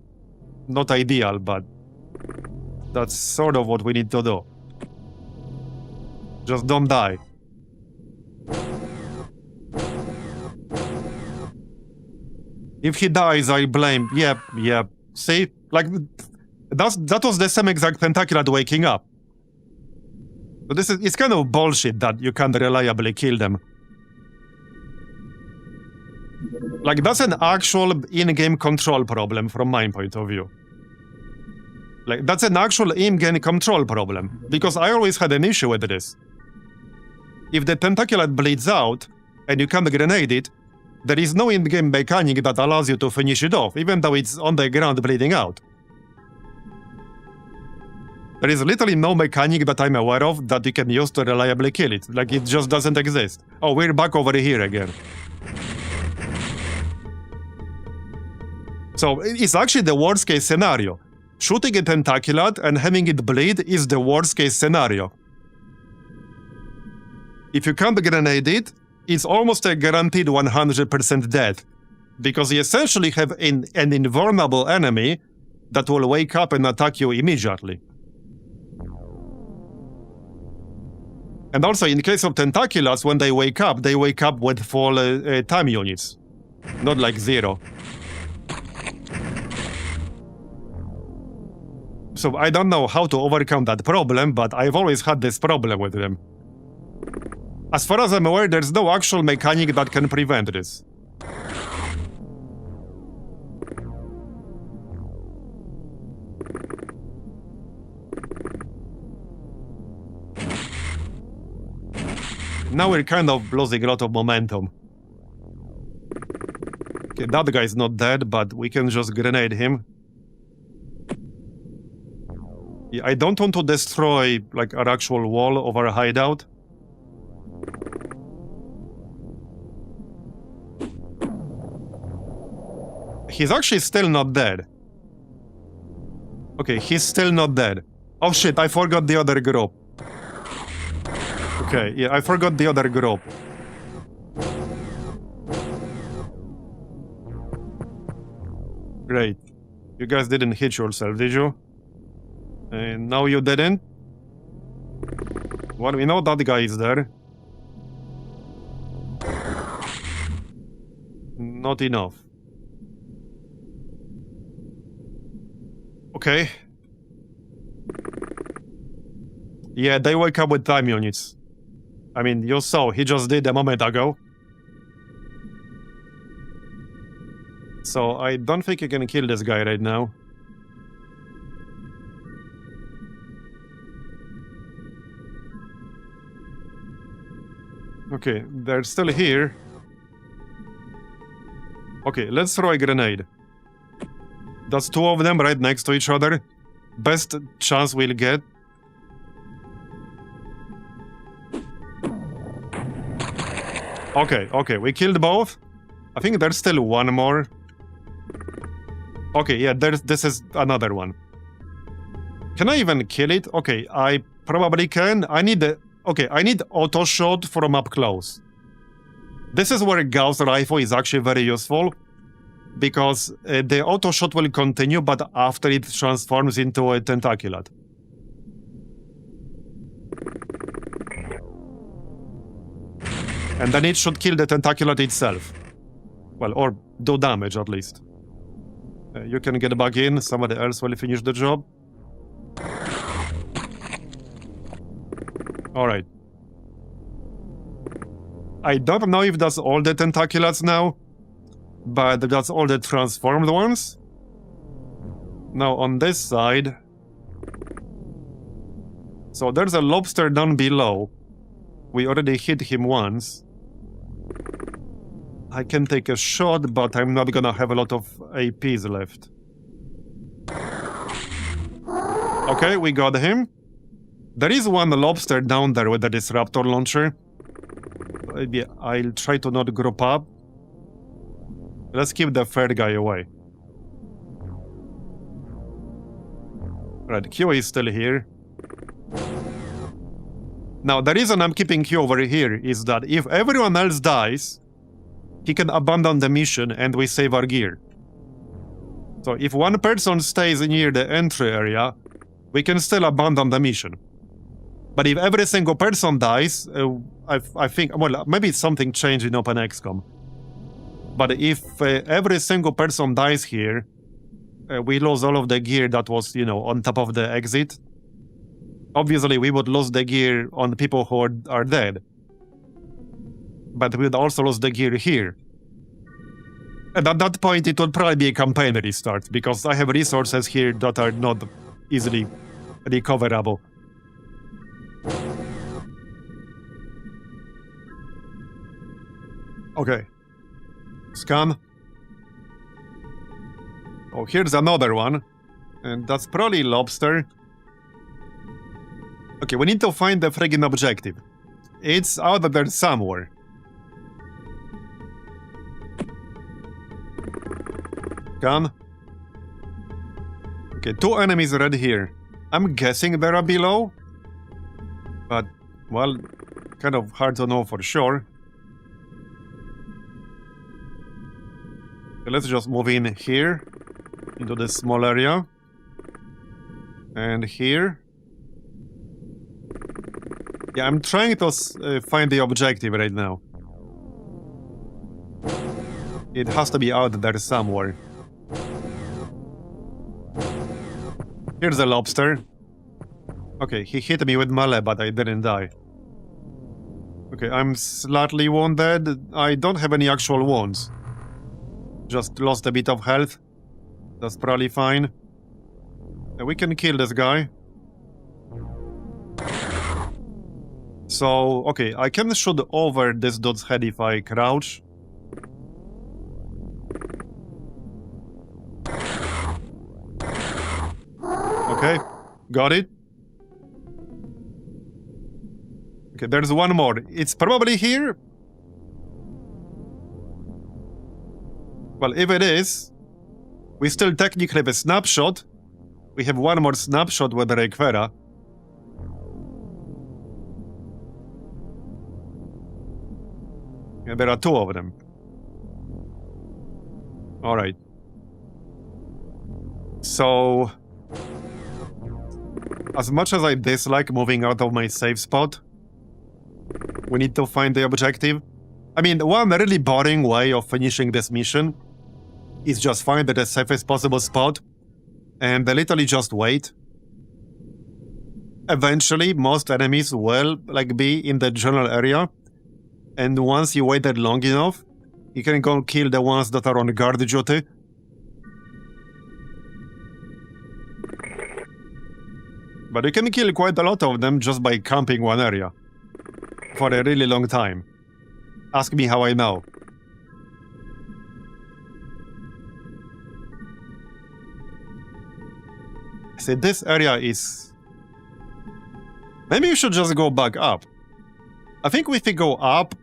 not ideal, but that's sort of what we need to do. Just don't die. If he dies, I blame... Yep. See? Like, That was the same exact tentacular waking up. So it's kind of bullshit that you can't reliably kill them. Like, that's an actual in-game control problem from my point of view. Like, that's an actual in-game control problem, because I always had an issue with this. If the tentacular bleeds out, and you can't grenade it, there is no in-game mechanic that allows you to finish it off, even though it's on the ground bleeding out. There is literally no mechanic that I'm aware of that you can use to reliably kill it. Like, it just doesn't exist. Oh, we're back over here again. So, it's actually the worst case scenario. Shooting a tentacular and having it bleed is the worst case scenario. If you can't grenade it, it's almost a guaranteed 100% death, because you essentially have an invulnerable enemy that will wake up and attack you immediately. And also, in case of tentaculars, when they wake up with full time units, not like 0. So I don't know how to overcome that problem, but I've always had this problem with them. As far as I'm aware, there's no actual mechanic that can prevent this. Now we're kind of losing a lot of momentum. Okay, that guy's not dead, but we can just grenade him. Yeah, I don't want to destroy, like, our actual wall of our hideout. He's actually still not dead. Okay, he's still not dead. Oh shit, I forgot the other group. Okay, yeah, I forgot the other group. Great. You guys didn't hit yourself, did you? And now you didn't? Well, we know that guy is there. Not enough. Okay. Yeah, they wake up with time units. I mean, you saw, he just did a moment ago. So, I don't think you can kill this guy right now. Okay, they're still here. Okay, let's throw a grenade. That's 2 of them right next to each other. Best chance we'll get. Okay, we killed both. I think there's still one more. Okay, yeah, this is another one. Can I even kill it? Okay, I probably can. I need auto shot from up close. This is where Gauss rifle is actually very useful, because the auto shot will continue, but after it transforms into a tentacular. And then it should kill the tentacular itself. Well, or do damage at least. You can get back in, somebody else will finish the job. Alright. I don't know if that's all the tentaculars now, but that's all the transformed ones. Now on this side... So there's a lobster down below. We already hit him once. I can take a shot, but I'm not gonna have a lot of APs left. Okay, we got him. There is one lobster down there with the disruptor launcher. Maybe I'll try to not group up. Let's keep the third guy away. Right, Q is still here. Now, the reason I'm keeping Q over here is that if everyone else dies, he can abandon the mission and we save our gear. So if one person stays near the entry area, we can still abandon the mission. But if every single person dies, I think, well, maybe something changed in OpenXcom. But if every single person dies here, we lost all of the gear that was, you know, on top of the exit. Obviously, we would lose the gear on the people who are dead. But we would also lose the gear here. And at that point, it would probably be a campaign restart, because I have resources here that are not easily recoverable. Okay. Scan. Oh, here's another one. And that's probably lobster. Okay, we need to find the friggin' objective. It's out there somewhere. Scan. Okay, 2 enemies right here. I'm guessing they are below. But, well, kind of hard to know for sure. So let's just move in here. Into this small area. And here. Yeah, I'm trying to find the objective right now. It has to be out there somewhere. Here's a lobster. Okay, he hit me with melee, but I didn't die. Okay, I'm slightly wounded. I don't have any actual wounds. Just lost a bit of health. That's probably fine. We can kill this guy. So, okay, I can shoot over this dude's head if I crouch. Okay, got it. Okay, there's one more. It's probably here. Well, if it is, we still technically have a snapshot. We have one more snapshot with the Requera. Yeah, there are 2 of them. Alright. So, as much as I dislike moving out of my safe spot, we need to find the objective. I mean, one really boring way of finishing this mission is just find the safest possible spot and literally just wait. Eventually, most enemies will be in the general area, and once you waited long enough, you can go kill the ones that are on guard duty. But you can kill quite a lot of them just by camping one area. For a really long time. Ask me how I know. See, this area is... Maybe you should just go back up. I think if we go up,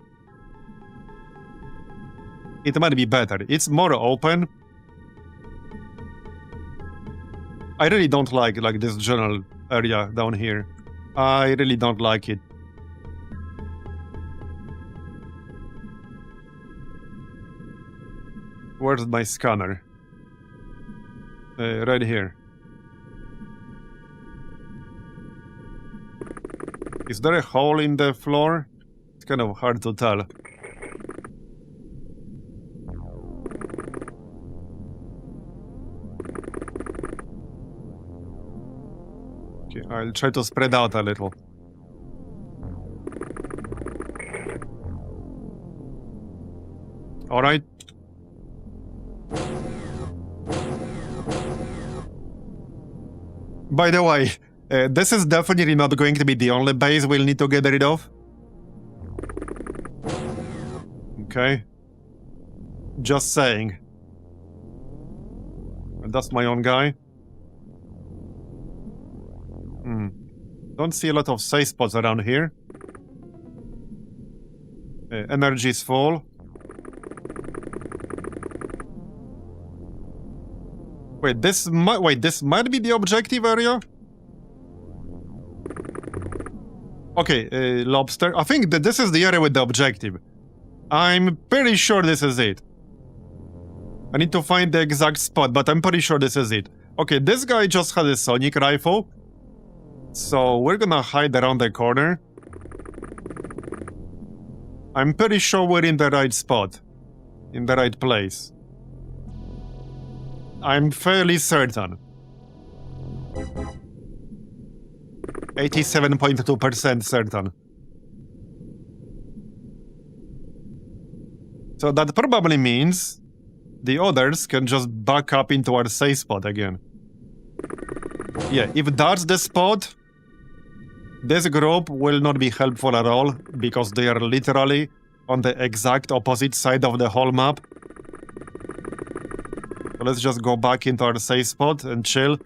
it might be better. It's more open. I really don't like this general area down here. I really don't like it. Where's my scanner? Right here. Is there a hole in the floor? It's kind of hard to tell. Okay, I'll try to spread out a little. All right. By the way, this is definitely not going to be the only base we'll need to get rid of. Okay. Just saying. That's my own guy. Don't see a lot of safe spots around here. Energy is full. Wait, this might be the objective area? Okay, lobster. I think that this is the area with the objective. I'm pretty sure this is it. I need to find the exact spot, but I'm pretty sure this is it. Okay, this guy just had a sonic rifle. So we're gonna hide around the corner. I'm pretty sure we're in the right spot. In the right place. I'm fairly certain. 87.2% certain. So that probably means the others can just back up into our safe spot again. Yeah, if that's the spot, this group will not be helpful at all, because they are literally on the exact opposite side of the whole map. So let's just go back into our safe spot and chill.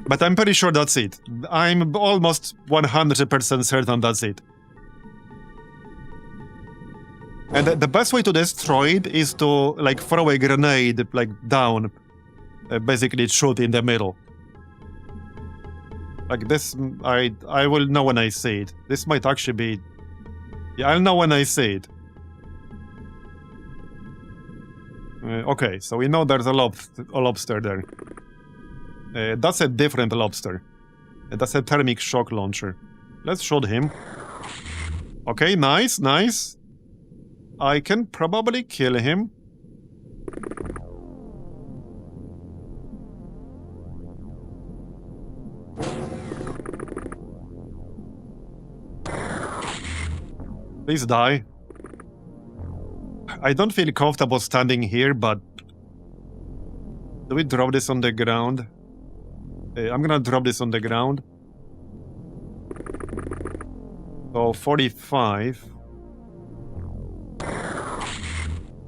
But I'm pretty sure that's it. I'm almost 100% certain that's it. And the best way to destroy it is to, like, throw a grenade, like, down. Basically shoot in the middle. Like this, I will know when I see it. This might actually be... Yeah, I'll know when I see it. Okay, so we know there's a lobster there. That's a different lobster. That's a thermic shock launcher. Let's shoot him. Okay, nice, nice. I can probably kill him. Please die. I don't feel comfortable standing here, but... Do we drop this on the ground? I'm gonna drop this on the ground. So, 45.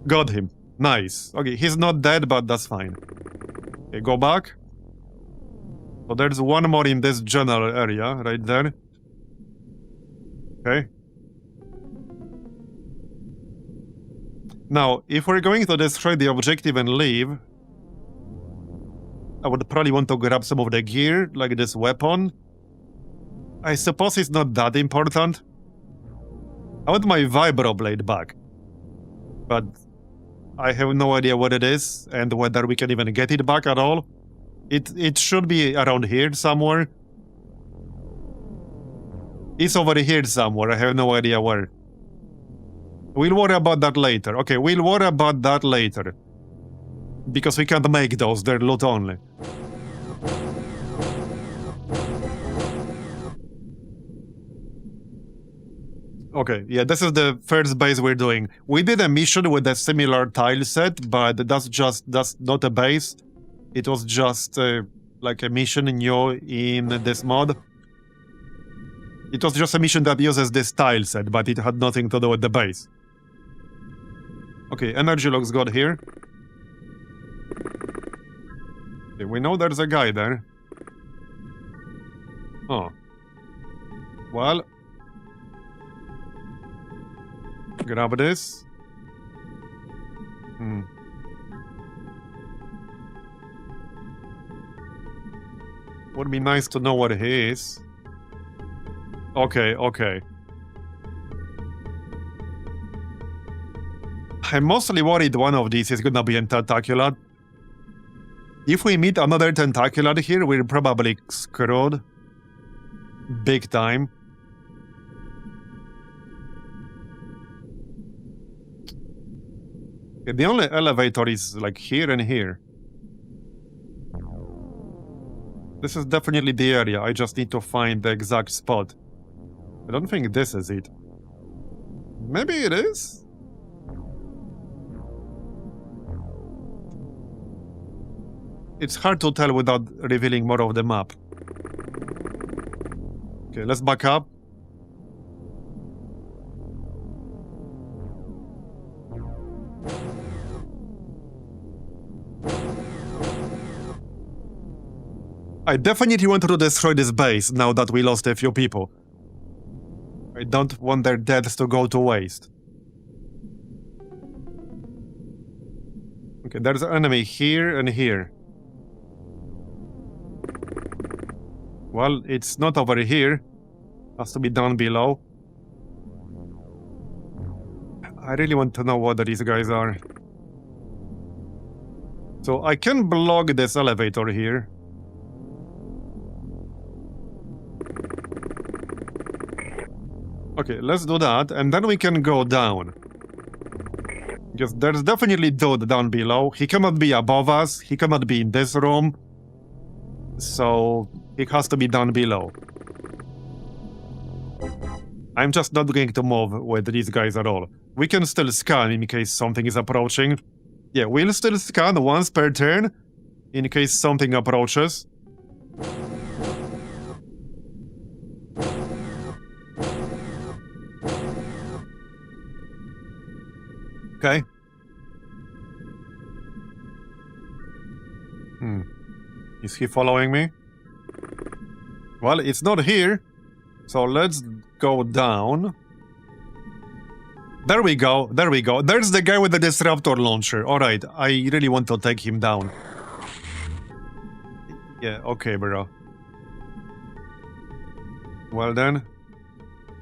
Got him. Nice. Okay, he's not dead, but that's fine. Okay, go back. So there's one more in this general area, right there. Okay. Now, if we're going to destroy the objective and leave, I would probably want to grab some of the gear, like this weapon. I suppose it's not that important. I want my vibroblade back. But I have no idea what it is, and whether we can even get it back at all. It should be around here somewhere. It's over here somewhere, I have no idea where. We'll worry about that later. Okay, we'll worry about that later. Because we can't make those, they're loot only. Okay, yeah, this is the first base we're doing. We did a mission with a similar tile set, but that's not a base. It was just like a mission new in this mod. It was just a mission that uses this tile set, but it had nothing to do with the base. Okay, energy looks good here. Okay, we know there's a guy there. Oh. Well. Grab this. Would be nice to know what he is. Okay, okay. I'm mostly worried one of these is gonna be a tentacular. If we meet another tentacular here, we're probably screwed. Big time. Okay, the only elevator is like here and here. This is definitely the area, I just need to find the exact spot. I don't think this is it. Maybe it is? It's hard to tell without revealing more of the map. Okay, let's back up. I definitely want to destroy this base now that we lost a few people. I don't want their deaths to go to waste. Okay, there's an enemy here and here. Well, it's not over here. Has to be down below. I really want to know what these guys are. So I can block this elevator here. Okay, let's do that, and then we can go down. Because there's definitely dude down below. He cannot be above us. He cannot be in this room. So he has to be down below. I'm just not going to move with these guys at all. We can still scan in case something is approaching. Yeah, we'll still scan once per turn in case something approaches. Okay. Is he following me? Well, it's not here. So let's go down. There we go. There we go. There's the guy with the disruptor launcher. Alright, I really want to take him down. Yeah, okay, bro. Well then,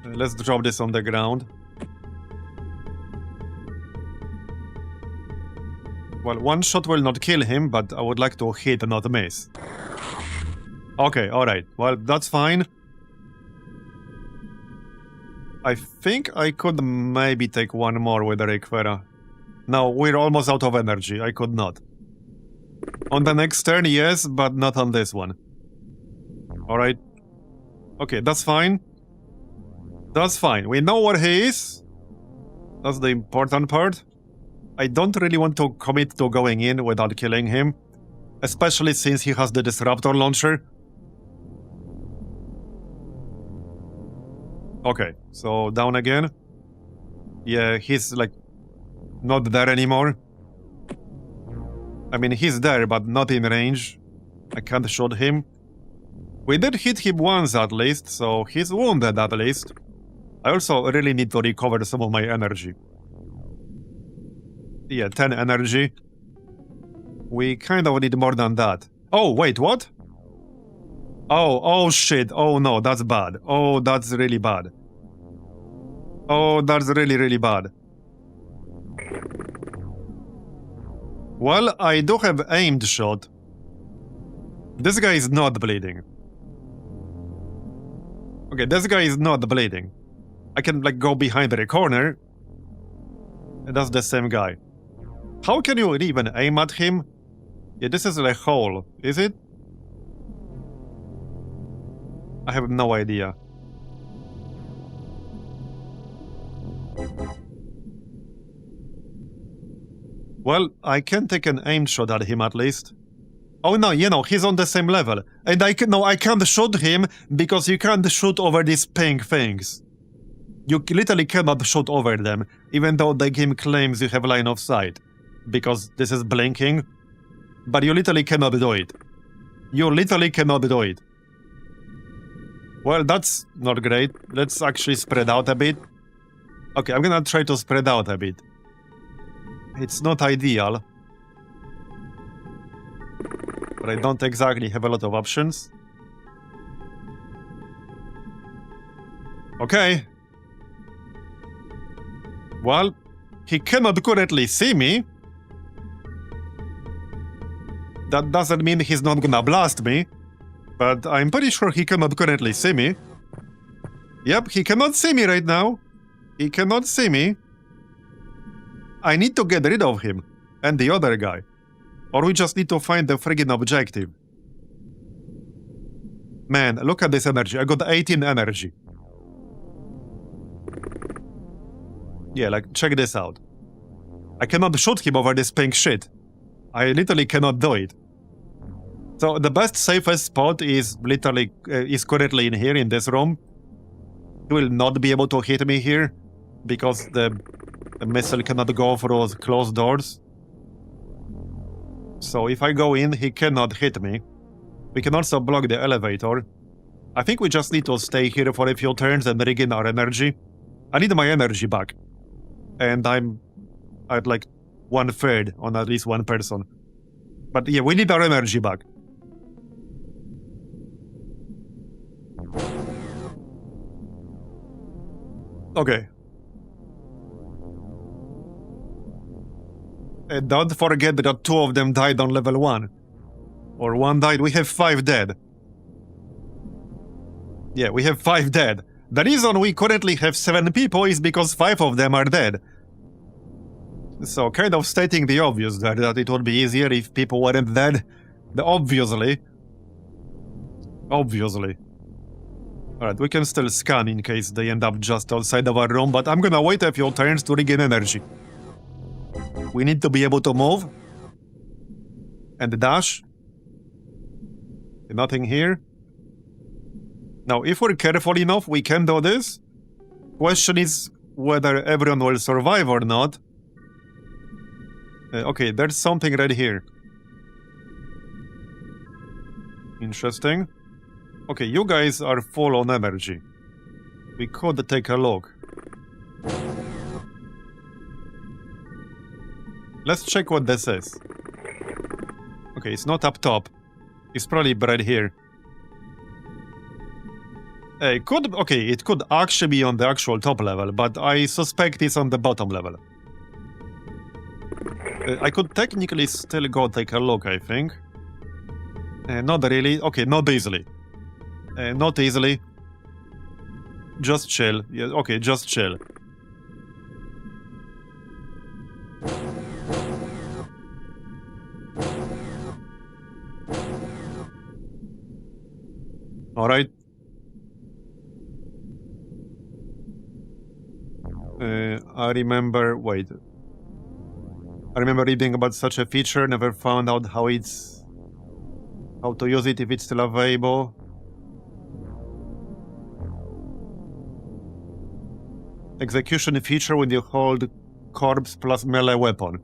let's drop this on the ground. Well, one shot will not kill him, but I would like to hit and not miss. Okay, alright. Well, that's fine. I think I could maybe take one more with the Requera. No, we're almost out of energy. I could not. On the next turn, yes, but not on this one. Alright. Okay, that's fine. That's fine. We know where he is. That's the important part. I don't really want to commit to going in without killing him. Especially since he has the disruptor launcher. Okay, so down again. Yeah, he's like not there anymore. I mean, he's there, but not in range. I can't shoot him. We did hit him once at least, so he's wounded at least. I also really need to recover some of my energy. Yeah, 10 energy. We kind of need more than that. Oh, wait, what? Oh shit. Oh no, that's bad. Oh, that's really bad. Oh, that's really, really bad. Well, I do have aimed shot. This guy is not bleeding. Okay, this guy is not bleeding. I can, like, go behind the corner. And that's the same guy. How can you even aim at him? Yeah, this is a hole, is it? I have no idea. Well, I can take an aim shot at him at least. Oh no, you know, he's on the same level. And I can't shoot him because you can't shoot over these pink things. You literally cannot shoot over them, even though the game claims you have line of sight. Because this is blinking. But you literally cannot do it. You literally cannot do it. Well, that's not great. Let's actually spread out a bit. Okay, I'm gonna try to spread out a bit. It's not ideal. But I don't exactly have a lot of options. Okay. Well, he cannot currently see me. That doesn't mean he's not gonna blast me. But I'm pretty sure he cannot currently see me. Yep, he cannot see me right now. He cannot see me. I need to get rid of him. And the other guy. Or we just need to find the friggin' objective. Man, look at this energy. I got 18 energy. Yeah, like, check this out. I cannot shoot him over this pink shit. I literally cannot do it. So the best, safest spot is literally, is currently in here, in this room. He will not be able to hit me here, because the missile cannot go through closed doors. So if I go in, he cannot hit me. We can also block the elevator. I think we just need to stay here for a few turns and regain our energy. I need my energy back. And I'm at like 1/3 on at least one person. But yeah, we need our energy back. Okay. And don't forget that 2 of them died on level 1. Or 1 died. We have 5 dead. Yeah, we have 5 dead. The reason we currently have 7 people is because 5 of them are dead. So, kind of stating the obvious there, that it would be easier if people weren't dead. Obviously. Obviously. Alright, we can still scan in case they end up just outside of our room, but I'm gonna wait a few turns to regain energy. We need to be able to move. And dash. Nothing here. Now, if we're careful enough, we can do this. Question is whether everyone will survive or not. Okay, there's something right here. Interesting. Okay, you guys are full on energy. We could take a look. Let's check what this is. Okay, it's not up top. It's probably right here. It could actually be on the actual top level, but I suspect it's on the bottom level. I could technically still go take a look, I think. Not really. Okay, not easily. Not easily. Just chill. Yeah, okay, just chill. Alright. I remember reading about such a feature, never found out how to use it if it's still available. Execution feature when you hold corpse plus melee weapon.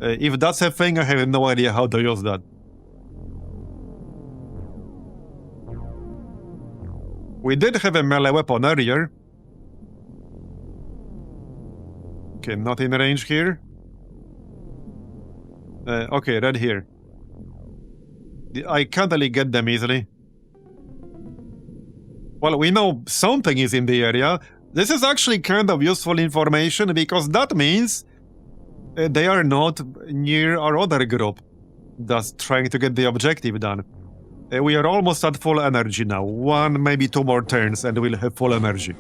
If that's a thing, I have no idea how to use that. We did have a melee weapon earlier. Okay, not in range here. Okay, right here. I can't really get them easily. Well, we know something is in the area. This is actually kind of useful information because that means they are not near our other group that's trying to get the objective done. We are almost at full energy now. 1, maybe 2 more turns and we'll have full energy.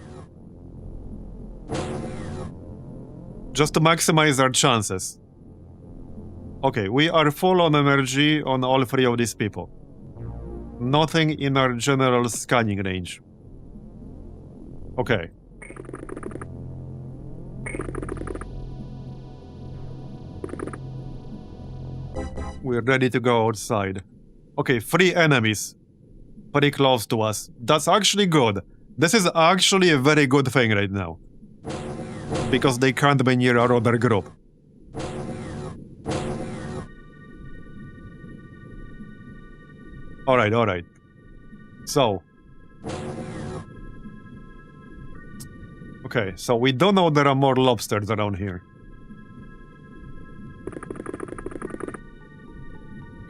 Just to maximize our chances. Okay, we are full on energy on all 3 of these people. Nothing in our general scanning range. Okay. We're ready to go outside. Okay, 3 enemies. Pretty close to us. That's actually good. This is actually a very good thing right now. Because they can't be near our other group. Alright, alright. So. Okay, so we don't know there are more lobsters around here.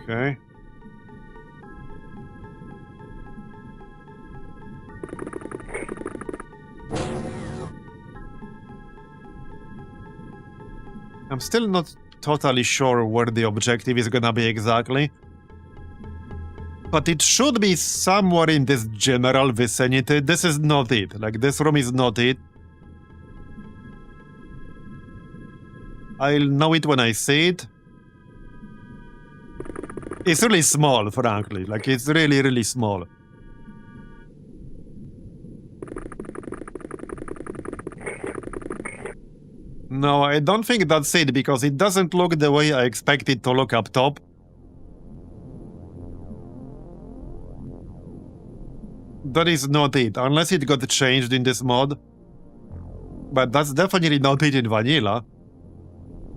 Okay. I'm still not totally sure where the objective is gonna be exactly. But it should be somewhere in this general vicinity. This is not it. Like, this room is not it. I'll know it when I see it. It's really small, frankly. Like, it's really, really small. No, I don't think that's it, because it doesn't look the way I expect it to look up top. That is not it, unless it got changed in this mod. But that's definitely not it in vanilla.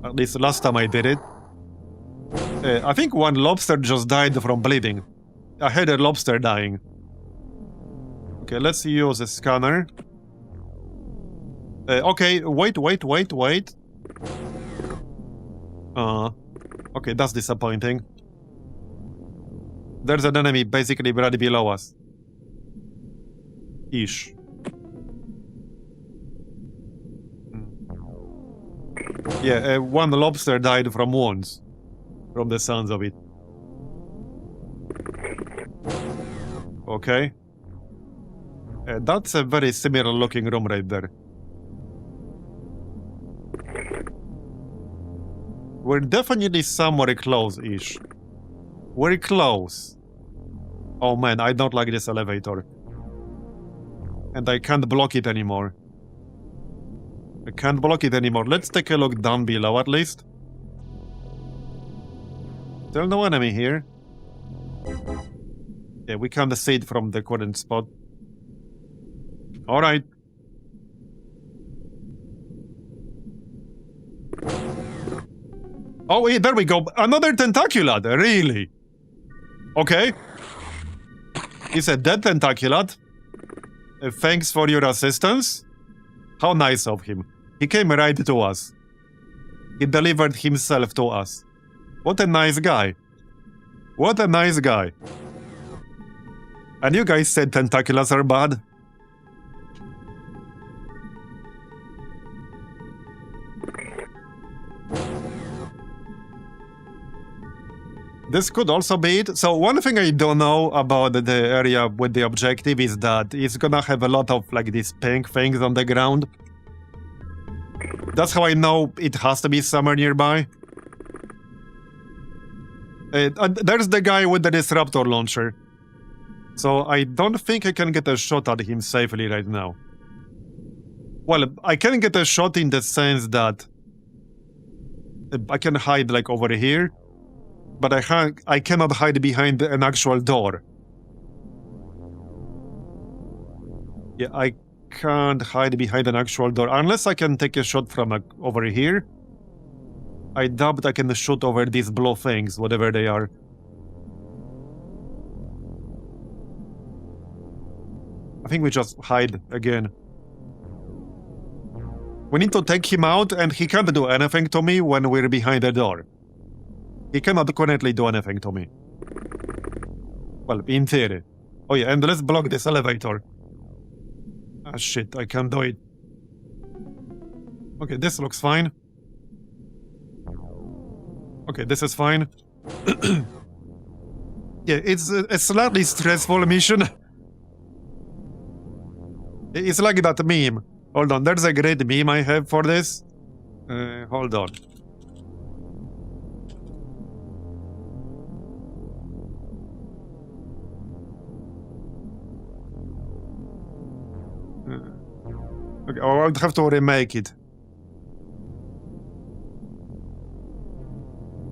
At least last time I did it. I think one lobster just died from bleeding. I had a lobster dying. Okay, let's use a scanner. Okay, wait. Okay, that's disappointing. There's an enemy basically right below us. Ish. Yeah, one lobster died from wounds. From the sounds of it. Okay. That's a very similar looking room right there. We're definitely somewhere close-ish. We're close. Oh man, I don't like this elevator. And I can't block it anymore. I can't block it anymore. Let's take a look down below at least. Still no enemy here. Yeah, we can't see it from the current spot. Alright. Oh, yeah, there we go. Another tentaculad, really? Okay. He's a dead tentaculad. Thanks for your assistance. How nice of him. He came right to us. He delivered himself to us. What a nice guy. What a nice guy. And you guys said tentaculars are bad? This could also be it. So one thing I don't know about the area with the objective is that it's gonna have a lot of like these pink things on the ground. That's how I know it has to be somewhere nearby. There's the guy with the disruptor launcher. So I don't think I can get a shot at him safely right now. Well, I can get a shot in the sense that I can hide like over here. But I cannot hide behind an actual door. Yeah, I can't hide behind an actual door. Unless I can take a shot from over here. I doubt I can shoot over these blue things, whatever they are. I think we just hide again. We need to take him out, and he can't do anything to me when we're behind the door. He cannot currently do anything to me. Well, in theory. Oh yeah, and let's block this elevator. Ah shit, I can't do it. Okay, this looks fine. Okay, this is fine. Yeah, it's a slightly stressful mission. It's like that meme. Hold on, there's a great meme I have for this. Hold on. Okay, I would have to remake it.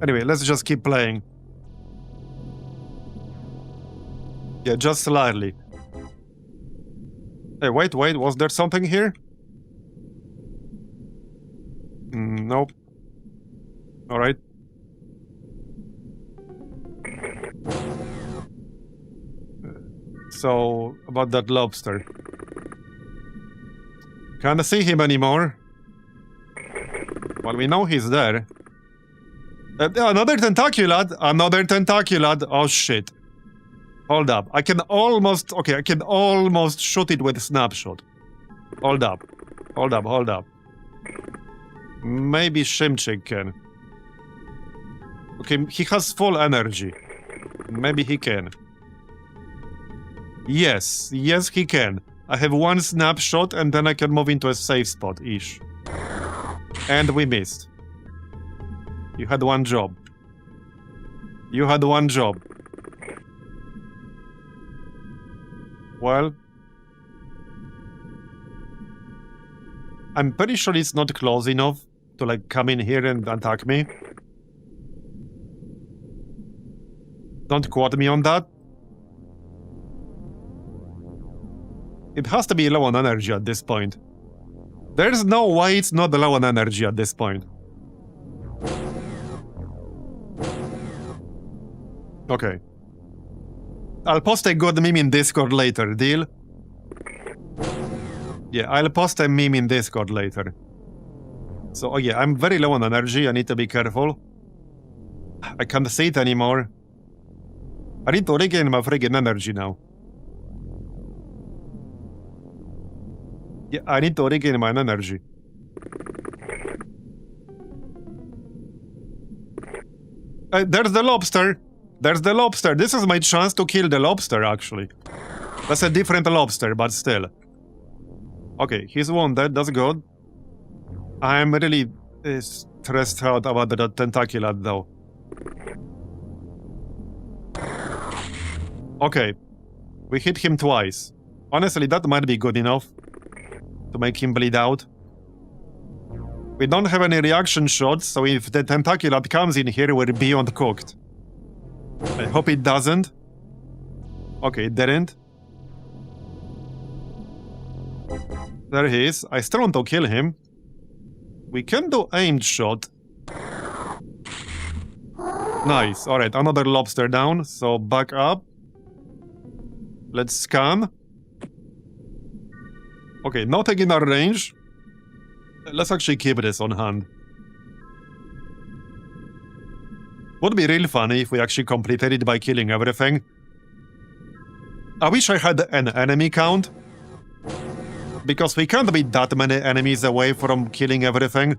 Anyway, let's just keep playing. Yeah, just slightly. Hey, wait, was there something here? Nope. Alright. So, about that lobster. Can't see him anymore. Well, we know he's there. Another tentaculad! Another tentaculad! Oh shit. Hold up. I can almost shoot it with a snapshot. Hold up. Maybe Shimchik can. Okay, he has full energy. Maybe he can. Yes, he can. I have one snapshot and then I can move into a safe spot-ish. And we missed. You had one job. Well... I'm pretty sure it's not close enough to like come in here and attack me. Don't quote me on that. It has to be low on energy at this point. There's no way it's not low on energy at this point. Okay. I'll post a good meme in Discord later, deal? Yeah, I'll post a meme in Discord later. So, oh yeah, I'm very low on energy, I need to be careful. I can't see it anymore. I need to regain my friggin' energy now. Yeah, I need to regain my energy. There's the lobster! There's the lobster! This is my chance to kill the lobster, actually. That's a different lobster, but still. Okay, he's wounded, that's good. I'm really stressed out about the tentacular, though. Okay. We hit him twice. Honestly, that might be good enough to make him bleed out. We don't have any reaction shots, so if the tentacular comes in here, we're beyond cooked. I hope it doesn't. Okay, it didn't. There he is. I still want to kill him. We can do aimed shot. Nice. Alright, another lobster down, so back up. Let's scan. Okay, nothing in our range. Let's actually keep this on hand. Would be real funny if we actually completed it by killing everything. I wish I had an enemy count. Because we can't be that many enemies away from killing everything.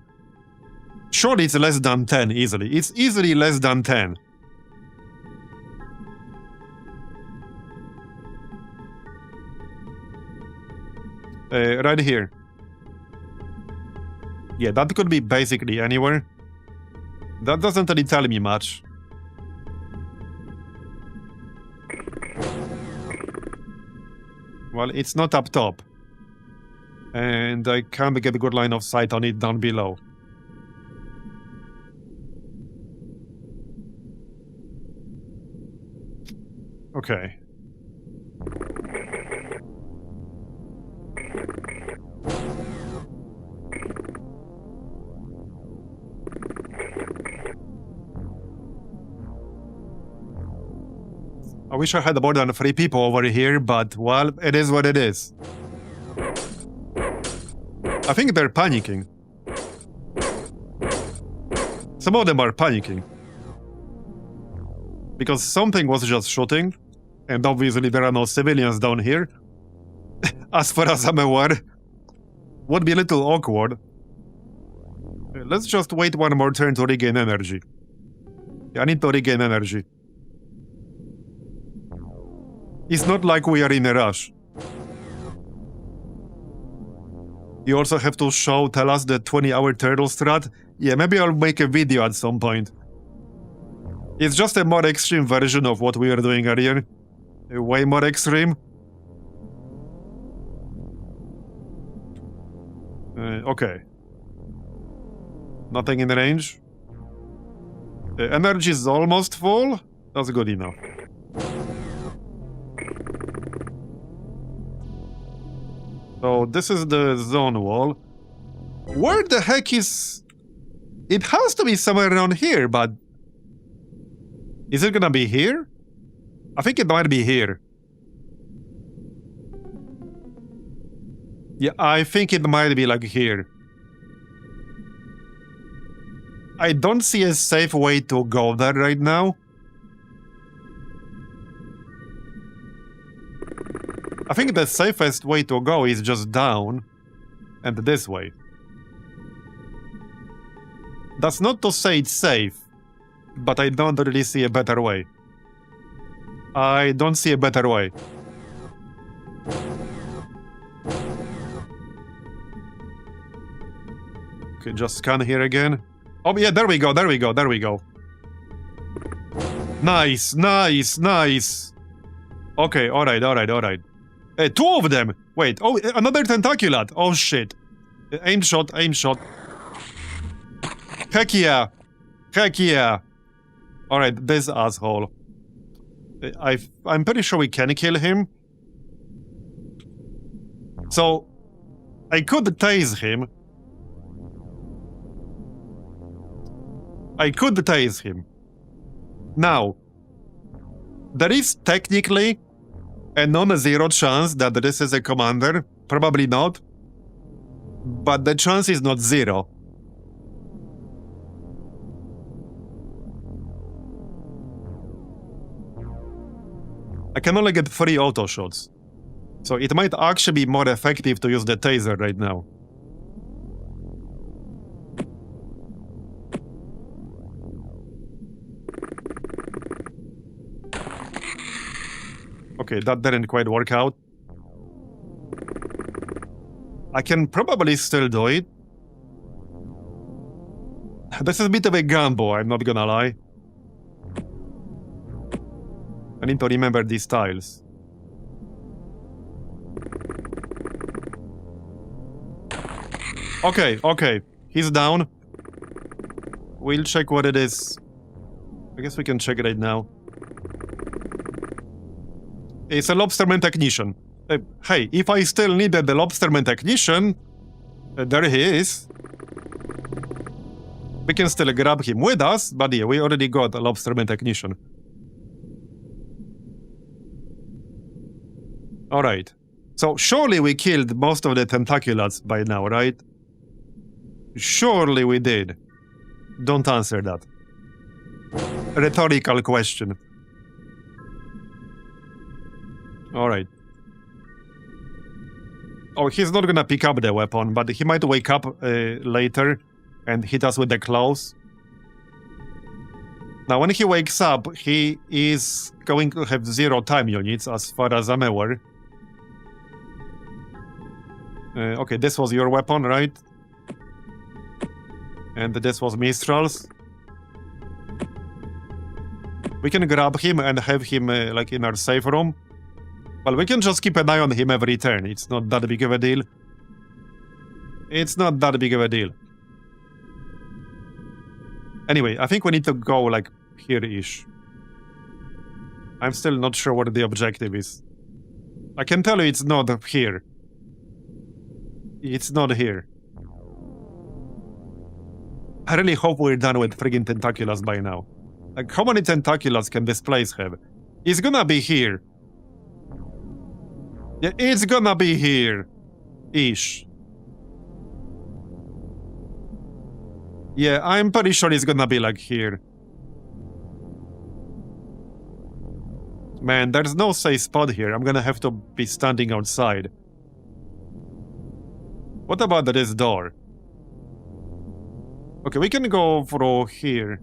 Surely it's less than 10 easily. It's easily less than 10. Right here. Yeah, that could be basically anywhere. That doesn't really tell me much. Well, it's not up top. And I can't get a good line of sight on it down below. Okay. I wish I had more than 3 people over here, but, well, it is what it is. I think they're panicking. Some of them are panicking. Because something was just shooting, and obviously there are no civilians down here. As far as I'm aware. Would be a little awkward. Let's just wait one more turn to regain energy. Yeah, I need to regain energy. It's not like we are in a rush. You also have to tell us the 20-hour turtle strat? Yeah, maybe I'll make a video at some point. It's just a more extreme version of what we were doing earlier. Way more extreme. Okay. Nothing in range. Energy is almost full. That's good enough. So this is the zone wall. Where the heck is... It has to be somewhere around here, but... Is it gonna be here? I think it might be here. Yeah, I think it might be like here. I don't see a safe way to go there right now. I think the safest way to go is just down and this way. That's not to say it's safe, but I don't really see a better way. I don't see a better way. Okay, just scan here again. Oh yeah, there we go, there we go, there we go. Nice, nice, nice. Okay, alright, alright, alright. 2 of them! Wait, oh, another tentacular! Oh shit. Aim shot, aim shot. Heck yeah! Heck yeah! Alright, this asshole. I'm pretty sure we can kill him. So, I could tase him. I could tase him. Now, there is technically a non-zero chance that this is a commander. Probably not. But the chance is not 0. I can only get 3 auto shots. So it might actually be more effective to use the taser right now. Okay, that didn't quite work out. I can probably still do it. This is a bit of a gamble, I'm not gonna lie. I need to remember these tiles. Okay, okay. He's down. We'll check what it is. I guess we can check it right now. It's a lobsterman technician. Hey, if I still needed the lobsterman technician, there he is. We can still grab him with us, but yeah, we already got a lobsterman technician. Alright. So surely we killed most of the tentaculats by now, right? Surely we did. Don't answer that. Rhetorical question. Alright. Oh, he's not gonna pick up the weapon, but he might wake up later and hit us with the claws. Now, when he wakes up, he is going to have 0 time units, as far as I'm aware. Okay, this was your weapon, right? And this was Mistral's. We can grab him and have him, like, in our safe room. Well, we can just keep an eye on him every turn. It's not that big of a deal. It's not that big of a deal. Anyway, I think we need to go, like, here-ish. I'm still not sure what the objective is. I can tell you it's not here. It's not here. I really hope we're done with friggin' tentaculars by now. Like, how many tentaculars can this place have? It's gonna be here. Yeah, it's gonna be here. Ish. Yeah, I'm pretty sure it's gonna be like here. Man, there's no safe spot here. I'm gonna have to be standing outside. What about this door? Okay, we can go through here.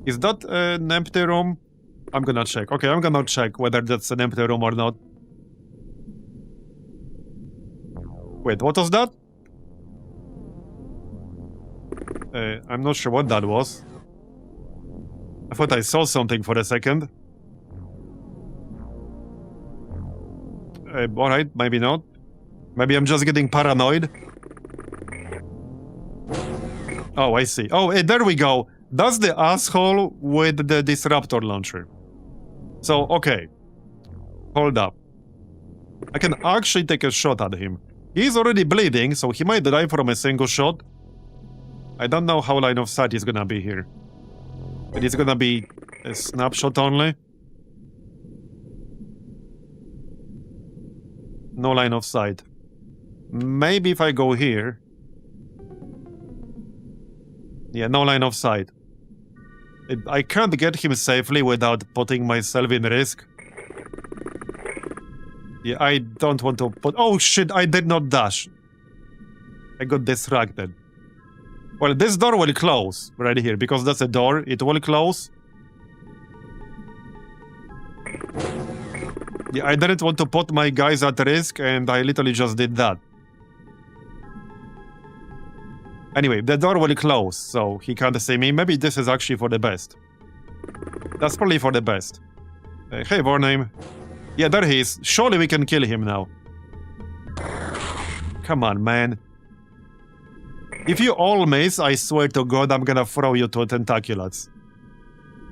Is that an empty room? I'm gonna check. Okay, I'm gonna check whether that's an empty room or not. Wait, what was that? I'm not sure what that was. I thought I saw something for a second. Alright, maybe not. Maybe I'm just getting paranoid. Oh, I see. Oh, there we go. That's the asshole with the disruptor launcher. So, okay. Hold up. I can actually take a shot at him. He's already bleeding, so he might die from a single shot. I don't know how line of sight is gonna be here. But it's gonna be a snapshot only. No line of sight. Maybe if I go here. Yeah, no line of sight. I can't get him safely without putting myself in risk. Yeah, I don't want to put... Oh shit, I did not dash. I got distracted. Well, this door will close right here, because that's a door. It will close. Yeah, I didn't want to put my guys at risk, and I literally just did that. Anyway, the door will close, so he can't see me. Maybe this is actually for the best. That's probably for the best. Hey, Warname. Yeah, there he is. Surely we can kill him now. Come on, man. If you all miss, I swear to God, I'm gonna throw you to a tentaculate.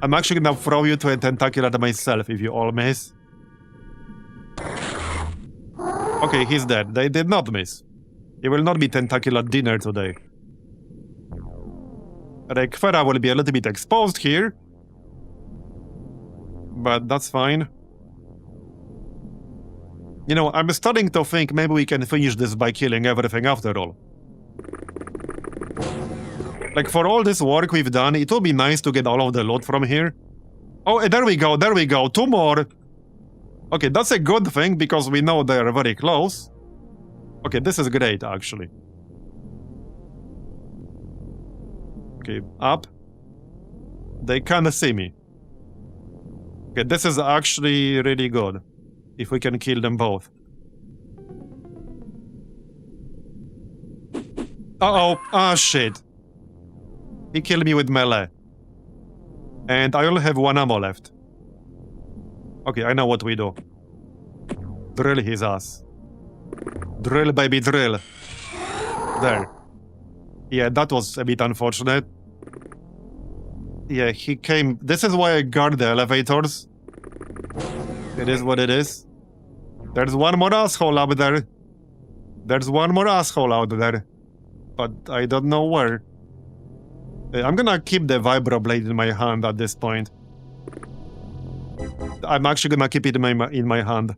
I'm actually gonna throw you to a tentaculate myself if you all miss. Okay, he's dead. They did not miss. It will not be tentaculate dinner today. Requera will be a little bit exposed here. But that's fine. You know, I'm starting to think maybe we can finish this by killing everything after all. Like, for all this work we've done, it would be nice to get all of the loot from here. Oh, there we go, there we go. 2 more. Okay, that's a good thing, because we know they're very close. Okay, this is great, actually. Okay, up. They can't see me. Okay, this is actually really good. If we can kill them both. Uh-oh. Ah, shit. He killed me with melee. And I only have 1 ammo left. Okay, I know what we do. Drill his ass. Drill, baby, drill. There. Yeah, that was a bit unfortunate. Yeah, he came... This is why I guard the elevators. It is what it is. There's one more asshole up there. There's one more asshole out there. But I don't know where. I'm gonna keep the vibroblade in my hand at this point. I'm actually gonna keep it in my hand.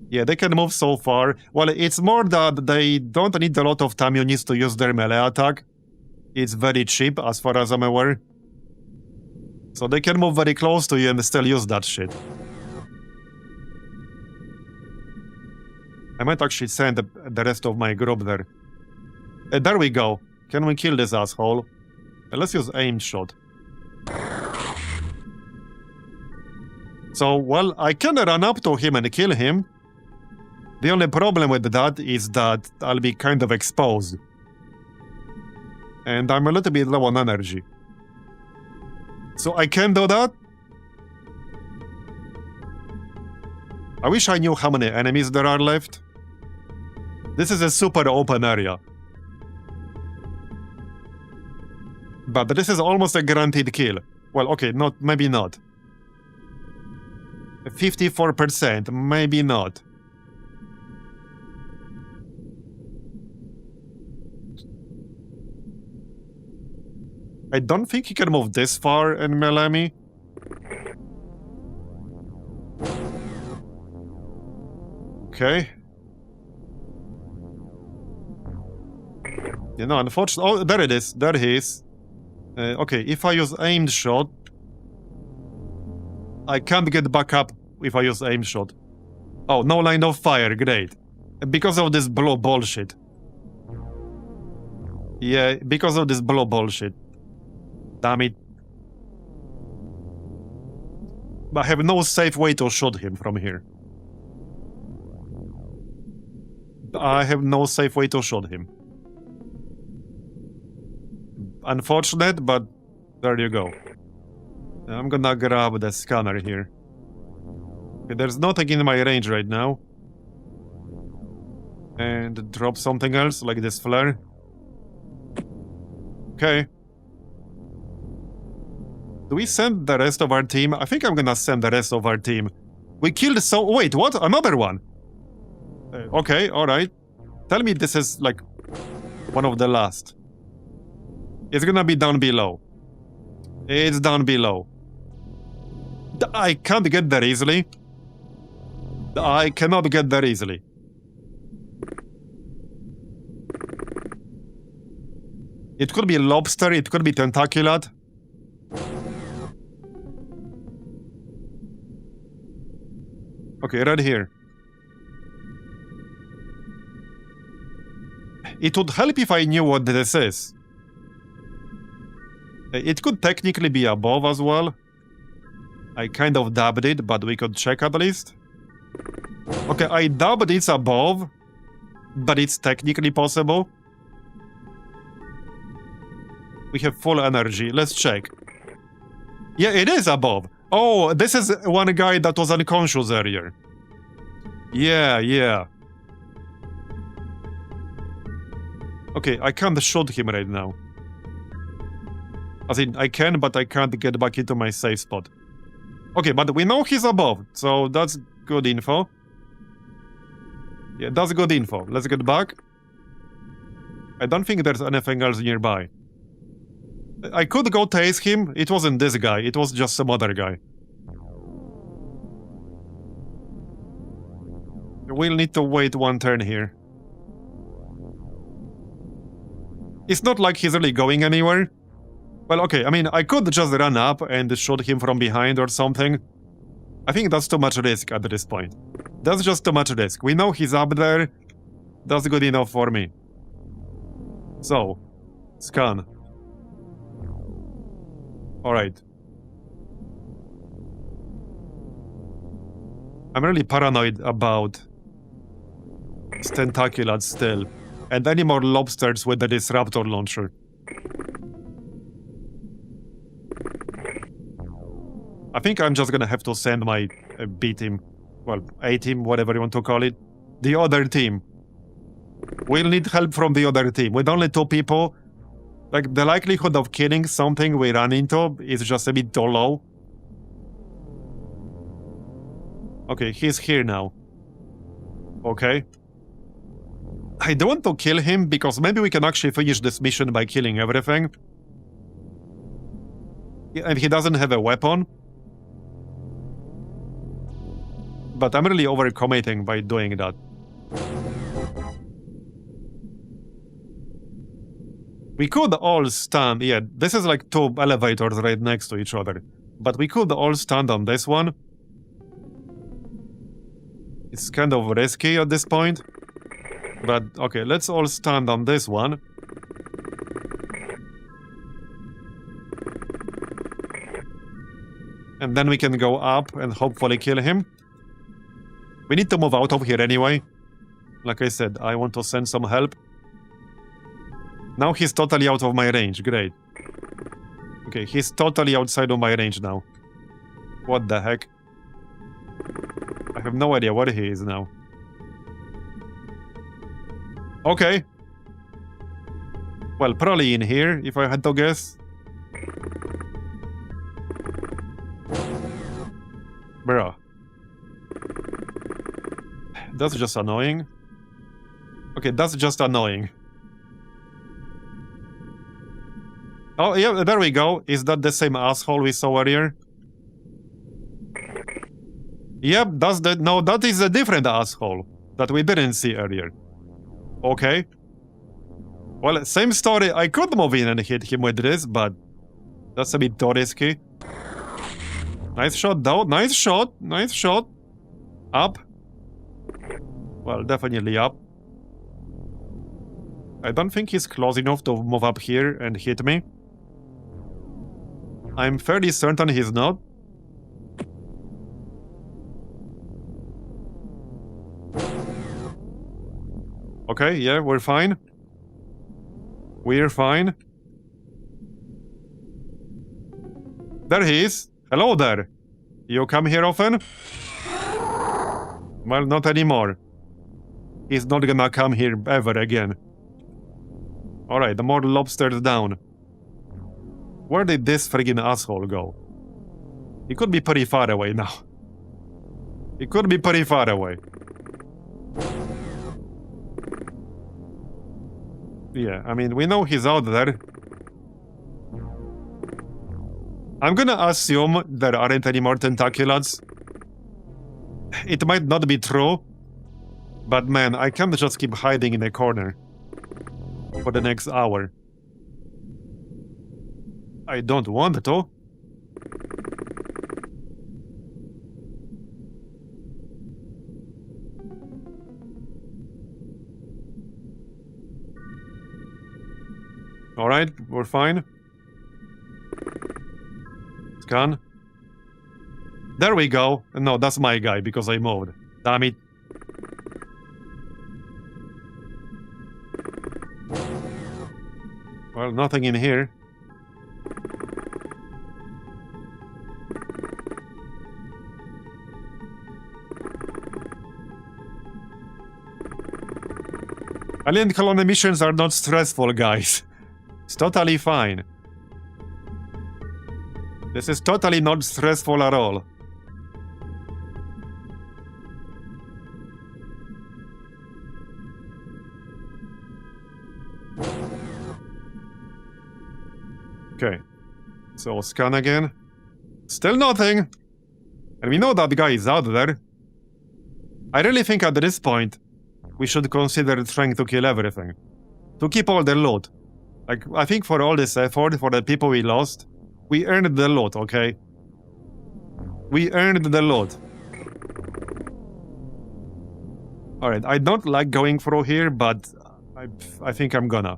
Yeah, they can move so far. Well, it's more that they don't need a lot of time units to use their melee attack. It's very cheap, as far as I'm aware. So they can move very close to you and still use that shit. I might actually send the rest of my group there. There we go. Can we kill this asshole? Let's use aim shot. So, well, I can run up to him and kill him. The only problem with that is that I'll be kind of exposed. And I'm a little bit low on energy. So I can do that. I wish I knew how many enemies there are left. This is a super open area. But this is almost a guaranteed kill. Well, okay, maybe not. 54%, maybe not. I don't think he can move this far in melee me. Okay. You know, unfortunately... Oh, there it is. There he is. Okay, if I use aimed shot... I can't get back up if I use aim shot. Oh, no line of fire, great. Because of this blue bullshit. Yeah, because of this blue bullshit. Damn it. I have no safe way to shoot him from here. I have no safe way to shoot him. Unfortunate, but there you go. I'm gonna grab the scanner here. Okay, there's nothing in my range right now. And drop something else, like this flare. Okay. Do we send the rest of our team? I think I'm gonna send the rest of our team. We killed Wait, what? Another one? Okay, alright. Tell me this is, like, one of the last. It's gonna be down below. It's down below. I can't get there easily. I cannot get there easily. It could be lobster, it could be tentaculate. Okay, right here. It would help if I knew what this is. It could technically be above as well. I kind of dubbed it, but we could check at least. Okay, I dubbed it's above, but it's technically possible. We have full energy. Let's check. Yeah, it is above. Oh, this is one guy that was unconscious earlier. Yeah. Okay, I can't shoot him right now. As in, I can, but I can't get back into my safe spot. Okay, but we know he's above, so that's good info. Yeah, that's good info. Let's get back. I don't think there's anything else nearby. I could go tase him. It wasn't this guy, it was just some other guy. We'll need to wait one turn here. It's not like he's really going anywhere. Well, okay, I mean, I could just run up and shoot him from behind or something. I think that's too much risk at this point. That's just too much risk. We know he's up there. That's good enough for me. So, scan. Alright. I'm really paranoid about tentaculates still. And any more lobsters with the disruptor launcher. I think I'm just gonna have to send my B team, well, A team, whatever you want to call it, the other team. We'll need help from the other team. With only 2 people, like, the likelihood of killing something we run into is just a bit too low. Okay, he's here now. Okay. I don't want to kill him because maybe we can actually finish this mission by killing everything. And he doesn't have a weapon. But I'm really overcommitting by doing that. We could all stand, yeah, this is like 2 elevators right next to each other. But we could all stand on this one. It's kind of risky at this point. But, okay, let's all stand on this one. And then we can go up and hopefully kill him. We need to move out of here anyway. Like I said, I want to send some help. Now he's totally out of my range, great. Okay, he's totally outside of my range now. What the heck? I have no idea where he is now. Okay. Well, probably in here, if I had to guess. Bruh. That's just annoying. Okay, that's just annoying. Oh, yeah, there we go. Is that the same asshole we saw earlier? Yep, that's the... No, that is a different asshole that we didn't see earlier. Okay. Well, same story. I could move in and hit him with this, but that's a bit too risky. Nice shot, though. Nice shot. Nice shot. Up. Well, definitely up. I don't think he's close enough to move up here and hit me. I'm fairly certain he's not. Okay, yeah, we're fine. We're fine. There he is. Hello there. You come here often? Well, not anymore. He's not gonna come here ever again. Alright, the more lobsters down. Where did this friggin' asshole go? He could be pretty far away now. He could be pretty far away. Yeah, I mean, we know he's out there. I'm gonna assume there aren't any more tentaculads. It might not be true, but man, I can't just keep hiding in a corner for the next hour. I don't want to. Alright, we're fine. Scan. There we go. No, that's my guy because I moved. Damn it. Well, nothing in here. Alien colony missions are not stressful, guys. It's totally fine. This is totally not stressful at all. Okay. So scan again. Still nothing. And we know that guy is out there. I really think at this point, we should consider trying to kill everything. To keep all the loot. Like, I think for all this effort, for the people we lost, we earned the loot, okay? We earned the loot. Alright, I don't like going through here, but I think I'm gonna.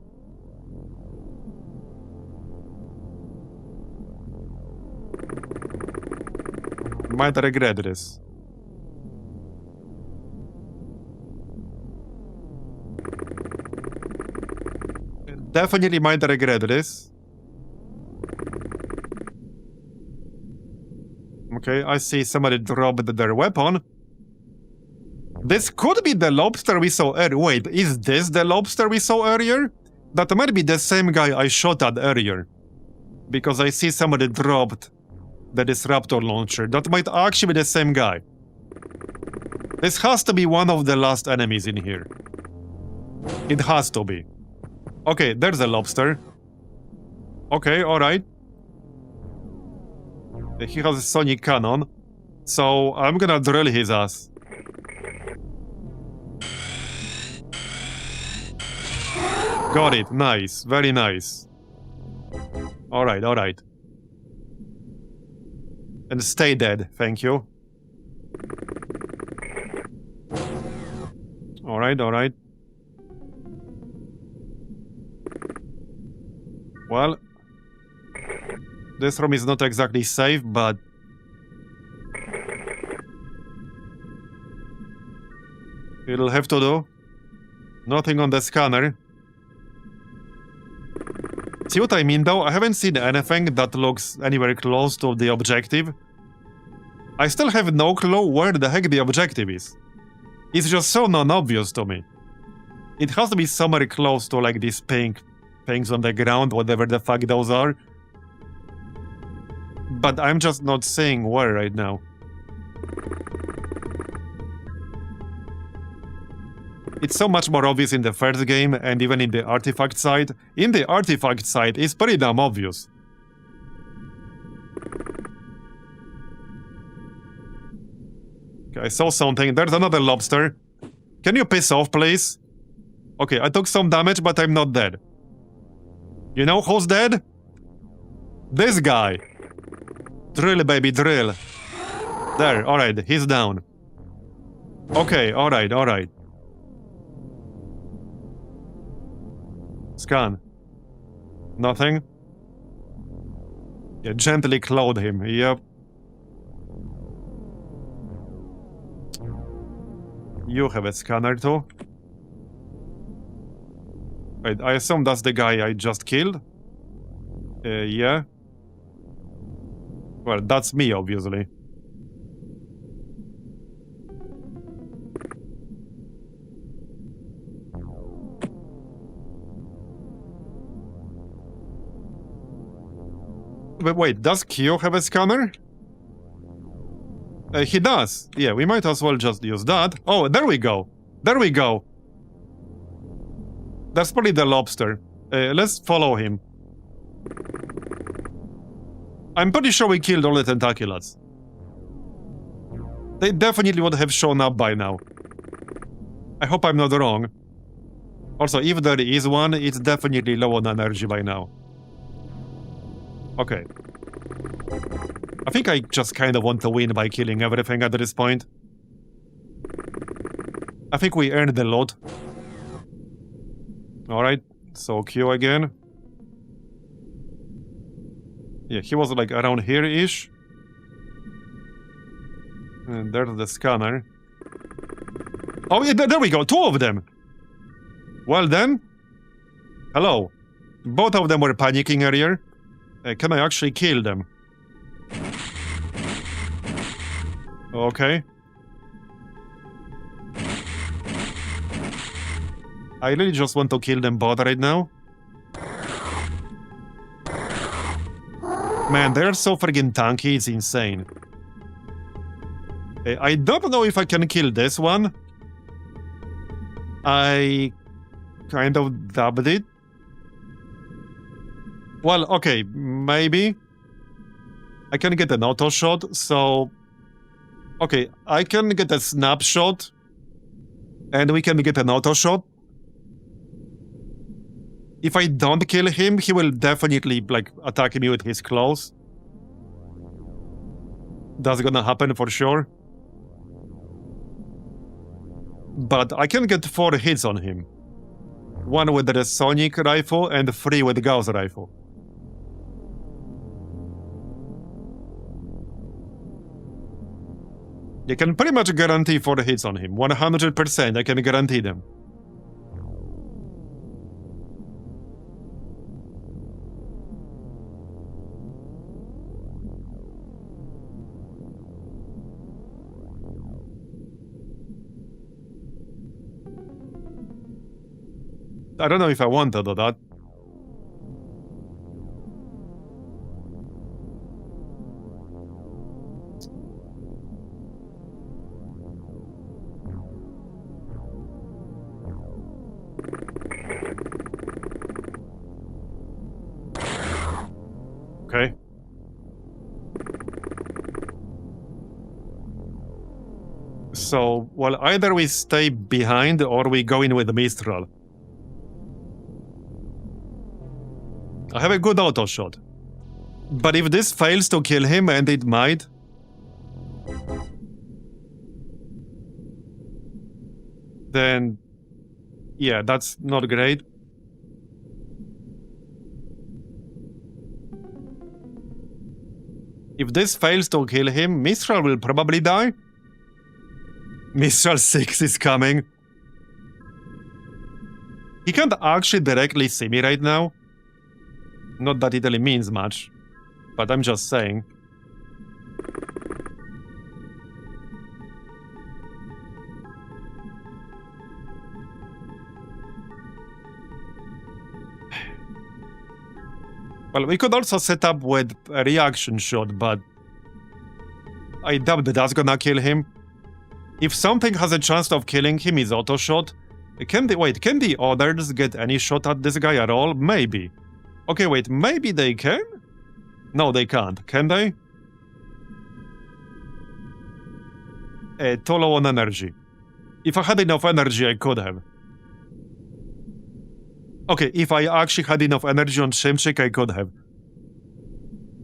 Might regret this. Definitely might regret this. Okay, I see somebody dropped their weapon. This could be the lobster we saw earlier. Wait, is this the lobster we saw earlier? That might be the same guy I shot at earlier. Because I see somebody dropped the disruptor launcher. That might actually be the same guy. This has to be one of the last enemies in here. It has to be. Okay, there's a lobster. Okay, alright. He has a sonic cannon. So I'm gonna drill his ass. Got it. Nice. Very nice. Alright, alright. And stay dead, thank you. Alright, alright. Well, this room is not exactly safe, but it'll have to do. Nothing on the scanner. See what I mean though? I haven't seen anything that looks anywhere close to the objective. I still have no clue where the heck the objective is. It's just so non-obvious to me. It has to be somewhere close to like these pink things on the ground, whatever the fuck those are. But I'm just not seeing where right now. It's so much more obvious in the first game and even in the artifact side. In the artifact side, it's pretty damn obvious. Okay, I saw something. There's another lobster. Can you piss off, please? Okay, I took some damage, but I'm not dead. You know who's dead? This guy. Drill, baby, drill. There, alright, he's down. Okay, alright, alright. Scan. Nothing? Yeah, gently clothe him, yep. You have a scanner too? Wait, I assume that's the guy I just killed? Yeah. Well, that's me, obviously. But wait, does Q have a scanner? He does. Yeah, we might as well just use that. Oh, there we go. There we go. That's probably the lobster. Let's follow him. I'm pretty sure we killed all the tentaculats. They definitely would have shown up by now. I hope I'm not wrong. Also, if there is one, it's definitely low on energy by now. Okay. I think I just kind of want to win by killing everything at this point. I think we earned the loot. Alright, so Q again. Yeah, he was like around here-ish. And there's the scanner. Oh yeah, there we go, 2 of them! Well then. Hello. Both of them were panicking earlier. Can I actually kill them? Okay. I really just want to kill them both right now. Man, they're so friggin' tanky, it's insane. I don't know if I can kill this one. I kind of dubbed it. Well, okay, maybe. I can get an auto shot, so... Okay, I can get a snapshot. And we can get an auto shot. If I don't kill him, he will definitely, like, attack me with his claws. That's gonna happen for sure. But I can get 4 hits on him. 1 with the sonic rifle and 3 with the Gauss rifle. You can pretty much guarantee 4 hits on him. 100% I can guarantee them. I don't know if I want to do that. Okay. So, well, either we stay behind or we go in with the Mistral. I have a good auto shot. But if this fails to kill him, and it might... then... yeah, that's not great. If this fails to kill him, Mistral will probably die. Mistral 6 is coming. He can't actually directly see me right now. Not that it really means much, but I'm just saying. Well, we could also set up with a reaction shot, but I doubt that's gonna kill him. If something has a chance of killing him, is auto shot. Can the others get any shot at this guy at all? Maybe. Okay, wait, maybe they can? No, they can't. Can they? Too low on energy. If I had enough energy, I could have. Okay, if I actually had enough energy on Shimchik, I could have.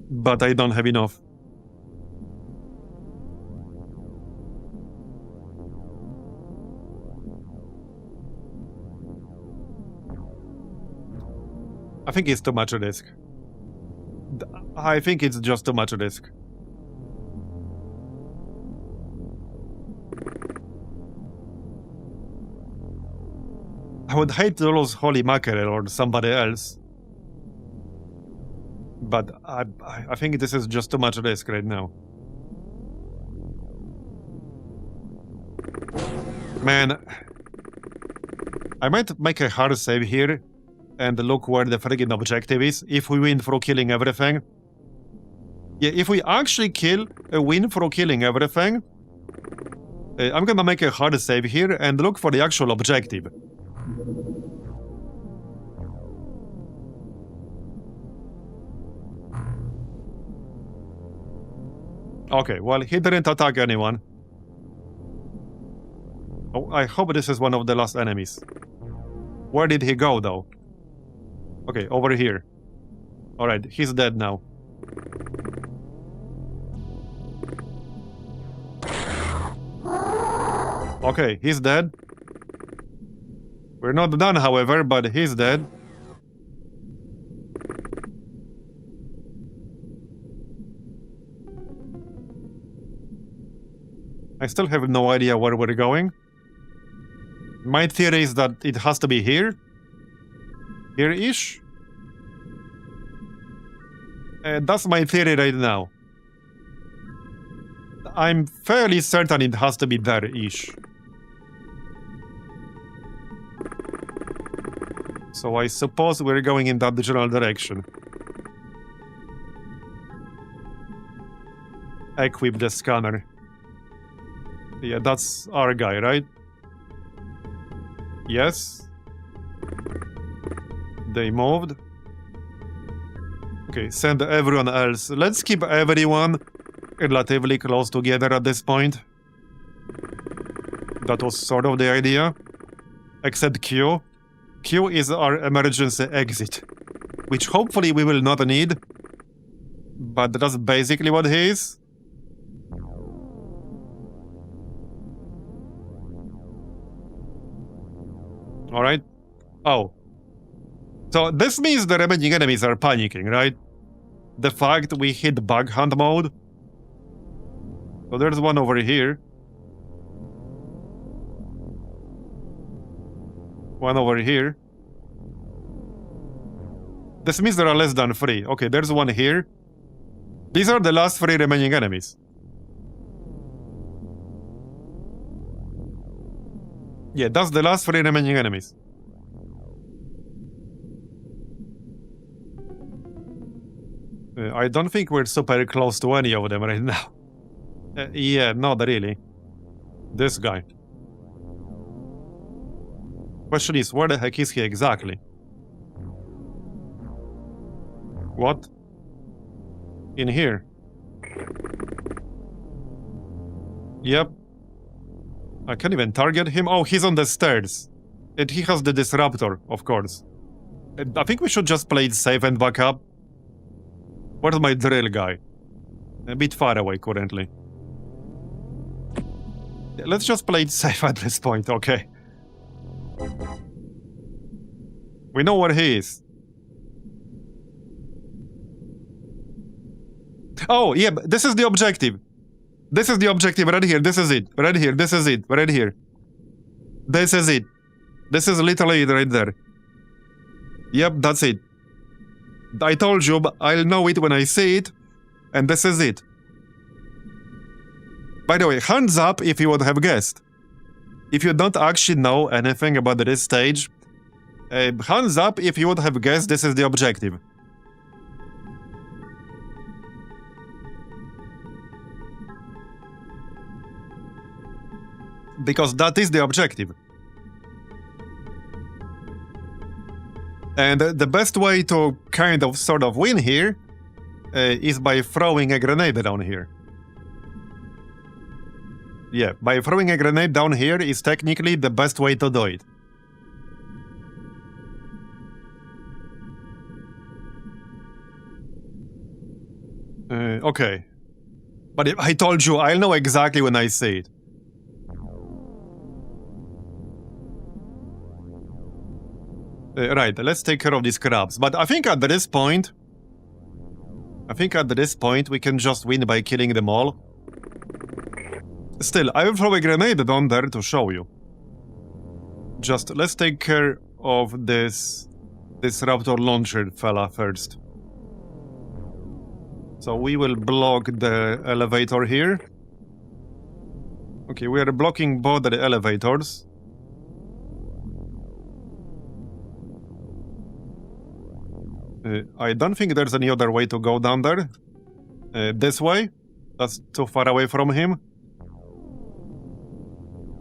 But I don't have enough. I think it's too much risk. I think it's just too much risk. I would hate to lose Holy Mackerel or somebody else. But I think this is just too much risk right now. Man, I might make a hard save here and look where the friggin' objective is, if we win through killing everything. Yeah, if we actually win through killing everything, I'm gonna make a hard save here and look for the actual objective. Okay, well, he didn't attack anyone. Oh, I hope this is one of the last enemies. Where did he go, though? Okay, over here. Alright, he's dead now. Okay, he's dead. We're not done, however, but he's dead. I still have no idea where we're going. My theory is that it has to be here. Here-ish. That's my theory right now. I'm fairly certain it has to be there-ish. So I suppose we're going in that general direction. Equip the scanner. Yeah, that's our guy, right? Yes. They moved. Okay, send everyone else. Let's keep everyone relatively close together at this point. That was sort of the idea. Except Q. Q is our emergency exit, which hopefully we will not need. But that's basically what he is. Alright. Oh. So this means the remaining enemies are panicking, right? The fact we hit bug hunt mode. So there's one over here. One over here. This means there are less than 3. Okay, there's one here. These are the last 3 remaining enemies. Yeah, that's the last 3 remaining enemies. I don't think we're super close to any of them right now. Yeah, not really. This guy. Question is, where the heck is he exactly? What? In here? Yep. I can't even target him. Oh, he's on the stairs. And he has the disruptor, of course. I think we should just play it safe and back up. Where's my drill guy? A bit far away currently. Let's just play it safe at this point, okay? We know where he is. Oh, yeah, but this is the objective. This is the objective right here. This is it. Right here. This is it. Right here. This is it. This is literally it right there. Yep, that's it. I told you, but I'll know it when I see it. And this is it. By the way, hands up if you would have guessed. If you don't actually know anything about this stage, hands up if you would have guessed this is the objective. Because that is the objective. And the best way to kind of sort of win here is by throwing a grenade down here. Yeah, by throwing a grenade down here is technically the best way to do it. Okay. But I told you, I'll know exactly when I see it. Right, let's take care of these crabs. But I think at this point, we can just win by killing them all. Still, I will throw a grenade down there to show you. Just let's take care of this raptor launcher fella first. So we will block the elevator here. Okay, we are blocking both the elevators. I don't think there's any other way to go down there. This way? That's too far away from him.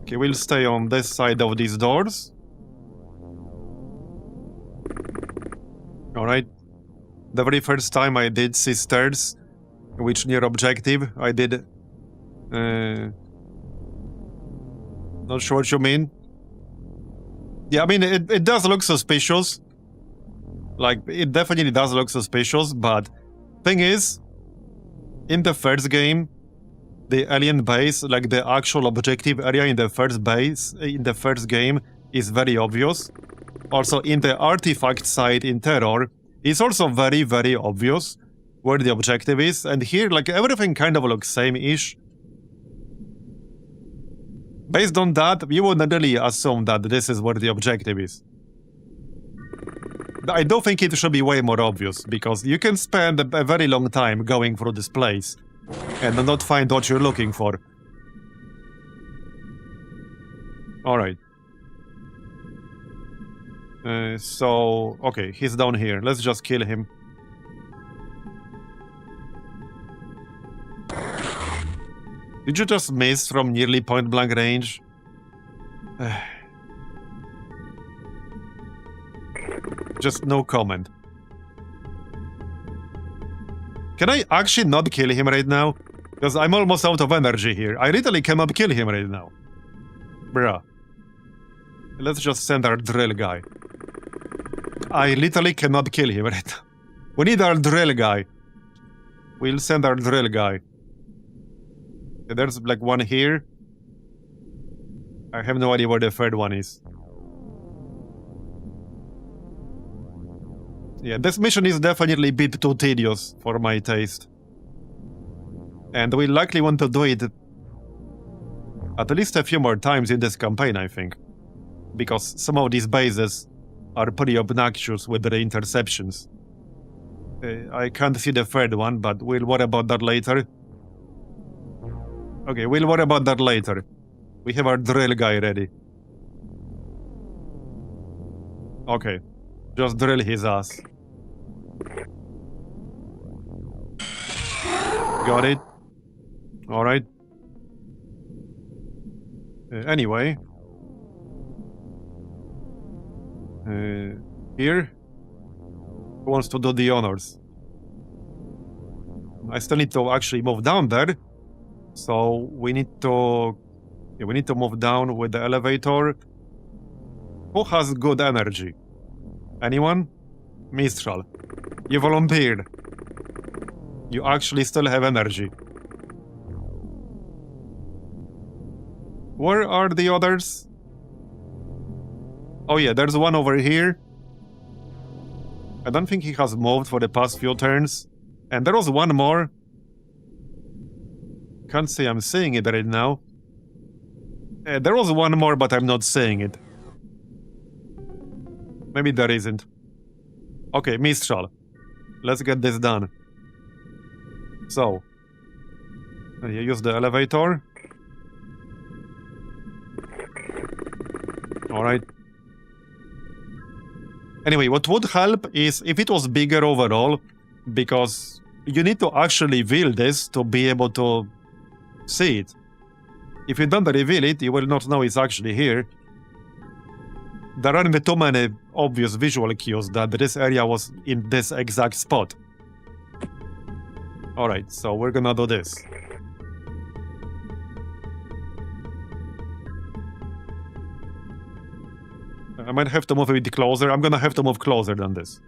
Okay, we'll stay on this side of these doors. Alright. The very first time I did see stairs, which near objective, I did... not sure what you mean. Yeah, I mean, it does look suspicious. Like, it definitely does look suspicious, but thing is, in the first game, the alien base, like the actual objective area in the first game, is very obvious. Also, in the artifact side in Terror, it's also very, very obvious where the objective is, and here, like, everything kind of looks same-ish. Based on that, you wouldn't really assume that this is where the objective is. I do think it should be way more obvious, because you can spend a very long time going through this place and not find what you're looking for. Alright. So, okay, he's down here. Let's just kill him. Did you just miss from nearly point-blank range? Just no comment. Can I actually not kill him right now? Because I'm almost out of energy here. I literally cannot kill him right now. Bruh. Let's just send our drill guy. I literally cannot kill him right now. We need our drill guy. We'll send our drill guy. Okay, there's like one here. I have no idea where the third one is. Yeah, this mission is definitely a bit too tedious for my taste. And we likely want to do it at least a few more times in this campaign, I think. Because some of these bases are pretty obnoxious with the interceptions. I can't see the third one, but we'll worry about that later. Okay, we'll worry about that later. We have our drill guy ready. Okay, just drill his ass. Got it. Alright. Anyway. Here. Who wants to do the honors? I still need to actually move down there. So we need to... Yeah, we need to move down with the elevator. Who has good energy? Anyone? Mistral. You volunteered. You actually still have energy. Where are the others? Oh yeah, there's one over here. I don't think he has moved for the past few turns. And there was one more. Can't say I'm seeing it right now. There was one more, but I'm not seeing it. Maybe there isn't. Okay, Mistral. Let's get this done. So. You use the elevator. Alright. Anyway, what would help is if it was bigger overall, because you need to actually reveal this to be able to see it. If you don't reveal it, you will not know it's actually here. There aren't too many obvious visual cues that this area was in this exact spot. Alright, so we're gonna do this. I might have to move a bit closer. I'm gonna have to move closer than this.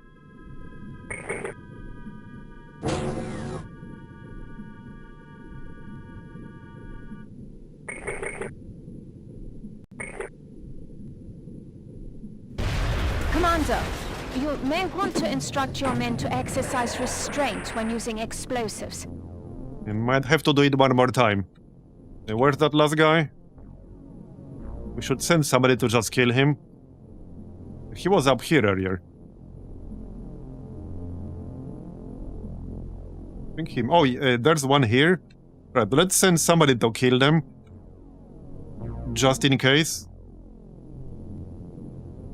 Commander, you may want to instruct your men to exercise restraint when using explosives. You might have to do it one more time. Where's that last guy? We should send somebody to just kill him. He was up here earlier. I think him. Oh, there's one here. Right, let's send somebody to kill them. Just in case.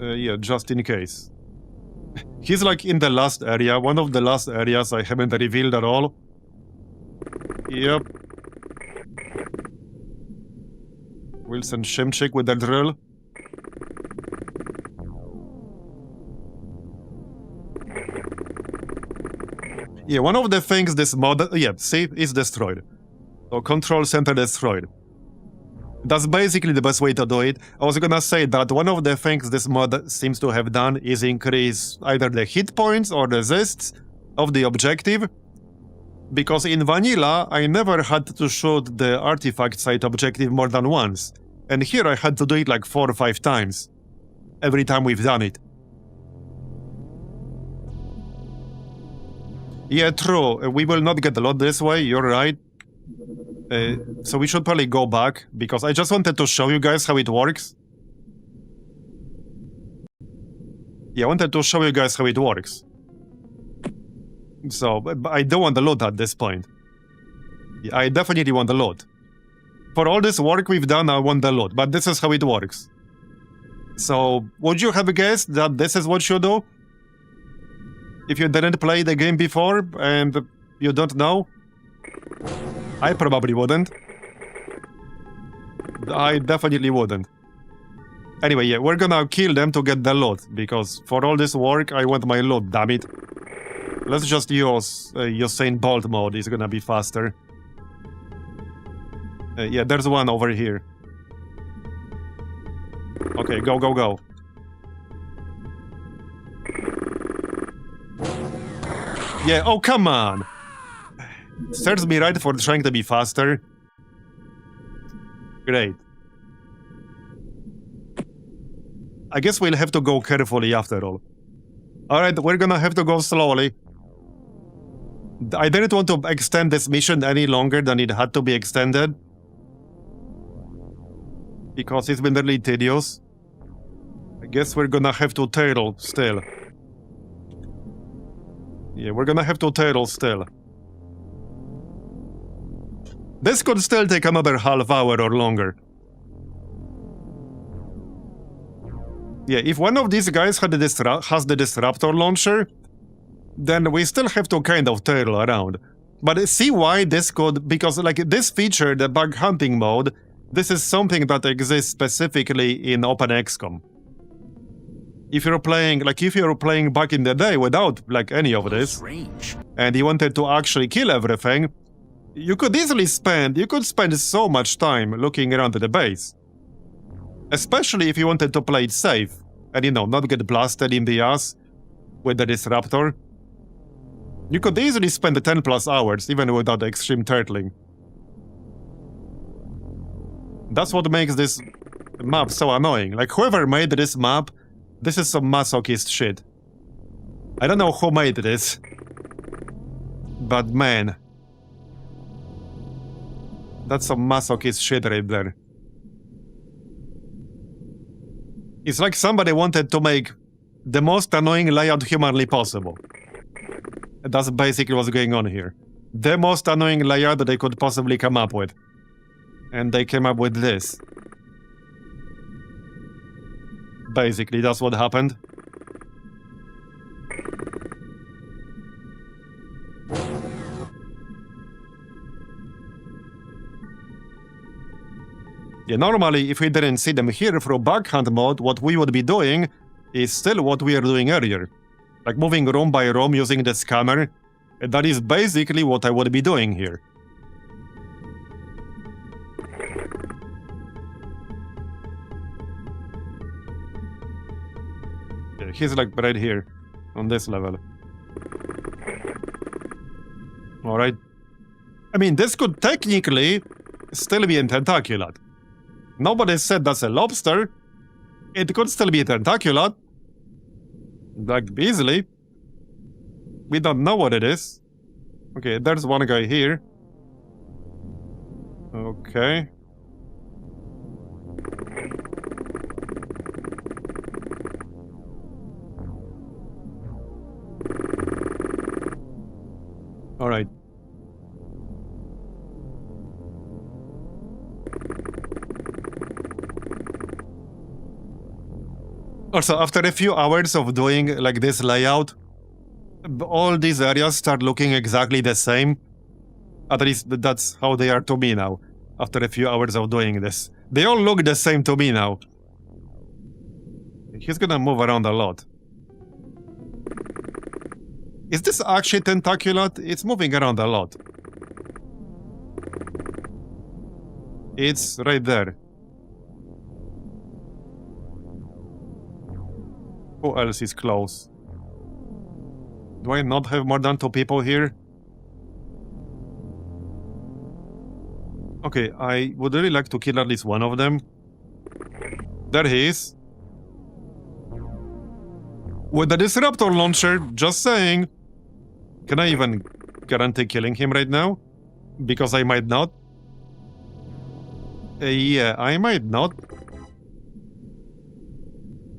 Yeah, just in case. He's like in the last area. One of the last areas I haven't revealed at all. Yep. We'll send Shimchik with the drill. Yeah, one of the things this mod... Yeah, see, is destroyed. So control center destroyed. That's basically the best way to do it. I was gonna say that one of the things this mod seems to have done is increase either the hit points or resists of the objective. Because in vanilla, I never had to shoot the artifact site objective more than once. And here I had to do it like 4 or 5 times. Every time we've done it. Yeah, true. We will not get a lot this way, you're right. So we should probably go back, because I just wanted to show you guys how it works. Yeah, I wanted to show you guys how it works. So, I don't want the loot at this point. Yeah, I definitely want the loot. For all this work we've done, I want the loot, but this is how it works. So, would you have guessed that this is what you do? If you didn't play the game before, and you don't know? I probably wouldn't. I definitely wouldn't. Anyway, yeah, we're gonna kill them to get the loot, because for all this work, I want my loot, damn it. Let's just use Usain Bolt mode, it's gonna be faster. Yeah, there's one over here. Okay, go, go, go. Yeah, oh, come on! Serves me right for trying to be faster. Great. I guess we'll have to go carefully after all. Alright, we're gonna have to go slowly. I didn't want to extend this mission any longer than it had to be extended. Because it's been really tedious. I guess we're gonna have to tail still. Yeah, we're gonna have to tail still. This could still take another half hour or longer. Yeah, if one of these guys has the disruptor launcher, then we still have to kind of tail around. But see why this could... Because, like, this feature, the bug hunting mode, this is something that exists specifically in OpenXcom. If you're playing back in the day without, like, any of this, and you wanted to actually kill everything, you could spend so much time looking around the base. Especially if you wanted to play it safe, and, you know, not get blasted in the ass with the disruptor. You could easily spend 10 plus hours, even without extreme turtling. That's what makes this map so annoying. Like, whoever made this map, this is some masochist shit. I don't know who made this, but man, that's some masochist shit right there. It's like somebody wanted to make the most annoying layout humanly possible. That's basically what's going on here. The most annoying layout that they could possibly come up with. And they came up with this. Basically, that's what happened. Yeah, normally, if we didn't see them here through bug hunt mode, what we would be doing is still what we were doing earlier. Like moving room by room using the scanner. And that is basically what I would be doing here. Yeah, he's like right here, on this level. Alright. I mean, this could technically still be a tentaculate. Nobody said that's a lobster. It could still be a tentaculate. Like, easily. We don't know what it is. Okay, there's one guy here. Okay. Alright. Also, after a few hours of doing like this layout, all these areas start looking exactly the same. At least that's how they are to me now, after a few hours of doing this. They all look the same to me now. He's gonna move around a lot. Is this actually tentaculate? It's moving around a lot. It's right there. Who else is close? Do I not have more than 2 people here? Okay, I would really like to kill at least one of them. There he is. With the disruptor launcher, just saying. Can I even guarantee killing him right now? Because I might not. Yeah, I might not.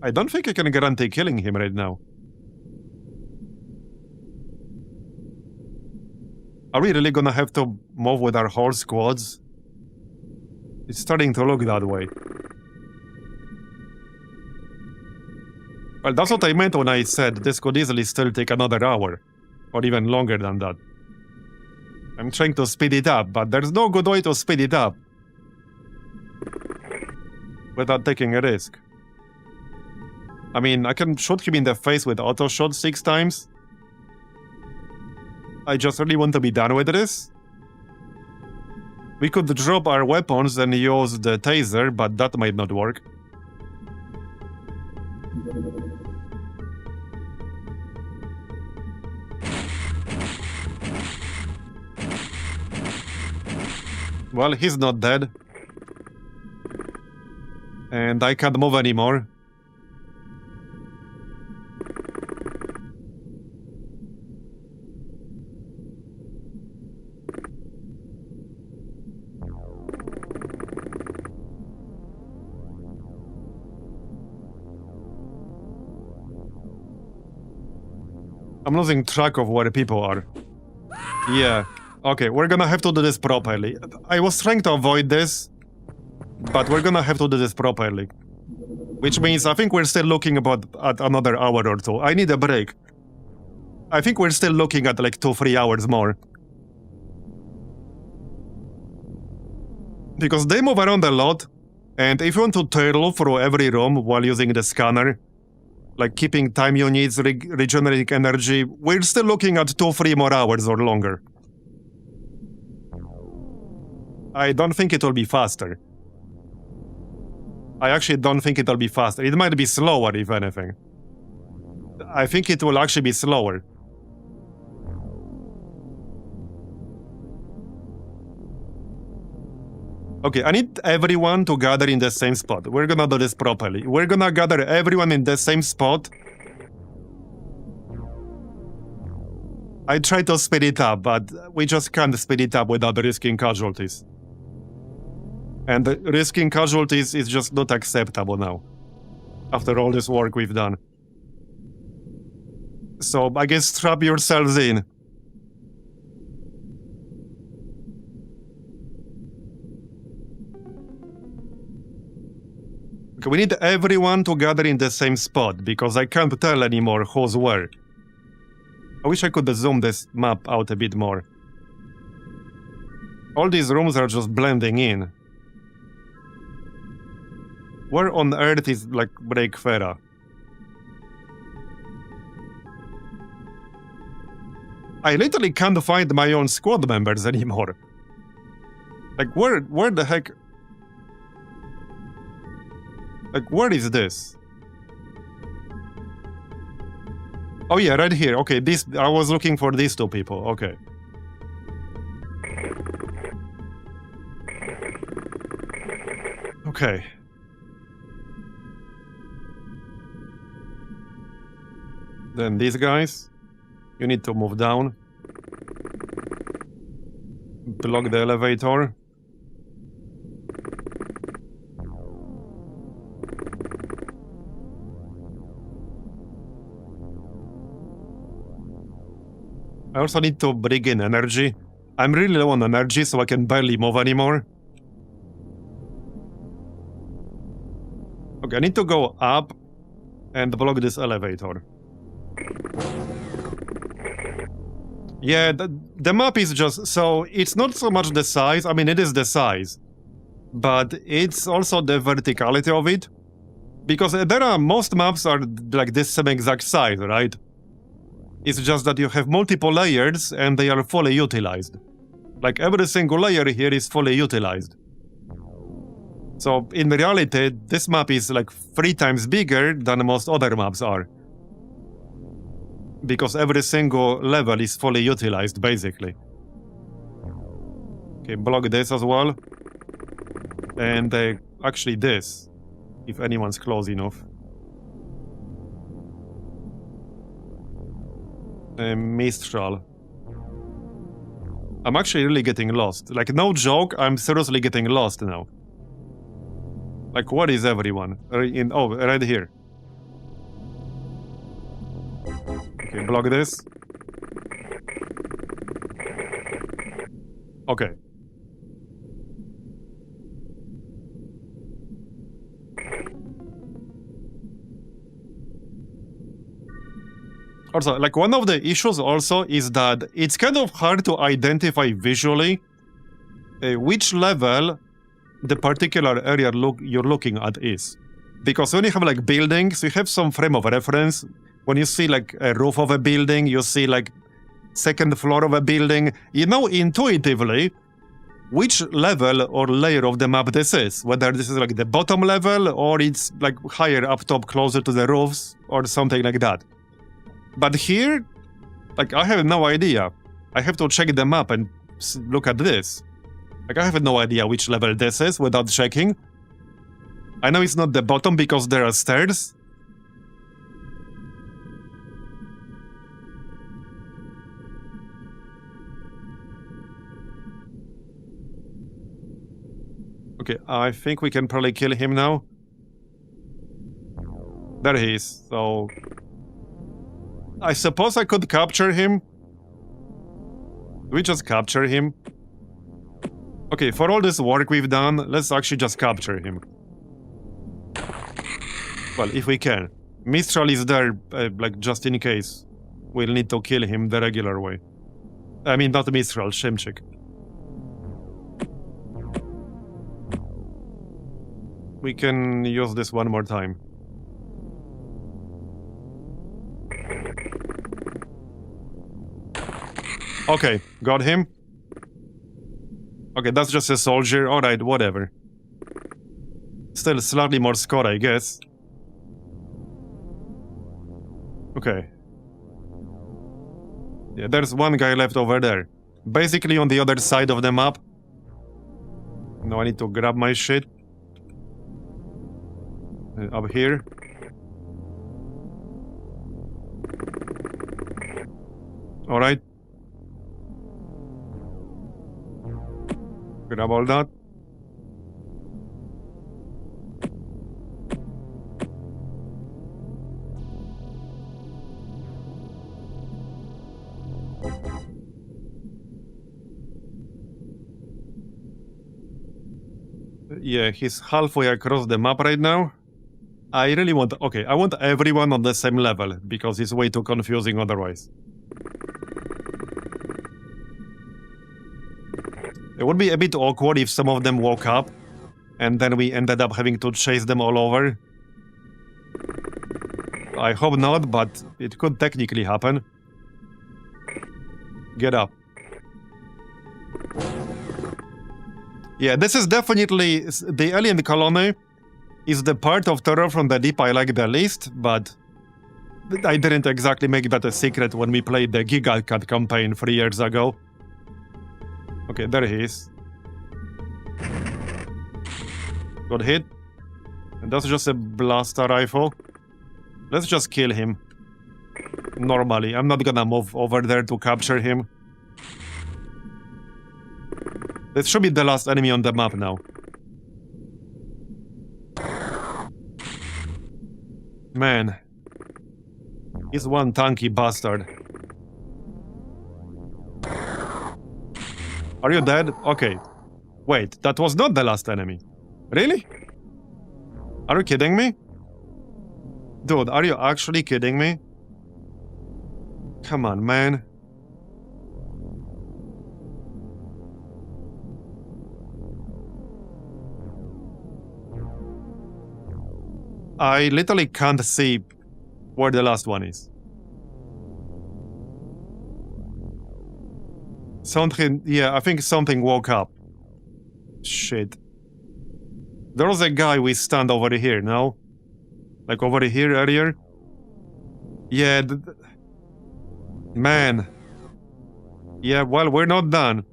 I don't think I can guarantee killing him right now. Are we really gonna have to move with our whole squads? It's starting to look that way. Well, that's what I meant when I said this could easily still take another hour. Or even longer than that. I'm trying to speed it up, but there's no good way to speed it up without taking a risk. I mean, I can shoot him in the face with auto shot 6 times. I just really want to be done with this. We could drop our weapons and use the taser, but that might not work. Well, he's not dead. And I can't move anymore. I'm losing track of where people are. Yeah. Okay, we're gonna have to do this properly. I was trying to avoid this, but we're gonna have to do this properly. Which means I think we're still looking at another hour or 2. I need a break. I think we're still looking at like 2-3 hours more. Because they move around a lot, and if you want to turtle through every room while using the scanner, like keeping time units, regenerating energy, we're still looking at 2-3 more hours or longer. I don't think it will be faster. I actually don't think it'll be faster. It might be slower, if anything. I think it will actually be slower. Okay, I need everyone to gather in the same spot. We're gonna do this properly. We're gonna gather everyone in the same spot. I try to speed it up, but we just can't speed it up without risking casualties. And risking casualties is just not acceptable now, after all this work we've done. So I guess strap yourselves in. Okay, we need everyone to gather in the same spot, because I can't tell anymore who's where. I wish I could zoom this map out a bit more. All these rooms are just blending in. Where on earth is, like, Breakfera? I literally can't find my own squad members anymore. Like, where the heck... Like, where is this? Oh yeah, right here. Okay, I was looking for these two people. Okay. Okay. Then these guys. You need to move down. Block the elevator. I also need to bring in energy. I'm really low on energy, so I can barely move anymore. Okay, I need to go up and block this elevator. Yeah, the map is just... So, it's not so much the size. I mean, it is the size. But it's also the verticality of it. Because most maps are like this same exact size, right? It's just that you have multiple layers and they are fully utilized. Like, every single layer here is fully utilized. So, in reality, this map is like 3 times bigger than most other maps are. Because every single level is fully utilized, basically. Okay, block this as well. And actually this, if anyone's close enough. Mistral. I'm actually really getting lost. Like, no joke, I'm seriously getting lost now. Like, what is everyone? Oh, right here. Okay, block this. Okay. Also, like, one of the issues also is that it's kind of hard to identify visually which level the particular area you're looking at is. Because when you have, like, buildings, you have some frame of reference. When you see, like, a roof of a building, you see, like, second floor of a building, you know intuitively which level or layer of the map this is. Whether this is, like, the bottom level, or it's, like, higher up top, closer to the roofs, or something like that. But here, like, I have no idea. I have to check the map and look at this. Like, I have no idea which level this is without checking. I know it's not the bottom because there are stairs. Okay, I think we can probably kill him now. There he is, so... I suppose I could capture him. We just capture him. Okay, for all this work we've done, let's actually just capture him. Well, if we can. Mistral is there, like, just in case. We'll need to kill him the regular way. I mean, not Mistral, Shimchik. We can use this one more time. Okay, got him. Okay, that's just a soldier. Alright, whatever. Still slightly more score, I guess. Okay. Yeah, there's one guy left over there. Basically on the other side of the map. Now I need to grab my shit. Up here. Alright. Grab all that. Yeah, he's halfway across the map right now. I really want... Okay, I want everyone on the same level, because it's way too confusing otherwise. It would be a bit awkward if some of them woke up, and then we ended up having to chase them all over. I hope not, but it could technically happen. Get up. Yeah, this is definitely... The alien colony is the part of Terror from the Deep I like the least, but I didn't exactly make that a secret when we played the Gigacat campaign 3 years ago. Okay, there he is. Got hit. And that's just a blaster rifle. Let's just kill him. Normally, I'm not gonna move over there to capture him. This should be the last enemy on the map now. Man. He's one tanky bastard. Are you dead? Okay. Wait, that was not the last enemy. Really? Are you kidding me? Dude, are you actually kidding me? Come on, man. I literally can't see where the last one is. Something... Yeah, I think something woke up. Shit. There was a guy we stand over here, no? Like over here earlier? Yeah, man. Yeah, well, we're not done.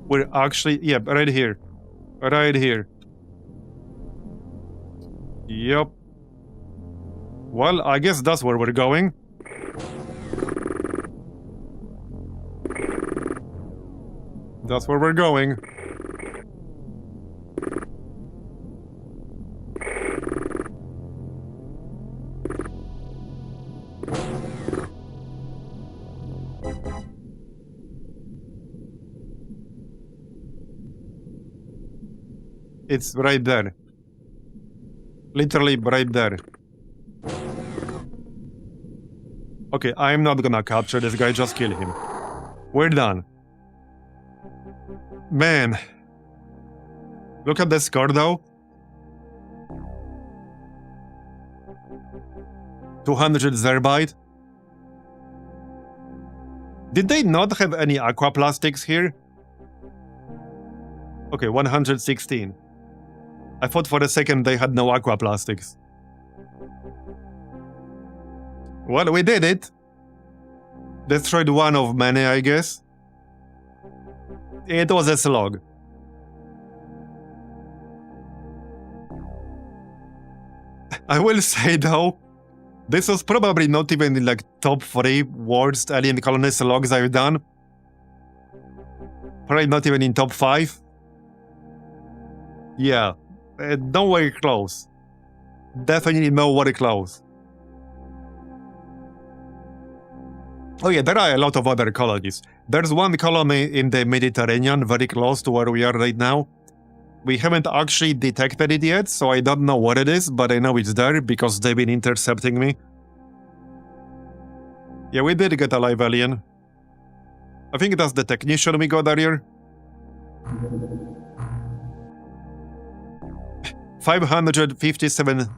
We're actually... Yeah, right here. Right here. Yup. Well, I guess that's where we're going. That's where we're going. It's right there. Literally right there. Okay, I'm not gonna capture this guy, just kill him. We're done. Man. Look at the score though. 200 Zerbite. Did they not have any aquaplastics here? Okay, 116. I thought for a second they had no aquaplastics. Well, we did it. Destroyed one of many, I guess. It was a slog. I will say though, this was probably not even in like top 3 worst alien colony slogs I've done. Probably not even in top 5. Yeah, nowhere close. Definitely nowhere close. Oh yeah, there are a lot of other colonies. There's one colony in the Mediterranean, very close to where we are right now. We haven't actually detected it yet, so I don't know what it is, but I know it's there because they've been intercepting me. Yeah, we did get a live alien. I think that's the technician we got earlier. 557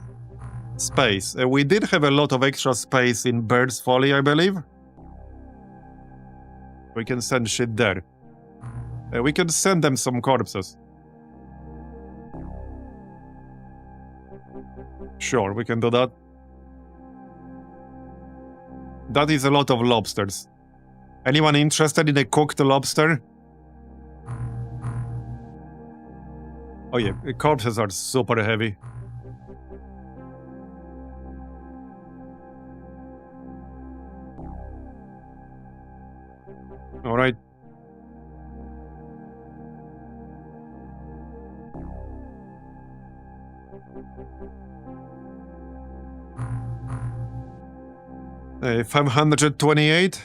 space. We did have a lot of extra space in Bird's Folly, I believe. We can send shit there. We can send them some corpses. Sure, we can do that. That is a lot of lobsters. Anyone interested in a cooked lobster? Oh yeah, corpses are super heavy. All right. Uh, 528.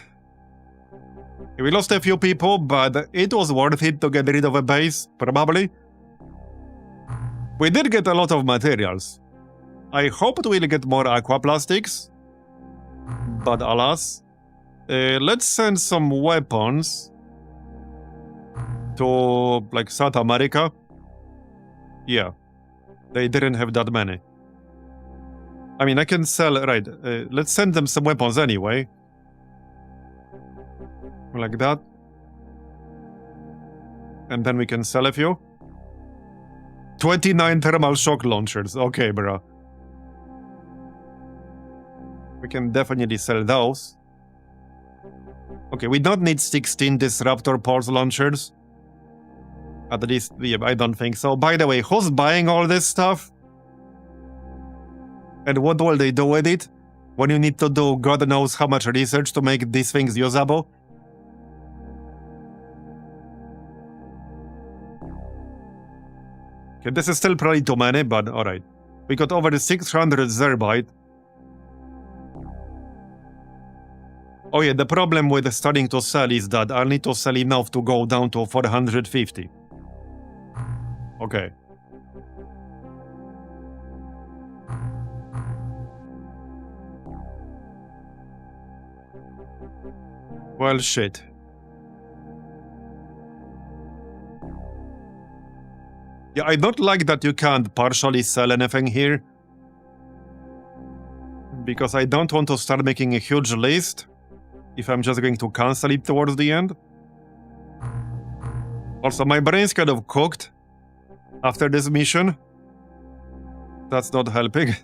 We lost a few people, but it was worth it to get rid of a base, probably. We did get a lot of materials. I hoped we'll get more aquaplastics, but alas. Let's send some weapons to, like, South America. Yeah, they didn't have that many. I mean, I can sell, right, let's send them some weapons anyway. Like that. And then we can sell a few. 29 thermal shock launchers. Okay, bro. We can definitely sell those. Okay, we don't need 16 disruptor pulse launchers. At least, yeah, I don't think so. By the way, who's buying all this stuff? And what will they do with it? When you need to do God knows how much research to make these things usable? Okay, this is still probably too many, but alright. We got over 600 Zerbite. Oh yeah, the problem with starting to sell is that I'll need to sell enough to go down to 450. Okay. Well, shit. Yeah, I don't like that you can't partially sell anything here. Because I don't want to start making a huge list if I'm just going to cancel it towards the end. Also, my brain's kind of cooked after this mission. That's not helping.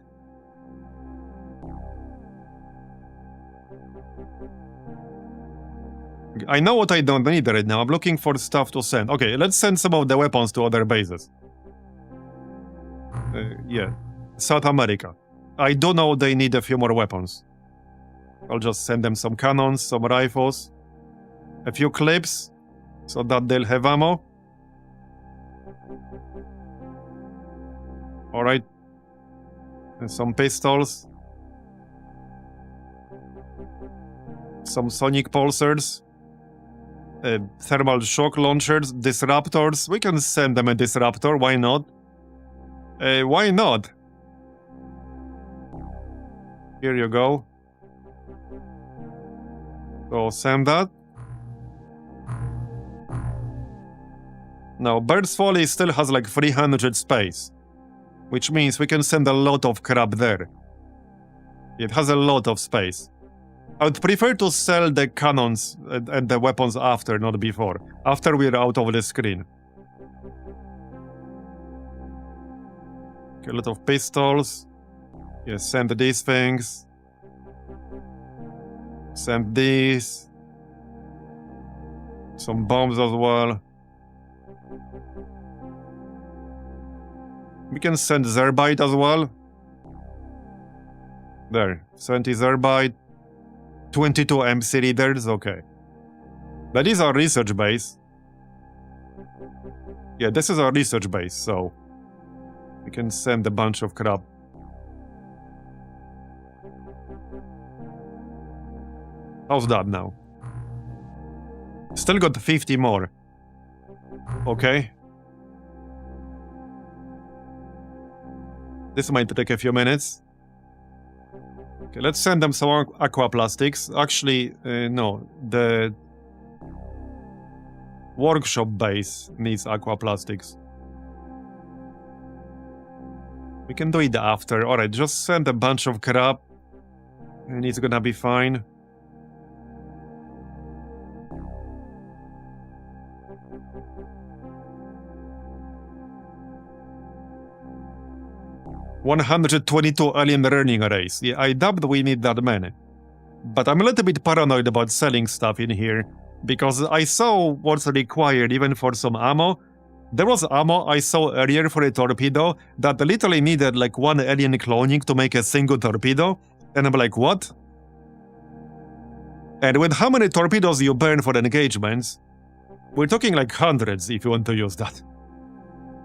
I know what I don't need right now. I'm looking for stuff to send. Okay, let's send some of the weapons to other bases. Yeah. South America. I do know they need a few more weapons. I'll just send them some cannons, some rifles, a few clips, so that they'll have ammo. Alright. And some pistols. Some sonic pulsars. Thermal shock launchers, disruptors. We can send them a disruptor, why not? Why not? Here you go. So send that. Now, Bird's Folly still has like 300 space, which means we can send a lot of crap there. It has a lot of space. I would prefer to sell the cannons and the weapons after, not before. After we're out of the screen. Okay, a lot of pistols. Yes, send these things. Send these. Some bombs as well. We can send Zerbite as well. There, 20 Zerbite. 22 MC readers, okay. That is our research base. Yeah, this is our research base, so we can send a bunch of crap. How's that now? Still got 50 more. Okay. This might take a few minutes. Okay, let's send them some aquaplastics. Actually, no. The workshop base needs aquaplastics. We can do it after. Alright, just send a bunch of crap. And it's gonna be fine. $122 alien learning arrays. Yeah, I doubt we need that many. But I'm a little bit paranoid about selling stuff in here, because I saw what's required even for some ammo. There was ammo I saw earlier for a torpedo that literally needed like 1 alien cloning to make a single torpedo, and I'm like, what? And with how many torpedoes you burn for engagements, we're talking like hundreds if you want to use that.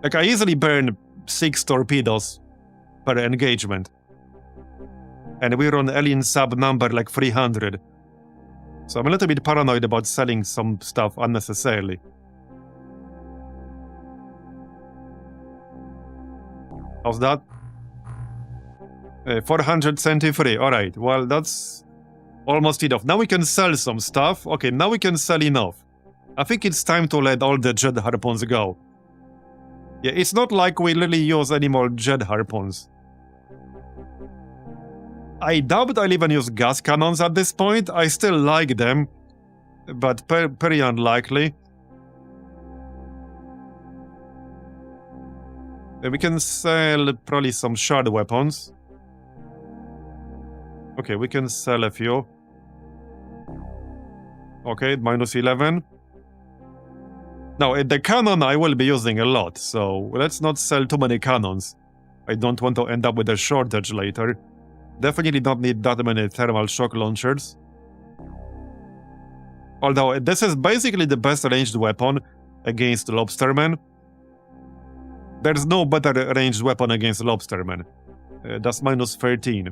Like I easily burn 6 torpedoes per engagement. And we're on alien sub number like 300. So I'm a little bit paranoid about selling some stuff unnecessarily. How's that? 473. Alright, well that's almost enough. Now we can sell some stuff. Okay, now we can sell enough. I think it's time to let all the jet harpoons go. Yeah, it's not like we really use any more jet harpoons. I doubt I'll even use gas cannons at this point. I still like them, but very unlikely. We can sell probably some shard weapons. Okay, we can sell a few. Okay, -11. Now, the cannon I will be using a lot, so let's not sell too many cannons. I don't want to end up with a shortage later. Definitely don't need that many thermal shock launchers. Although, this is basically the best ranged weapon against lobstermen. There's no better ranged weapon against lobstermen. That's -13.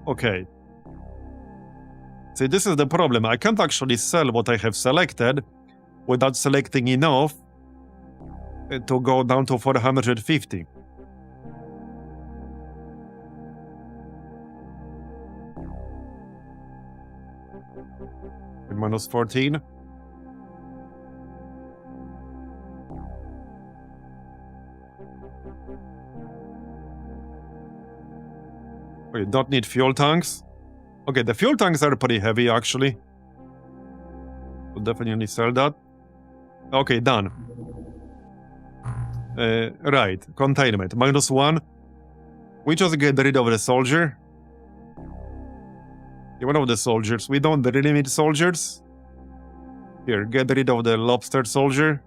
Okay. See, this is the problem. I can't actually sell what I have selected without selecting enough to go down to 450. -14. We don't need fuel tanks. Okay, the fuel tanks are pretty heavy, actually. We'll definitely sell that. Okay, done. Right, containment. -1. We just get rid of the soldier. One of the soldiers. We don't really need soldiers. Here, get rid of the lobster soldier.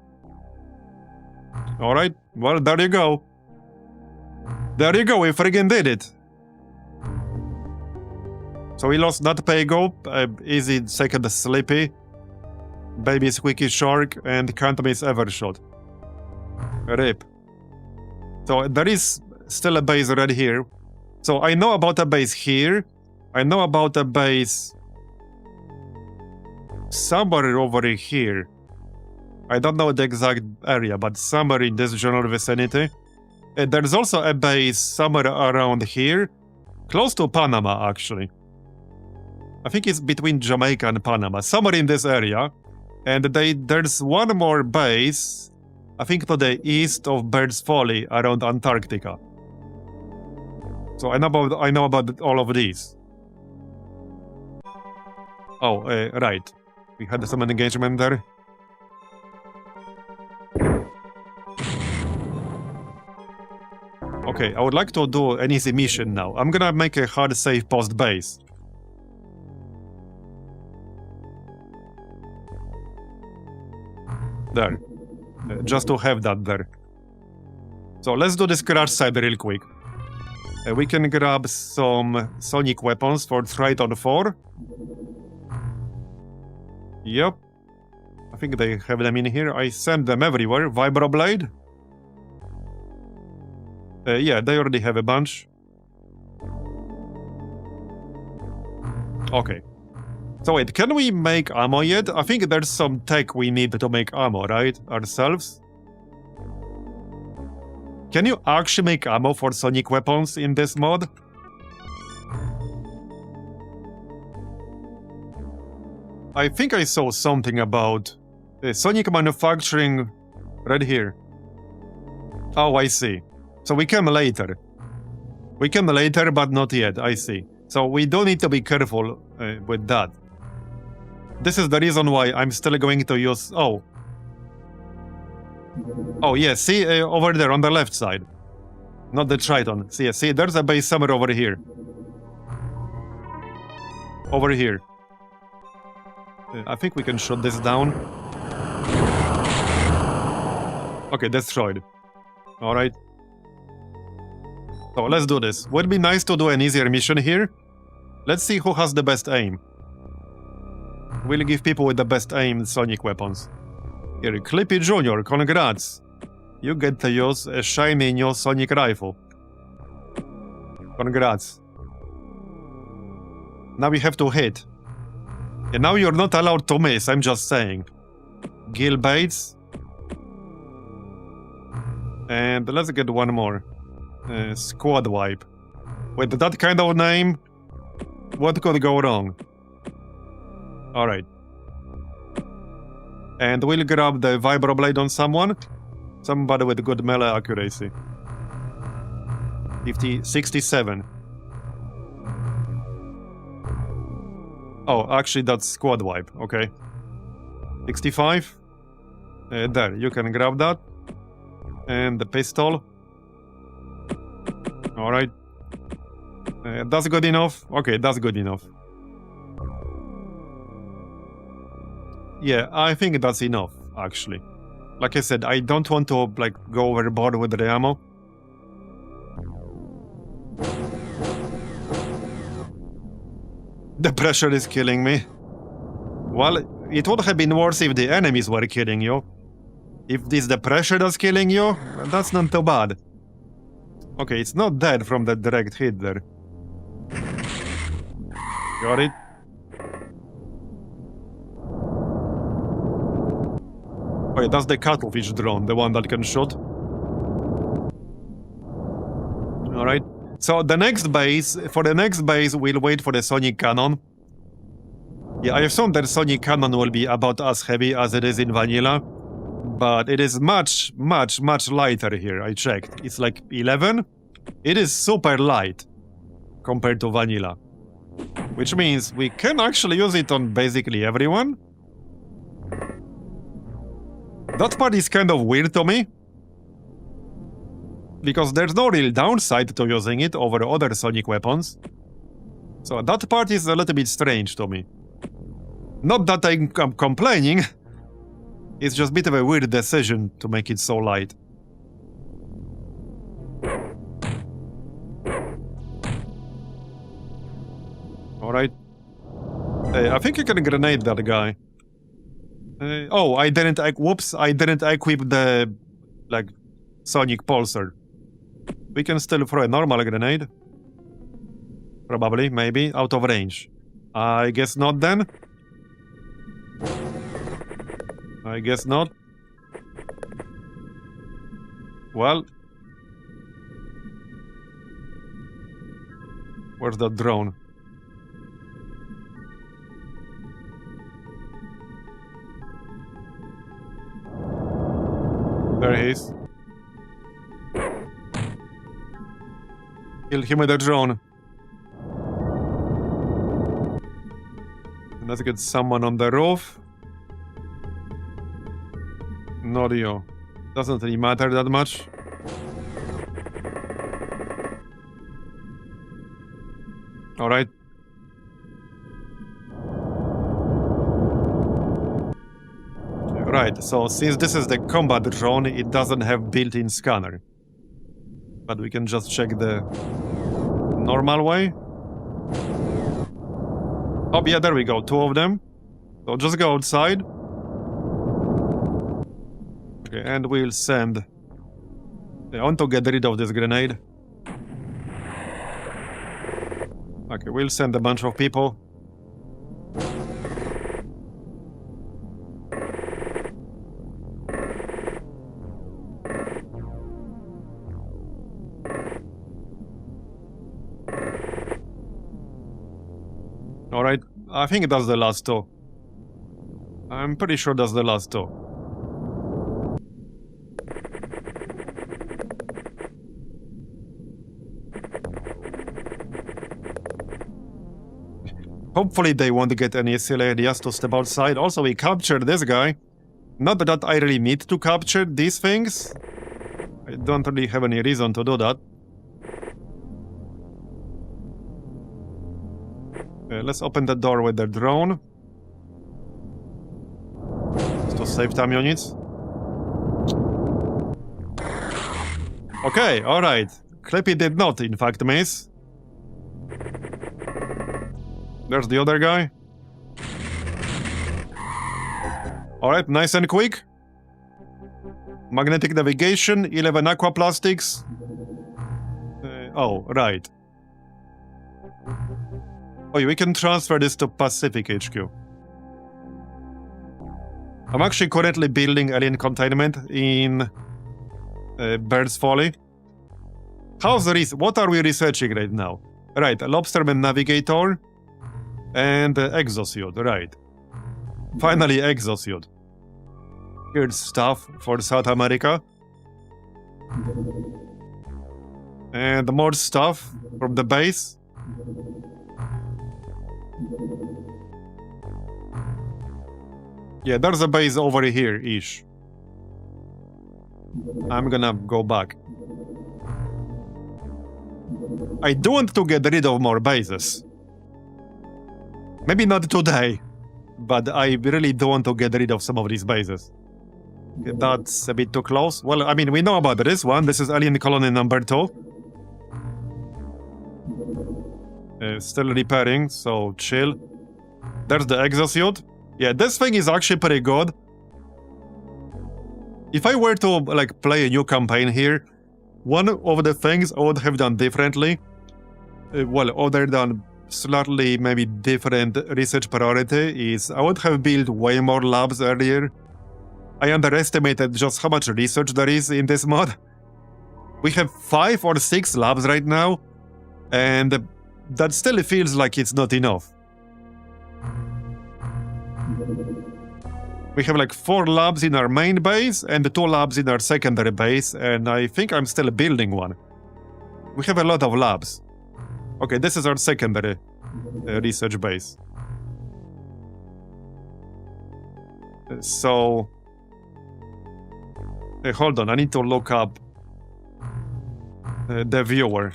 Alright, well, there you go. There you go, we friggin' did it. So we lost that Paygo, easy second Sleepy, Baby Squeaky Shark, and Can't Miss Evershot. RIP. So there is still a base right here. So I know about a base here. I know about a base somewhere over here. I don't know the exact area, but somewhere in this general vicinity. And there's also a base somewhere around here, close to Panama, actually. I think it's between Jamaica and Panama, somewhere in this area. And there's one more base, I think to the east of Bird's Folly, around Antarctica. So I know about all of these. Oh, right. We had some engagement there. Okay, I would like to do an easy mission now. I'm gonna make a hard safe post base. There. Just to have that there. So let's do this crash side real quick. We can grab some sonic weapons for Triton 4. Yep. I think they have them in here. I sent them everywhere. Vibroblade. Yeah, they already have a bunch. Okay. So wait, can we make ammo yet? I think there's some tech we need to make ammo, right? Ourselves? Can you actually make ammo for sonic weapons in this mod? I think I saw something about sonic manufacturing right here. Oh, I see. So we come later. We come later, but not yet, I see. So we do need to be careful with that. This is the reason why I'm still going to use... Oh. Oh, yeah, see over there on the left side. Not the Triton. See, there's a base somewhere over here. Over here. I think we can shut this down. Okay, destroyed. Alright. So let's do this. Would be nice to do an easier mission here. Let's see who has the best aim. We'll give people with the best aim sonic weapons. Here, Clippy Jr., congrats. You get to use a shiny new sonic rifle. Congrats. Now we have to hit. And now you're not allowed to miss, I'm just saying. Gil Bates. And let's get one more. Squad wipe. With that kind of name, what could go wrong? Alright. And we'll grab the vibroblade on someone. Somebody with good melee accuracy. 67. Oh, actually that's squad wipe, okay. 65. There, you can grab that. And the pistol. Alright. That's good enough? Okay, that's good enough. Yeah, I think that's enough, actually. Like I said, I don't want to, like, go overboard with the ammo. The pressure is killing me. Well, it would have been worse if the enemies were killing you. If this the pressure that's killing you, that's not too bad. Okay, it's not dead from the direct hit there. Got it? Oh yeah, that's the cuttlefish drone, the one that can shoot. Alright. So the next base, for the next base, we'll wait for the sonic cannon. Yeah, I assume that sonic cannon will be about as heavy as it is in vanilla. But it is much, much, much lighter here, I checked. It's like 11? It is super light compared to vanilla. Which means we can actually use it on basically everyone. That part is kind of weird to me. Because there's no real downside to using it over other sonic weapons. So that part is a little bit strange to me. Not that I'm complaining. It's just a bit of a weird decision to make it so light. Alright. I think you can grenade that guy. Oh, I didn't... Whoops, I didn't equip the... like, sonic pulsar. We can still throw a normal grenade. Probably, maybe, out of range. I guess not then. I guess not. Well. Where's that drone? There he is. Kill him with a drone. Let's get someone on the roof. Not you. Doesn't really matter that much. Alright. Right, so since this is the combat drone, it doesn't have built-in scanner. But we can just check the normal way. Oh yeah, there we go, 2 of them. So just go outside. Okay, and we'll send... I want to get rid of this grenade. Okay, we'll send a bunch of people. Alright, I think that's the last 2. I'm pretty sure that's the last 2. Hopefully they won't get any silly ideas to step outside. Also, we captured this guy. Not that I really need to capture these things. I don't really have any reason to do that. Let's open the door with the drone. Just to save time units. Okay, alright. Clippy did not, in fact, miss. There's the other guy. Alright, nice and quick. Magnetic navigation, 11 aquaplastics. Oh, right. Oh, we can transfer this to Pacific HQ. I'm actually currently building alien containment in Bird's Folly. What are we researching right now? Right, a Lobsterman Navigator and exosuit, right. Finally, exosuit. Here's stuff for South America. And more stuff from the base. Yeah, there's a base over here-ish. I'm gonna go back. I do want to get rid of more bases. Maybe not today, but I really do want to get rid of some of these bases. That's a bit too close. Well, I mean, we know about this one. This is Alien Colony number 2. Still repairing, so chill. There's the exosuit. Yeah, this thing is actually pretty good. If I were to, like, play a new campaign here, one of the things I would have done differently, well, other than slightly maybe different research priority, is I would have built way more labs earlier. I underestimated just how much research there is in this mod. We have 5 or 6 labs right now, and that still feels like it's not enough. We have like 4 labs in our main base and 2 labs in our secondary base, and I think I'm still building one. We have a lot of labs. Okay, this is our secondary research base. So... hold on, I need to look up the viewer.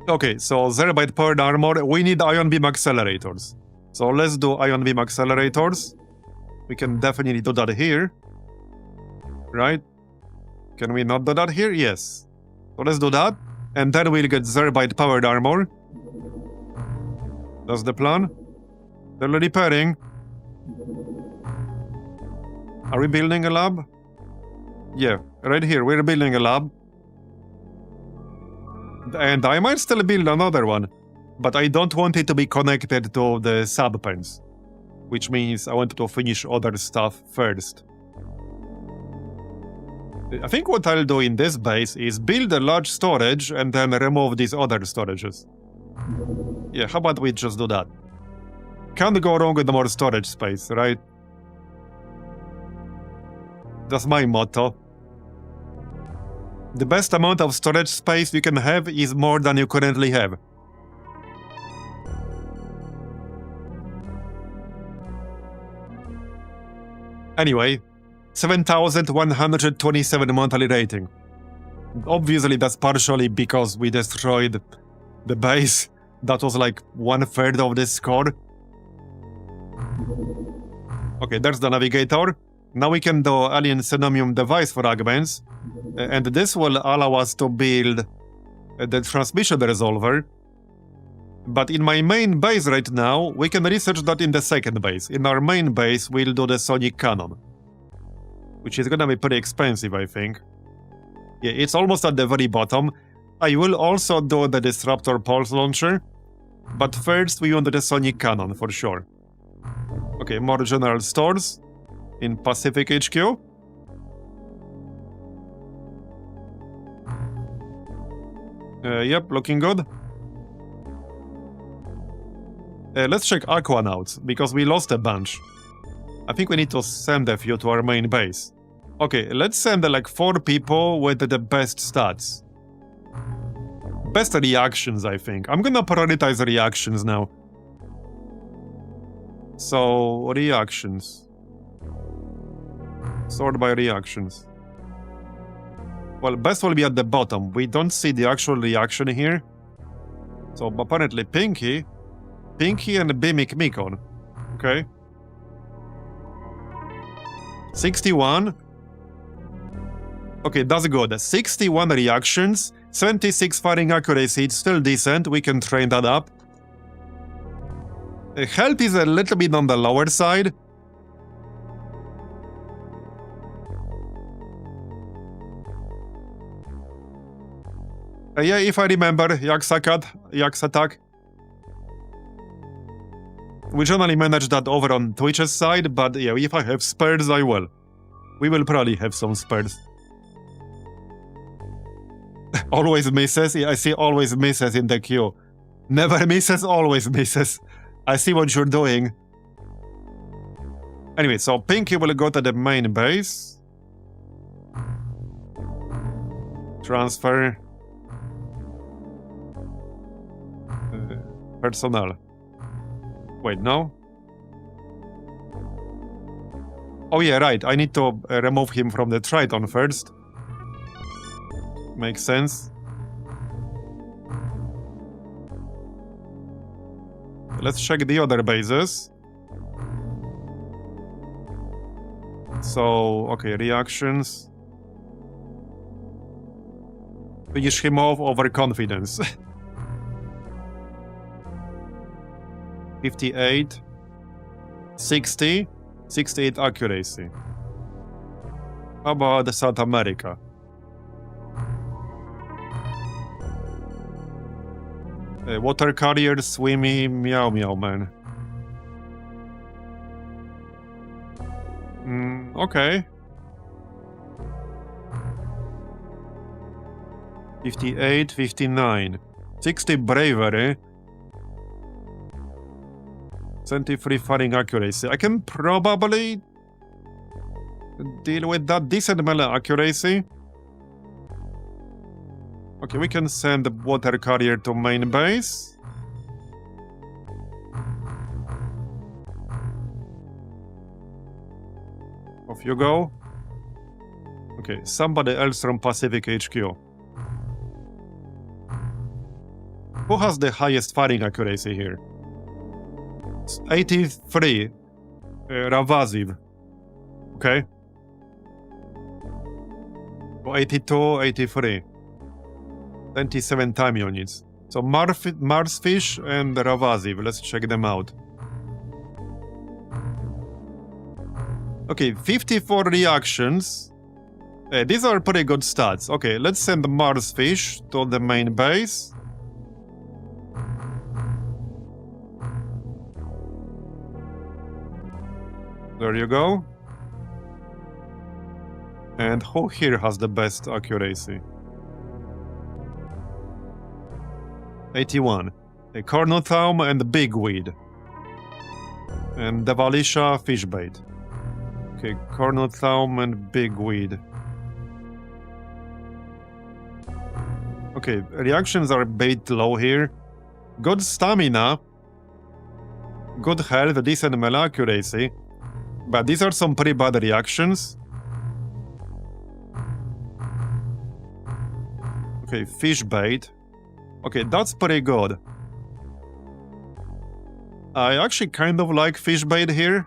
Okay, so Zerbite powered armor, we need ion beam accelerators. So let's do ion beam accelerators. We can definitely do that here. Right? Can we not do that here? Yes. So let's do that. And then we'll get Zerbite powered armor. That's the plan. They're repairing. Are we building a lab? Yeah, right here, we're building a lab. And I might still build another one, but I don't want it to be connected to the sub-pens, which means I want to finish other stuff first. I think what I'll do in this base is build a large storage and then remove these other storages. Yeah, how about we just do that? Can't go wrong with more storage space, right? That's my motto. The best amount of storage space you can have is more than you currently have. Anyway, 7,127 monthly rating. Obviously that's partially because we destroyed the base. That was like 1/3 of the score. Okay, there's the navigator. Now we can do alien xenomium device fragments, and this will allow us to build the transmission resolver. But in my main base right now, we can research that in the second base. In our main base, we'll do the sonic cannon, which is gonna be pretty expensive, I think. Yeah, it's almost at the very bottom. I will also do the disruptor pulse launcher, but first we want the sonic cannon for sure. Okay, more general stores in Pacific HQ. Yep, looking good. Let's check Aquanauts, because we lost a bunch. I think we need to send a few to our main base. Okay, let's send like 4 people with the best stats. best reactions, I think. I'm gonna prioritize reactions now. So, reactions. Sort by reactions. Well, best will be at the bottom. We don't see the actual reaction here. So, apparently Pinky and Micon. Okay. 61. Okay, that's good. 61 reactions, 76 firing accuracy. It's still decent. We can train that up. Health is a little bit on the lower side. Yeah, if I remember, Yak's attack. We generally manage that over on Twitch's side, but yeah, if I have spares, I will. We will probably have some spares. Always misses. Yeah, I see always misses in the queue. Never misses, always misses. I see what you're doing. Anyway, so Pinky will go to the main base. Transfer. Personnel. Wait, no? Oh yeah, right. I need to remove him from the Triton first. Makes sense. Let's check the other bases. So, okay, reactions. Finish him off overconfidence. 58. 60. 68 accuracy. How about South America? Water carrier, swimmy, meow meow man. Okay. 58, 59. 60 bravery. 23 firing accuracy. I can probably deal with that. Decent melee accuracy. Okay, we can send the water carrier to main base. Off you go. Okay, somebody else from Pacific HQ. Who has the highest firing accuracy here? It's 83. Ravaziv. Okay. 82, 83. 27 time units. So Marsfish and Ravaziv. Let's check them out. Okay, 54 reactions. These are pretty good stats. Okay, let's send Marsfish to the main base. There you go. And who here has the best accuracy? 81. A Cornothaum and Bigweed. And Devalisha Fishbait. Okay, Cornothaum and Bigweed. Okay, reactions are a bit low here. Good stamina. Good health, decent melee accuracy. But these are some pretty bad reactions. Okay, Fishbait. Okay, that's pretty good. I actually kind of like Fishbait here.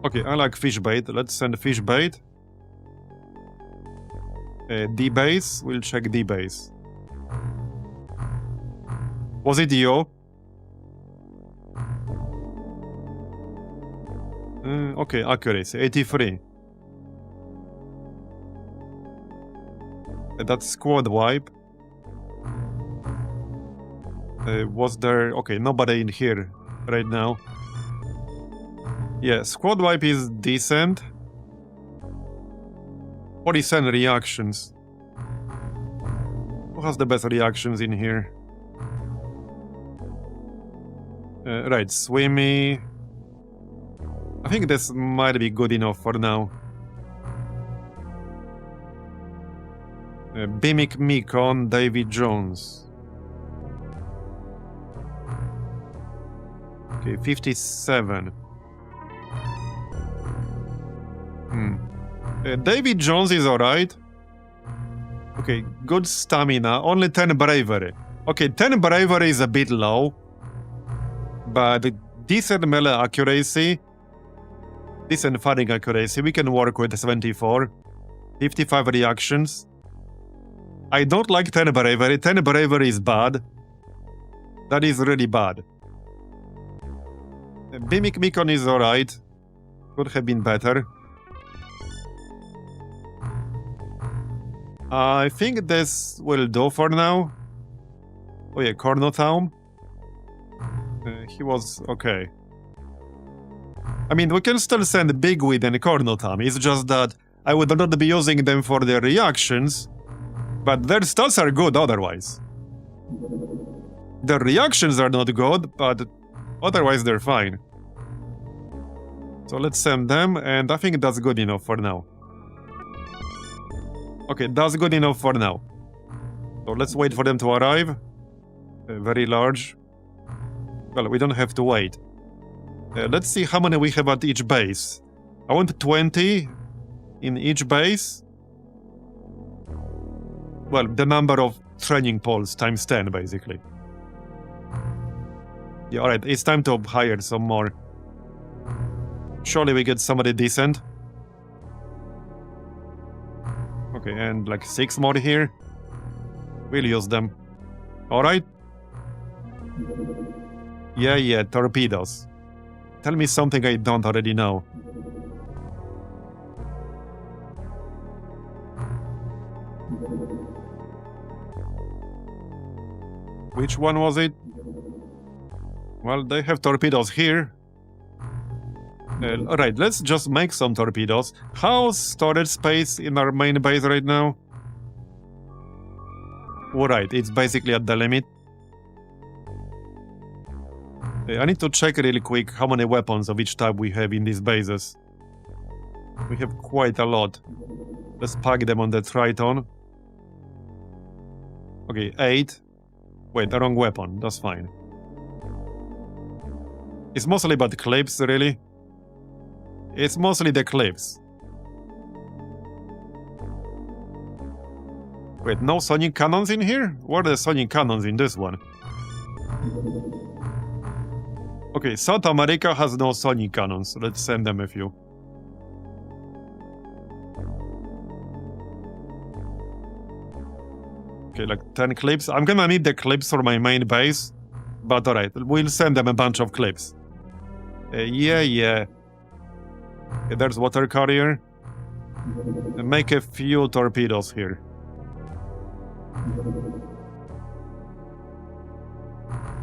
Okay, I like Fishbait. Let's send Fishbait. D-base. We'll check D-base. Was it you? Okay, accuracy. 83. That's squad wipe. Was there... Okay, nobody in here right now. Yeah, squad wipe is decent. 47 reactions. Who has the best reactions in here? Right, swimmy. I think this might be good enough for now. Bimic Mikon, David Jones. Okay, 57. David Jones is alright. Okay, good stamina, only 10 bravery. Okay, 10 bravery is a bit low, but decent melee accuracy, decent fighting accuracy, we can work with 74. 55 reactions. I don't like 10 bravery. 10 bravery is bad. That is really bad. Bimic Mikon is alright. Could have been better. I think this will do for now. Oh yeah, Cornotown. He was okay. I mean, we can still send Bigwid and Cornotown. It's just that I would not be using them for their reactions, but their stats are good otherwise. Their reactions are not good, but otherwise they're fine. So let's send them, and I think that's good enough for now. Okay, that's good enough for now. So let's wait for them to arrive. Very large. Well, we don't have to wait. Let's see how many we have at each base. I want 20 in each base. Well, the number of training poles times 10, basically. Yeah, alright, it's time to hire some more. Surely we get somebody decent. Okay, and like 6 more here. We'll use them. Alright. Yeah, torpedoes. Tell me something I don't already know. Which one was it? Well, they have torpedoes here. Alright, let's just make some torpedoes. How's storage space in our main base right now? Alright, it's basically at the limit. I need to check really quick how many weapons of each type we have in these bases. We have quite a lot. Let's pack them on the Triton. Okay, 8. Wait, the wrong weapon. That's fine. It's mostly about clips, really. It's mostly the clips. Wait, no sonic cannons in here? What are the sonic cannons in this one? Okay, South America has no sonic cannons. Let's send them a few. Okay, like 10 clips. I'm gonna need the clips for my main base. But alright, we'll send them a bunch of clips. Yeah. Okay, there's water carrier. Make a few torpedoes here.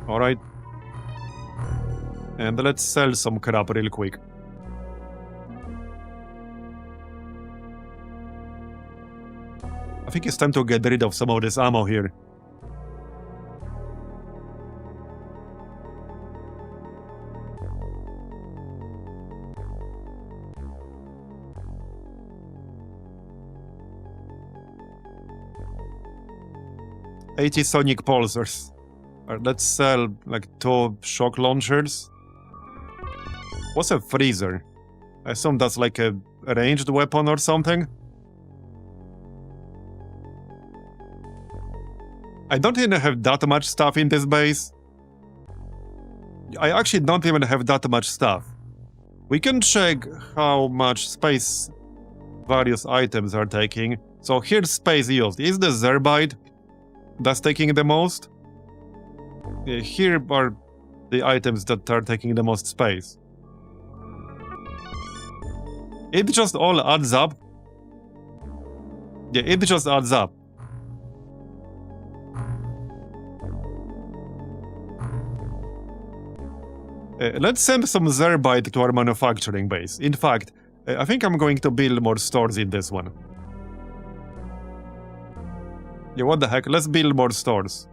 Alright. And let's sell some crap real quick. I think it's time to get rid of some of this ammo here. $80 sonic pulsars. Let's sell like 2 shock launchers. What's a freezer? I assume that's like a ranged weapon or something. I don't even have that much stuff in this base. I actually don't even have that much stuff. We can check how much space various items are taking. So here's space used. Is the Zerbite that's taking the most? Here are the items that are taking the most space. It just all adds up. Yeah, it just adds up. Let's send some Zerbite to our manufacturing base. In fact, I think I'm going to build more stores in this one. Yeah, what the heck? Let's build more stores.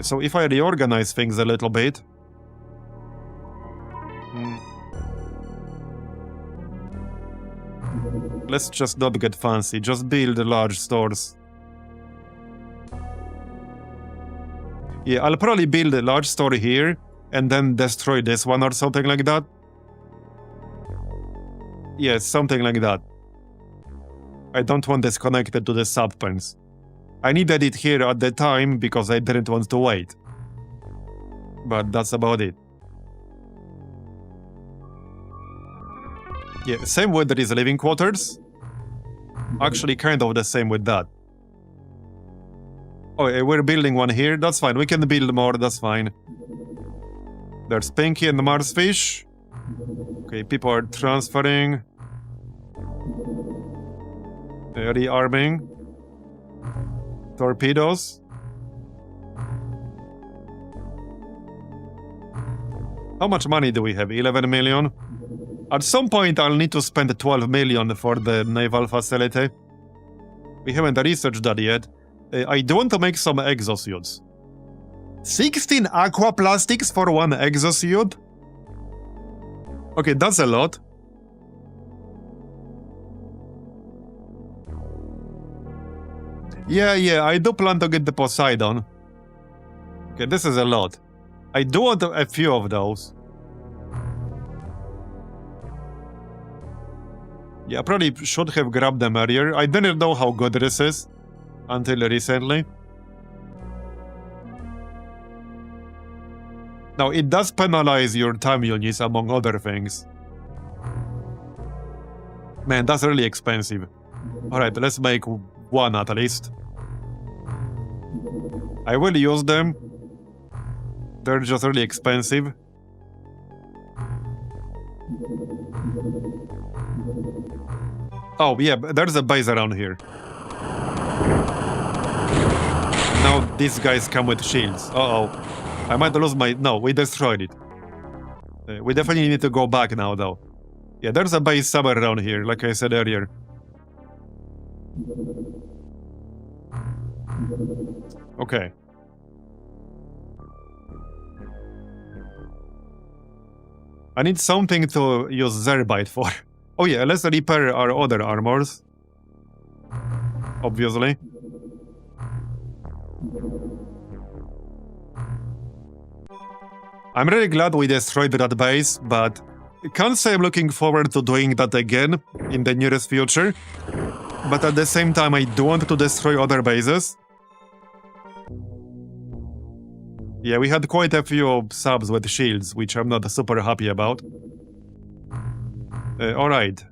So if I reorganize things a little bit... Let's just not get fancy. Just build large stores. Yeah, I'll probably build a large store here and then destroy this one or something like that. Yeah, something like that. I don't want this connected to the sub-pens. I needed it here at the time because I didn't want to wait. But that's about it. Yeah, same with these living quarters. Actually, kind of the same with that. Oh, we're building one here. That's fine. We can build more. That's fine. There's Pinky and the Marsfish. Okay, people are transferring. Rearming. Torpedoes. How much money do we have? 11 million? At some point, I'll need to spend 12 million for the naval facility. We haven't researched that yet. I do want to make some exosuits. 16 aqua plastics for one exosuit? Okay, that's a lot. Yeah, I do plan to get the Poseidon. Okay, this is a lot. I do want a few of those. Yeah, I probably should have grabbed them earlier. I didn't know how good this is until recently. Now, it does penalize your time units, among other things. Man, that's really expensive. Alright, let's make one at least. I will use them. They're just really expensive. Oh, yeah, there's a base around here. Now these guys come with shields. Uh-oh. I might lose my... No, we destroyed it. We definitely need to go back now, though. Yeah, there's a base somewhere around here, like I said earlier. Okay. I need something to use Zerbite for. Oh yeah, let's repair our other armors. Obviously. I'm really glad we destroyed that base, but I can't say I'm looking forward to doing that again in the nearest future. But at the same time, I do want to destroy other bases. Yeah, we had quite a few subs with shields, which I'm not super happy about. Alright.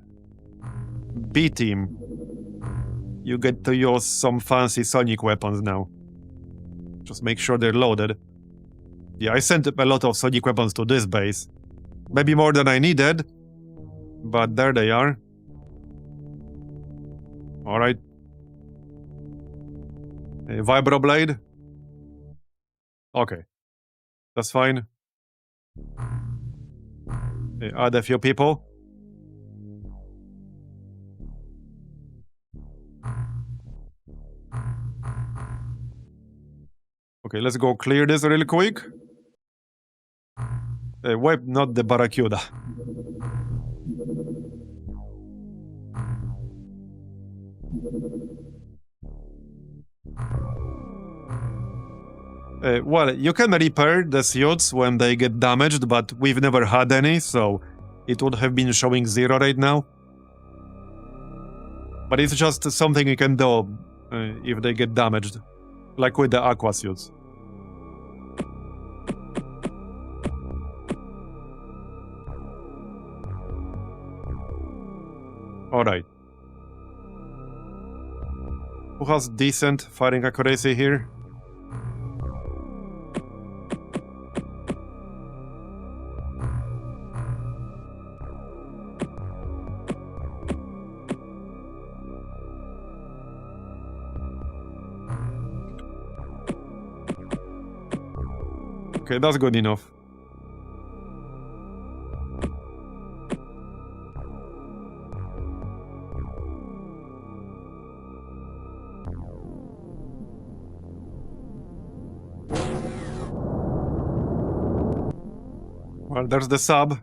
B-team. You get to use some fancy sonic weapons now. Just make sure they're loaded. Yeah, I sent a lot of sonic weapons to this base. Maybe more than I needed. But there they are. Alright. Vibroblade. Okay. That's fine. Add a few people. Okay, let's go clear this real quick. Wipe not the Barracuda. Well, you can repair the suits when they get damaged, but we've never had any, so it would have been showing 0 right now. But it's just something you can do if they get damaged, like with the aqua suits. Alright. Who has decent firing accuracy here? Okay, that's good enough. Well, there's the sub.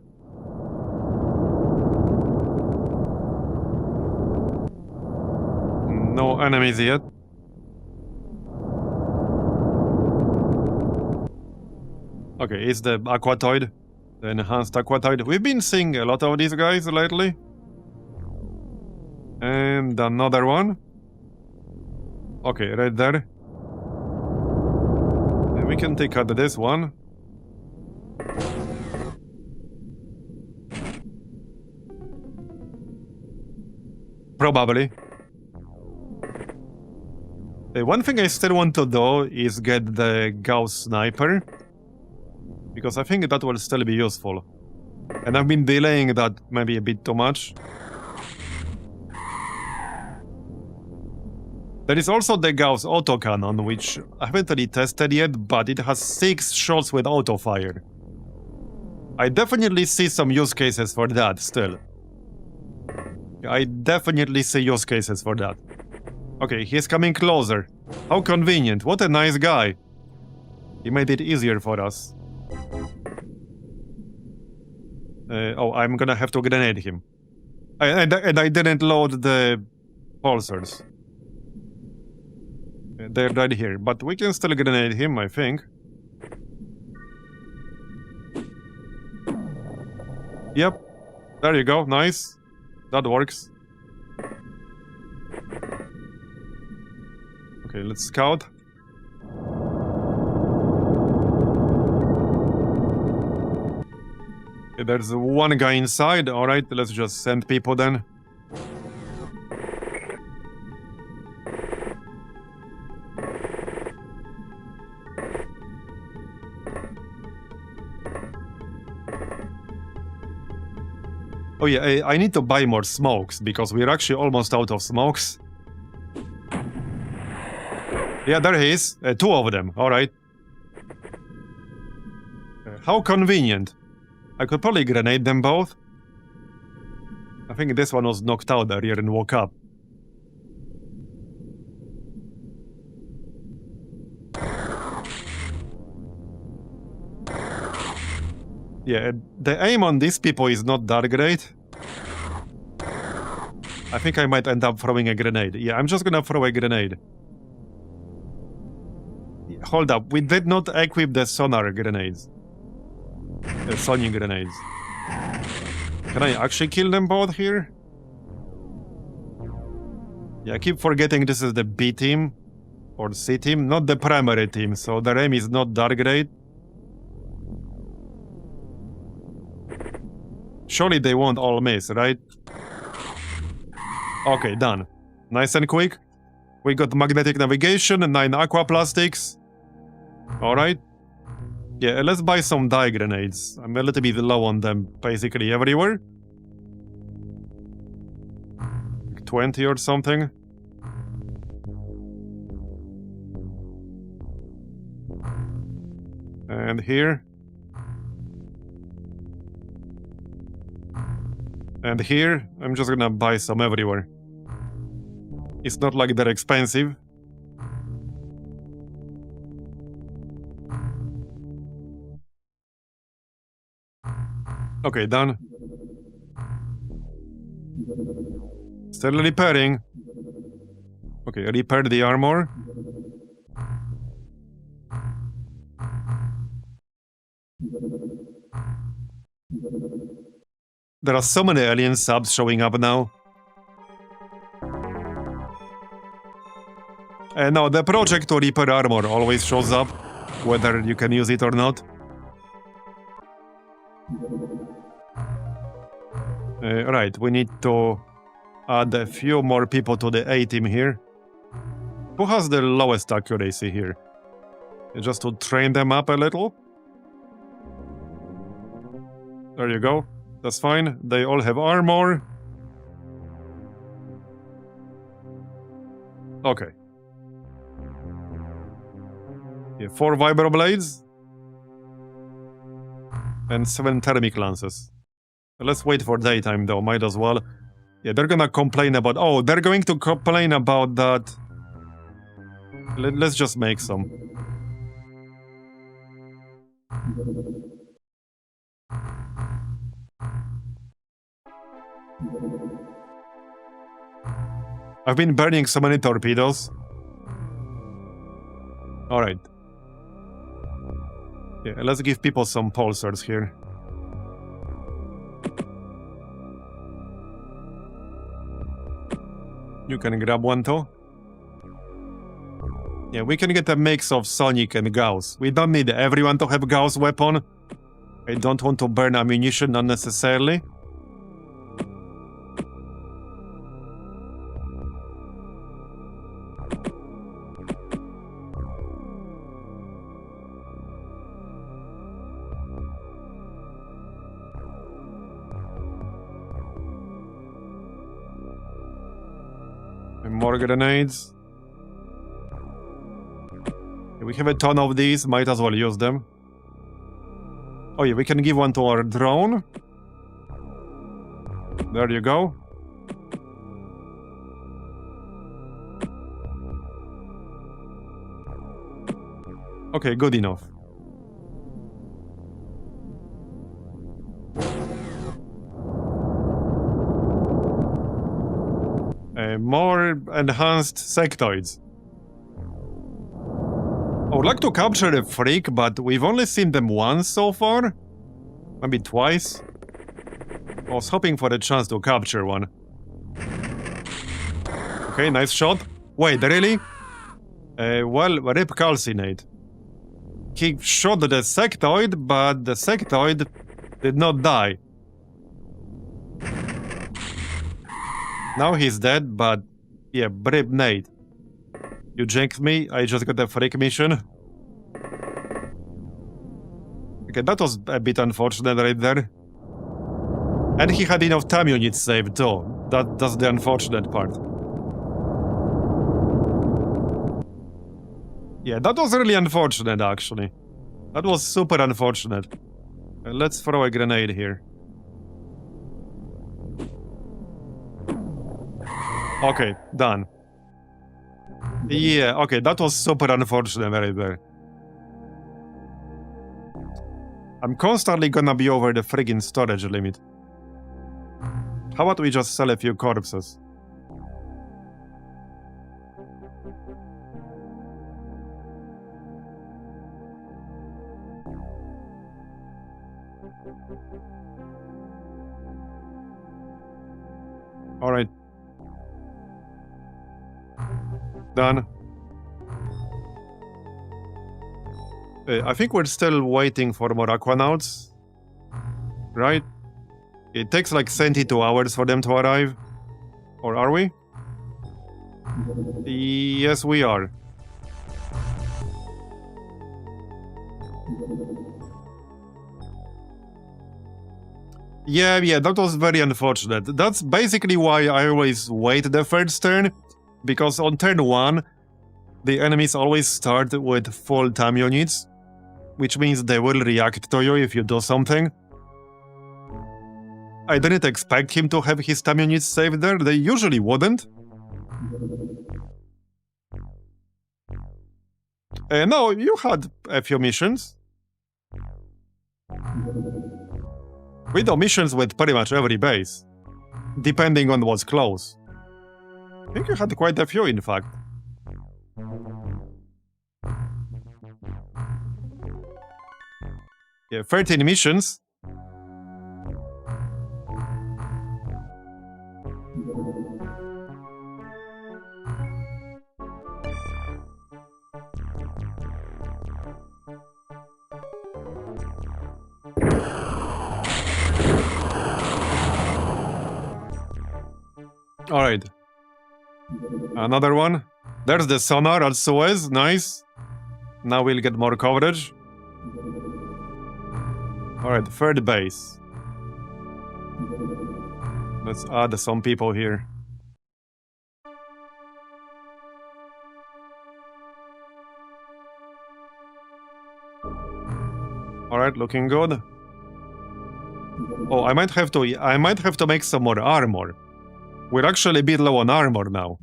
No enemies yet. Okay, it's the Aquatoid. The enhanced Aquatoid. We've been seeing a lot of these guys lately. And another one. Okay, right there. And we can take out this one. Probably. One thing I still want to do is get the Gauss Sniper. Because I think that will still be useful. And I've been delaying that maybe a bit too much. There is also the Gauss autocannon, which I haven't really tested yet, but it has 6 shots with autofire. I definitely see some use cases for that still. I definitely see use cases for that. Okay, he's coming closer. How convenient. What a nice guy. He made it easier for us. Oh, I'm gonna have to grenade him. And I didn't load the pulsars. They're right here, but we can still grenade him, I think. Yep. There you go, nice. That works. Okay, let's scout. Okay, there's one guy inside. Alright, let's just send people then. Oh yeah, I need to buy more smokes, because we're actually almost out of smokes. Yeah, there he is. 2 of them, alright. How convenient. I could probably grenade them both. I think this one was knocked out earlier and woke up. Yeah, the aim on these people is not that great. I think I might end up throwing a grenade. Yeah, I'm just gonna throw a grenade. Hold up, we did not equip the sonar grenades. The sonic grenades. Can I actually kill them both here? Yeah, I keep forgetting this is the B team. Or C team, not the primary team, so their aim is not that great. Surely they won't all miss, right? Okay, done. Nice and quick. We got magnetic navigation and 9 aqua plastics. Alright. Yeah, let's buy some dye grenades. I'm a little bit low on them basically everywhere. Like 20 or something. And here. And here, I'm just gonna buy some everywhere. It's not like they're expensive. Okay, done. Still repairing. Okay, repair the armor. There are so many alien subs showing up now. No, the project to repair armor always shows up, whether you can use it or not. Right, we need to add a few more people to the A team here. Who has the lowest accuracy here? Just to train them up a little? There you go. That's fine. They all have armor. Okay. Yeah, 4 vibroblades. And 7 thermic lances. Let's wait for daytime though, might as well. Yeah, they're gonna complain about... Oh, they're going to complain about that. Let's just make some. I've been burning so many torpedoes. Alright. Yeah, let's give people some pulsars here. You can grab one too. Yeah, we can get a mix of Sonic and Gauss. We don't need everyone to have Gauss weapon. I don't want to burn ammunition unnecessarily. And more grenades. We have a ton of these, might as well use them. Oh yeah, we can give one to our drone. There you go. Okay, good enough. More enhanced sectoids. I would like to capture a freak, but we've only seen them once so far. Maybe twice. I was hoping for a chance to capture one. Okay, nice shot. Wait, really? Well, rip calcinate. He shot the sectoid, but the sectoid did not die. Now he's dead, but yeah, rip Nate. You jinxed me, I just got a freak mission. Okay, that was a bit unfortunate right there. And he had enough time units saved too. That's the unfortunate part. Yeah, that was really unfortunate actually. That was super unfortunate. Let's throw a grenade here. Okay, done. Yeah, okay, that was super unfortunate right there. I'm constantly gonna be over the friggin' storage limit. How about we just sell a few corpses? Alright. Done. I think we're still waiting for more Aquanauts. Right? It takes like 72 hours for them to arrive. Or are we? Yes, we are. Yeah, that was very unfortunate. That's basically why I always wait the first turn. Because on turn 1, the enemies always start with full time units, which means they will react to you if you do something. I didn't expect him to have his time units saved there, they usually wouldn't. No, you had a few missions. We do missions with pretty much every base, depending on what's close. I think you had quite a few, in fact. Yeah, 13 missions. Alright. Another one. There's the sonar at Suez, nice. Now we'll get more coverage. Alright, third base. Let's add some people here. Alright, looking good. Oh, I might have to make some more armor. We're actually a bit low on armor now.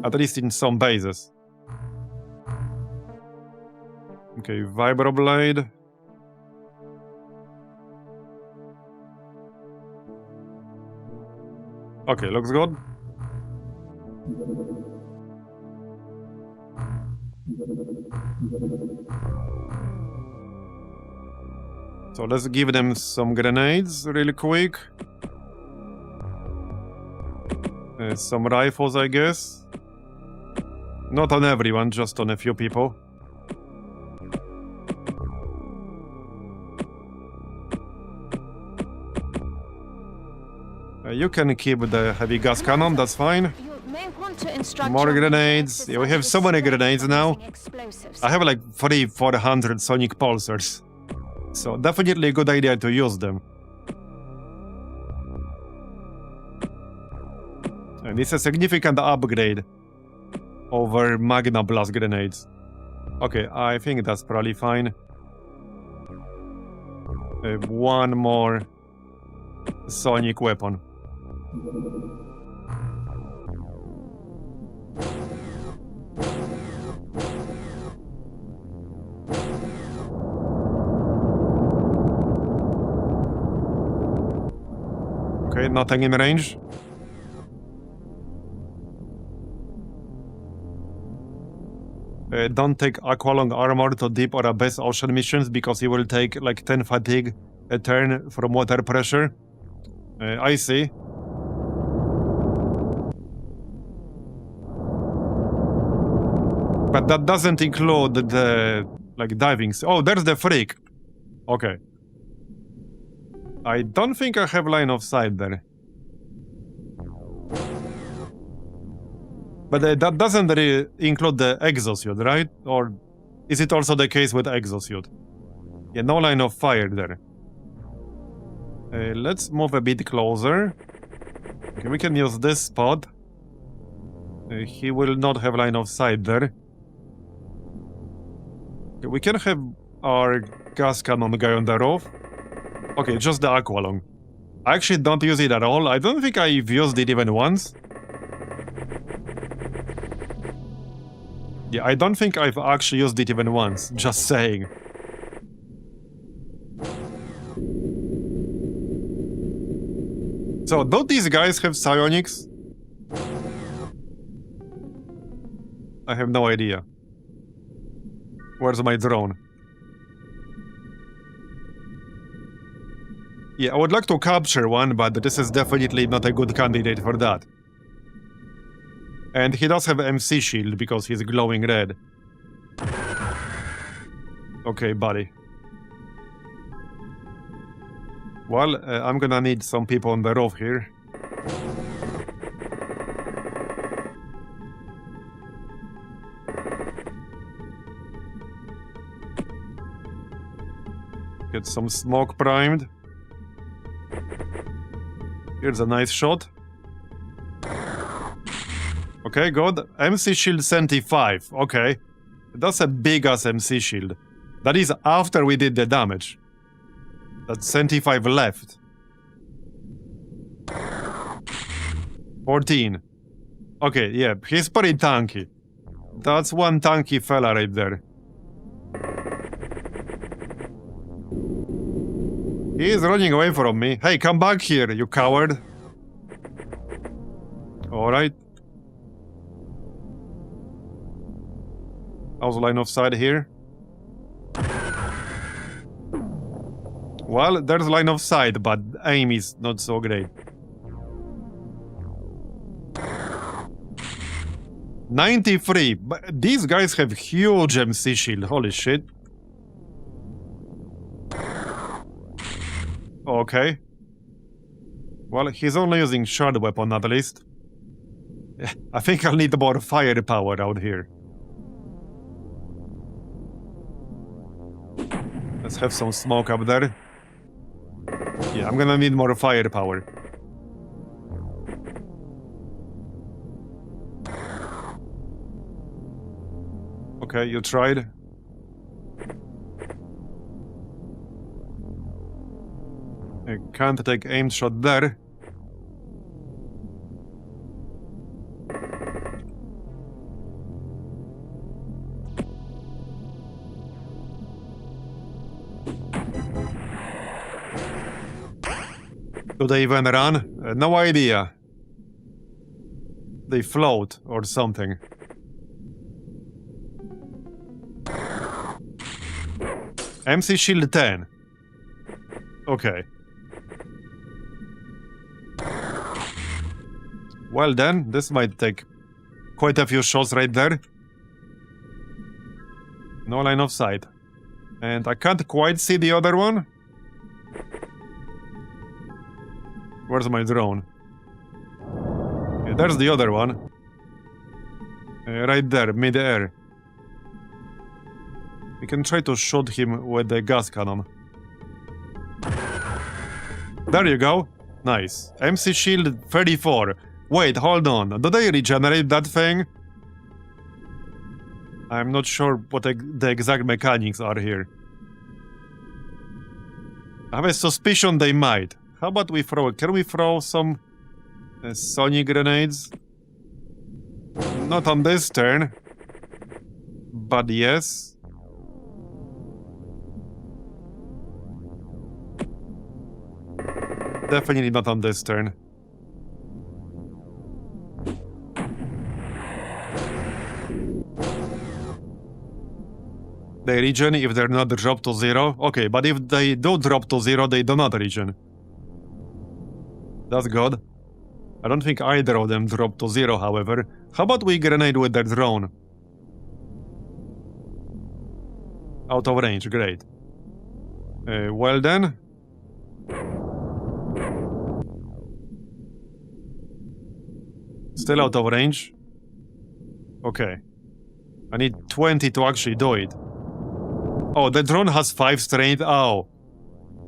At least in some bases. Okay, Vibroblade. Okay, looks good. So let's give them some grenades really quick. Some rifles, I guess. Not on everyone, just on a few people. You can keep the heavy gas cannon, that's fine. You may want to instruct More your men to grenades. Yeah, we have so many exercise grenades now. using explosives. I have like 400 sonic pulsars. So definitely a good idea to use them. And it's a significant upgrade over Magna Blast grenades. Okay, I think that's probably fine. One more sonic weapon. Okay, nothing in range. Don't take Aqualung armor to deep or abyss ocean missions because you will take like 10 fatigue a turn from water pressure. I see. But that doesn't include the like diving. Oh, there's the freak. Okay. I don't think I have line of sight there. But that doesn't really include the exosuit, right? Or is it also the case with exosuit? Yeah, no line of fire there. Let's move a bit closer. Okay, we can use this spot. He will not have line of sight there. Okay, we can have our gas cannon guy on the roof. Okay, just the Aqualung. I actually don't use it at all. I don't think I've used it even once. Yeah, I don't think I've actually used it even once. Just saying. So, don't these guys have psionics? I have no idea. Where's my drone? Yeah, I would like to capture one, but this is definitely not a good candidate for that. And he does have MC shield because he's glowing red. Okay, buddy. Well, I'm gonna need some people on the roof here. Get some smoke primed. Here's a nice shot. Okay, good. MC shield 75. Okay. That's a big ass MC shield. That is after we did the damage. That's 75 left. 14. Okay, yeah, he's pretty tanky. That's one tanky fella right there. He is running away from me. Hey, come back here, you coward. Alright. How's line of sight here? Well, there's line of sight, but aim is not so great. 93. But these guys have huge MC shield. Holy shit. Okay. Well, he's only using shard weapon at least. I think I'll need more firepower out here. Let's have some smoke up there. Yeah, I'm gonna need more firepower. Okay, you tried. I can't take aim shot there. Do they even run? No idea. They float or something. MC shield 10. Okay. Well then, this might take quite a few shots right there. No line of sight. And I can't quite see the other one. Where's my drone? Yeah, there's the other one. Right there, mid-air. We can try to shoot him with the gas cannon. There you go. Nice. MC shield 34. Wait, hold on. Do they regenerate that thing? I'm not sure what the exact mechanics are here. I have a suspicion they might. How about we throw... Can we throw some sonic grenades? Not on this turn. But yes. Definitely not on this turn. They regen if they're not dropped to 0. Okay, but if they do drop to 0, they do not regen. That's good. I don't think either of them drop to 0, however. How about we grenade with their drone? Out of range, great. Well then. Still out of range. Okay. I need 20 to actually do it. Oh, the drone has 5 strength. Oh.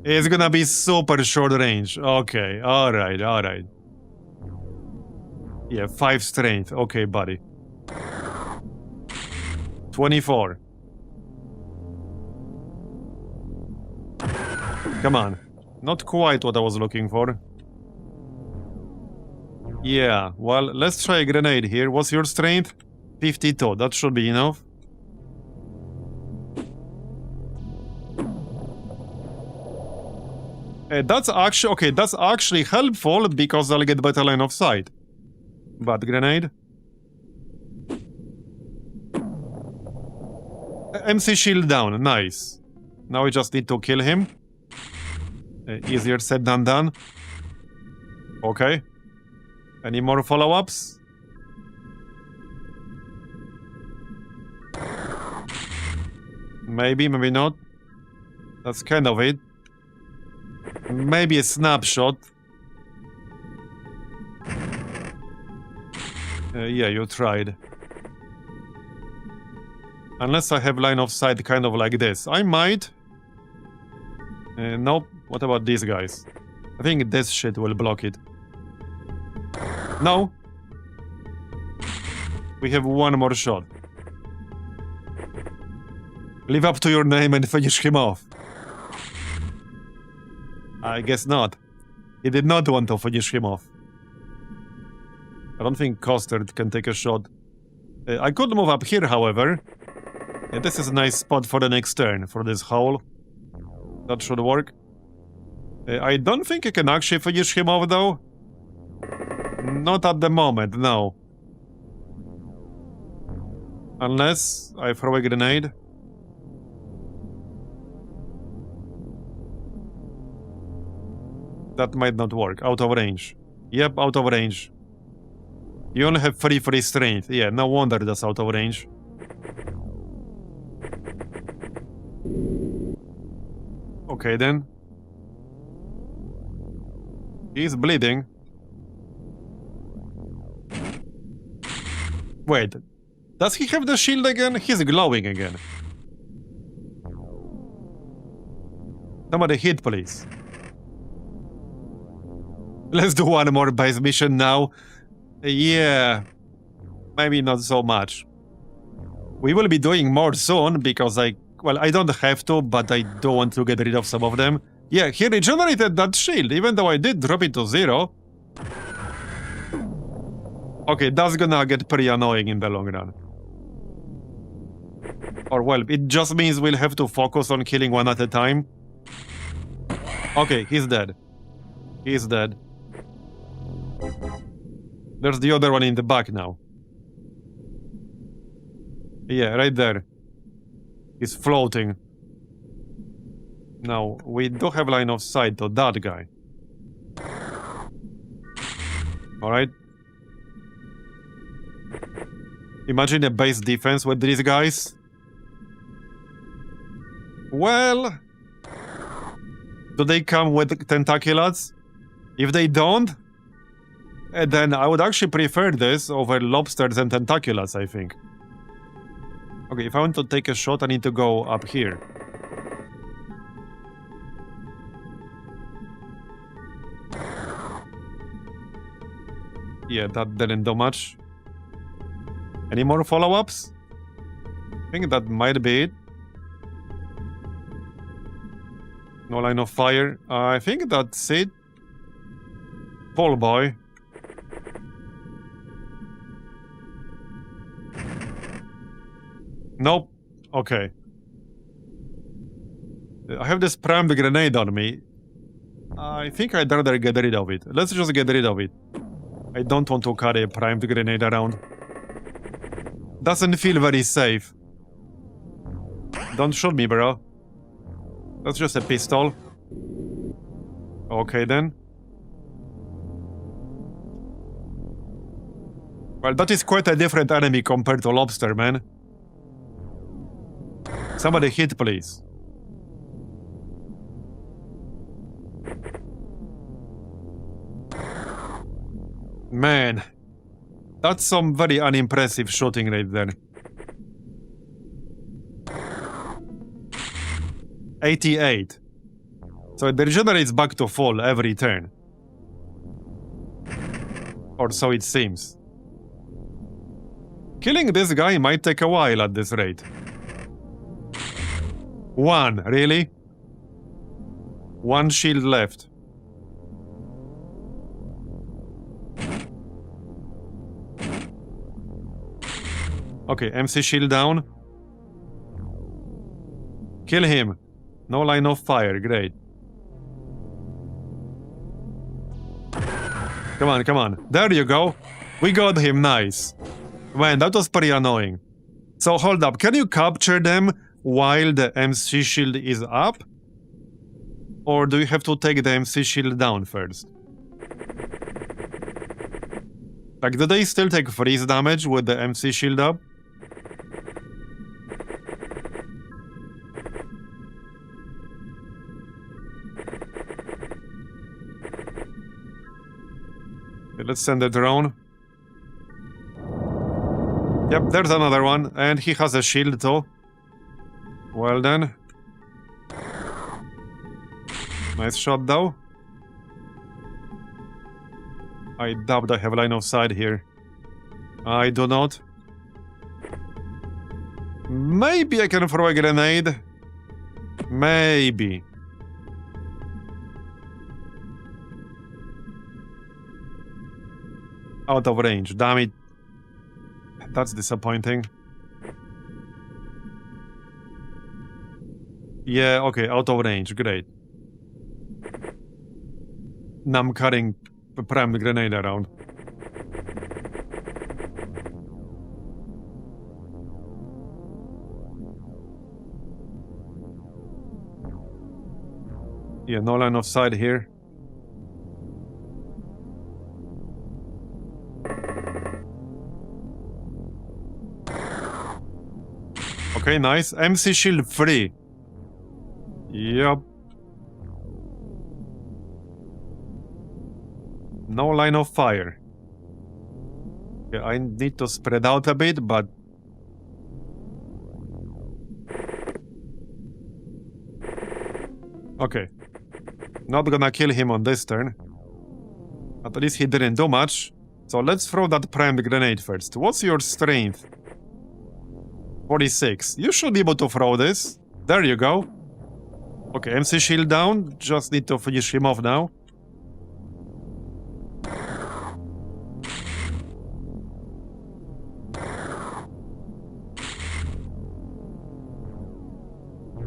It's gonna be super short range. Okay, alright, alright. Yeah, 5 strength. Okay, buddy. 24. Come on. Not quite what I was looking for. Yeah, well, let's try a grenade here. What's your strength? 52. That should be enough. That's actually... Okay, that's actually helpful because I'll get better line of sight. But grenade? MC shield down. Nice. Now we just need to kill him. Easier said than done. Okay. Any more follow-ups? Maybe, maybe not. That's kind of it. Maybe a snapshot. Yeah, you tried. Unless I have line of sight kind of like this. I might. Nope. What about these guys? I think this shit will block it. No. We have one more shot. Live up to your name and finish him off. I guess not. He did not want to finish him off. I don't think Costard can take a shot. I could move up here, however. This is a nice spot for the next turn, for this hole. That should work. I don't think I can actually finish him off, though. Not at the moment, no. Unless I throw a grenade. That might not work. Out of range. Yep, out of range. You only have 3 strength. Yeah, no wonder that's out of range. Okay, then. He's bleeding. Wait. Does he have the shield again? He's glowing again. Somebody hit, please. Let's do one more base mission now. Yeah. Maybe not so much. We will be doing more soon because I don't have to, but I do want to get rid of some of them. Yeah, he regenerated that shield, even though I did drop it to 0. Okay, that's gonna get pretty annoying in the long run. Or well, it just means we'll have to focus on killing one at a time. Okay, he's dead. He's dead. There's the other one in the back now. Yeah, right there. He's floating. Now, we do have line of sight to that guy. Alright. Imagine a base defense with these guys. Well... Do they come with tentaculars? If they don't, then I would actually prefer this over lobsters and tentaculars, I think. Okay, if I want to take a shot, I need to go up here. Yeah, that didn't do much. Any more follow-ups? I think that might be it. No line of fire. I think that's it. Tall boy. Nope. Okay. I have this primed grenade on me. I think I'd rather get rid of it. Let's just get rid of it. I don't want to carry a primed grenade around. Doesn't feel very safe. Don't shoot me, bro. That's just a pistol. Okay, then. Well, that is quite a different enemy compared to Lobster, man. Somebody hit, please. Man. That's some very unimpressive shooting right there. 88. So it regenerates back to full every turn. Or so it seems. Killing this guy might take a while at this rate. 1, really? 1 shield left. Okay, MC shield down. Kill him. No line of fire, great. Come on, come on. There you go. We got him, nice. Man, that was pretty annoying. So hold up, can you capture them while the MC shield is up? Or do you have to take the MC shield down first? Like, do they still take freeze damage with the MC shield up? Let's send a drone. Yep, there's another one, and he has a shield too. Well then. Nice shot though. I doubt I have line of sight here. I do not. Maybe I can throw a grenade. Maybe. Out of range, damn it. That's disappointing. Yeah, okay, out of range, great. Now I'm carrying a primed grenade around. Yeah, no line of sight here. Okay, nice. MC shield free. Yup. No line of fire. Okay, I need to spread out a bit, but... Okay. Not gonna kill him on this turn. At least he didn't do much. So let's throw that primed grenade first. What's your strength? 46. You should be able to throw this. There you go. Okay, MC shield down. Just need to finish him off now.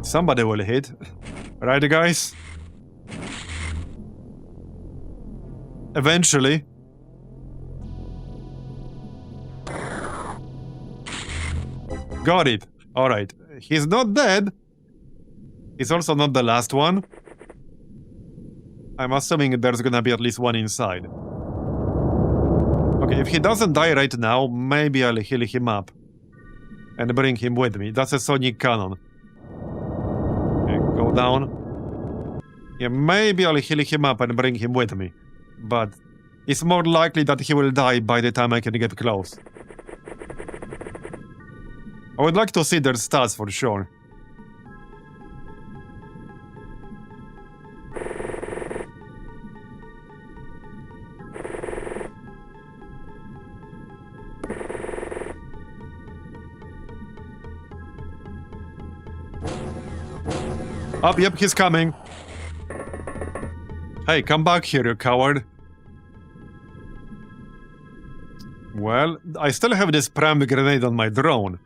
Somebody will hit. Right, guys? Eventually. Got it. Alright. He's not dead. He's also not the last one. I'm assuming there's gonna be at least one inside. Okay, if he doesn't die right now, maybe I'll heal him up. And bring him with me. That's a sonic cannon. Okay, go down. Yeah, maybe I'll heal him up and bring him with me. But it's more likely that he will die by the time I can get close. I would like to see their stats for sure. Oh, yep, he's coming. Hey, come back here, you coward. Well, I still have this pram grenade on my drone.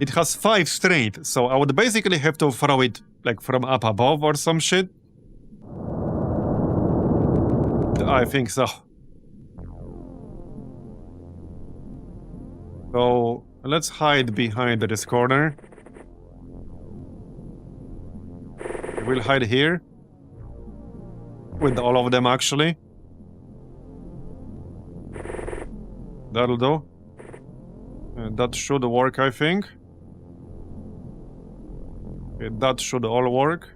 It has 5 strength, so I would basically have to throw it, like, from up above or some shit. I think so. So, let's hide behind this corner. We'll hide here. With all of them, actually. That'll do. That should work, I think. Okay, that should all work.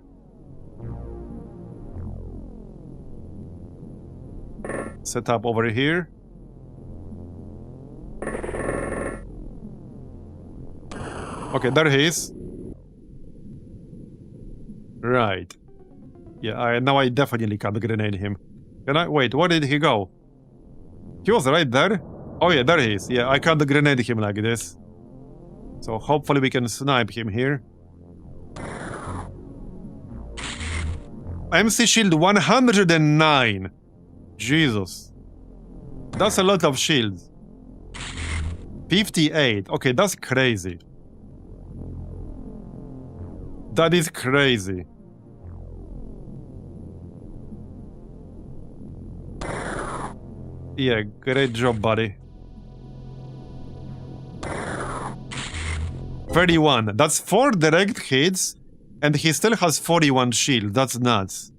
Set up over here. Okay, there he is. Right. Yeah, now I definitely can't grenade him. Can I? Wait, where did he go? He was right there. Oh yeah, there he is. Yeah, I can't grenade him like this. So hopefully we can snipe him here. MC shield 109. Jesus. That's a lot of shields. 58. Okay, that's crazy. That is crazy. Yeah, great job, buddy. 31. That's 4 direct hits, and he still has 41 shield. That's nuts.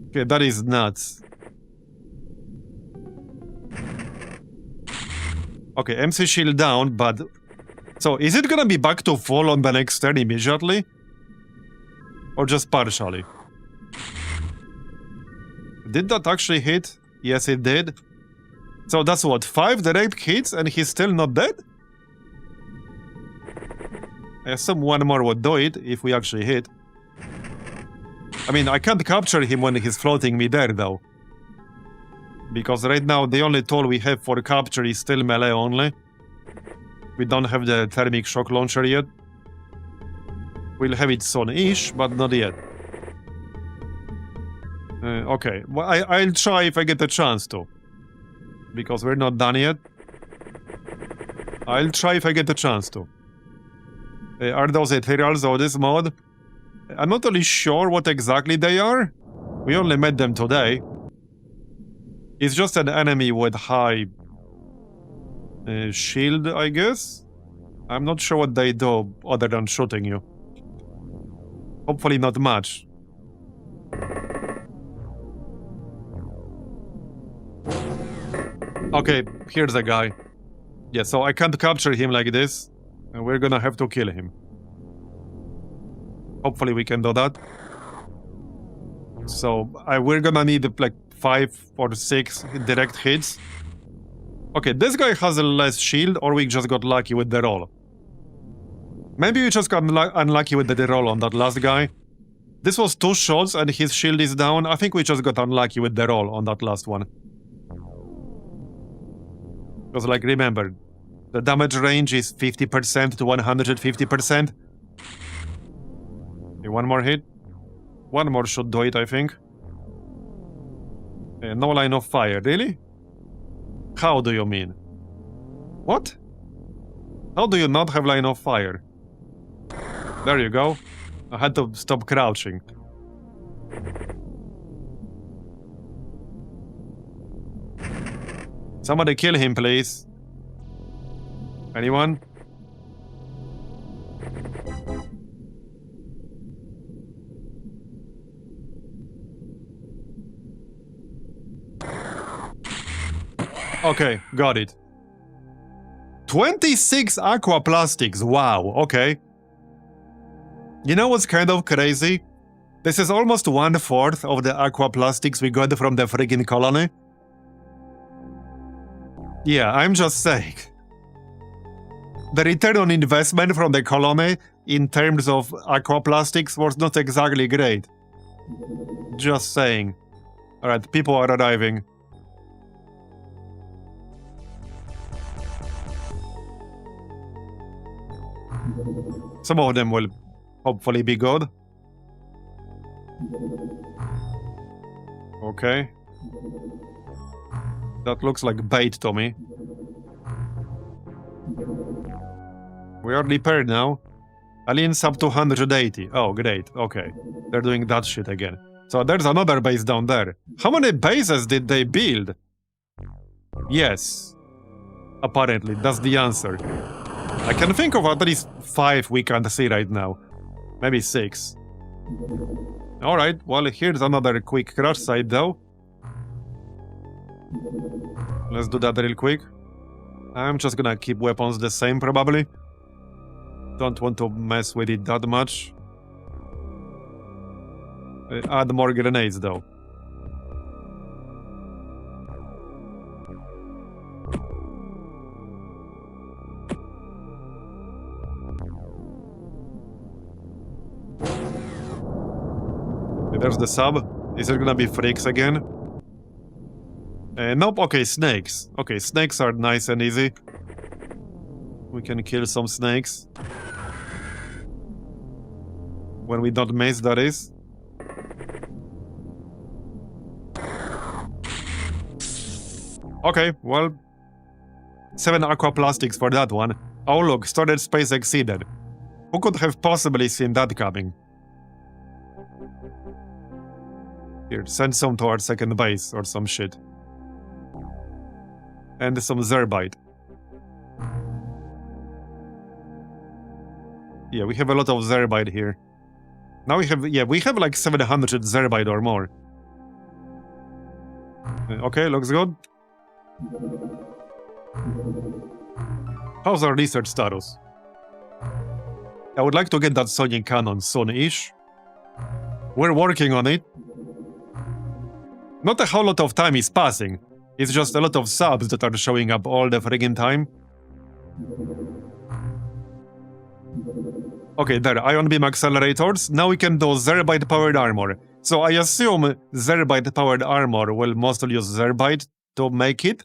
Okay, that is nuts. Okay, MC shield down, but... So, is it gonna be back to full on the next turn immediately? Or just partially? Did that actually hit? Yes, it did. So that's what, 5 direct hits and he's still not dead? I assume one more would do it if we actually hit. I mean, I can't capture him when he's floating me there, though. Because right now, the only tool we have for capture is still melee only. We don't have the thermic shock launcher yet. We'll have it soon-ish, but not yet. Okay, well, I'll try if I get a chance to. Because we're not done yet. I'll try if I get a chance to. Are those ethereals or this mod? I'm not really sure what exactly they are. We only met them today. It's just an enemy with high shield, I guess? I'm not sure what they do other than shooting you. Hopefully not much. Okay, here's a guy. Yeah, so I can't capture him like this. And we're gonna have to kill him. Hopefully we can do that. So, we're gonna need like 5 or 6 direct hits. Okay, this guy has a less shield, or we just got lucky with the roll. Maybe we just got unlucky with the roll on that last guy. This was 2 shots and his shield is down. I think we just got unlucky with the roll on that last one. Because, like, remember, the damage range is 50% to 150%. Okay, one more hit. One more should do it, I think. No line of fire, really? How do you mean? What? How do you not have line of fire? There you go. I had to stop crouching. Somebody kill him, please. Anyone? Okay, got it. 26 aqua plastics, wow, okay. You know what's kind of crazy? This is almost 1/4 of the aqua plastics we got from the friggin' colony. Yeah, I'm just saying. The return on investment from the colony in terms of aqua plastics was not exactly great. Just saying. Alright, people are arriving. Some of them will hopefully be good. Okay. That looks like bait to me. We are repaired now. Aliens up to 180. Oh, great. Okay. They're doing that shit again. So there's another base down there. How many bases did they build? Yes. Apparently, that's the answer. I can think of at least 5 we can't see right now. Maybe 6. Alright, well, here's another quick crash site, though. Let's do that real quick. I'm just gonna keep weapons the same, probably. Don't want to mess with it that much. Add more grenades, though. There's the sub. Is it gonna be freaks again? Nope, okay, snakes. Okay, snakes are nice and easy. We can kill some snakes. When we don't miss, that is. Okay, well... 7 aqua plastics for that one. Oh look, storage space exceeded. Who could have possibly seen that coming? Here, send some to our second base or some shit. And some zerbite. Yeah, we have a lot of zerbite here. Now we have like 700 zerbite or more. Okay, looks good. How's our research status? I would like to get that sonic cannon soon-ish. We're working on it. Not a whole lot of time is passing. It's just a lot of subs that are showing up all the friggin' time. Okay, there, ion beam accelerators. Now we can do zerbite powered armor. So I assume zerbite powered armor will mostly use zerbite to make it.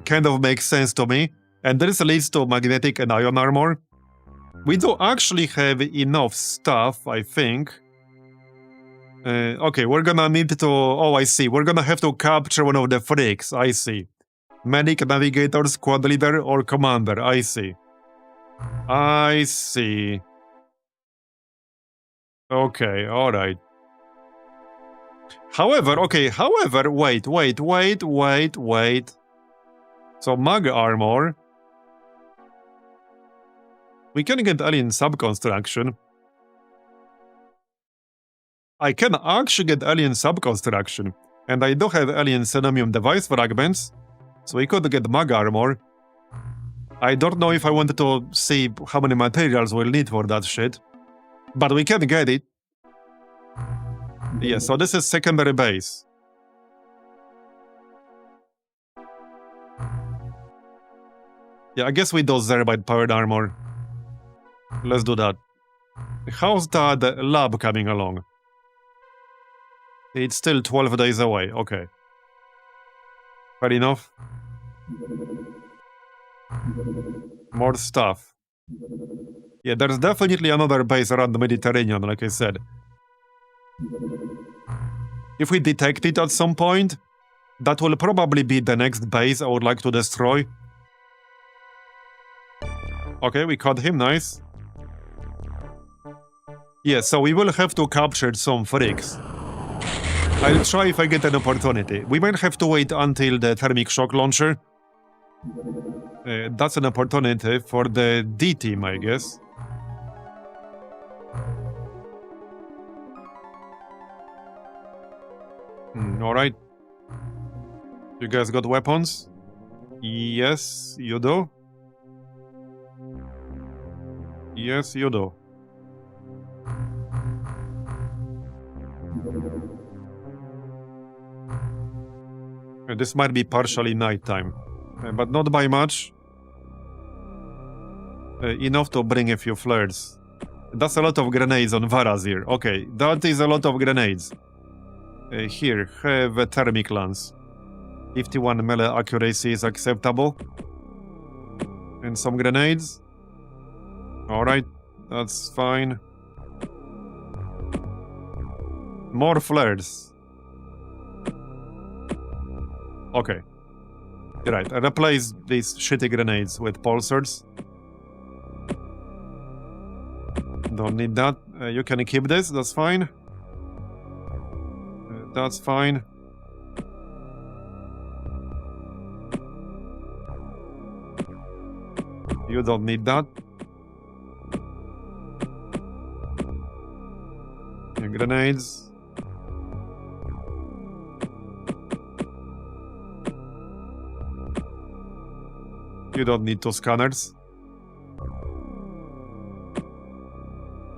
Kind of makes sense to me. And this leads to magnetic and ion armor. We do actually have enough stuff, I think. Okay, we're gonna need to... Oh, I see. We're gonna have to capture one of the freaks. I see. Medic, navigator, squad leader, or commander. I see. I see. Okay, alright. However, wait. So, mag armor. We can get alien subconstruction. I can actually get alien subconstruction. And I do have alien xenomium device fragments. So we could get mag armor. I don't know if I wanted to see how many materials we'll need for that shit. But we can get it. Yeah, so this is secondary base. Yeah, I guess we do zerbite powered armor. Let's do that. How's that lab coming along? It's still 12 days away, okay. Fair enough. More stuff. Yeah, there's definitely another base around the Mediterranean, like I said. If we detect it at some point, that will probably be the next base I would like to destroy. Okay, we caught him, nice. Yeah, so we will have to capture some freaks. I'll try if I get an opportunity. We might have to wait until the thermic shock launcher. That's an opportunity for the D team, I guess. Alright. You guys got weapons? Yes, you do. Yes, you do. This might be partially nighttime, but not by much. Enough to bring a few flares. That's a lot of grenades on Marbozir. Okay, that is a lot of grenades. Here, have a thermic lance. 51 melee accuracy is acceptable. And some grenades. Alright, that's fine. More flares. Okay. Right, replace these shitty grenades with pulsars. Don't need that. You can keep this, that's fine. That's fine. You don't need that. Grenades. You don't need 2 scanners.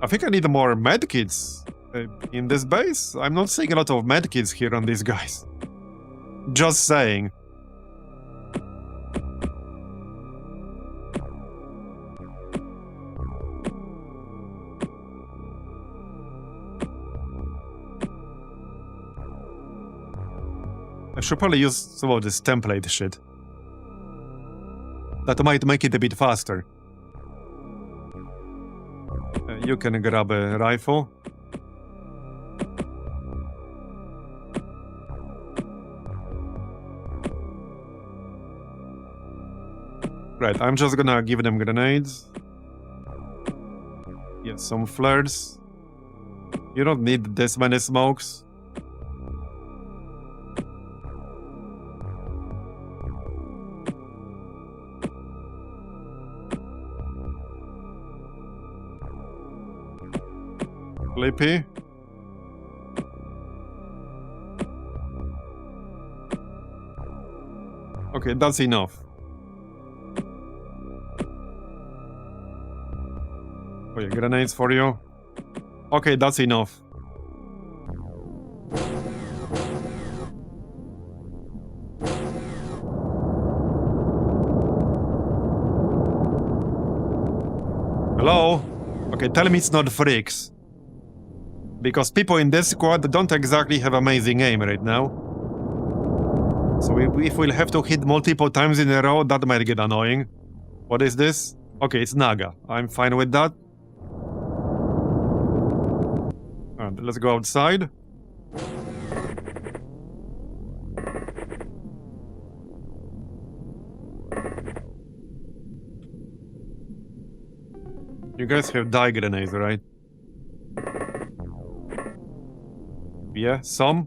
I think I need more medkits in this base. I'm not seeing a lot of medkits here on these guys. Just saying. I should probably use some of this template shit. That might make it a bit faster. You can grab a rifle. Right, I'm just gonna give them grenades. Yes, some flares. You don't need this many smokes. Sleepy. Okay, that's enough. Oh yeah, grenades for you. Okay, that's enough. Hello? Okay, tell me it's not freaks. Because people in this squad don't exactly have amazing aim right now. So if we'll have to hit multiple times in a row, that might get annoying. What is this? Okay, it's Naga. I'm fine with that. And let's go outside. You guys have dye grenades, right? Yeah, some.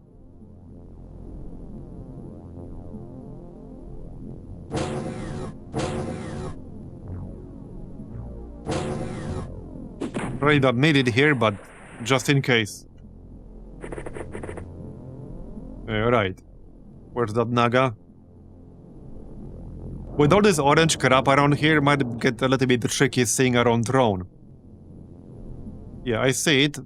Really don't need it here, but just in case. Right. Where's that Naga? With all this orange crap around here, might get a little bit tricky seeing our own drone. Yeah, I see it.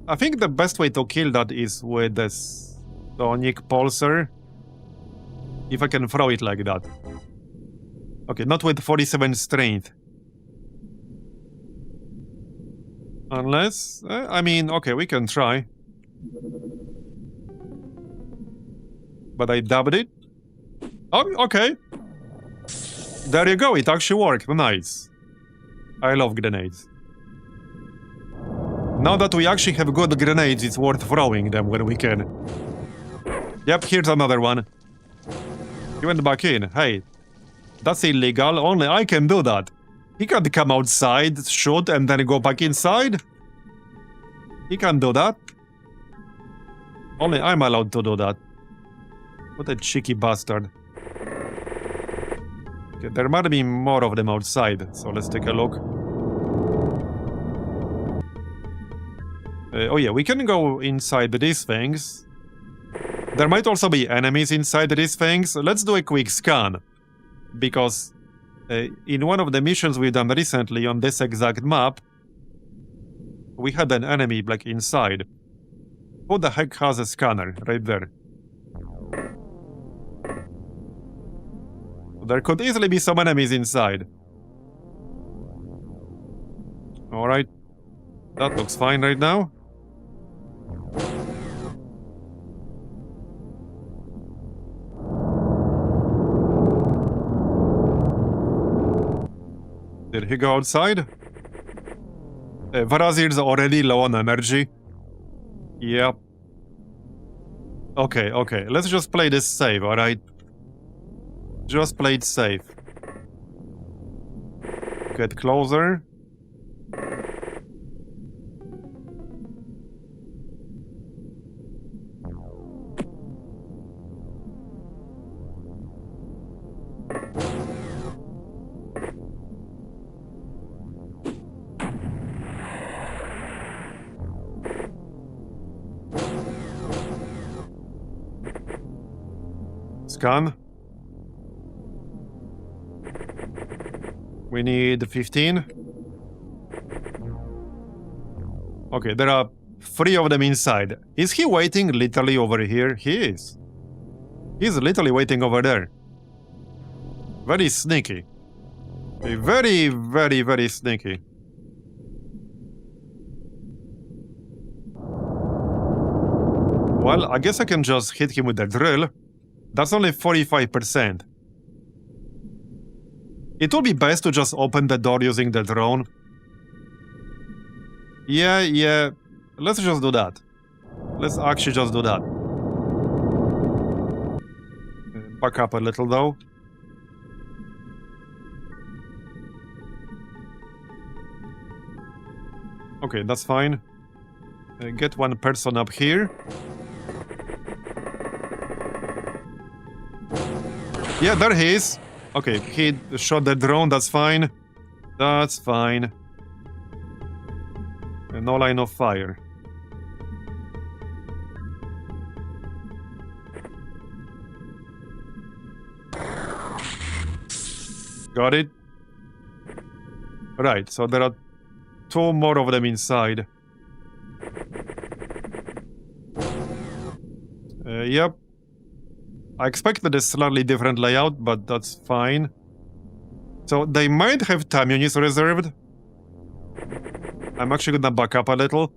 I think the best way to kill that is with the sonic pulsar. If I can throw it like that. Okay, not with 47 strength. Unless, I mean, okay, we can try. But I dubbed it. Oh, okay. There you go, it actually worked. Nice. I love grenades. Now that we actually have good grenades, it's worth throwing them when we can. Yep, here's another one. He went back in. Hey, that's illegal. Only I can do that. He can't come outside, shoot, and then go back inside. He can't do that. Only I'm allowed to do that. What a cheeky bastard. Okay, there might be more of them outside, so let's take a look. Oh yeah, we can go inside these things. There might also be enemies inside these things. Let's do a quick scan. Because in one of the missions we've done recently on this exact map, we had an enemy like inside. Who the heck has a scanner right there? There could easily be some enemies inside. Alright. That looks fine right now. Did he go outside? Marbozir's already low on energy. Yep. Okay, okay. Let's just play this safe, alright? Just play it safe. Get closer. Scan. We need 15. Okay, there are 3 of them inside. Is he waiting literally over here? He is. He's literally waiting over there. Very sneaky. Very, very, very sneaky. Well, I guess I can just hit him with the drill. That's only 45%. It would be best to just open the door using the drone. Yeah. Let's just do that. Let's actually just do that. Back up a little though. Okay, that's fine. Get one person up here. Yeah, there he is. Okay, he shot the drone, that's fine. That's fine. No line of fire. Got it? Right, so there are 2 more of them inside. Yep. I expected a slightly different layout, but that's fine. So they might have time units reserved. I'm actually gonna back up a little.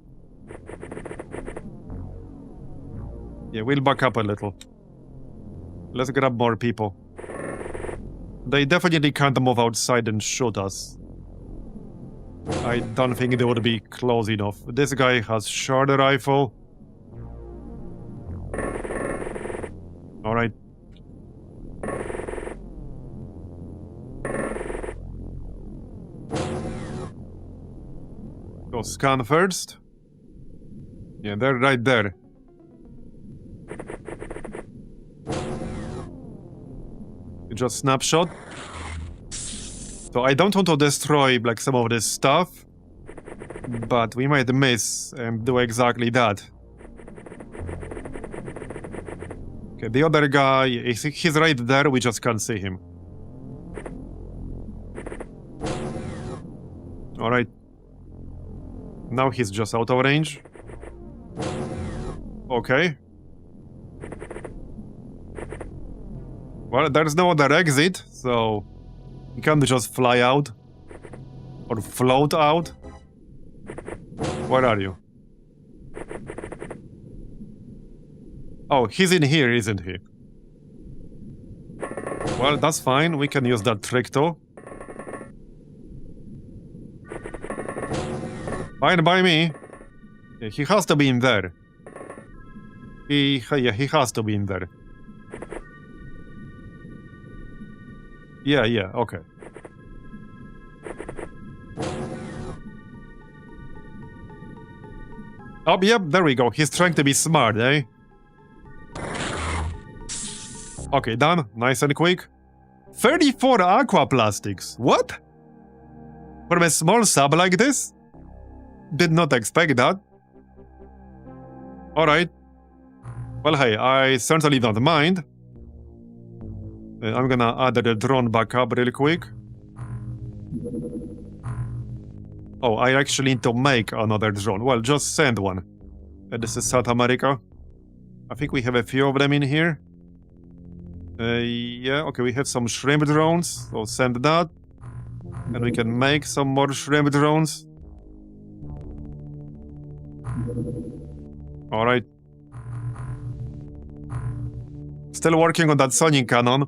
Yeah, we'll back up a little. Let's grab more people. They definitely can't move outside and shoot us. I don't think they would be close enough. This guy has short rifle. Alright. Go scan first. Yeah, they're right there. Just snapshot. So I don't want to destroy like some of this stuff, but we might miss and do exactly that. Okay, the other guy, he's right there, we just can't see him. Alright. Now he's just out of range. Okay. Well, there's no other exit, so you can't just fly out or float out. Where are you? Oh, he's in here, isn't he? Well, that's fine. We can use that trick too. Fine by me. Yeah, he has to be in there. He has to be in there. Yeah, okay. Oh, yep, there we go. He's trying to be smart, eh? Okay, done. Nice and quick. 34 aquaplastics. What? From a small sub like this? Did not expect that. Alright. Well, hey, I certainly don't mind. I'm gonna add the drone back up real quick. Oh, I actually need to make another drone. Well, just send one. This is South America. I think we have a few of them in here. Yeah, okay, we have some shrimp drones. So send that. And we can make some more shrimp drones. Alright. Still working on that sonic cannon.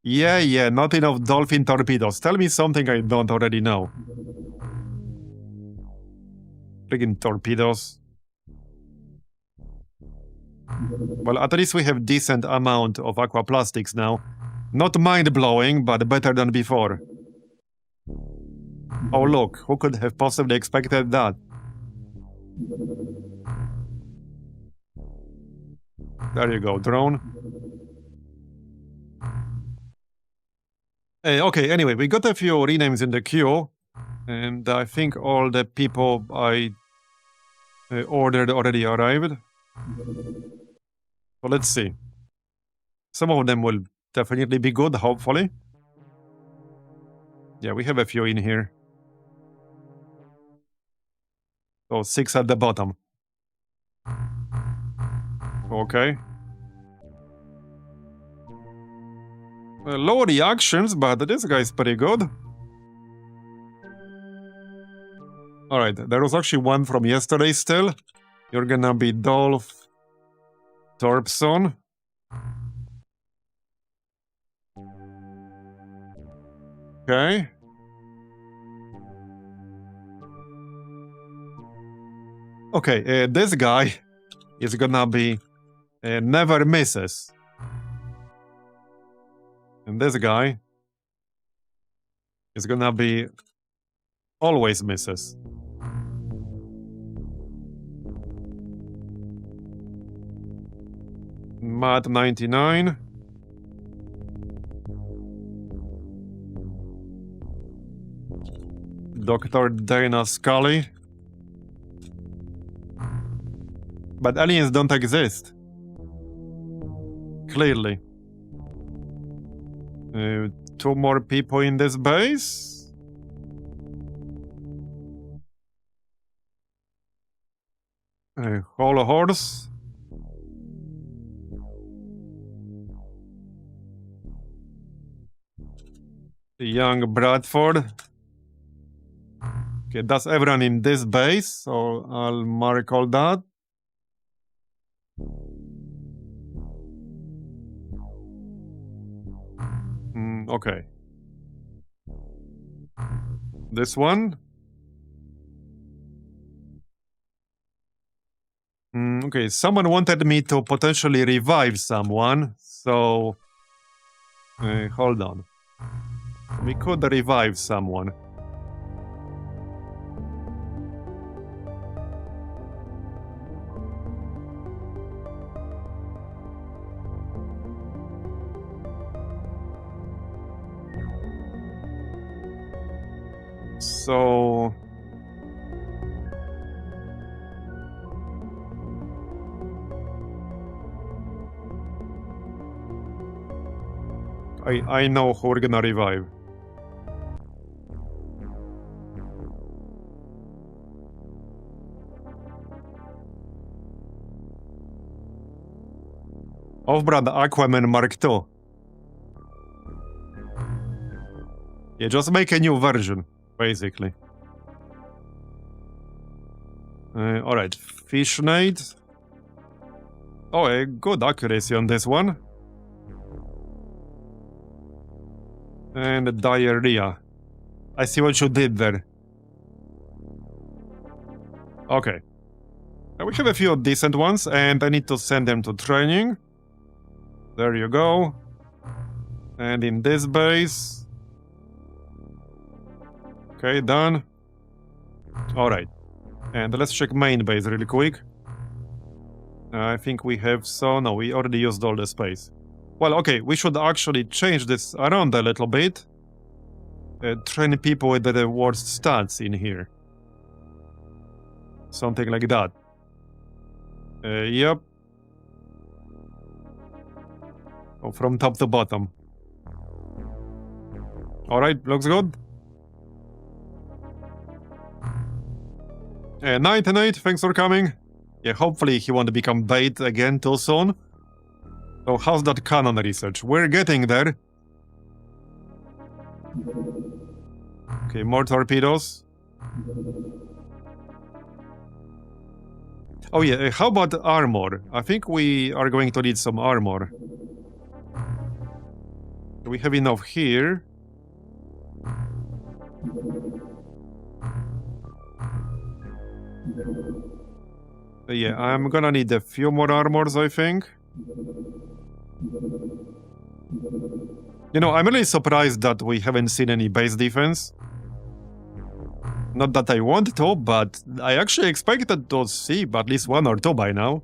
Yeah, not enough dolphin torpedoes. Tell me something I don't already know. Friggin' torpedoes. Well, at least we have decent amount of aquaplastics now. Not mind-blowing, but better than before. Oh look, who could have possibly expected that? There you go, drone. Okay, anyway, we got a few renames in the queue. And I think all the people I ordered already arrived. So let's see. Some of them will definitely be good, hopefully. Yeah, we have a few in here. So 6 at the bottom. Okay. Low reactions, but this guy's pretty good. Alright, there was actually one from yesterday still. You're gonna be Dolph Torpson. Okay. Okay, this guy is gonna be Never Misses. And this guy is gonna be Always Misses. Matt 99. Dr. Dana Scully. But aliens don't exist. Clearly. 2 more people in this base. Whole horse. Young Bradford. Okay, that's everyone in this base, so I'll mark all that. Okay. This one. Okay, someone wanted me to potentially revive someone, so... hold on. We could revive someone. So... I know who we're gonna revive. Off-brand Aquaman Mark II. Yeah, just make a new version, basically. Alright, Fishnade. Oh, a good accuracy on this one. And diarrhea. I see what you did there. Okay. We have a few decent ones, and I need to send them to training. There you go. And in this base... Okay, done. Alright. And let's check main base really quick. I think we have... So, no, we already used all the space. Well, okay, we should actually change this around a little bit. Train people with the worst stats in here. Something like that. Yep. Oh, from top to bottom. Alright, looks good. 98, thanks for coming. Yeah, hopefully he won't become bait again too soon. So how's that cannon research? We're getting there. Okay, more torpedoes. Oh yeah, how about armor? I think we are going to need some armor. Do we have enough here? Yeah, I'm gonna need a few more armors, I think. You know, I'm really surprised that we haven't seen any base defense. Not that I want to, but I actually expected to see at least one or two by now.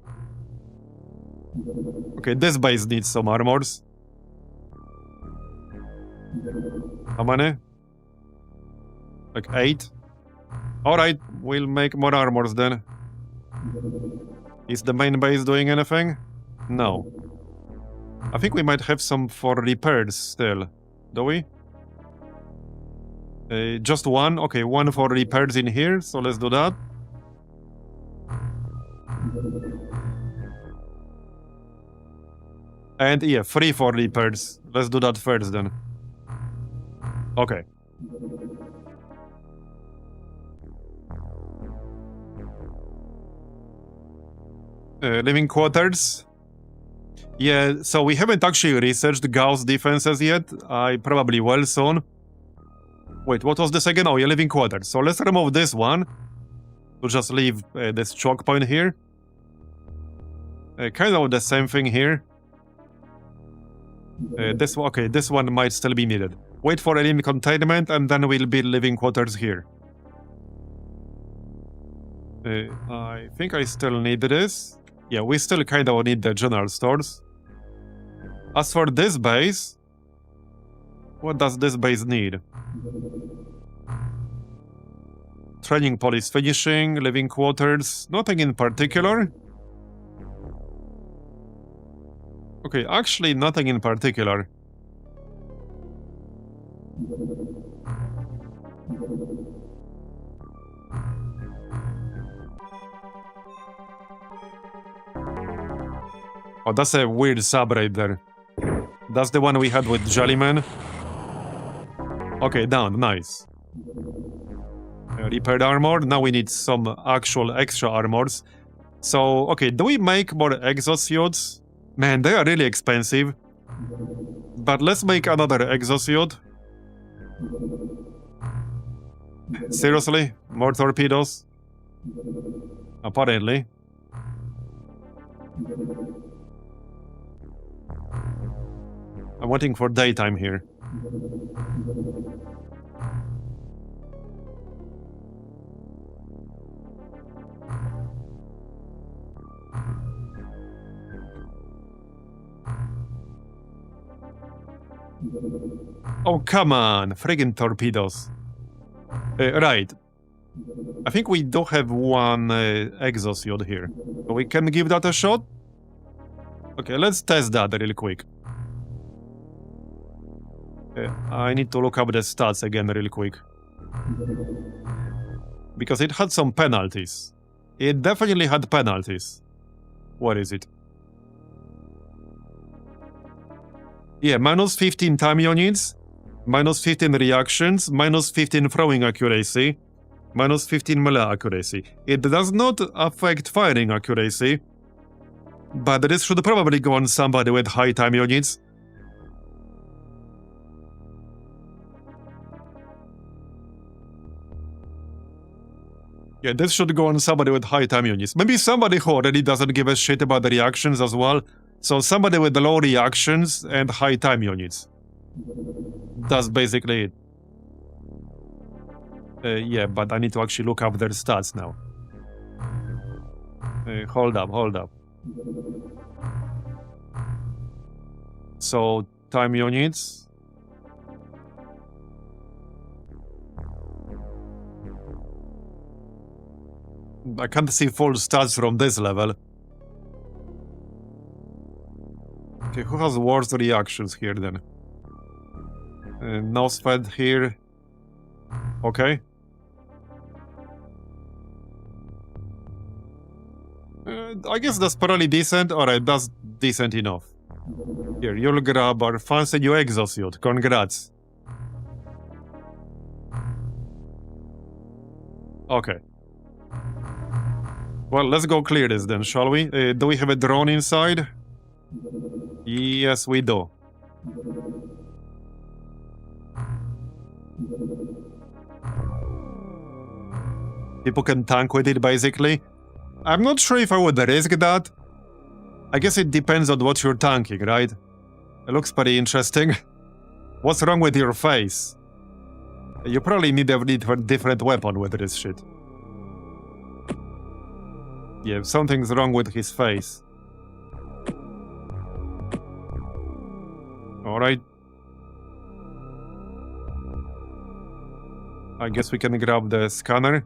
Okay, this base needs some armors. How many? Like 8? Alright, we'll make more armors then. Is the main base doing anything? No. I think we might have some for repairs still. Do we? Just one? Okay, one for repairs in here, so let's do that. And yeah, 3 for repairs. Let's do that first then. Okay. Living quarters. Yeah, so we haven't actually researched Gauss defenses yet. I probably will soon. Wait, what was this again? Oh, yeah, living quarters. So let's remove this one. To just leave this choke point here. Kind of the same thing here. This one might still be needed. Wait for alien containment and then we'll build living quarters here. I think I still need this. Yeah, we still kind of need the general stores. As for this base, what does this base need? Training police finishing, living quarters, nothing in particular. Okay, actually nothing in particular. Oh, that's a weird sub right there. That's the one we had with Jellyman. Okay, down, nice. Repaired armor, now we need some actual extra armors. So, okay, do we make more exosuits? Man, they are really expensive. But let's make another exosuit. Seriously? More torpedoes? Apparently. I'm waiting for daytime here. Oh, come on! Friggin' torpedoes. Right. I think we do have one exosuit here. We can give that a shot? Okay, let's test that real quick. I need to look up the stats again real quick. Because it had some penalties. It definitely had penalties. What is it? Yeah, minus 15 time units, minus 15 reactions, minus 15 throwing accuracy, minus 15 melee accuracy. It does not affect firing accuracy, but this should probably go on somebody with high time units. Yeah, this should go on somebody with high time units. Maybe somebody who already doesn't give a shit about the reactions as well. So somebody with low reactions and high time units. That's basically it. Yeah, but I need to actually look up their stats now. Hold up. So, time units. I can't see full stats from this level. Okay, who has worse reactions here then? No spread here. Okay. I guess that's probably decent. Alright, that's decent enough. Here, you'll grab our fancy new exosuit. Congrats. Okay. Well, let's go clear this then, shall we? Do we have a drone inside? Yes, we do. People can tank with it, basically. I'm not sure if I would risk that. I guess it depends on what you're tanking, right? It looks pretty interesting. What's wrong with your face? You probably need a different weapon with this shit. Yeah, something's wrong with his face. Alright. I guess we can grab the scanner.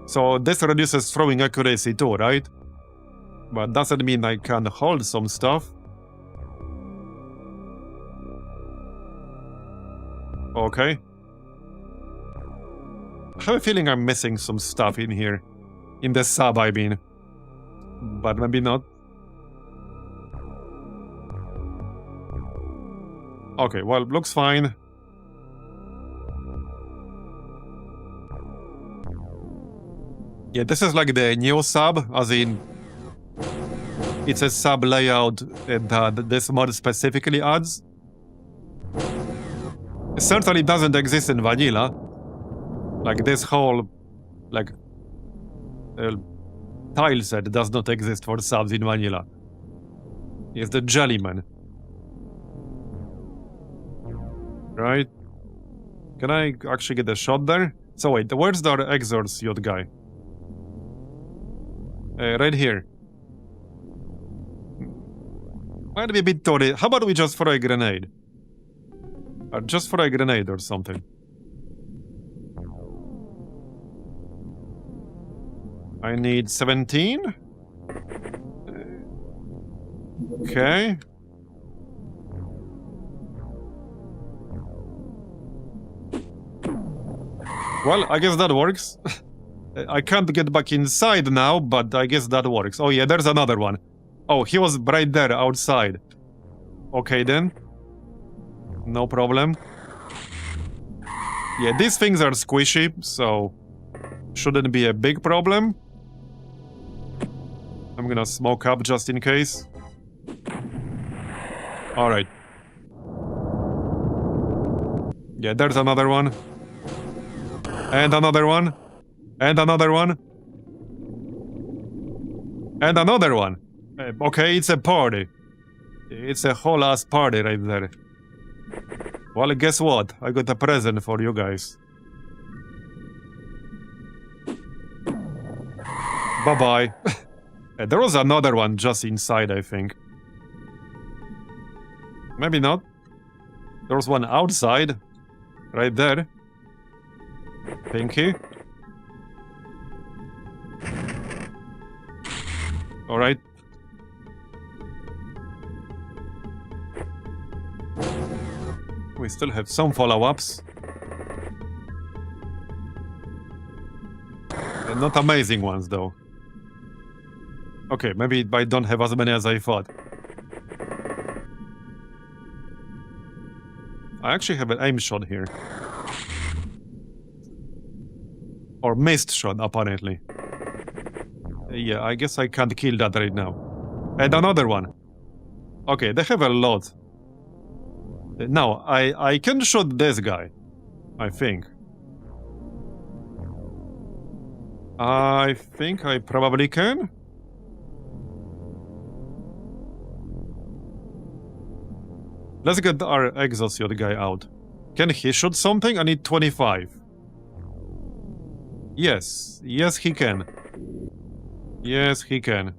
So this reduces throwing accuracy too, right? But doesn't mean I can hold some stuff. Okay. I have a feeling I'm missing some stuff in here. In the sub, I mean. But maybe not. Okay, well, looks fine. Yeah, this is like the new sub, as in... It's a sub layout that this mod specifically adds. It certainly doesn't exist in vanilla. Like this whole... like... tile set does not exist for subs in vanilla. It's the Jellyman. Right? Can I actually get a shot there? So wait, where's the exosuit guy? Right here. Might be a bit too. How about we just throw a grenade? Or just throw a grenade or something. I need 17? Okay. Well, I guess that works. I can't get back inside now, but I guess that works. Oh yeah, there's another one. Oh, he was right there, outside. Okay then. No problem. Yeah, these things are squishy, so... shouldn't be a big problem. I'm gonna smoke up just in case. Alright. Yeah, there's another one. And another one. And another one. And another one. Okay, it's a party. It's a whole ass party right there. Well, guess what? I got a present for you guys. Bye-bye. There was another one just inside, I think. Maybe not. There was one outside. Right there. Pinky. Alright. We still have some follow-ups. Not amazing ones, though. Okay, maybe I don't have as many as I thought. I actually have an aim shot here. Or missed shot, apparently. Yeah, I guess I can't kill that right now. And another one. Okay, they have a lot. Now, I can shoot this guy. I think. I think I probably can. Let's get our exosuit guy out. Can he shoot something? I need 25. Yes. Yes, he can. Yes, he can.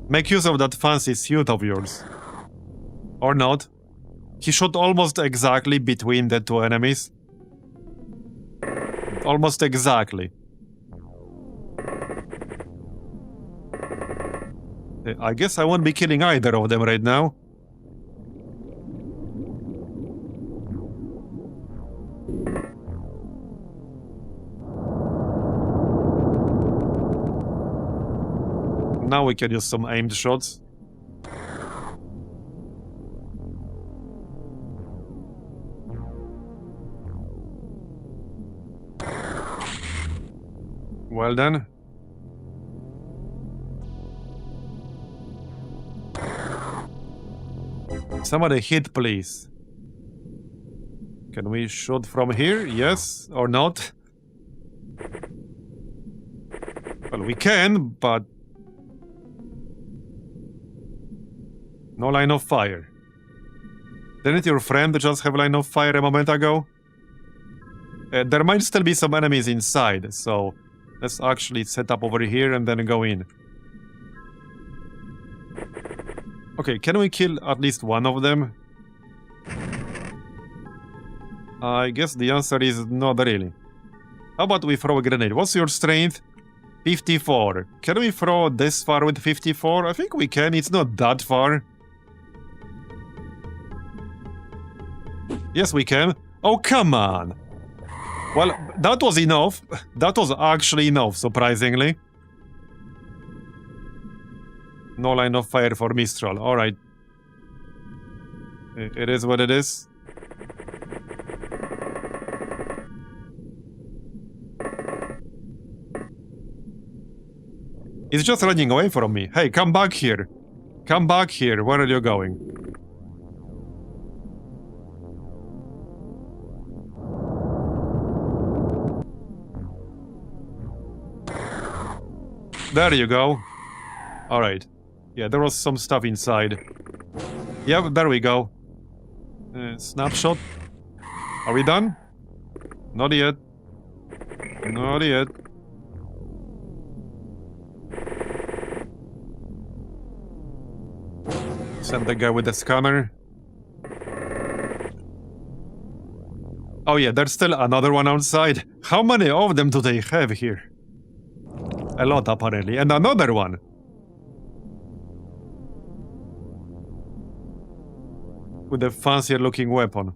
Make use of that fancy suit of yours. Or not. He shot almost exactly between the two enemies. Almost exactly. I guess I won't be killing either of them right now. Now we can use some aimed shots. Well then. Somebody hit, please. Can we shoot from here? Yes or not? Well, we can, but... no line of fire. Didn't your friend just have line of fire a moment ago? There might still be some enemies inside, so... let's actually set up over here and then go in. Okay, can we kill at least one of them? I guess the answer is not really. How about we throw a grenade? What's your strength? 54. Can we throw this far with 54? I think we can. It's not that far. Yes, we can. Oh, come on. Well, that was enough. That was actually enough, surprisingly. No line of fire for Mistral. Alright. It is what it is. He's just running away from me. Hey, come back here. Come back here. Where are you going? There you go. Alright. Yeah, there was some stuff inside. Yeah, there we go. Snapshot. Are we done? Not yet. Not yet. Send the guy with the scanner. Oh yeah, there's still another one outside. How many of them do they have here? A lot, apparently. And another one. With a fancier looking weapon.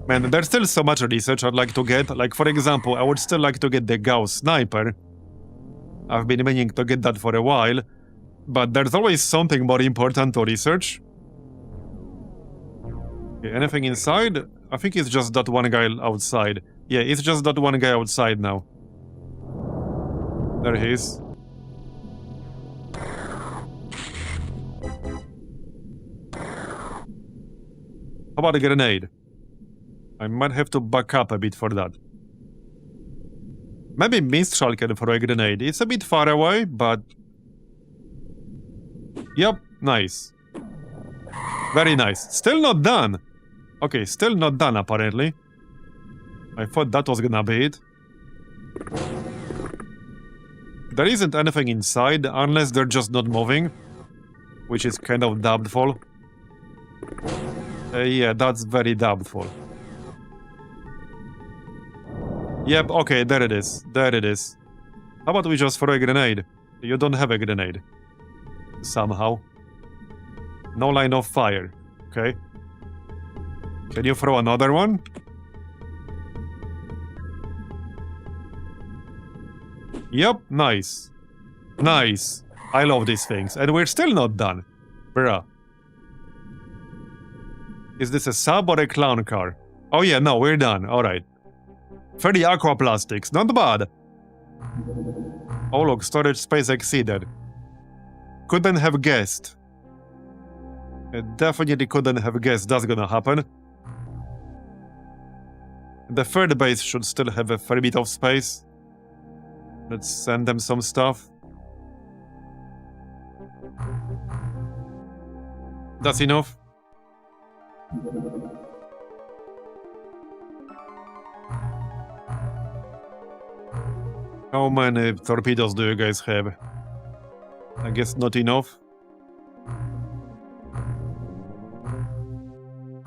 Man, there's still so much research I'd like to get. Like, for example, I would still like to get the Gauss sniper. I've been meaning to get that for a while. But there's always something more important to research. Okay, anything inside? I think it's just that one guy outside. Yeah, it's just that one guy outside now. There he is. How about a grenade? I might have to back up a bit for that. Maybe Mistral can throw a grenade. It's a bit far away, but... yep, nice. Very nice. Still not done. Okay, still not done, apparently. I thought that was gonna be it. There isn't anything inside, unless they're just not moving. Which is kind of doubtful. Yeah, that's very doubtful. Yep, okay, there it is. There it is. How about we just throw a grenade? You don't have a grenade. Somehow. No line of fire. Okay. Can you throw another one? Yep, nice. Nice. I love these things. And we're still not done. Bruh. Is this a sub or a clown car? Oh yeah, no, we're done. Alright. 30 aquaplastics. Not bad. Oh look, storage space exceeded. Couldn't have guessed. Definitely couldn't have guessed that's gonna happen. The third base should still have a fair bit of space. Let's send them some stuff. That's enough. How many torpedoes do you guys have? I guess not enough.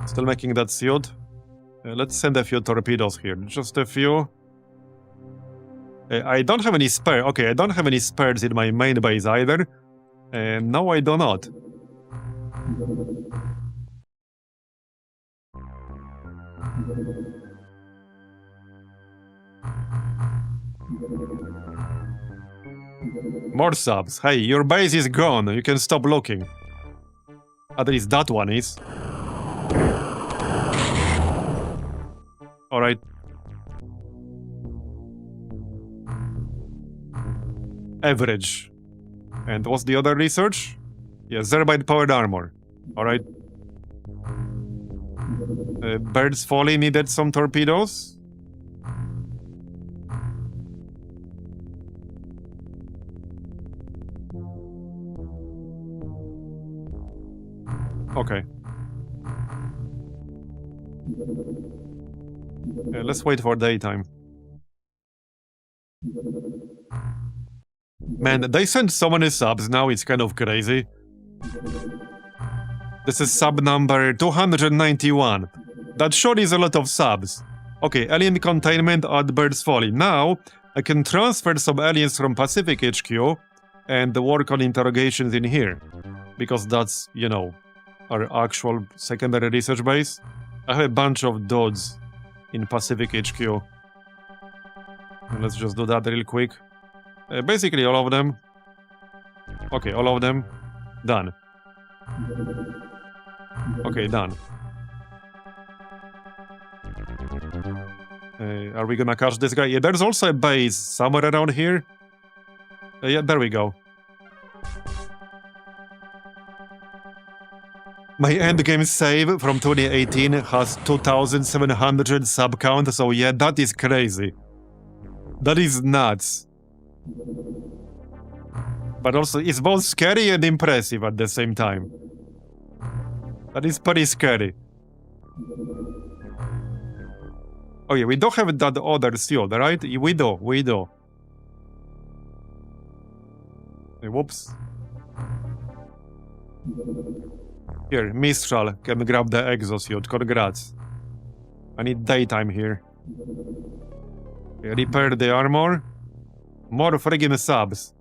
Still making that suit. Let's send a few torpedoes here. Just a few. I don't have any spare. Okay, I don't have any spares in my main base either. No, I do not. More subs. Hey, your base is gone. You can stop looking. At least that one is. Alright. Average. And what's the other research? Yeah, Zerbite powered armor. Alright. Birds Folly needed some torpedoes. Okay. Let's wait for daytime. Man, they sent so many subs now, it's kind of crazy. This is sub number 291. That sure is a lot of subs. Okay, alien containment at Bird's Folly. Now, I can transfer some aliens from Pacific HQ and work on interrogations in here. Because that's, you know, our actual secondary research base. I have a bunch of dudes in Pacific HQ. And let's just do that real quick. Basically all of them. Okay, all of them. Done. Okay, done. Are we gonna catch this guy? Yeah, there's also a base somewhere around here. Yeah, there we go. My endgame save from 2018 has 2,700 sub count, so yeah, that is crazy. That is nuts. But also, it's both scary and impressive at the same time. That is pretty scary. Oh yeah, we don't have that other shield, right? We do. Hey, whoops. Here, Mistral can grab the exosuit. Congrats. I need daytime here. Okay, repair the armor. More friggin' subs.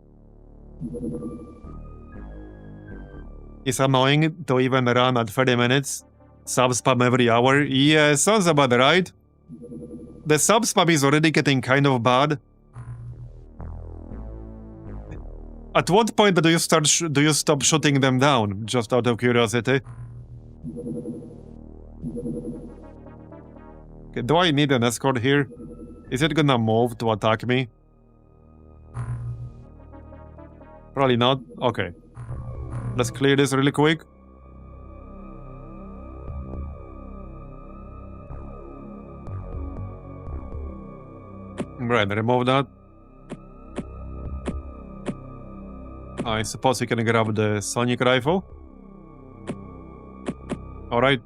It's annoying to even run at 30 minutes. Sub spam every hour. Yeah, sounds about right. The sub spam is already getting kind of bad. At what point do you stop shooting them down? Just out of curiosity. Okay, do I need an escort here? Is it gonna move to attack me? Probably not. Okay. Let's clear this really quick. Right, remove that. I suppose we can grab the sonic rifle. Alright.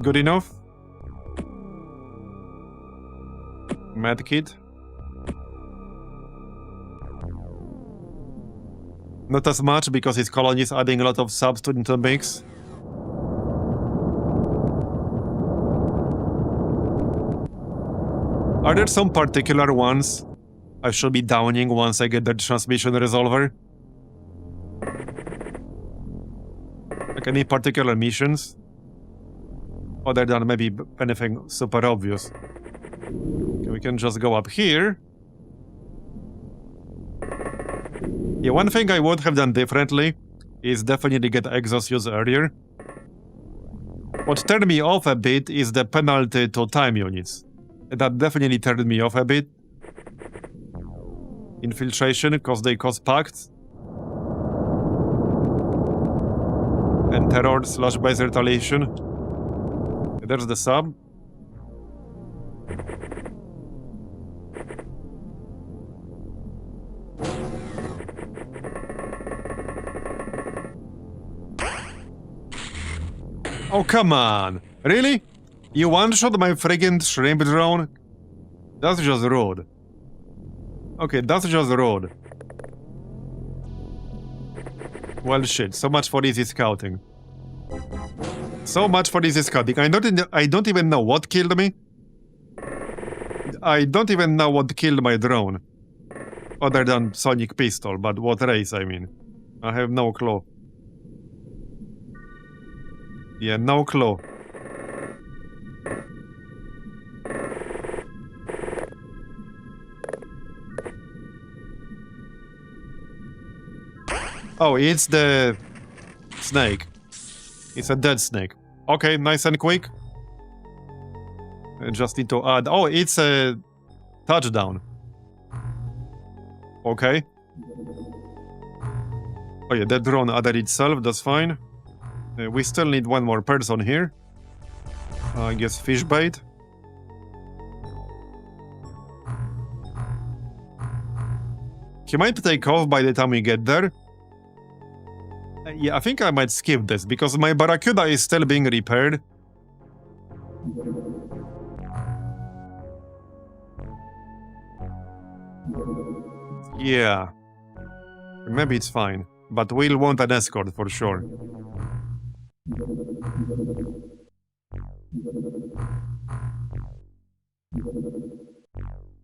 Good enough. Medkit. Not as much because his colony is adding a lot of subs to the mix. Are there some particular ones I should be downing once I get the transmission resolver? Like any particular missions? Other than maybe anything super obvious. Okay, we can just go up here. Yeah, one thing I would have done differently is definitely get exosuits earlier. What turned me off a bit is the penalty to time units. That definitely turned me off a bit. Infiltration, because they cause pacts. And terror/base retaliation. There's the sub. Oh, come on. Really? You one-shot my friggin' shrimp drone? That's just rude. Okay, that's just rude. Well, shit. So much for easy scouting. So much for easy scouting. I don't even know what killed me. I don't even know what killed my drone. Other than Sonic Pistol, but what race, I mean. I have no clue. Yeah, no clue. Oh, it's the snake. It's a dead snake. Okay, nice and quick. I just need to add... Oh, it's a touchdown. Okay. Oh yeah, that drone added itself, that's fine. We still need one more person here. I guess fish bait. He might take off by the time we get there. Yeah, I think I might skip this, because my Barracuda is still being repaired. Yeah. Maybe it's fine, but we'll want an escort for sure.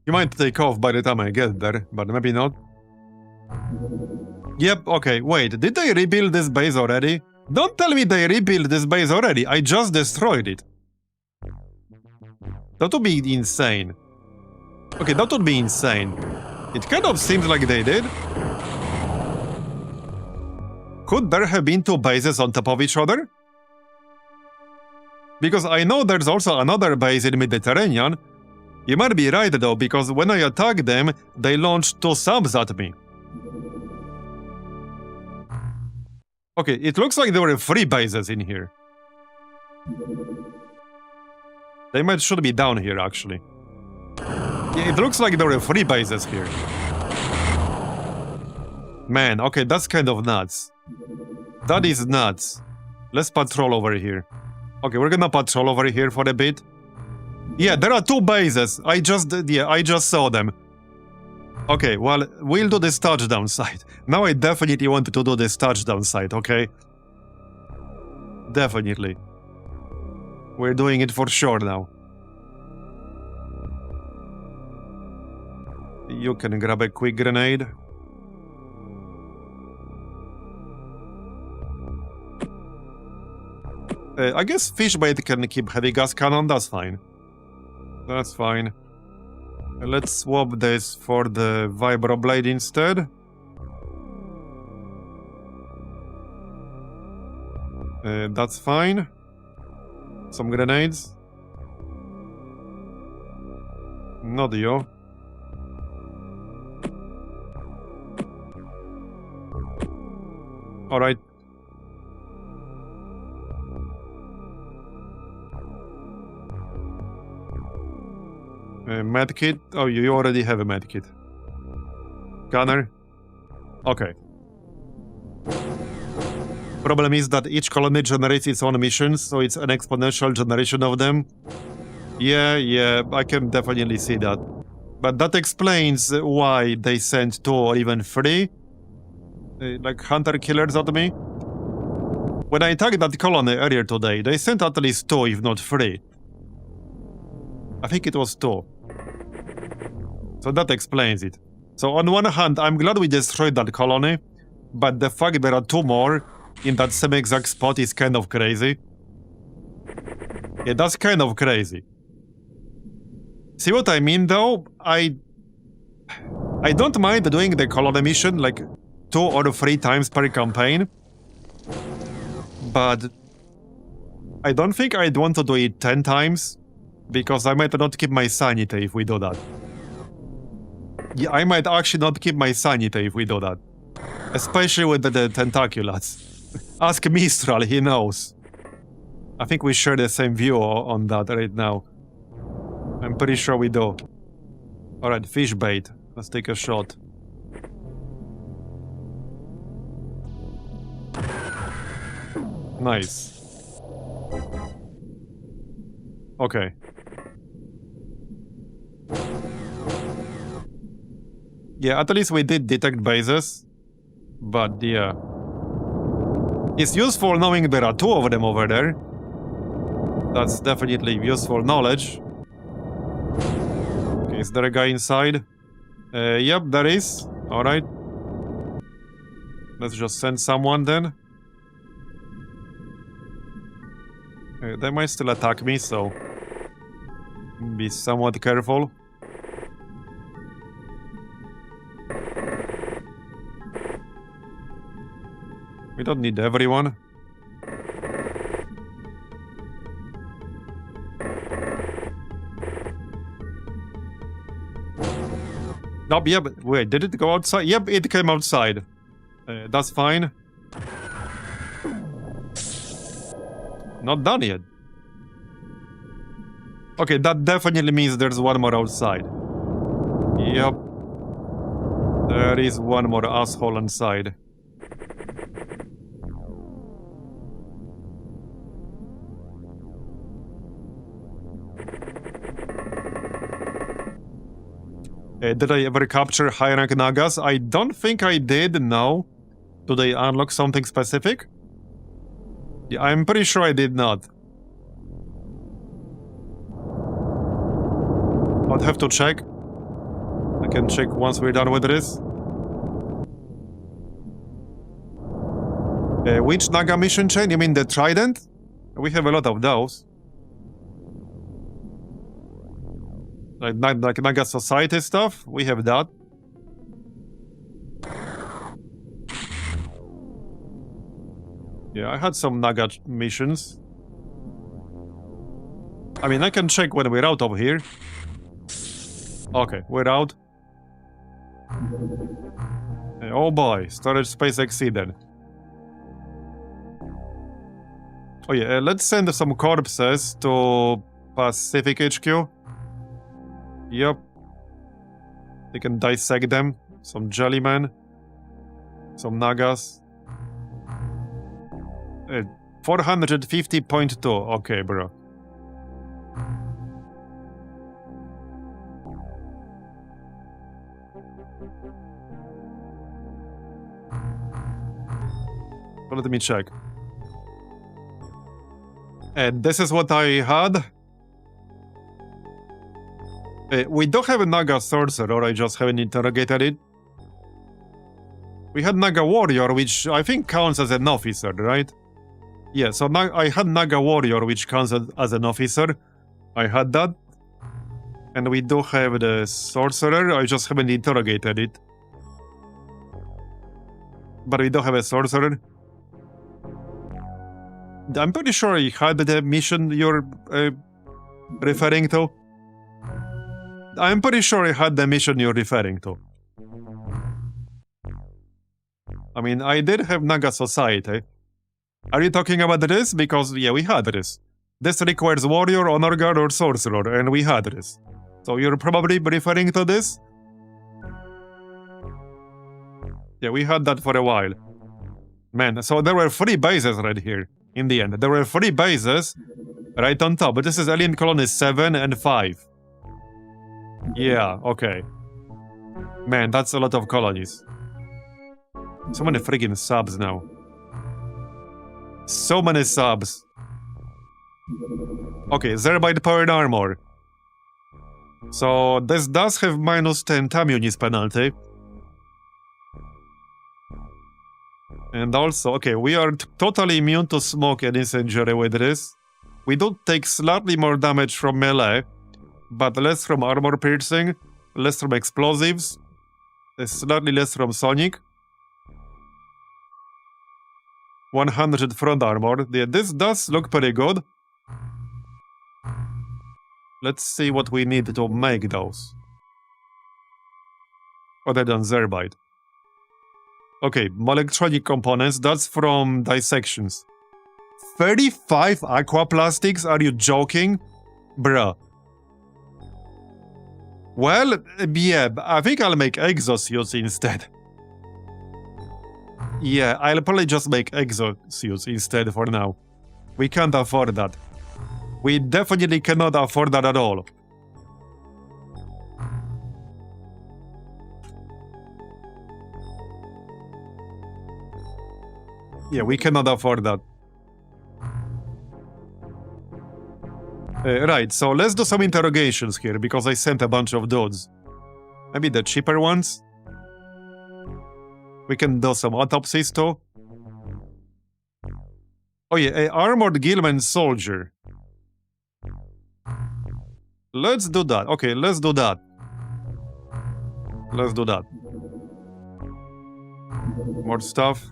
You might take off by the time I get there, but maybe not. Yep, okay, wait, did they rebuild this base already? Don't tell me they rebuilt this base already, I just destroyed it. That would be insane. Okay, that would be insane. It kind of seems like they did. Could there have been two bases on top of each other? Because I know there's also another base in Mediterranean. You might be right though, because when I attacked them, they launched two subs at me. Okay, it looks like there were 3 bases in here. They should be down here, actually. Yeah, it looks like there were 3 bases here. Man, okay, that's kind of nuts. That is nuts. Let's patrol over here. Okay, we're gonna patrol over here for a bit. Yeah, there are 2 bases. I just saw them. Okay, well, we'll do this touchdown site. Now I definitely want to do this touchdown site, okay? Definitely. We're doing it for sure now. You can grab a quick grenade. I guess Fishbait can keep heavy gas cannon, that's fine. That's fine. Let's swap this for the Vibroblade instead. That's fine. Some grenades. Not you. Alright. Medkit? Oh, you already have a medkit. Gunner? Okay. Problem is that each colony generates its own missions, so it's an exponential generation of them. Yeah, I can definitely see that. But that explains why they sent 2 or even 3 like hunter-killers at me. When I attacked that colony earlier today, they sent at least 2, if not 3. I think it was 2. So that explains it. So on one hand, I'm glad we destroyed that colony, but the fact there are 2 more in that same exact spot is kind of crazy. Yeah, that's kind of crazy. See what I mean though? I don't mind doing the colony mission like 2 or 3 times per campaign, but I don't think I'd want to do it 10 times, because I might not keep my sanity if we do that. Yeah, I might actually not keep my sanity if we do that. Especially with the tentaculats. Ask Mistral, he knows. I think we share the same view on that right now. I'm pretty sure we do. Alright, fish bait. Let's take a shot. Nice. Okay. Yeah, at least we did detect bases. But yeah. It's useful knowing there are 2 of them over there. That's definitely useful knowledge. Okay, is there a guy inside? Yep, there is. Alright. Let's just send someone then. They might still attack me, so be somewhat careful. We don't need everyone. Nope, yeah, but wait, did it go outside? Yep, it came outside. That's fine. Not done yet. Okay, that definitely means there's one more outside. Yep. There is one more asshole inside. Did I ever capture high rank Nagas? I don't think I did, no. Do they unlock something specific? Yeah, I'm pretty sure I did not. I'd have to check. I can check once we're done with this. Which Naga mission chain? You mean the Trident? We have a lot of those. Like Naga Society stuff? We have that. Yeah, I had some Naga missions. I mean, I can check when we're out of here. Okay, we're out. Oh boy, storage space exceeded. Oh yeah, let's send some corpses to Pacific HQ. Yep. They can dissect them. Some Jellymen. Some Nagas. 450.2. Okay, bro. Let me check. And this is what I had. We don't have a Naga Sorcerer, I just haven't interrogated it. We had Naga Warrior, which I think counts as an officer, right? Yeah, so I had Naga Warrior, which counts as an officer. I had that. And we do have the Sorcerer, I just haven't interrogated it. But we don't have a Sorcerer. I'm pretty sure I had the mission you're referring to. I'm pretty sure I had the mission you're referring to. I mean, I did have Naga Society. Are you talking about this? Because, yeah, we had this. This requires Warrior, Honor Guard, or Sorcerer, and we had this. So you're probably referring to this? Yeah, we had that for a while. Man, so there were 3 bases right here, in the end. There were 3 bases right on top, but this is Alien Colony 7 and 5. Yeah, okay. Man, that's a lot of colonies. So many friggin' subs now. So many subs. Okay, Zerbite powered armor. So this does have minus 10 time units penalty. And also, okay, we are totally immune to smoke and incendiary with this. We do take slightly more damage from melee, but less from armor piercing, less from explosives, slightly less from sonic. 100 front armor. Yeah, this does look pretty good. Let's see what we need to make those. Other than Zerbite. Okay, electronic components, that's from dissections. 35 aquaplastics? Are you joking? Bruh. Well, yeah, I think I'll make exosuits instead. Yeah, I'll probably just make exosuits instead for now. We can't afford that. We definitely cannot afford that at all. Yeah, we cannot afford that. Right, so let's do some interrogations here, because I sent a bunch of dudes. Maybe the cheaper ones? We can do some autopsies too. Oh yeah, a armored Gilman soldier. Let's do that. Okay, let's do that. Let's do that. More stuff.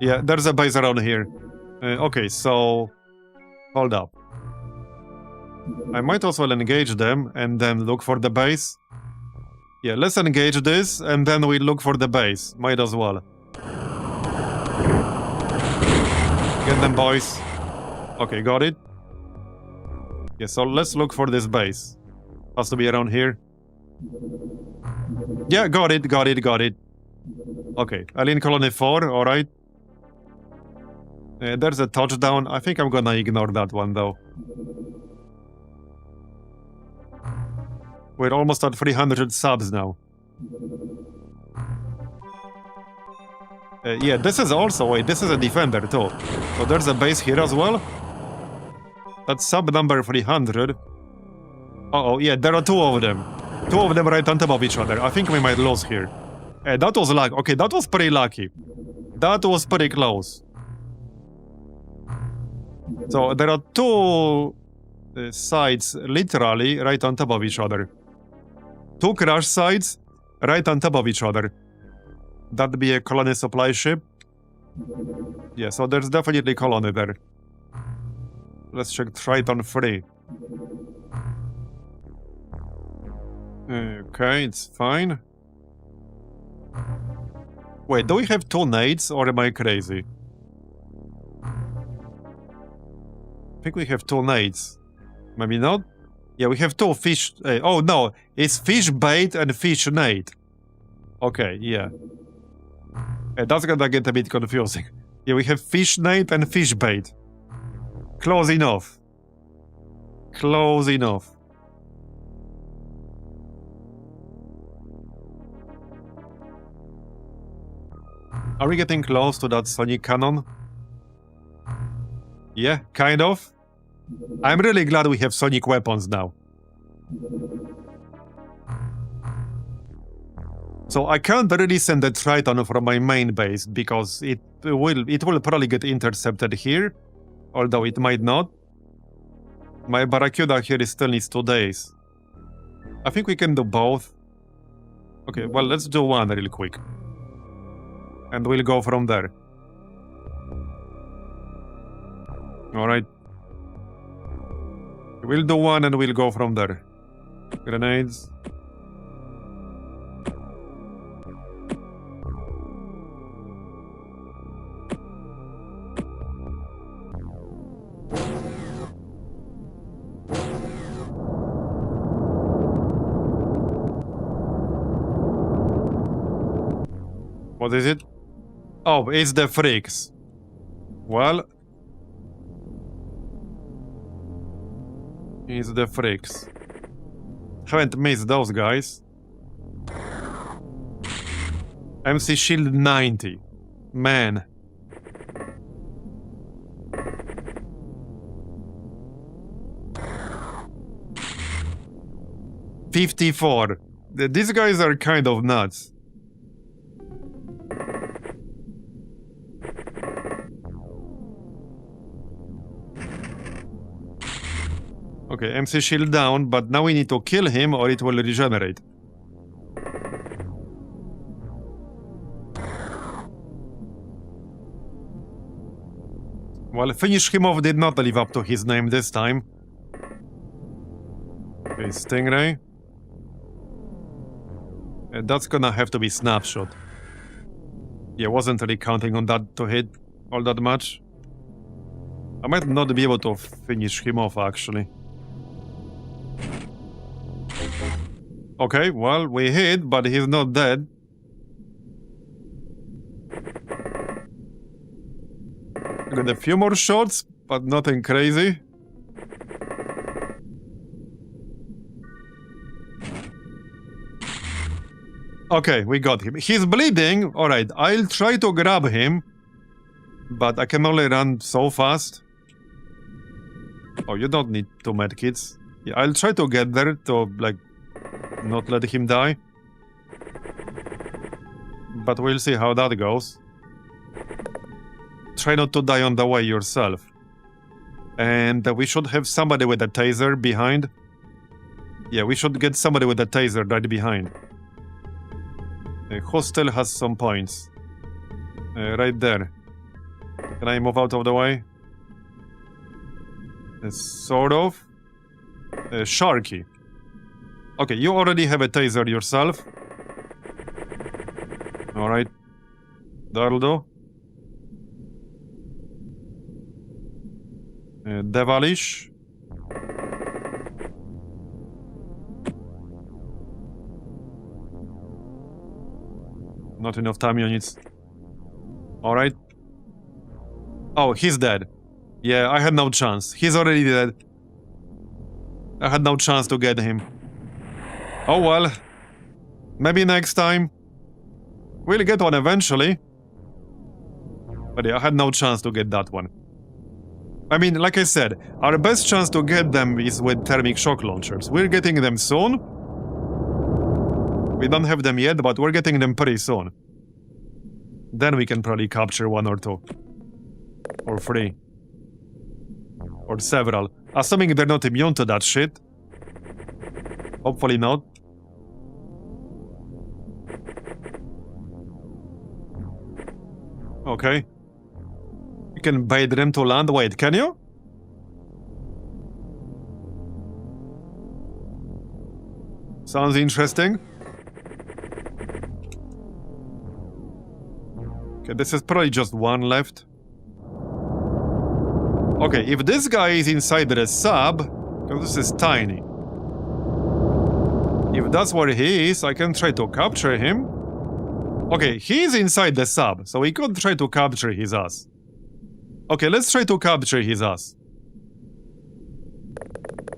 Yeah, there's a base around here. Okay, so... Hold up. I might as well engage them and then look for the base. Yeah, let's engage this and then we look for the base. Might as well. Get them, boys. Okay, got it. Yeah, so let's look for this base. Has to be around here. Yeah, got it. Okay, Alien Colony 4, alright. There's a touchdown. I think I'm gonna ignore that one, though. We're almost at 300 subs now. Yeah, this is also... Wait, this is a defender, too. So there's a base here as well? That's sub number 300. Uh-oh, yeah, there are two of them. Two of them right on top of each other. I think we might lose here. That was lucky. Okay, that was pretty lucky. That was pretty close. So there are two sites literally right on top of each other. Two crash sites right on top of each other. That'd be a colony supply ship. Yeah, so there's definitely colony there. Let's check Triton 3. Okay, it's fine. Wait, do we have two nades or am I crazy? I think we have two nades. Maybe not? Yeah, we have two fish... oh no, it's fish bait and fish nade. Okay, yeah. That's gonna get a bit confusing. Yeah, we have fish nade and fish bait. Close enough. Close enough. Are we getting close to that sonic cannon? Yeah, kind of. I'm really glad we have sonic weapons now. So I can't really send the Triton from my main base because it will probably get intercepted here, although it might not. My Barracuda here still needs 2 days. I think we can do both. Okay, well, let's do one real quick. And we'll go from there. Alright. We'll do one and we'll go from there. Grenades. What is it? Oh, it's the freaks. Well... It's the freaks. Haven't missed those guys. MC Shield 90. Man. $54. These guys are kind of nuts. Okay, MC Shield down, but now we need to kill him or it will regenerate. Well, Finish Him Off did not live up to his name this time. Okay, Stingray. That's gonna have to be Snapshot. Yeah, wasn't really counting on that to hit all that much. I might not be able to finish him off, actually. Okay, well, we hit, but he's not dead. Got a few more shots, but nothing crazy. Okay, we got him. He's bleeding. Alright, I'll try to grab him. But I can only run so fast. Oh, you don't need 2 medkits. Yeah, I'll try to get there to, like, not let him die. But we'll see how that goes. Try not to die on the way yourself. And we should have somebody with a taser behind. Yeah, we should get somebody with a taser right behind. Who still has some points? Right there. Can I move out of the way? Sort of. Sharky. Okay, you already have a taser yourself. Alright. That'll do. Devilish. Not enough time units. Alright. Oh, he's dead. Yeah, I had no chance. He's already dead. I had no chance to get him. Oh well. Maybe next time. We'll get one eventually. But yeah, I had no chance to get that one. I mean, like I said, our best chance to get them is with thermic shock launchers. We're getting them soon. We don't have them yet, but we're getting them pretty soon. Then we can probably capture 1 or 2. Or 3. Or several. Assuming they're not immune to that shit. Hopefully not. Okay. You can bait them to land. Wait, can you? Sounds interesting. Okay, this is probably just one left. Okay, if this guy is inside the sub, because this is tiny. If that's where he is, I can try to capture him. Okay, he's inside the sub, so we could try to capture his ass. Okay, let's try to capture his ass.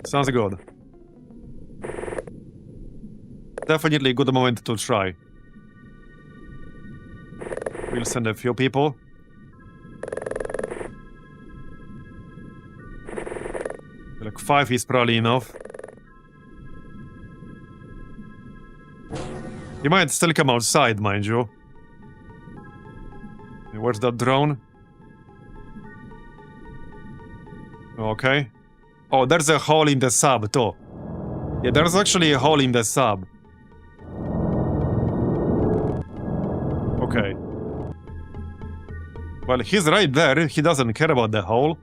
Sounds good. Definitely a good moment to try. We'll send a few people. Like 5 is probably enough. He might still come outside, mind you. Where's that drone? Okay. Oh, there's a hole in the sub, too. Yeah, there's actually a hole in the sub. Okay. Well, he's right there. He doesn't care about the hole.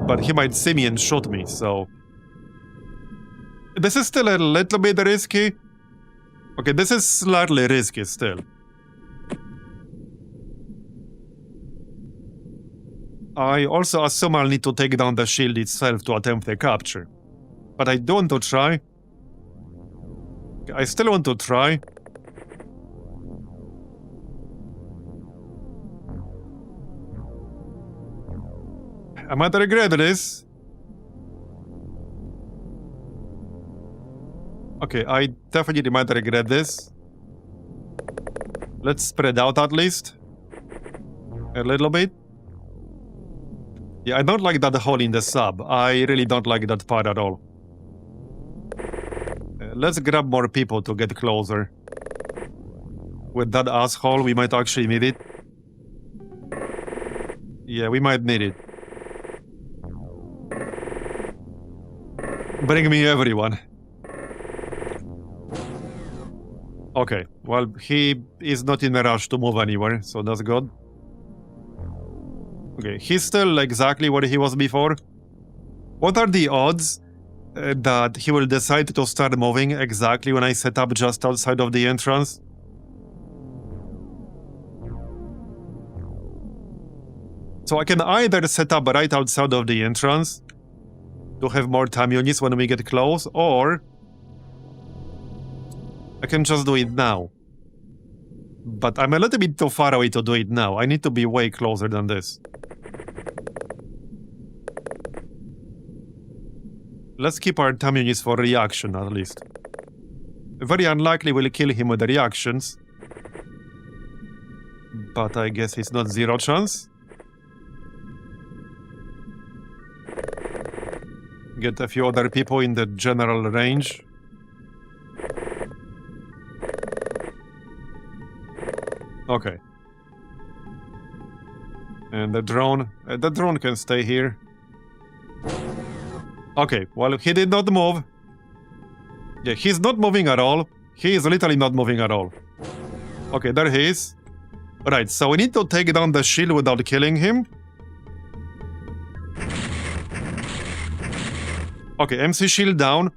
But he might see me and shoot me, so... This is still a little bit risky. Okay, this is slightly risky still. I also assume I'll need to take down the shield itself to attempt the capture. But I do want to try. I still want to try. I might regret this. Okay, I definitely might regret this. Let's spread out at least. A little bit. Yeah, I don't like that hole in the sub. I really don't like that part at all. Let's grab more people to get closer. With that asshole, we might actually need it. Yeah, we might need it. Bring me everyone. Okay, well, he is not in a rush to move anywhere, so that's good. Okay, he's still exactly where he was before. What are the odds that he will decide to start moving exactly when I set up just outside of the entrance? So I can either set up right outside of the entrance to have more time units when we get close, or I can just do it now. But I'm a little bit too far away to do it now. I need to be way closer than this. Let's keep our time units for reaction, at least. Very unlikely we'll kill him with the reactions. But I guess it's not zero chance. Get a few other people in the general range. Okay. And the drone can stay here. Okay, well, he did not move. Yeah, he's not moving at all. He is literally not moving at all. Okay, there he is. Right, so we need to take down the shield without killing him. Okay, MC shield down.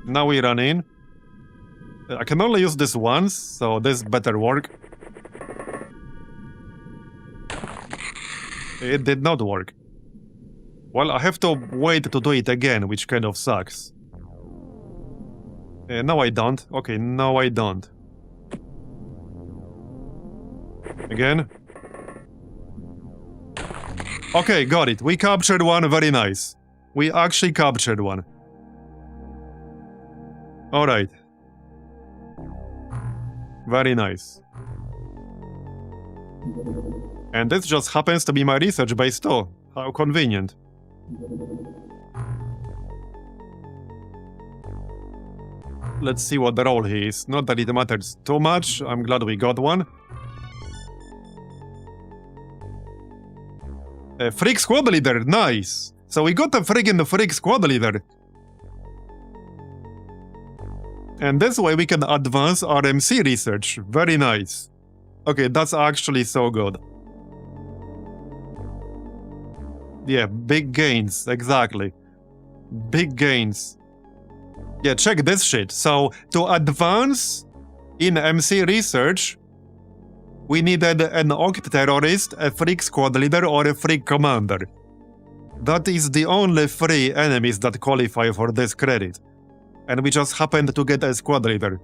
Now we run in. I can only use this once, so this better work. It did not work. Well, I have to wait to do it again, which kind of sucks. No, I don't. Okay, no, I don't. Again. Okay, got it. We captured one, very nice. We actually captured one. Alright. Very nice. And this just happens to be my research base too. How convenient. Let's see what the role he is. Not that it matters too much. I'm glad we got one. A freak squad leader, nice. So we got a friggin' freak squad leader. And this way we can advance our MC research. Very nice. Okay, that's actually so good. Yeah, big gains, exactly. Big gains. Yeah, check this shit. So, to advance in MC research, we needed an Oct terrorist, a freak squad leader, or a freak commander. That is the only 3 enemies that qualify for this credit. And we just happened to get a squad leader.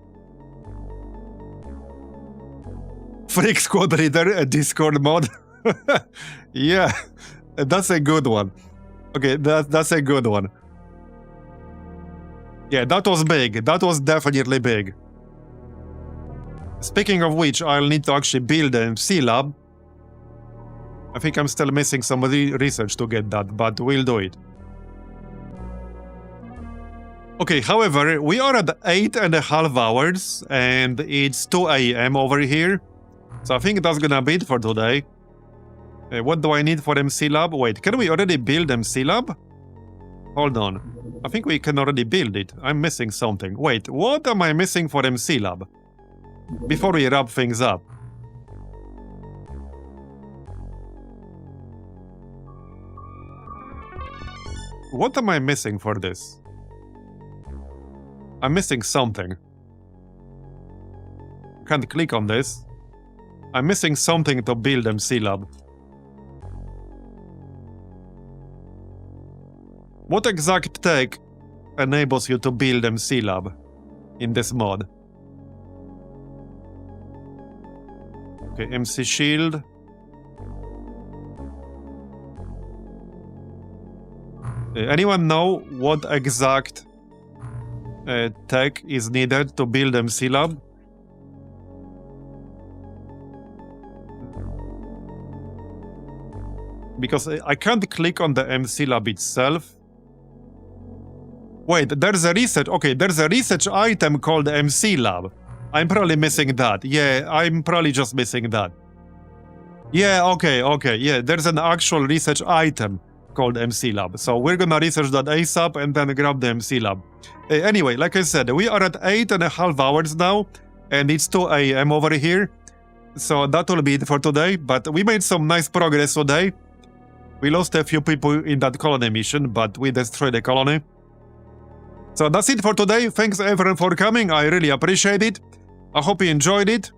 Freak squad leader, a Discord mod. Yeah, that's a good one. Okay, that's a good one. Yeah, that was big. That was definitely big. Speaking of which, I'll need to actually build a MC lab. I think I'm still missing some research to get that, but we'll do it. Okay, however, we are at 8.5 hours, and it's 2 AM over here. So I think that's gonna be it for today. What do I need for MC lab? Wait, can we already build MC lab? Hold on. I think we can already build it. I'm missing something. Wait, what am I missing for MC lab? Before we wrap things up. What am I missing for this? I'm missing something. Can't click on this. I'm missing something to build MC lab. What exact tech enables you to build MC lab in this mod? Okay, MC shield. Anyone know what exact tech is needed to build MC lab? Because I can't click on the MC lab itself. Wait, there's a research. Okay, there's a research item called MC lab. I'm probably missing that. Yeah, I'm probably just missing that. Yeah, okay, yeah, there's an actual research item called MC lab. So we're gonna research that ASAP and then grab the MC lab. Anyway, like I said, we are at 8.5 hours now, and it's 2 AM over here. So that will be it for today, but we made some nice progress today. We lost a few people in that colony mission, but we destroyed the colony. So that's it for today. Thanks everyone for coming. I really appreciate it. I hope you enjoyed it.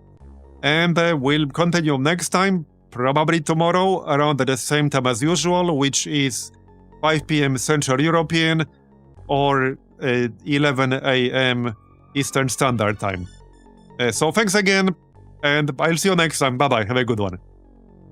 And we'll continue next time, probably tomorrow, around the same time as usual, which is 5 PM Central European or 11 AM Eastern Standard Time. So thanks again. And I'll see you next time. Bye bye. Have a good one.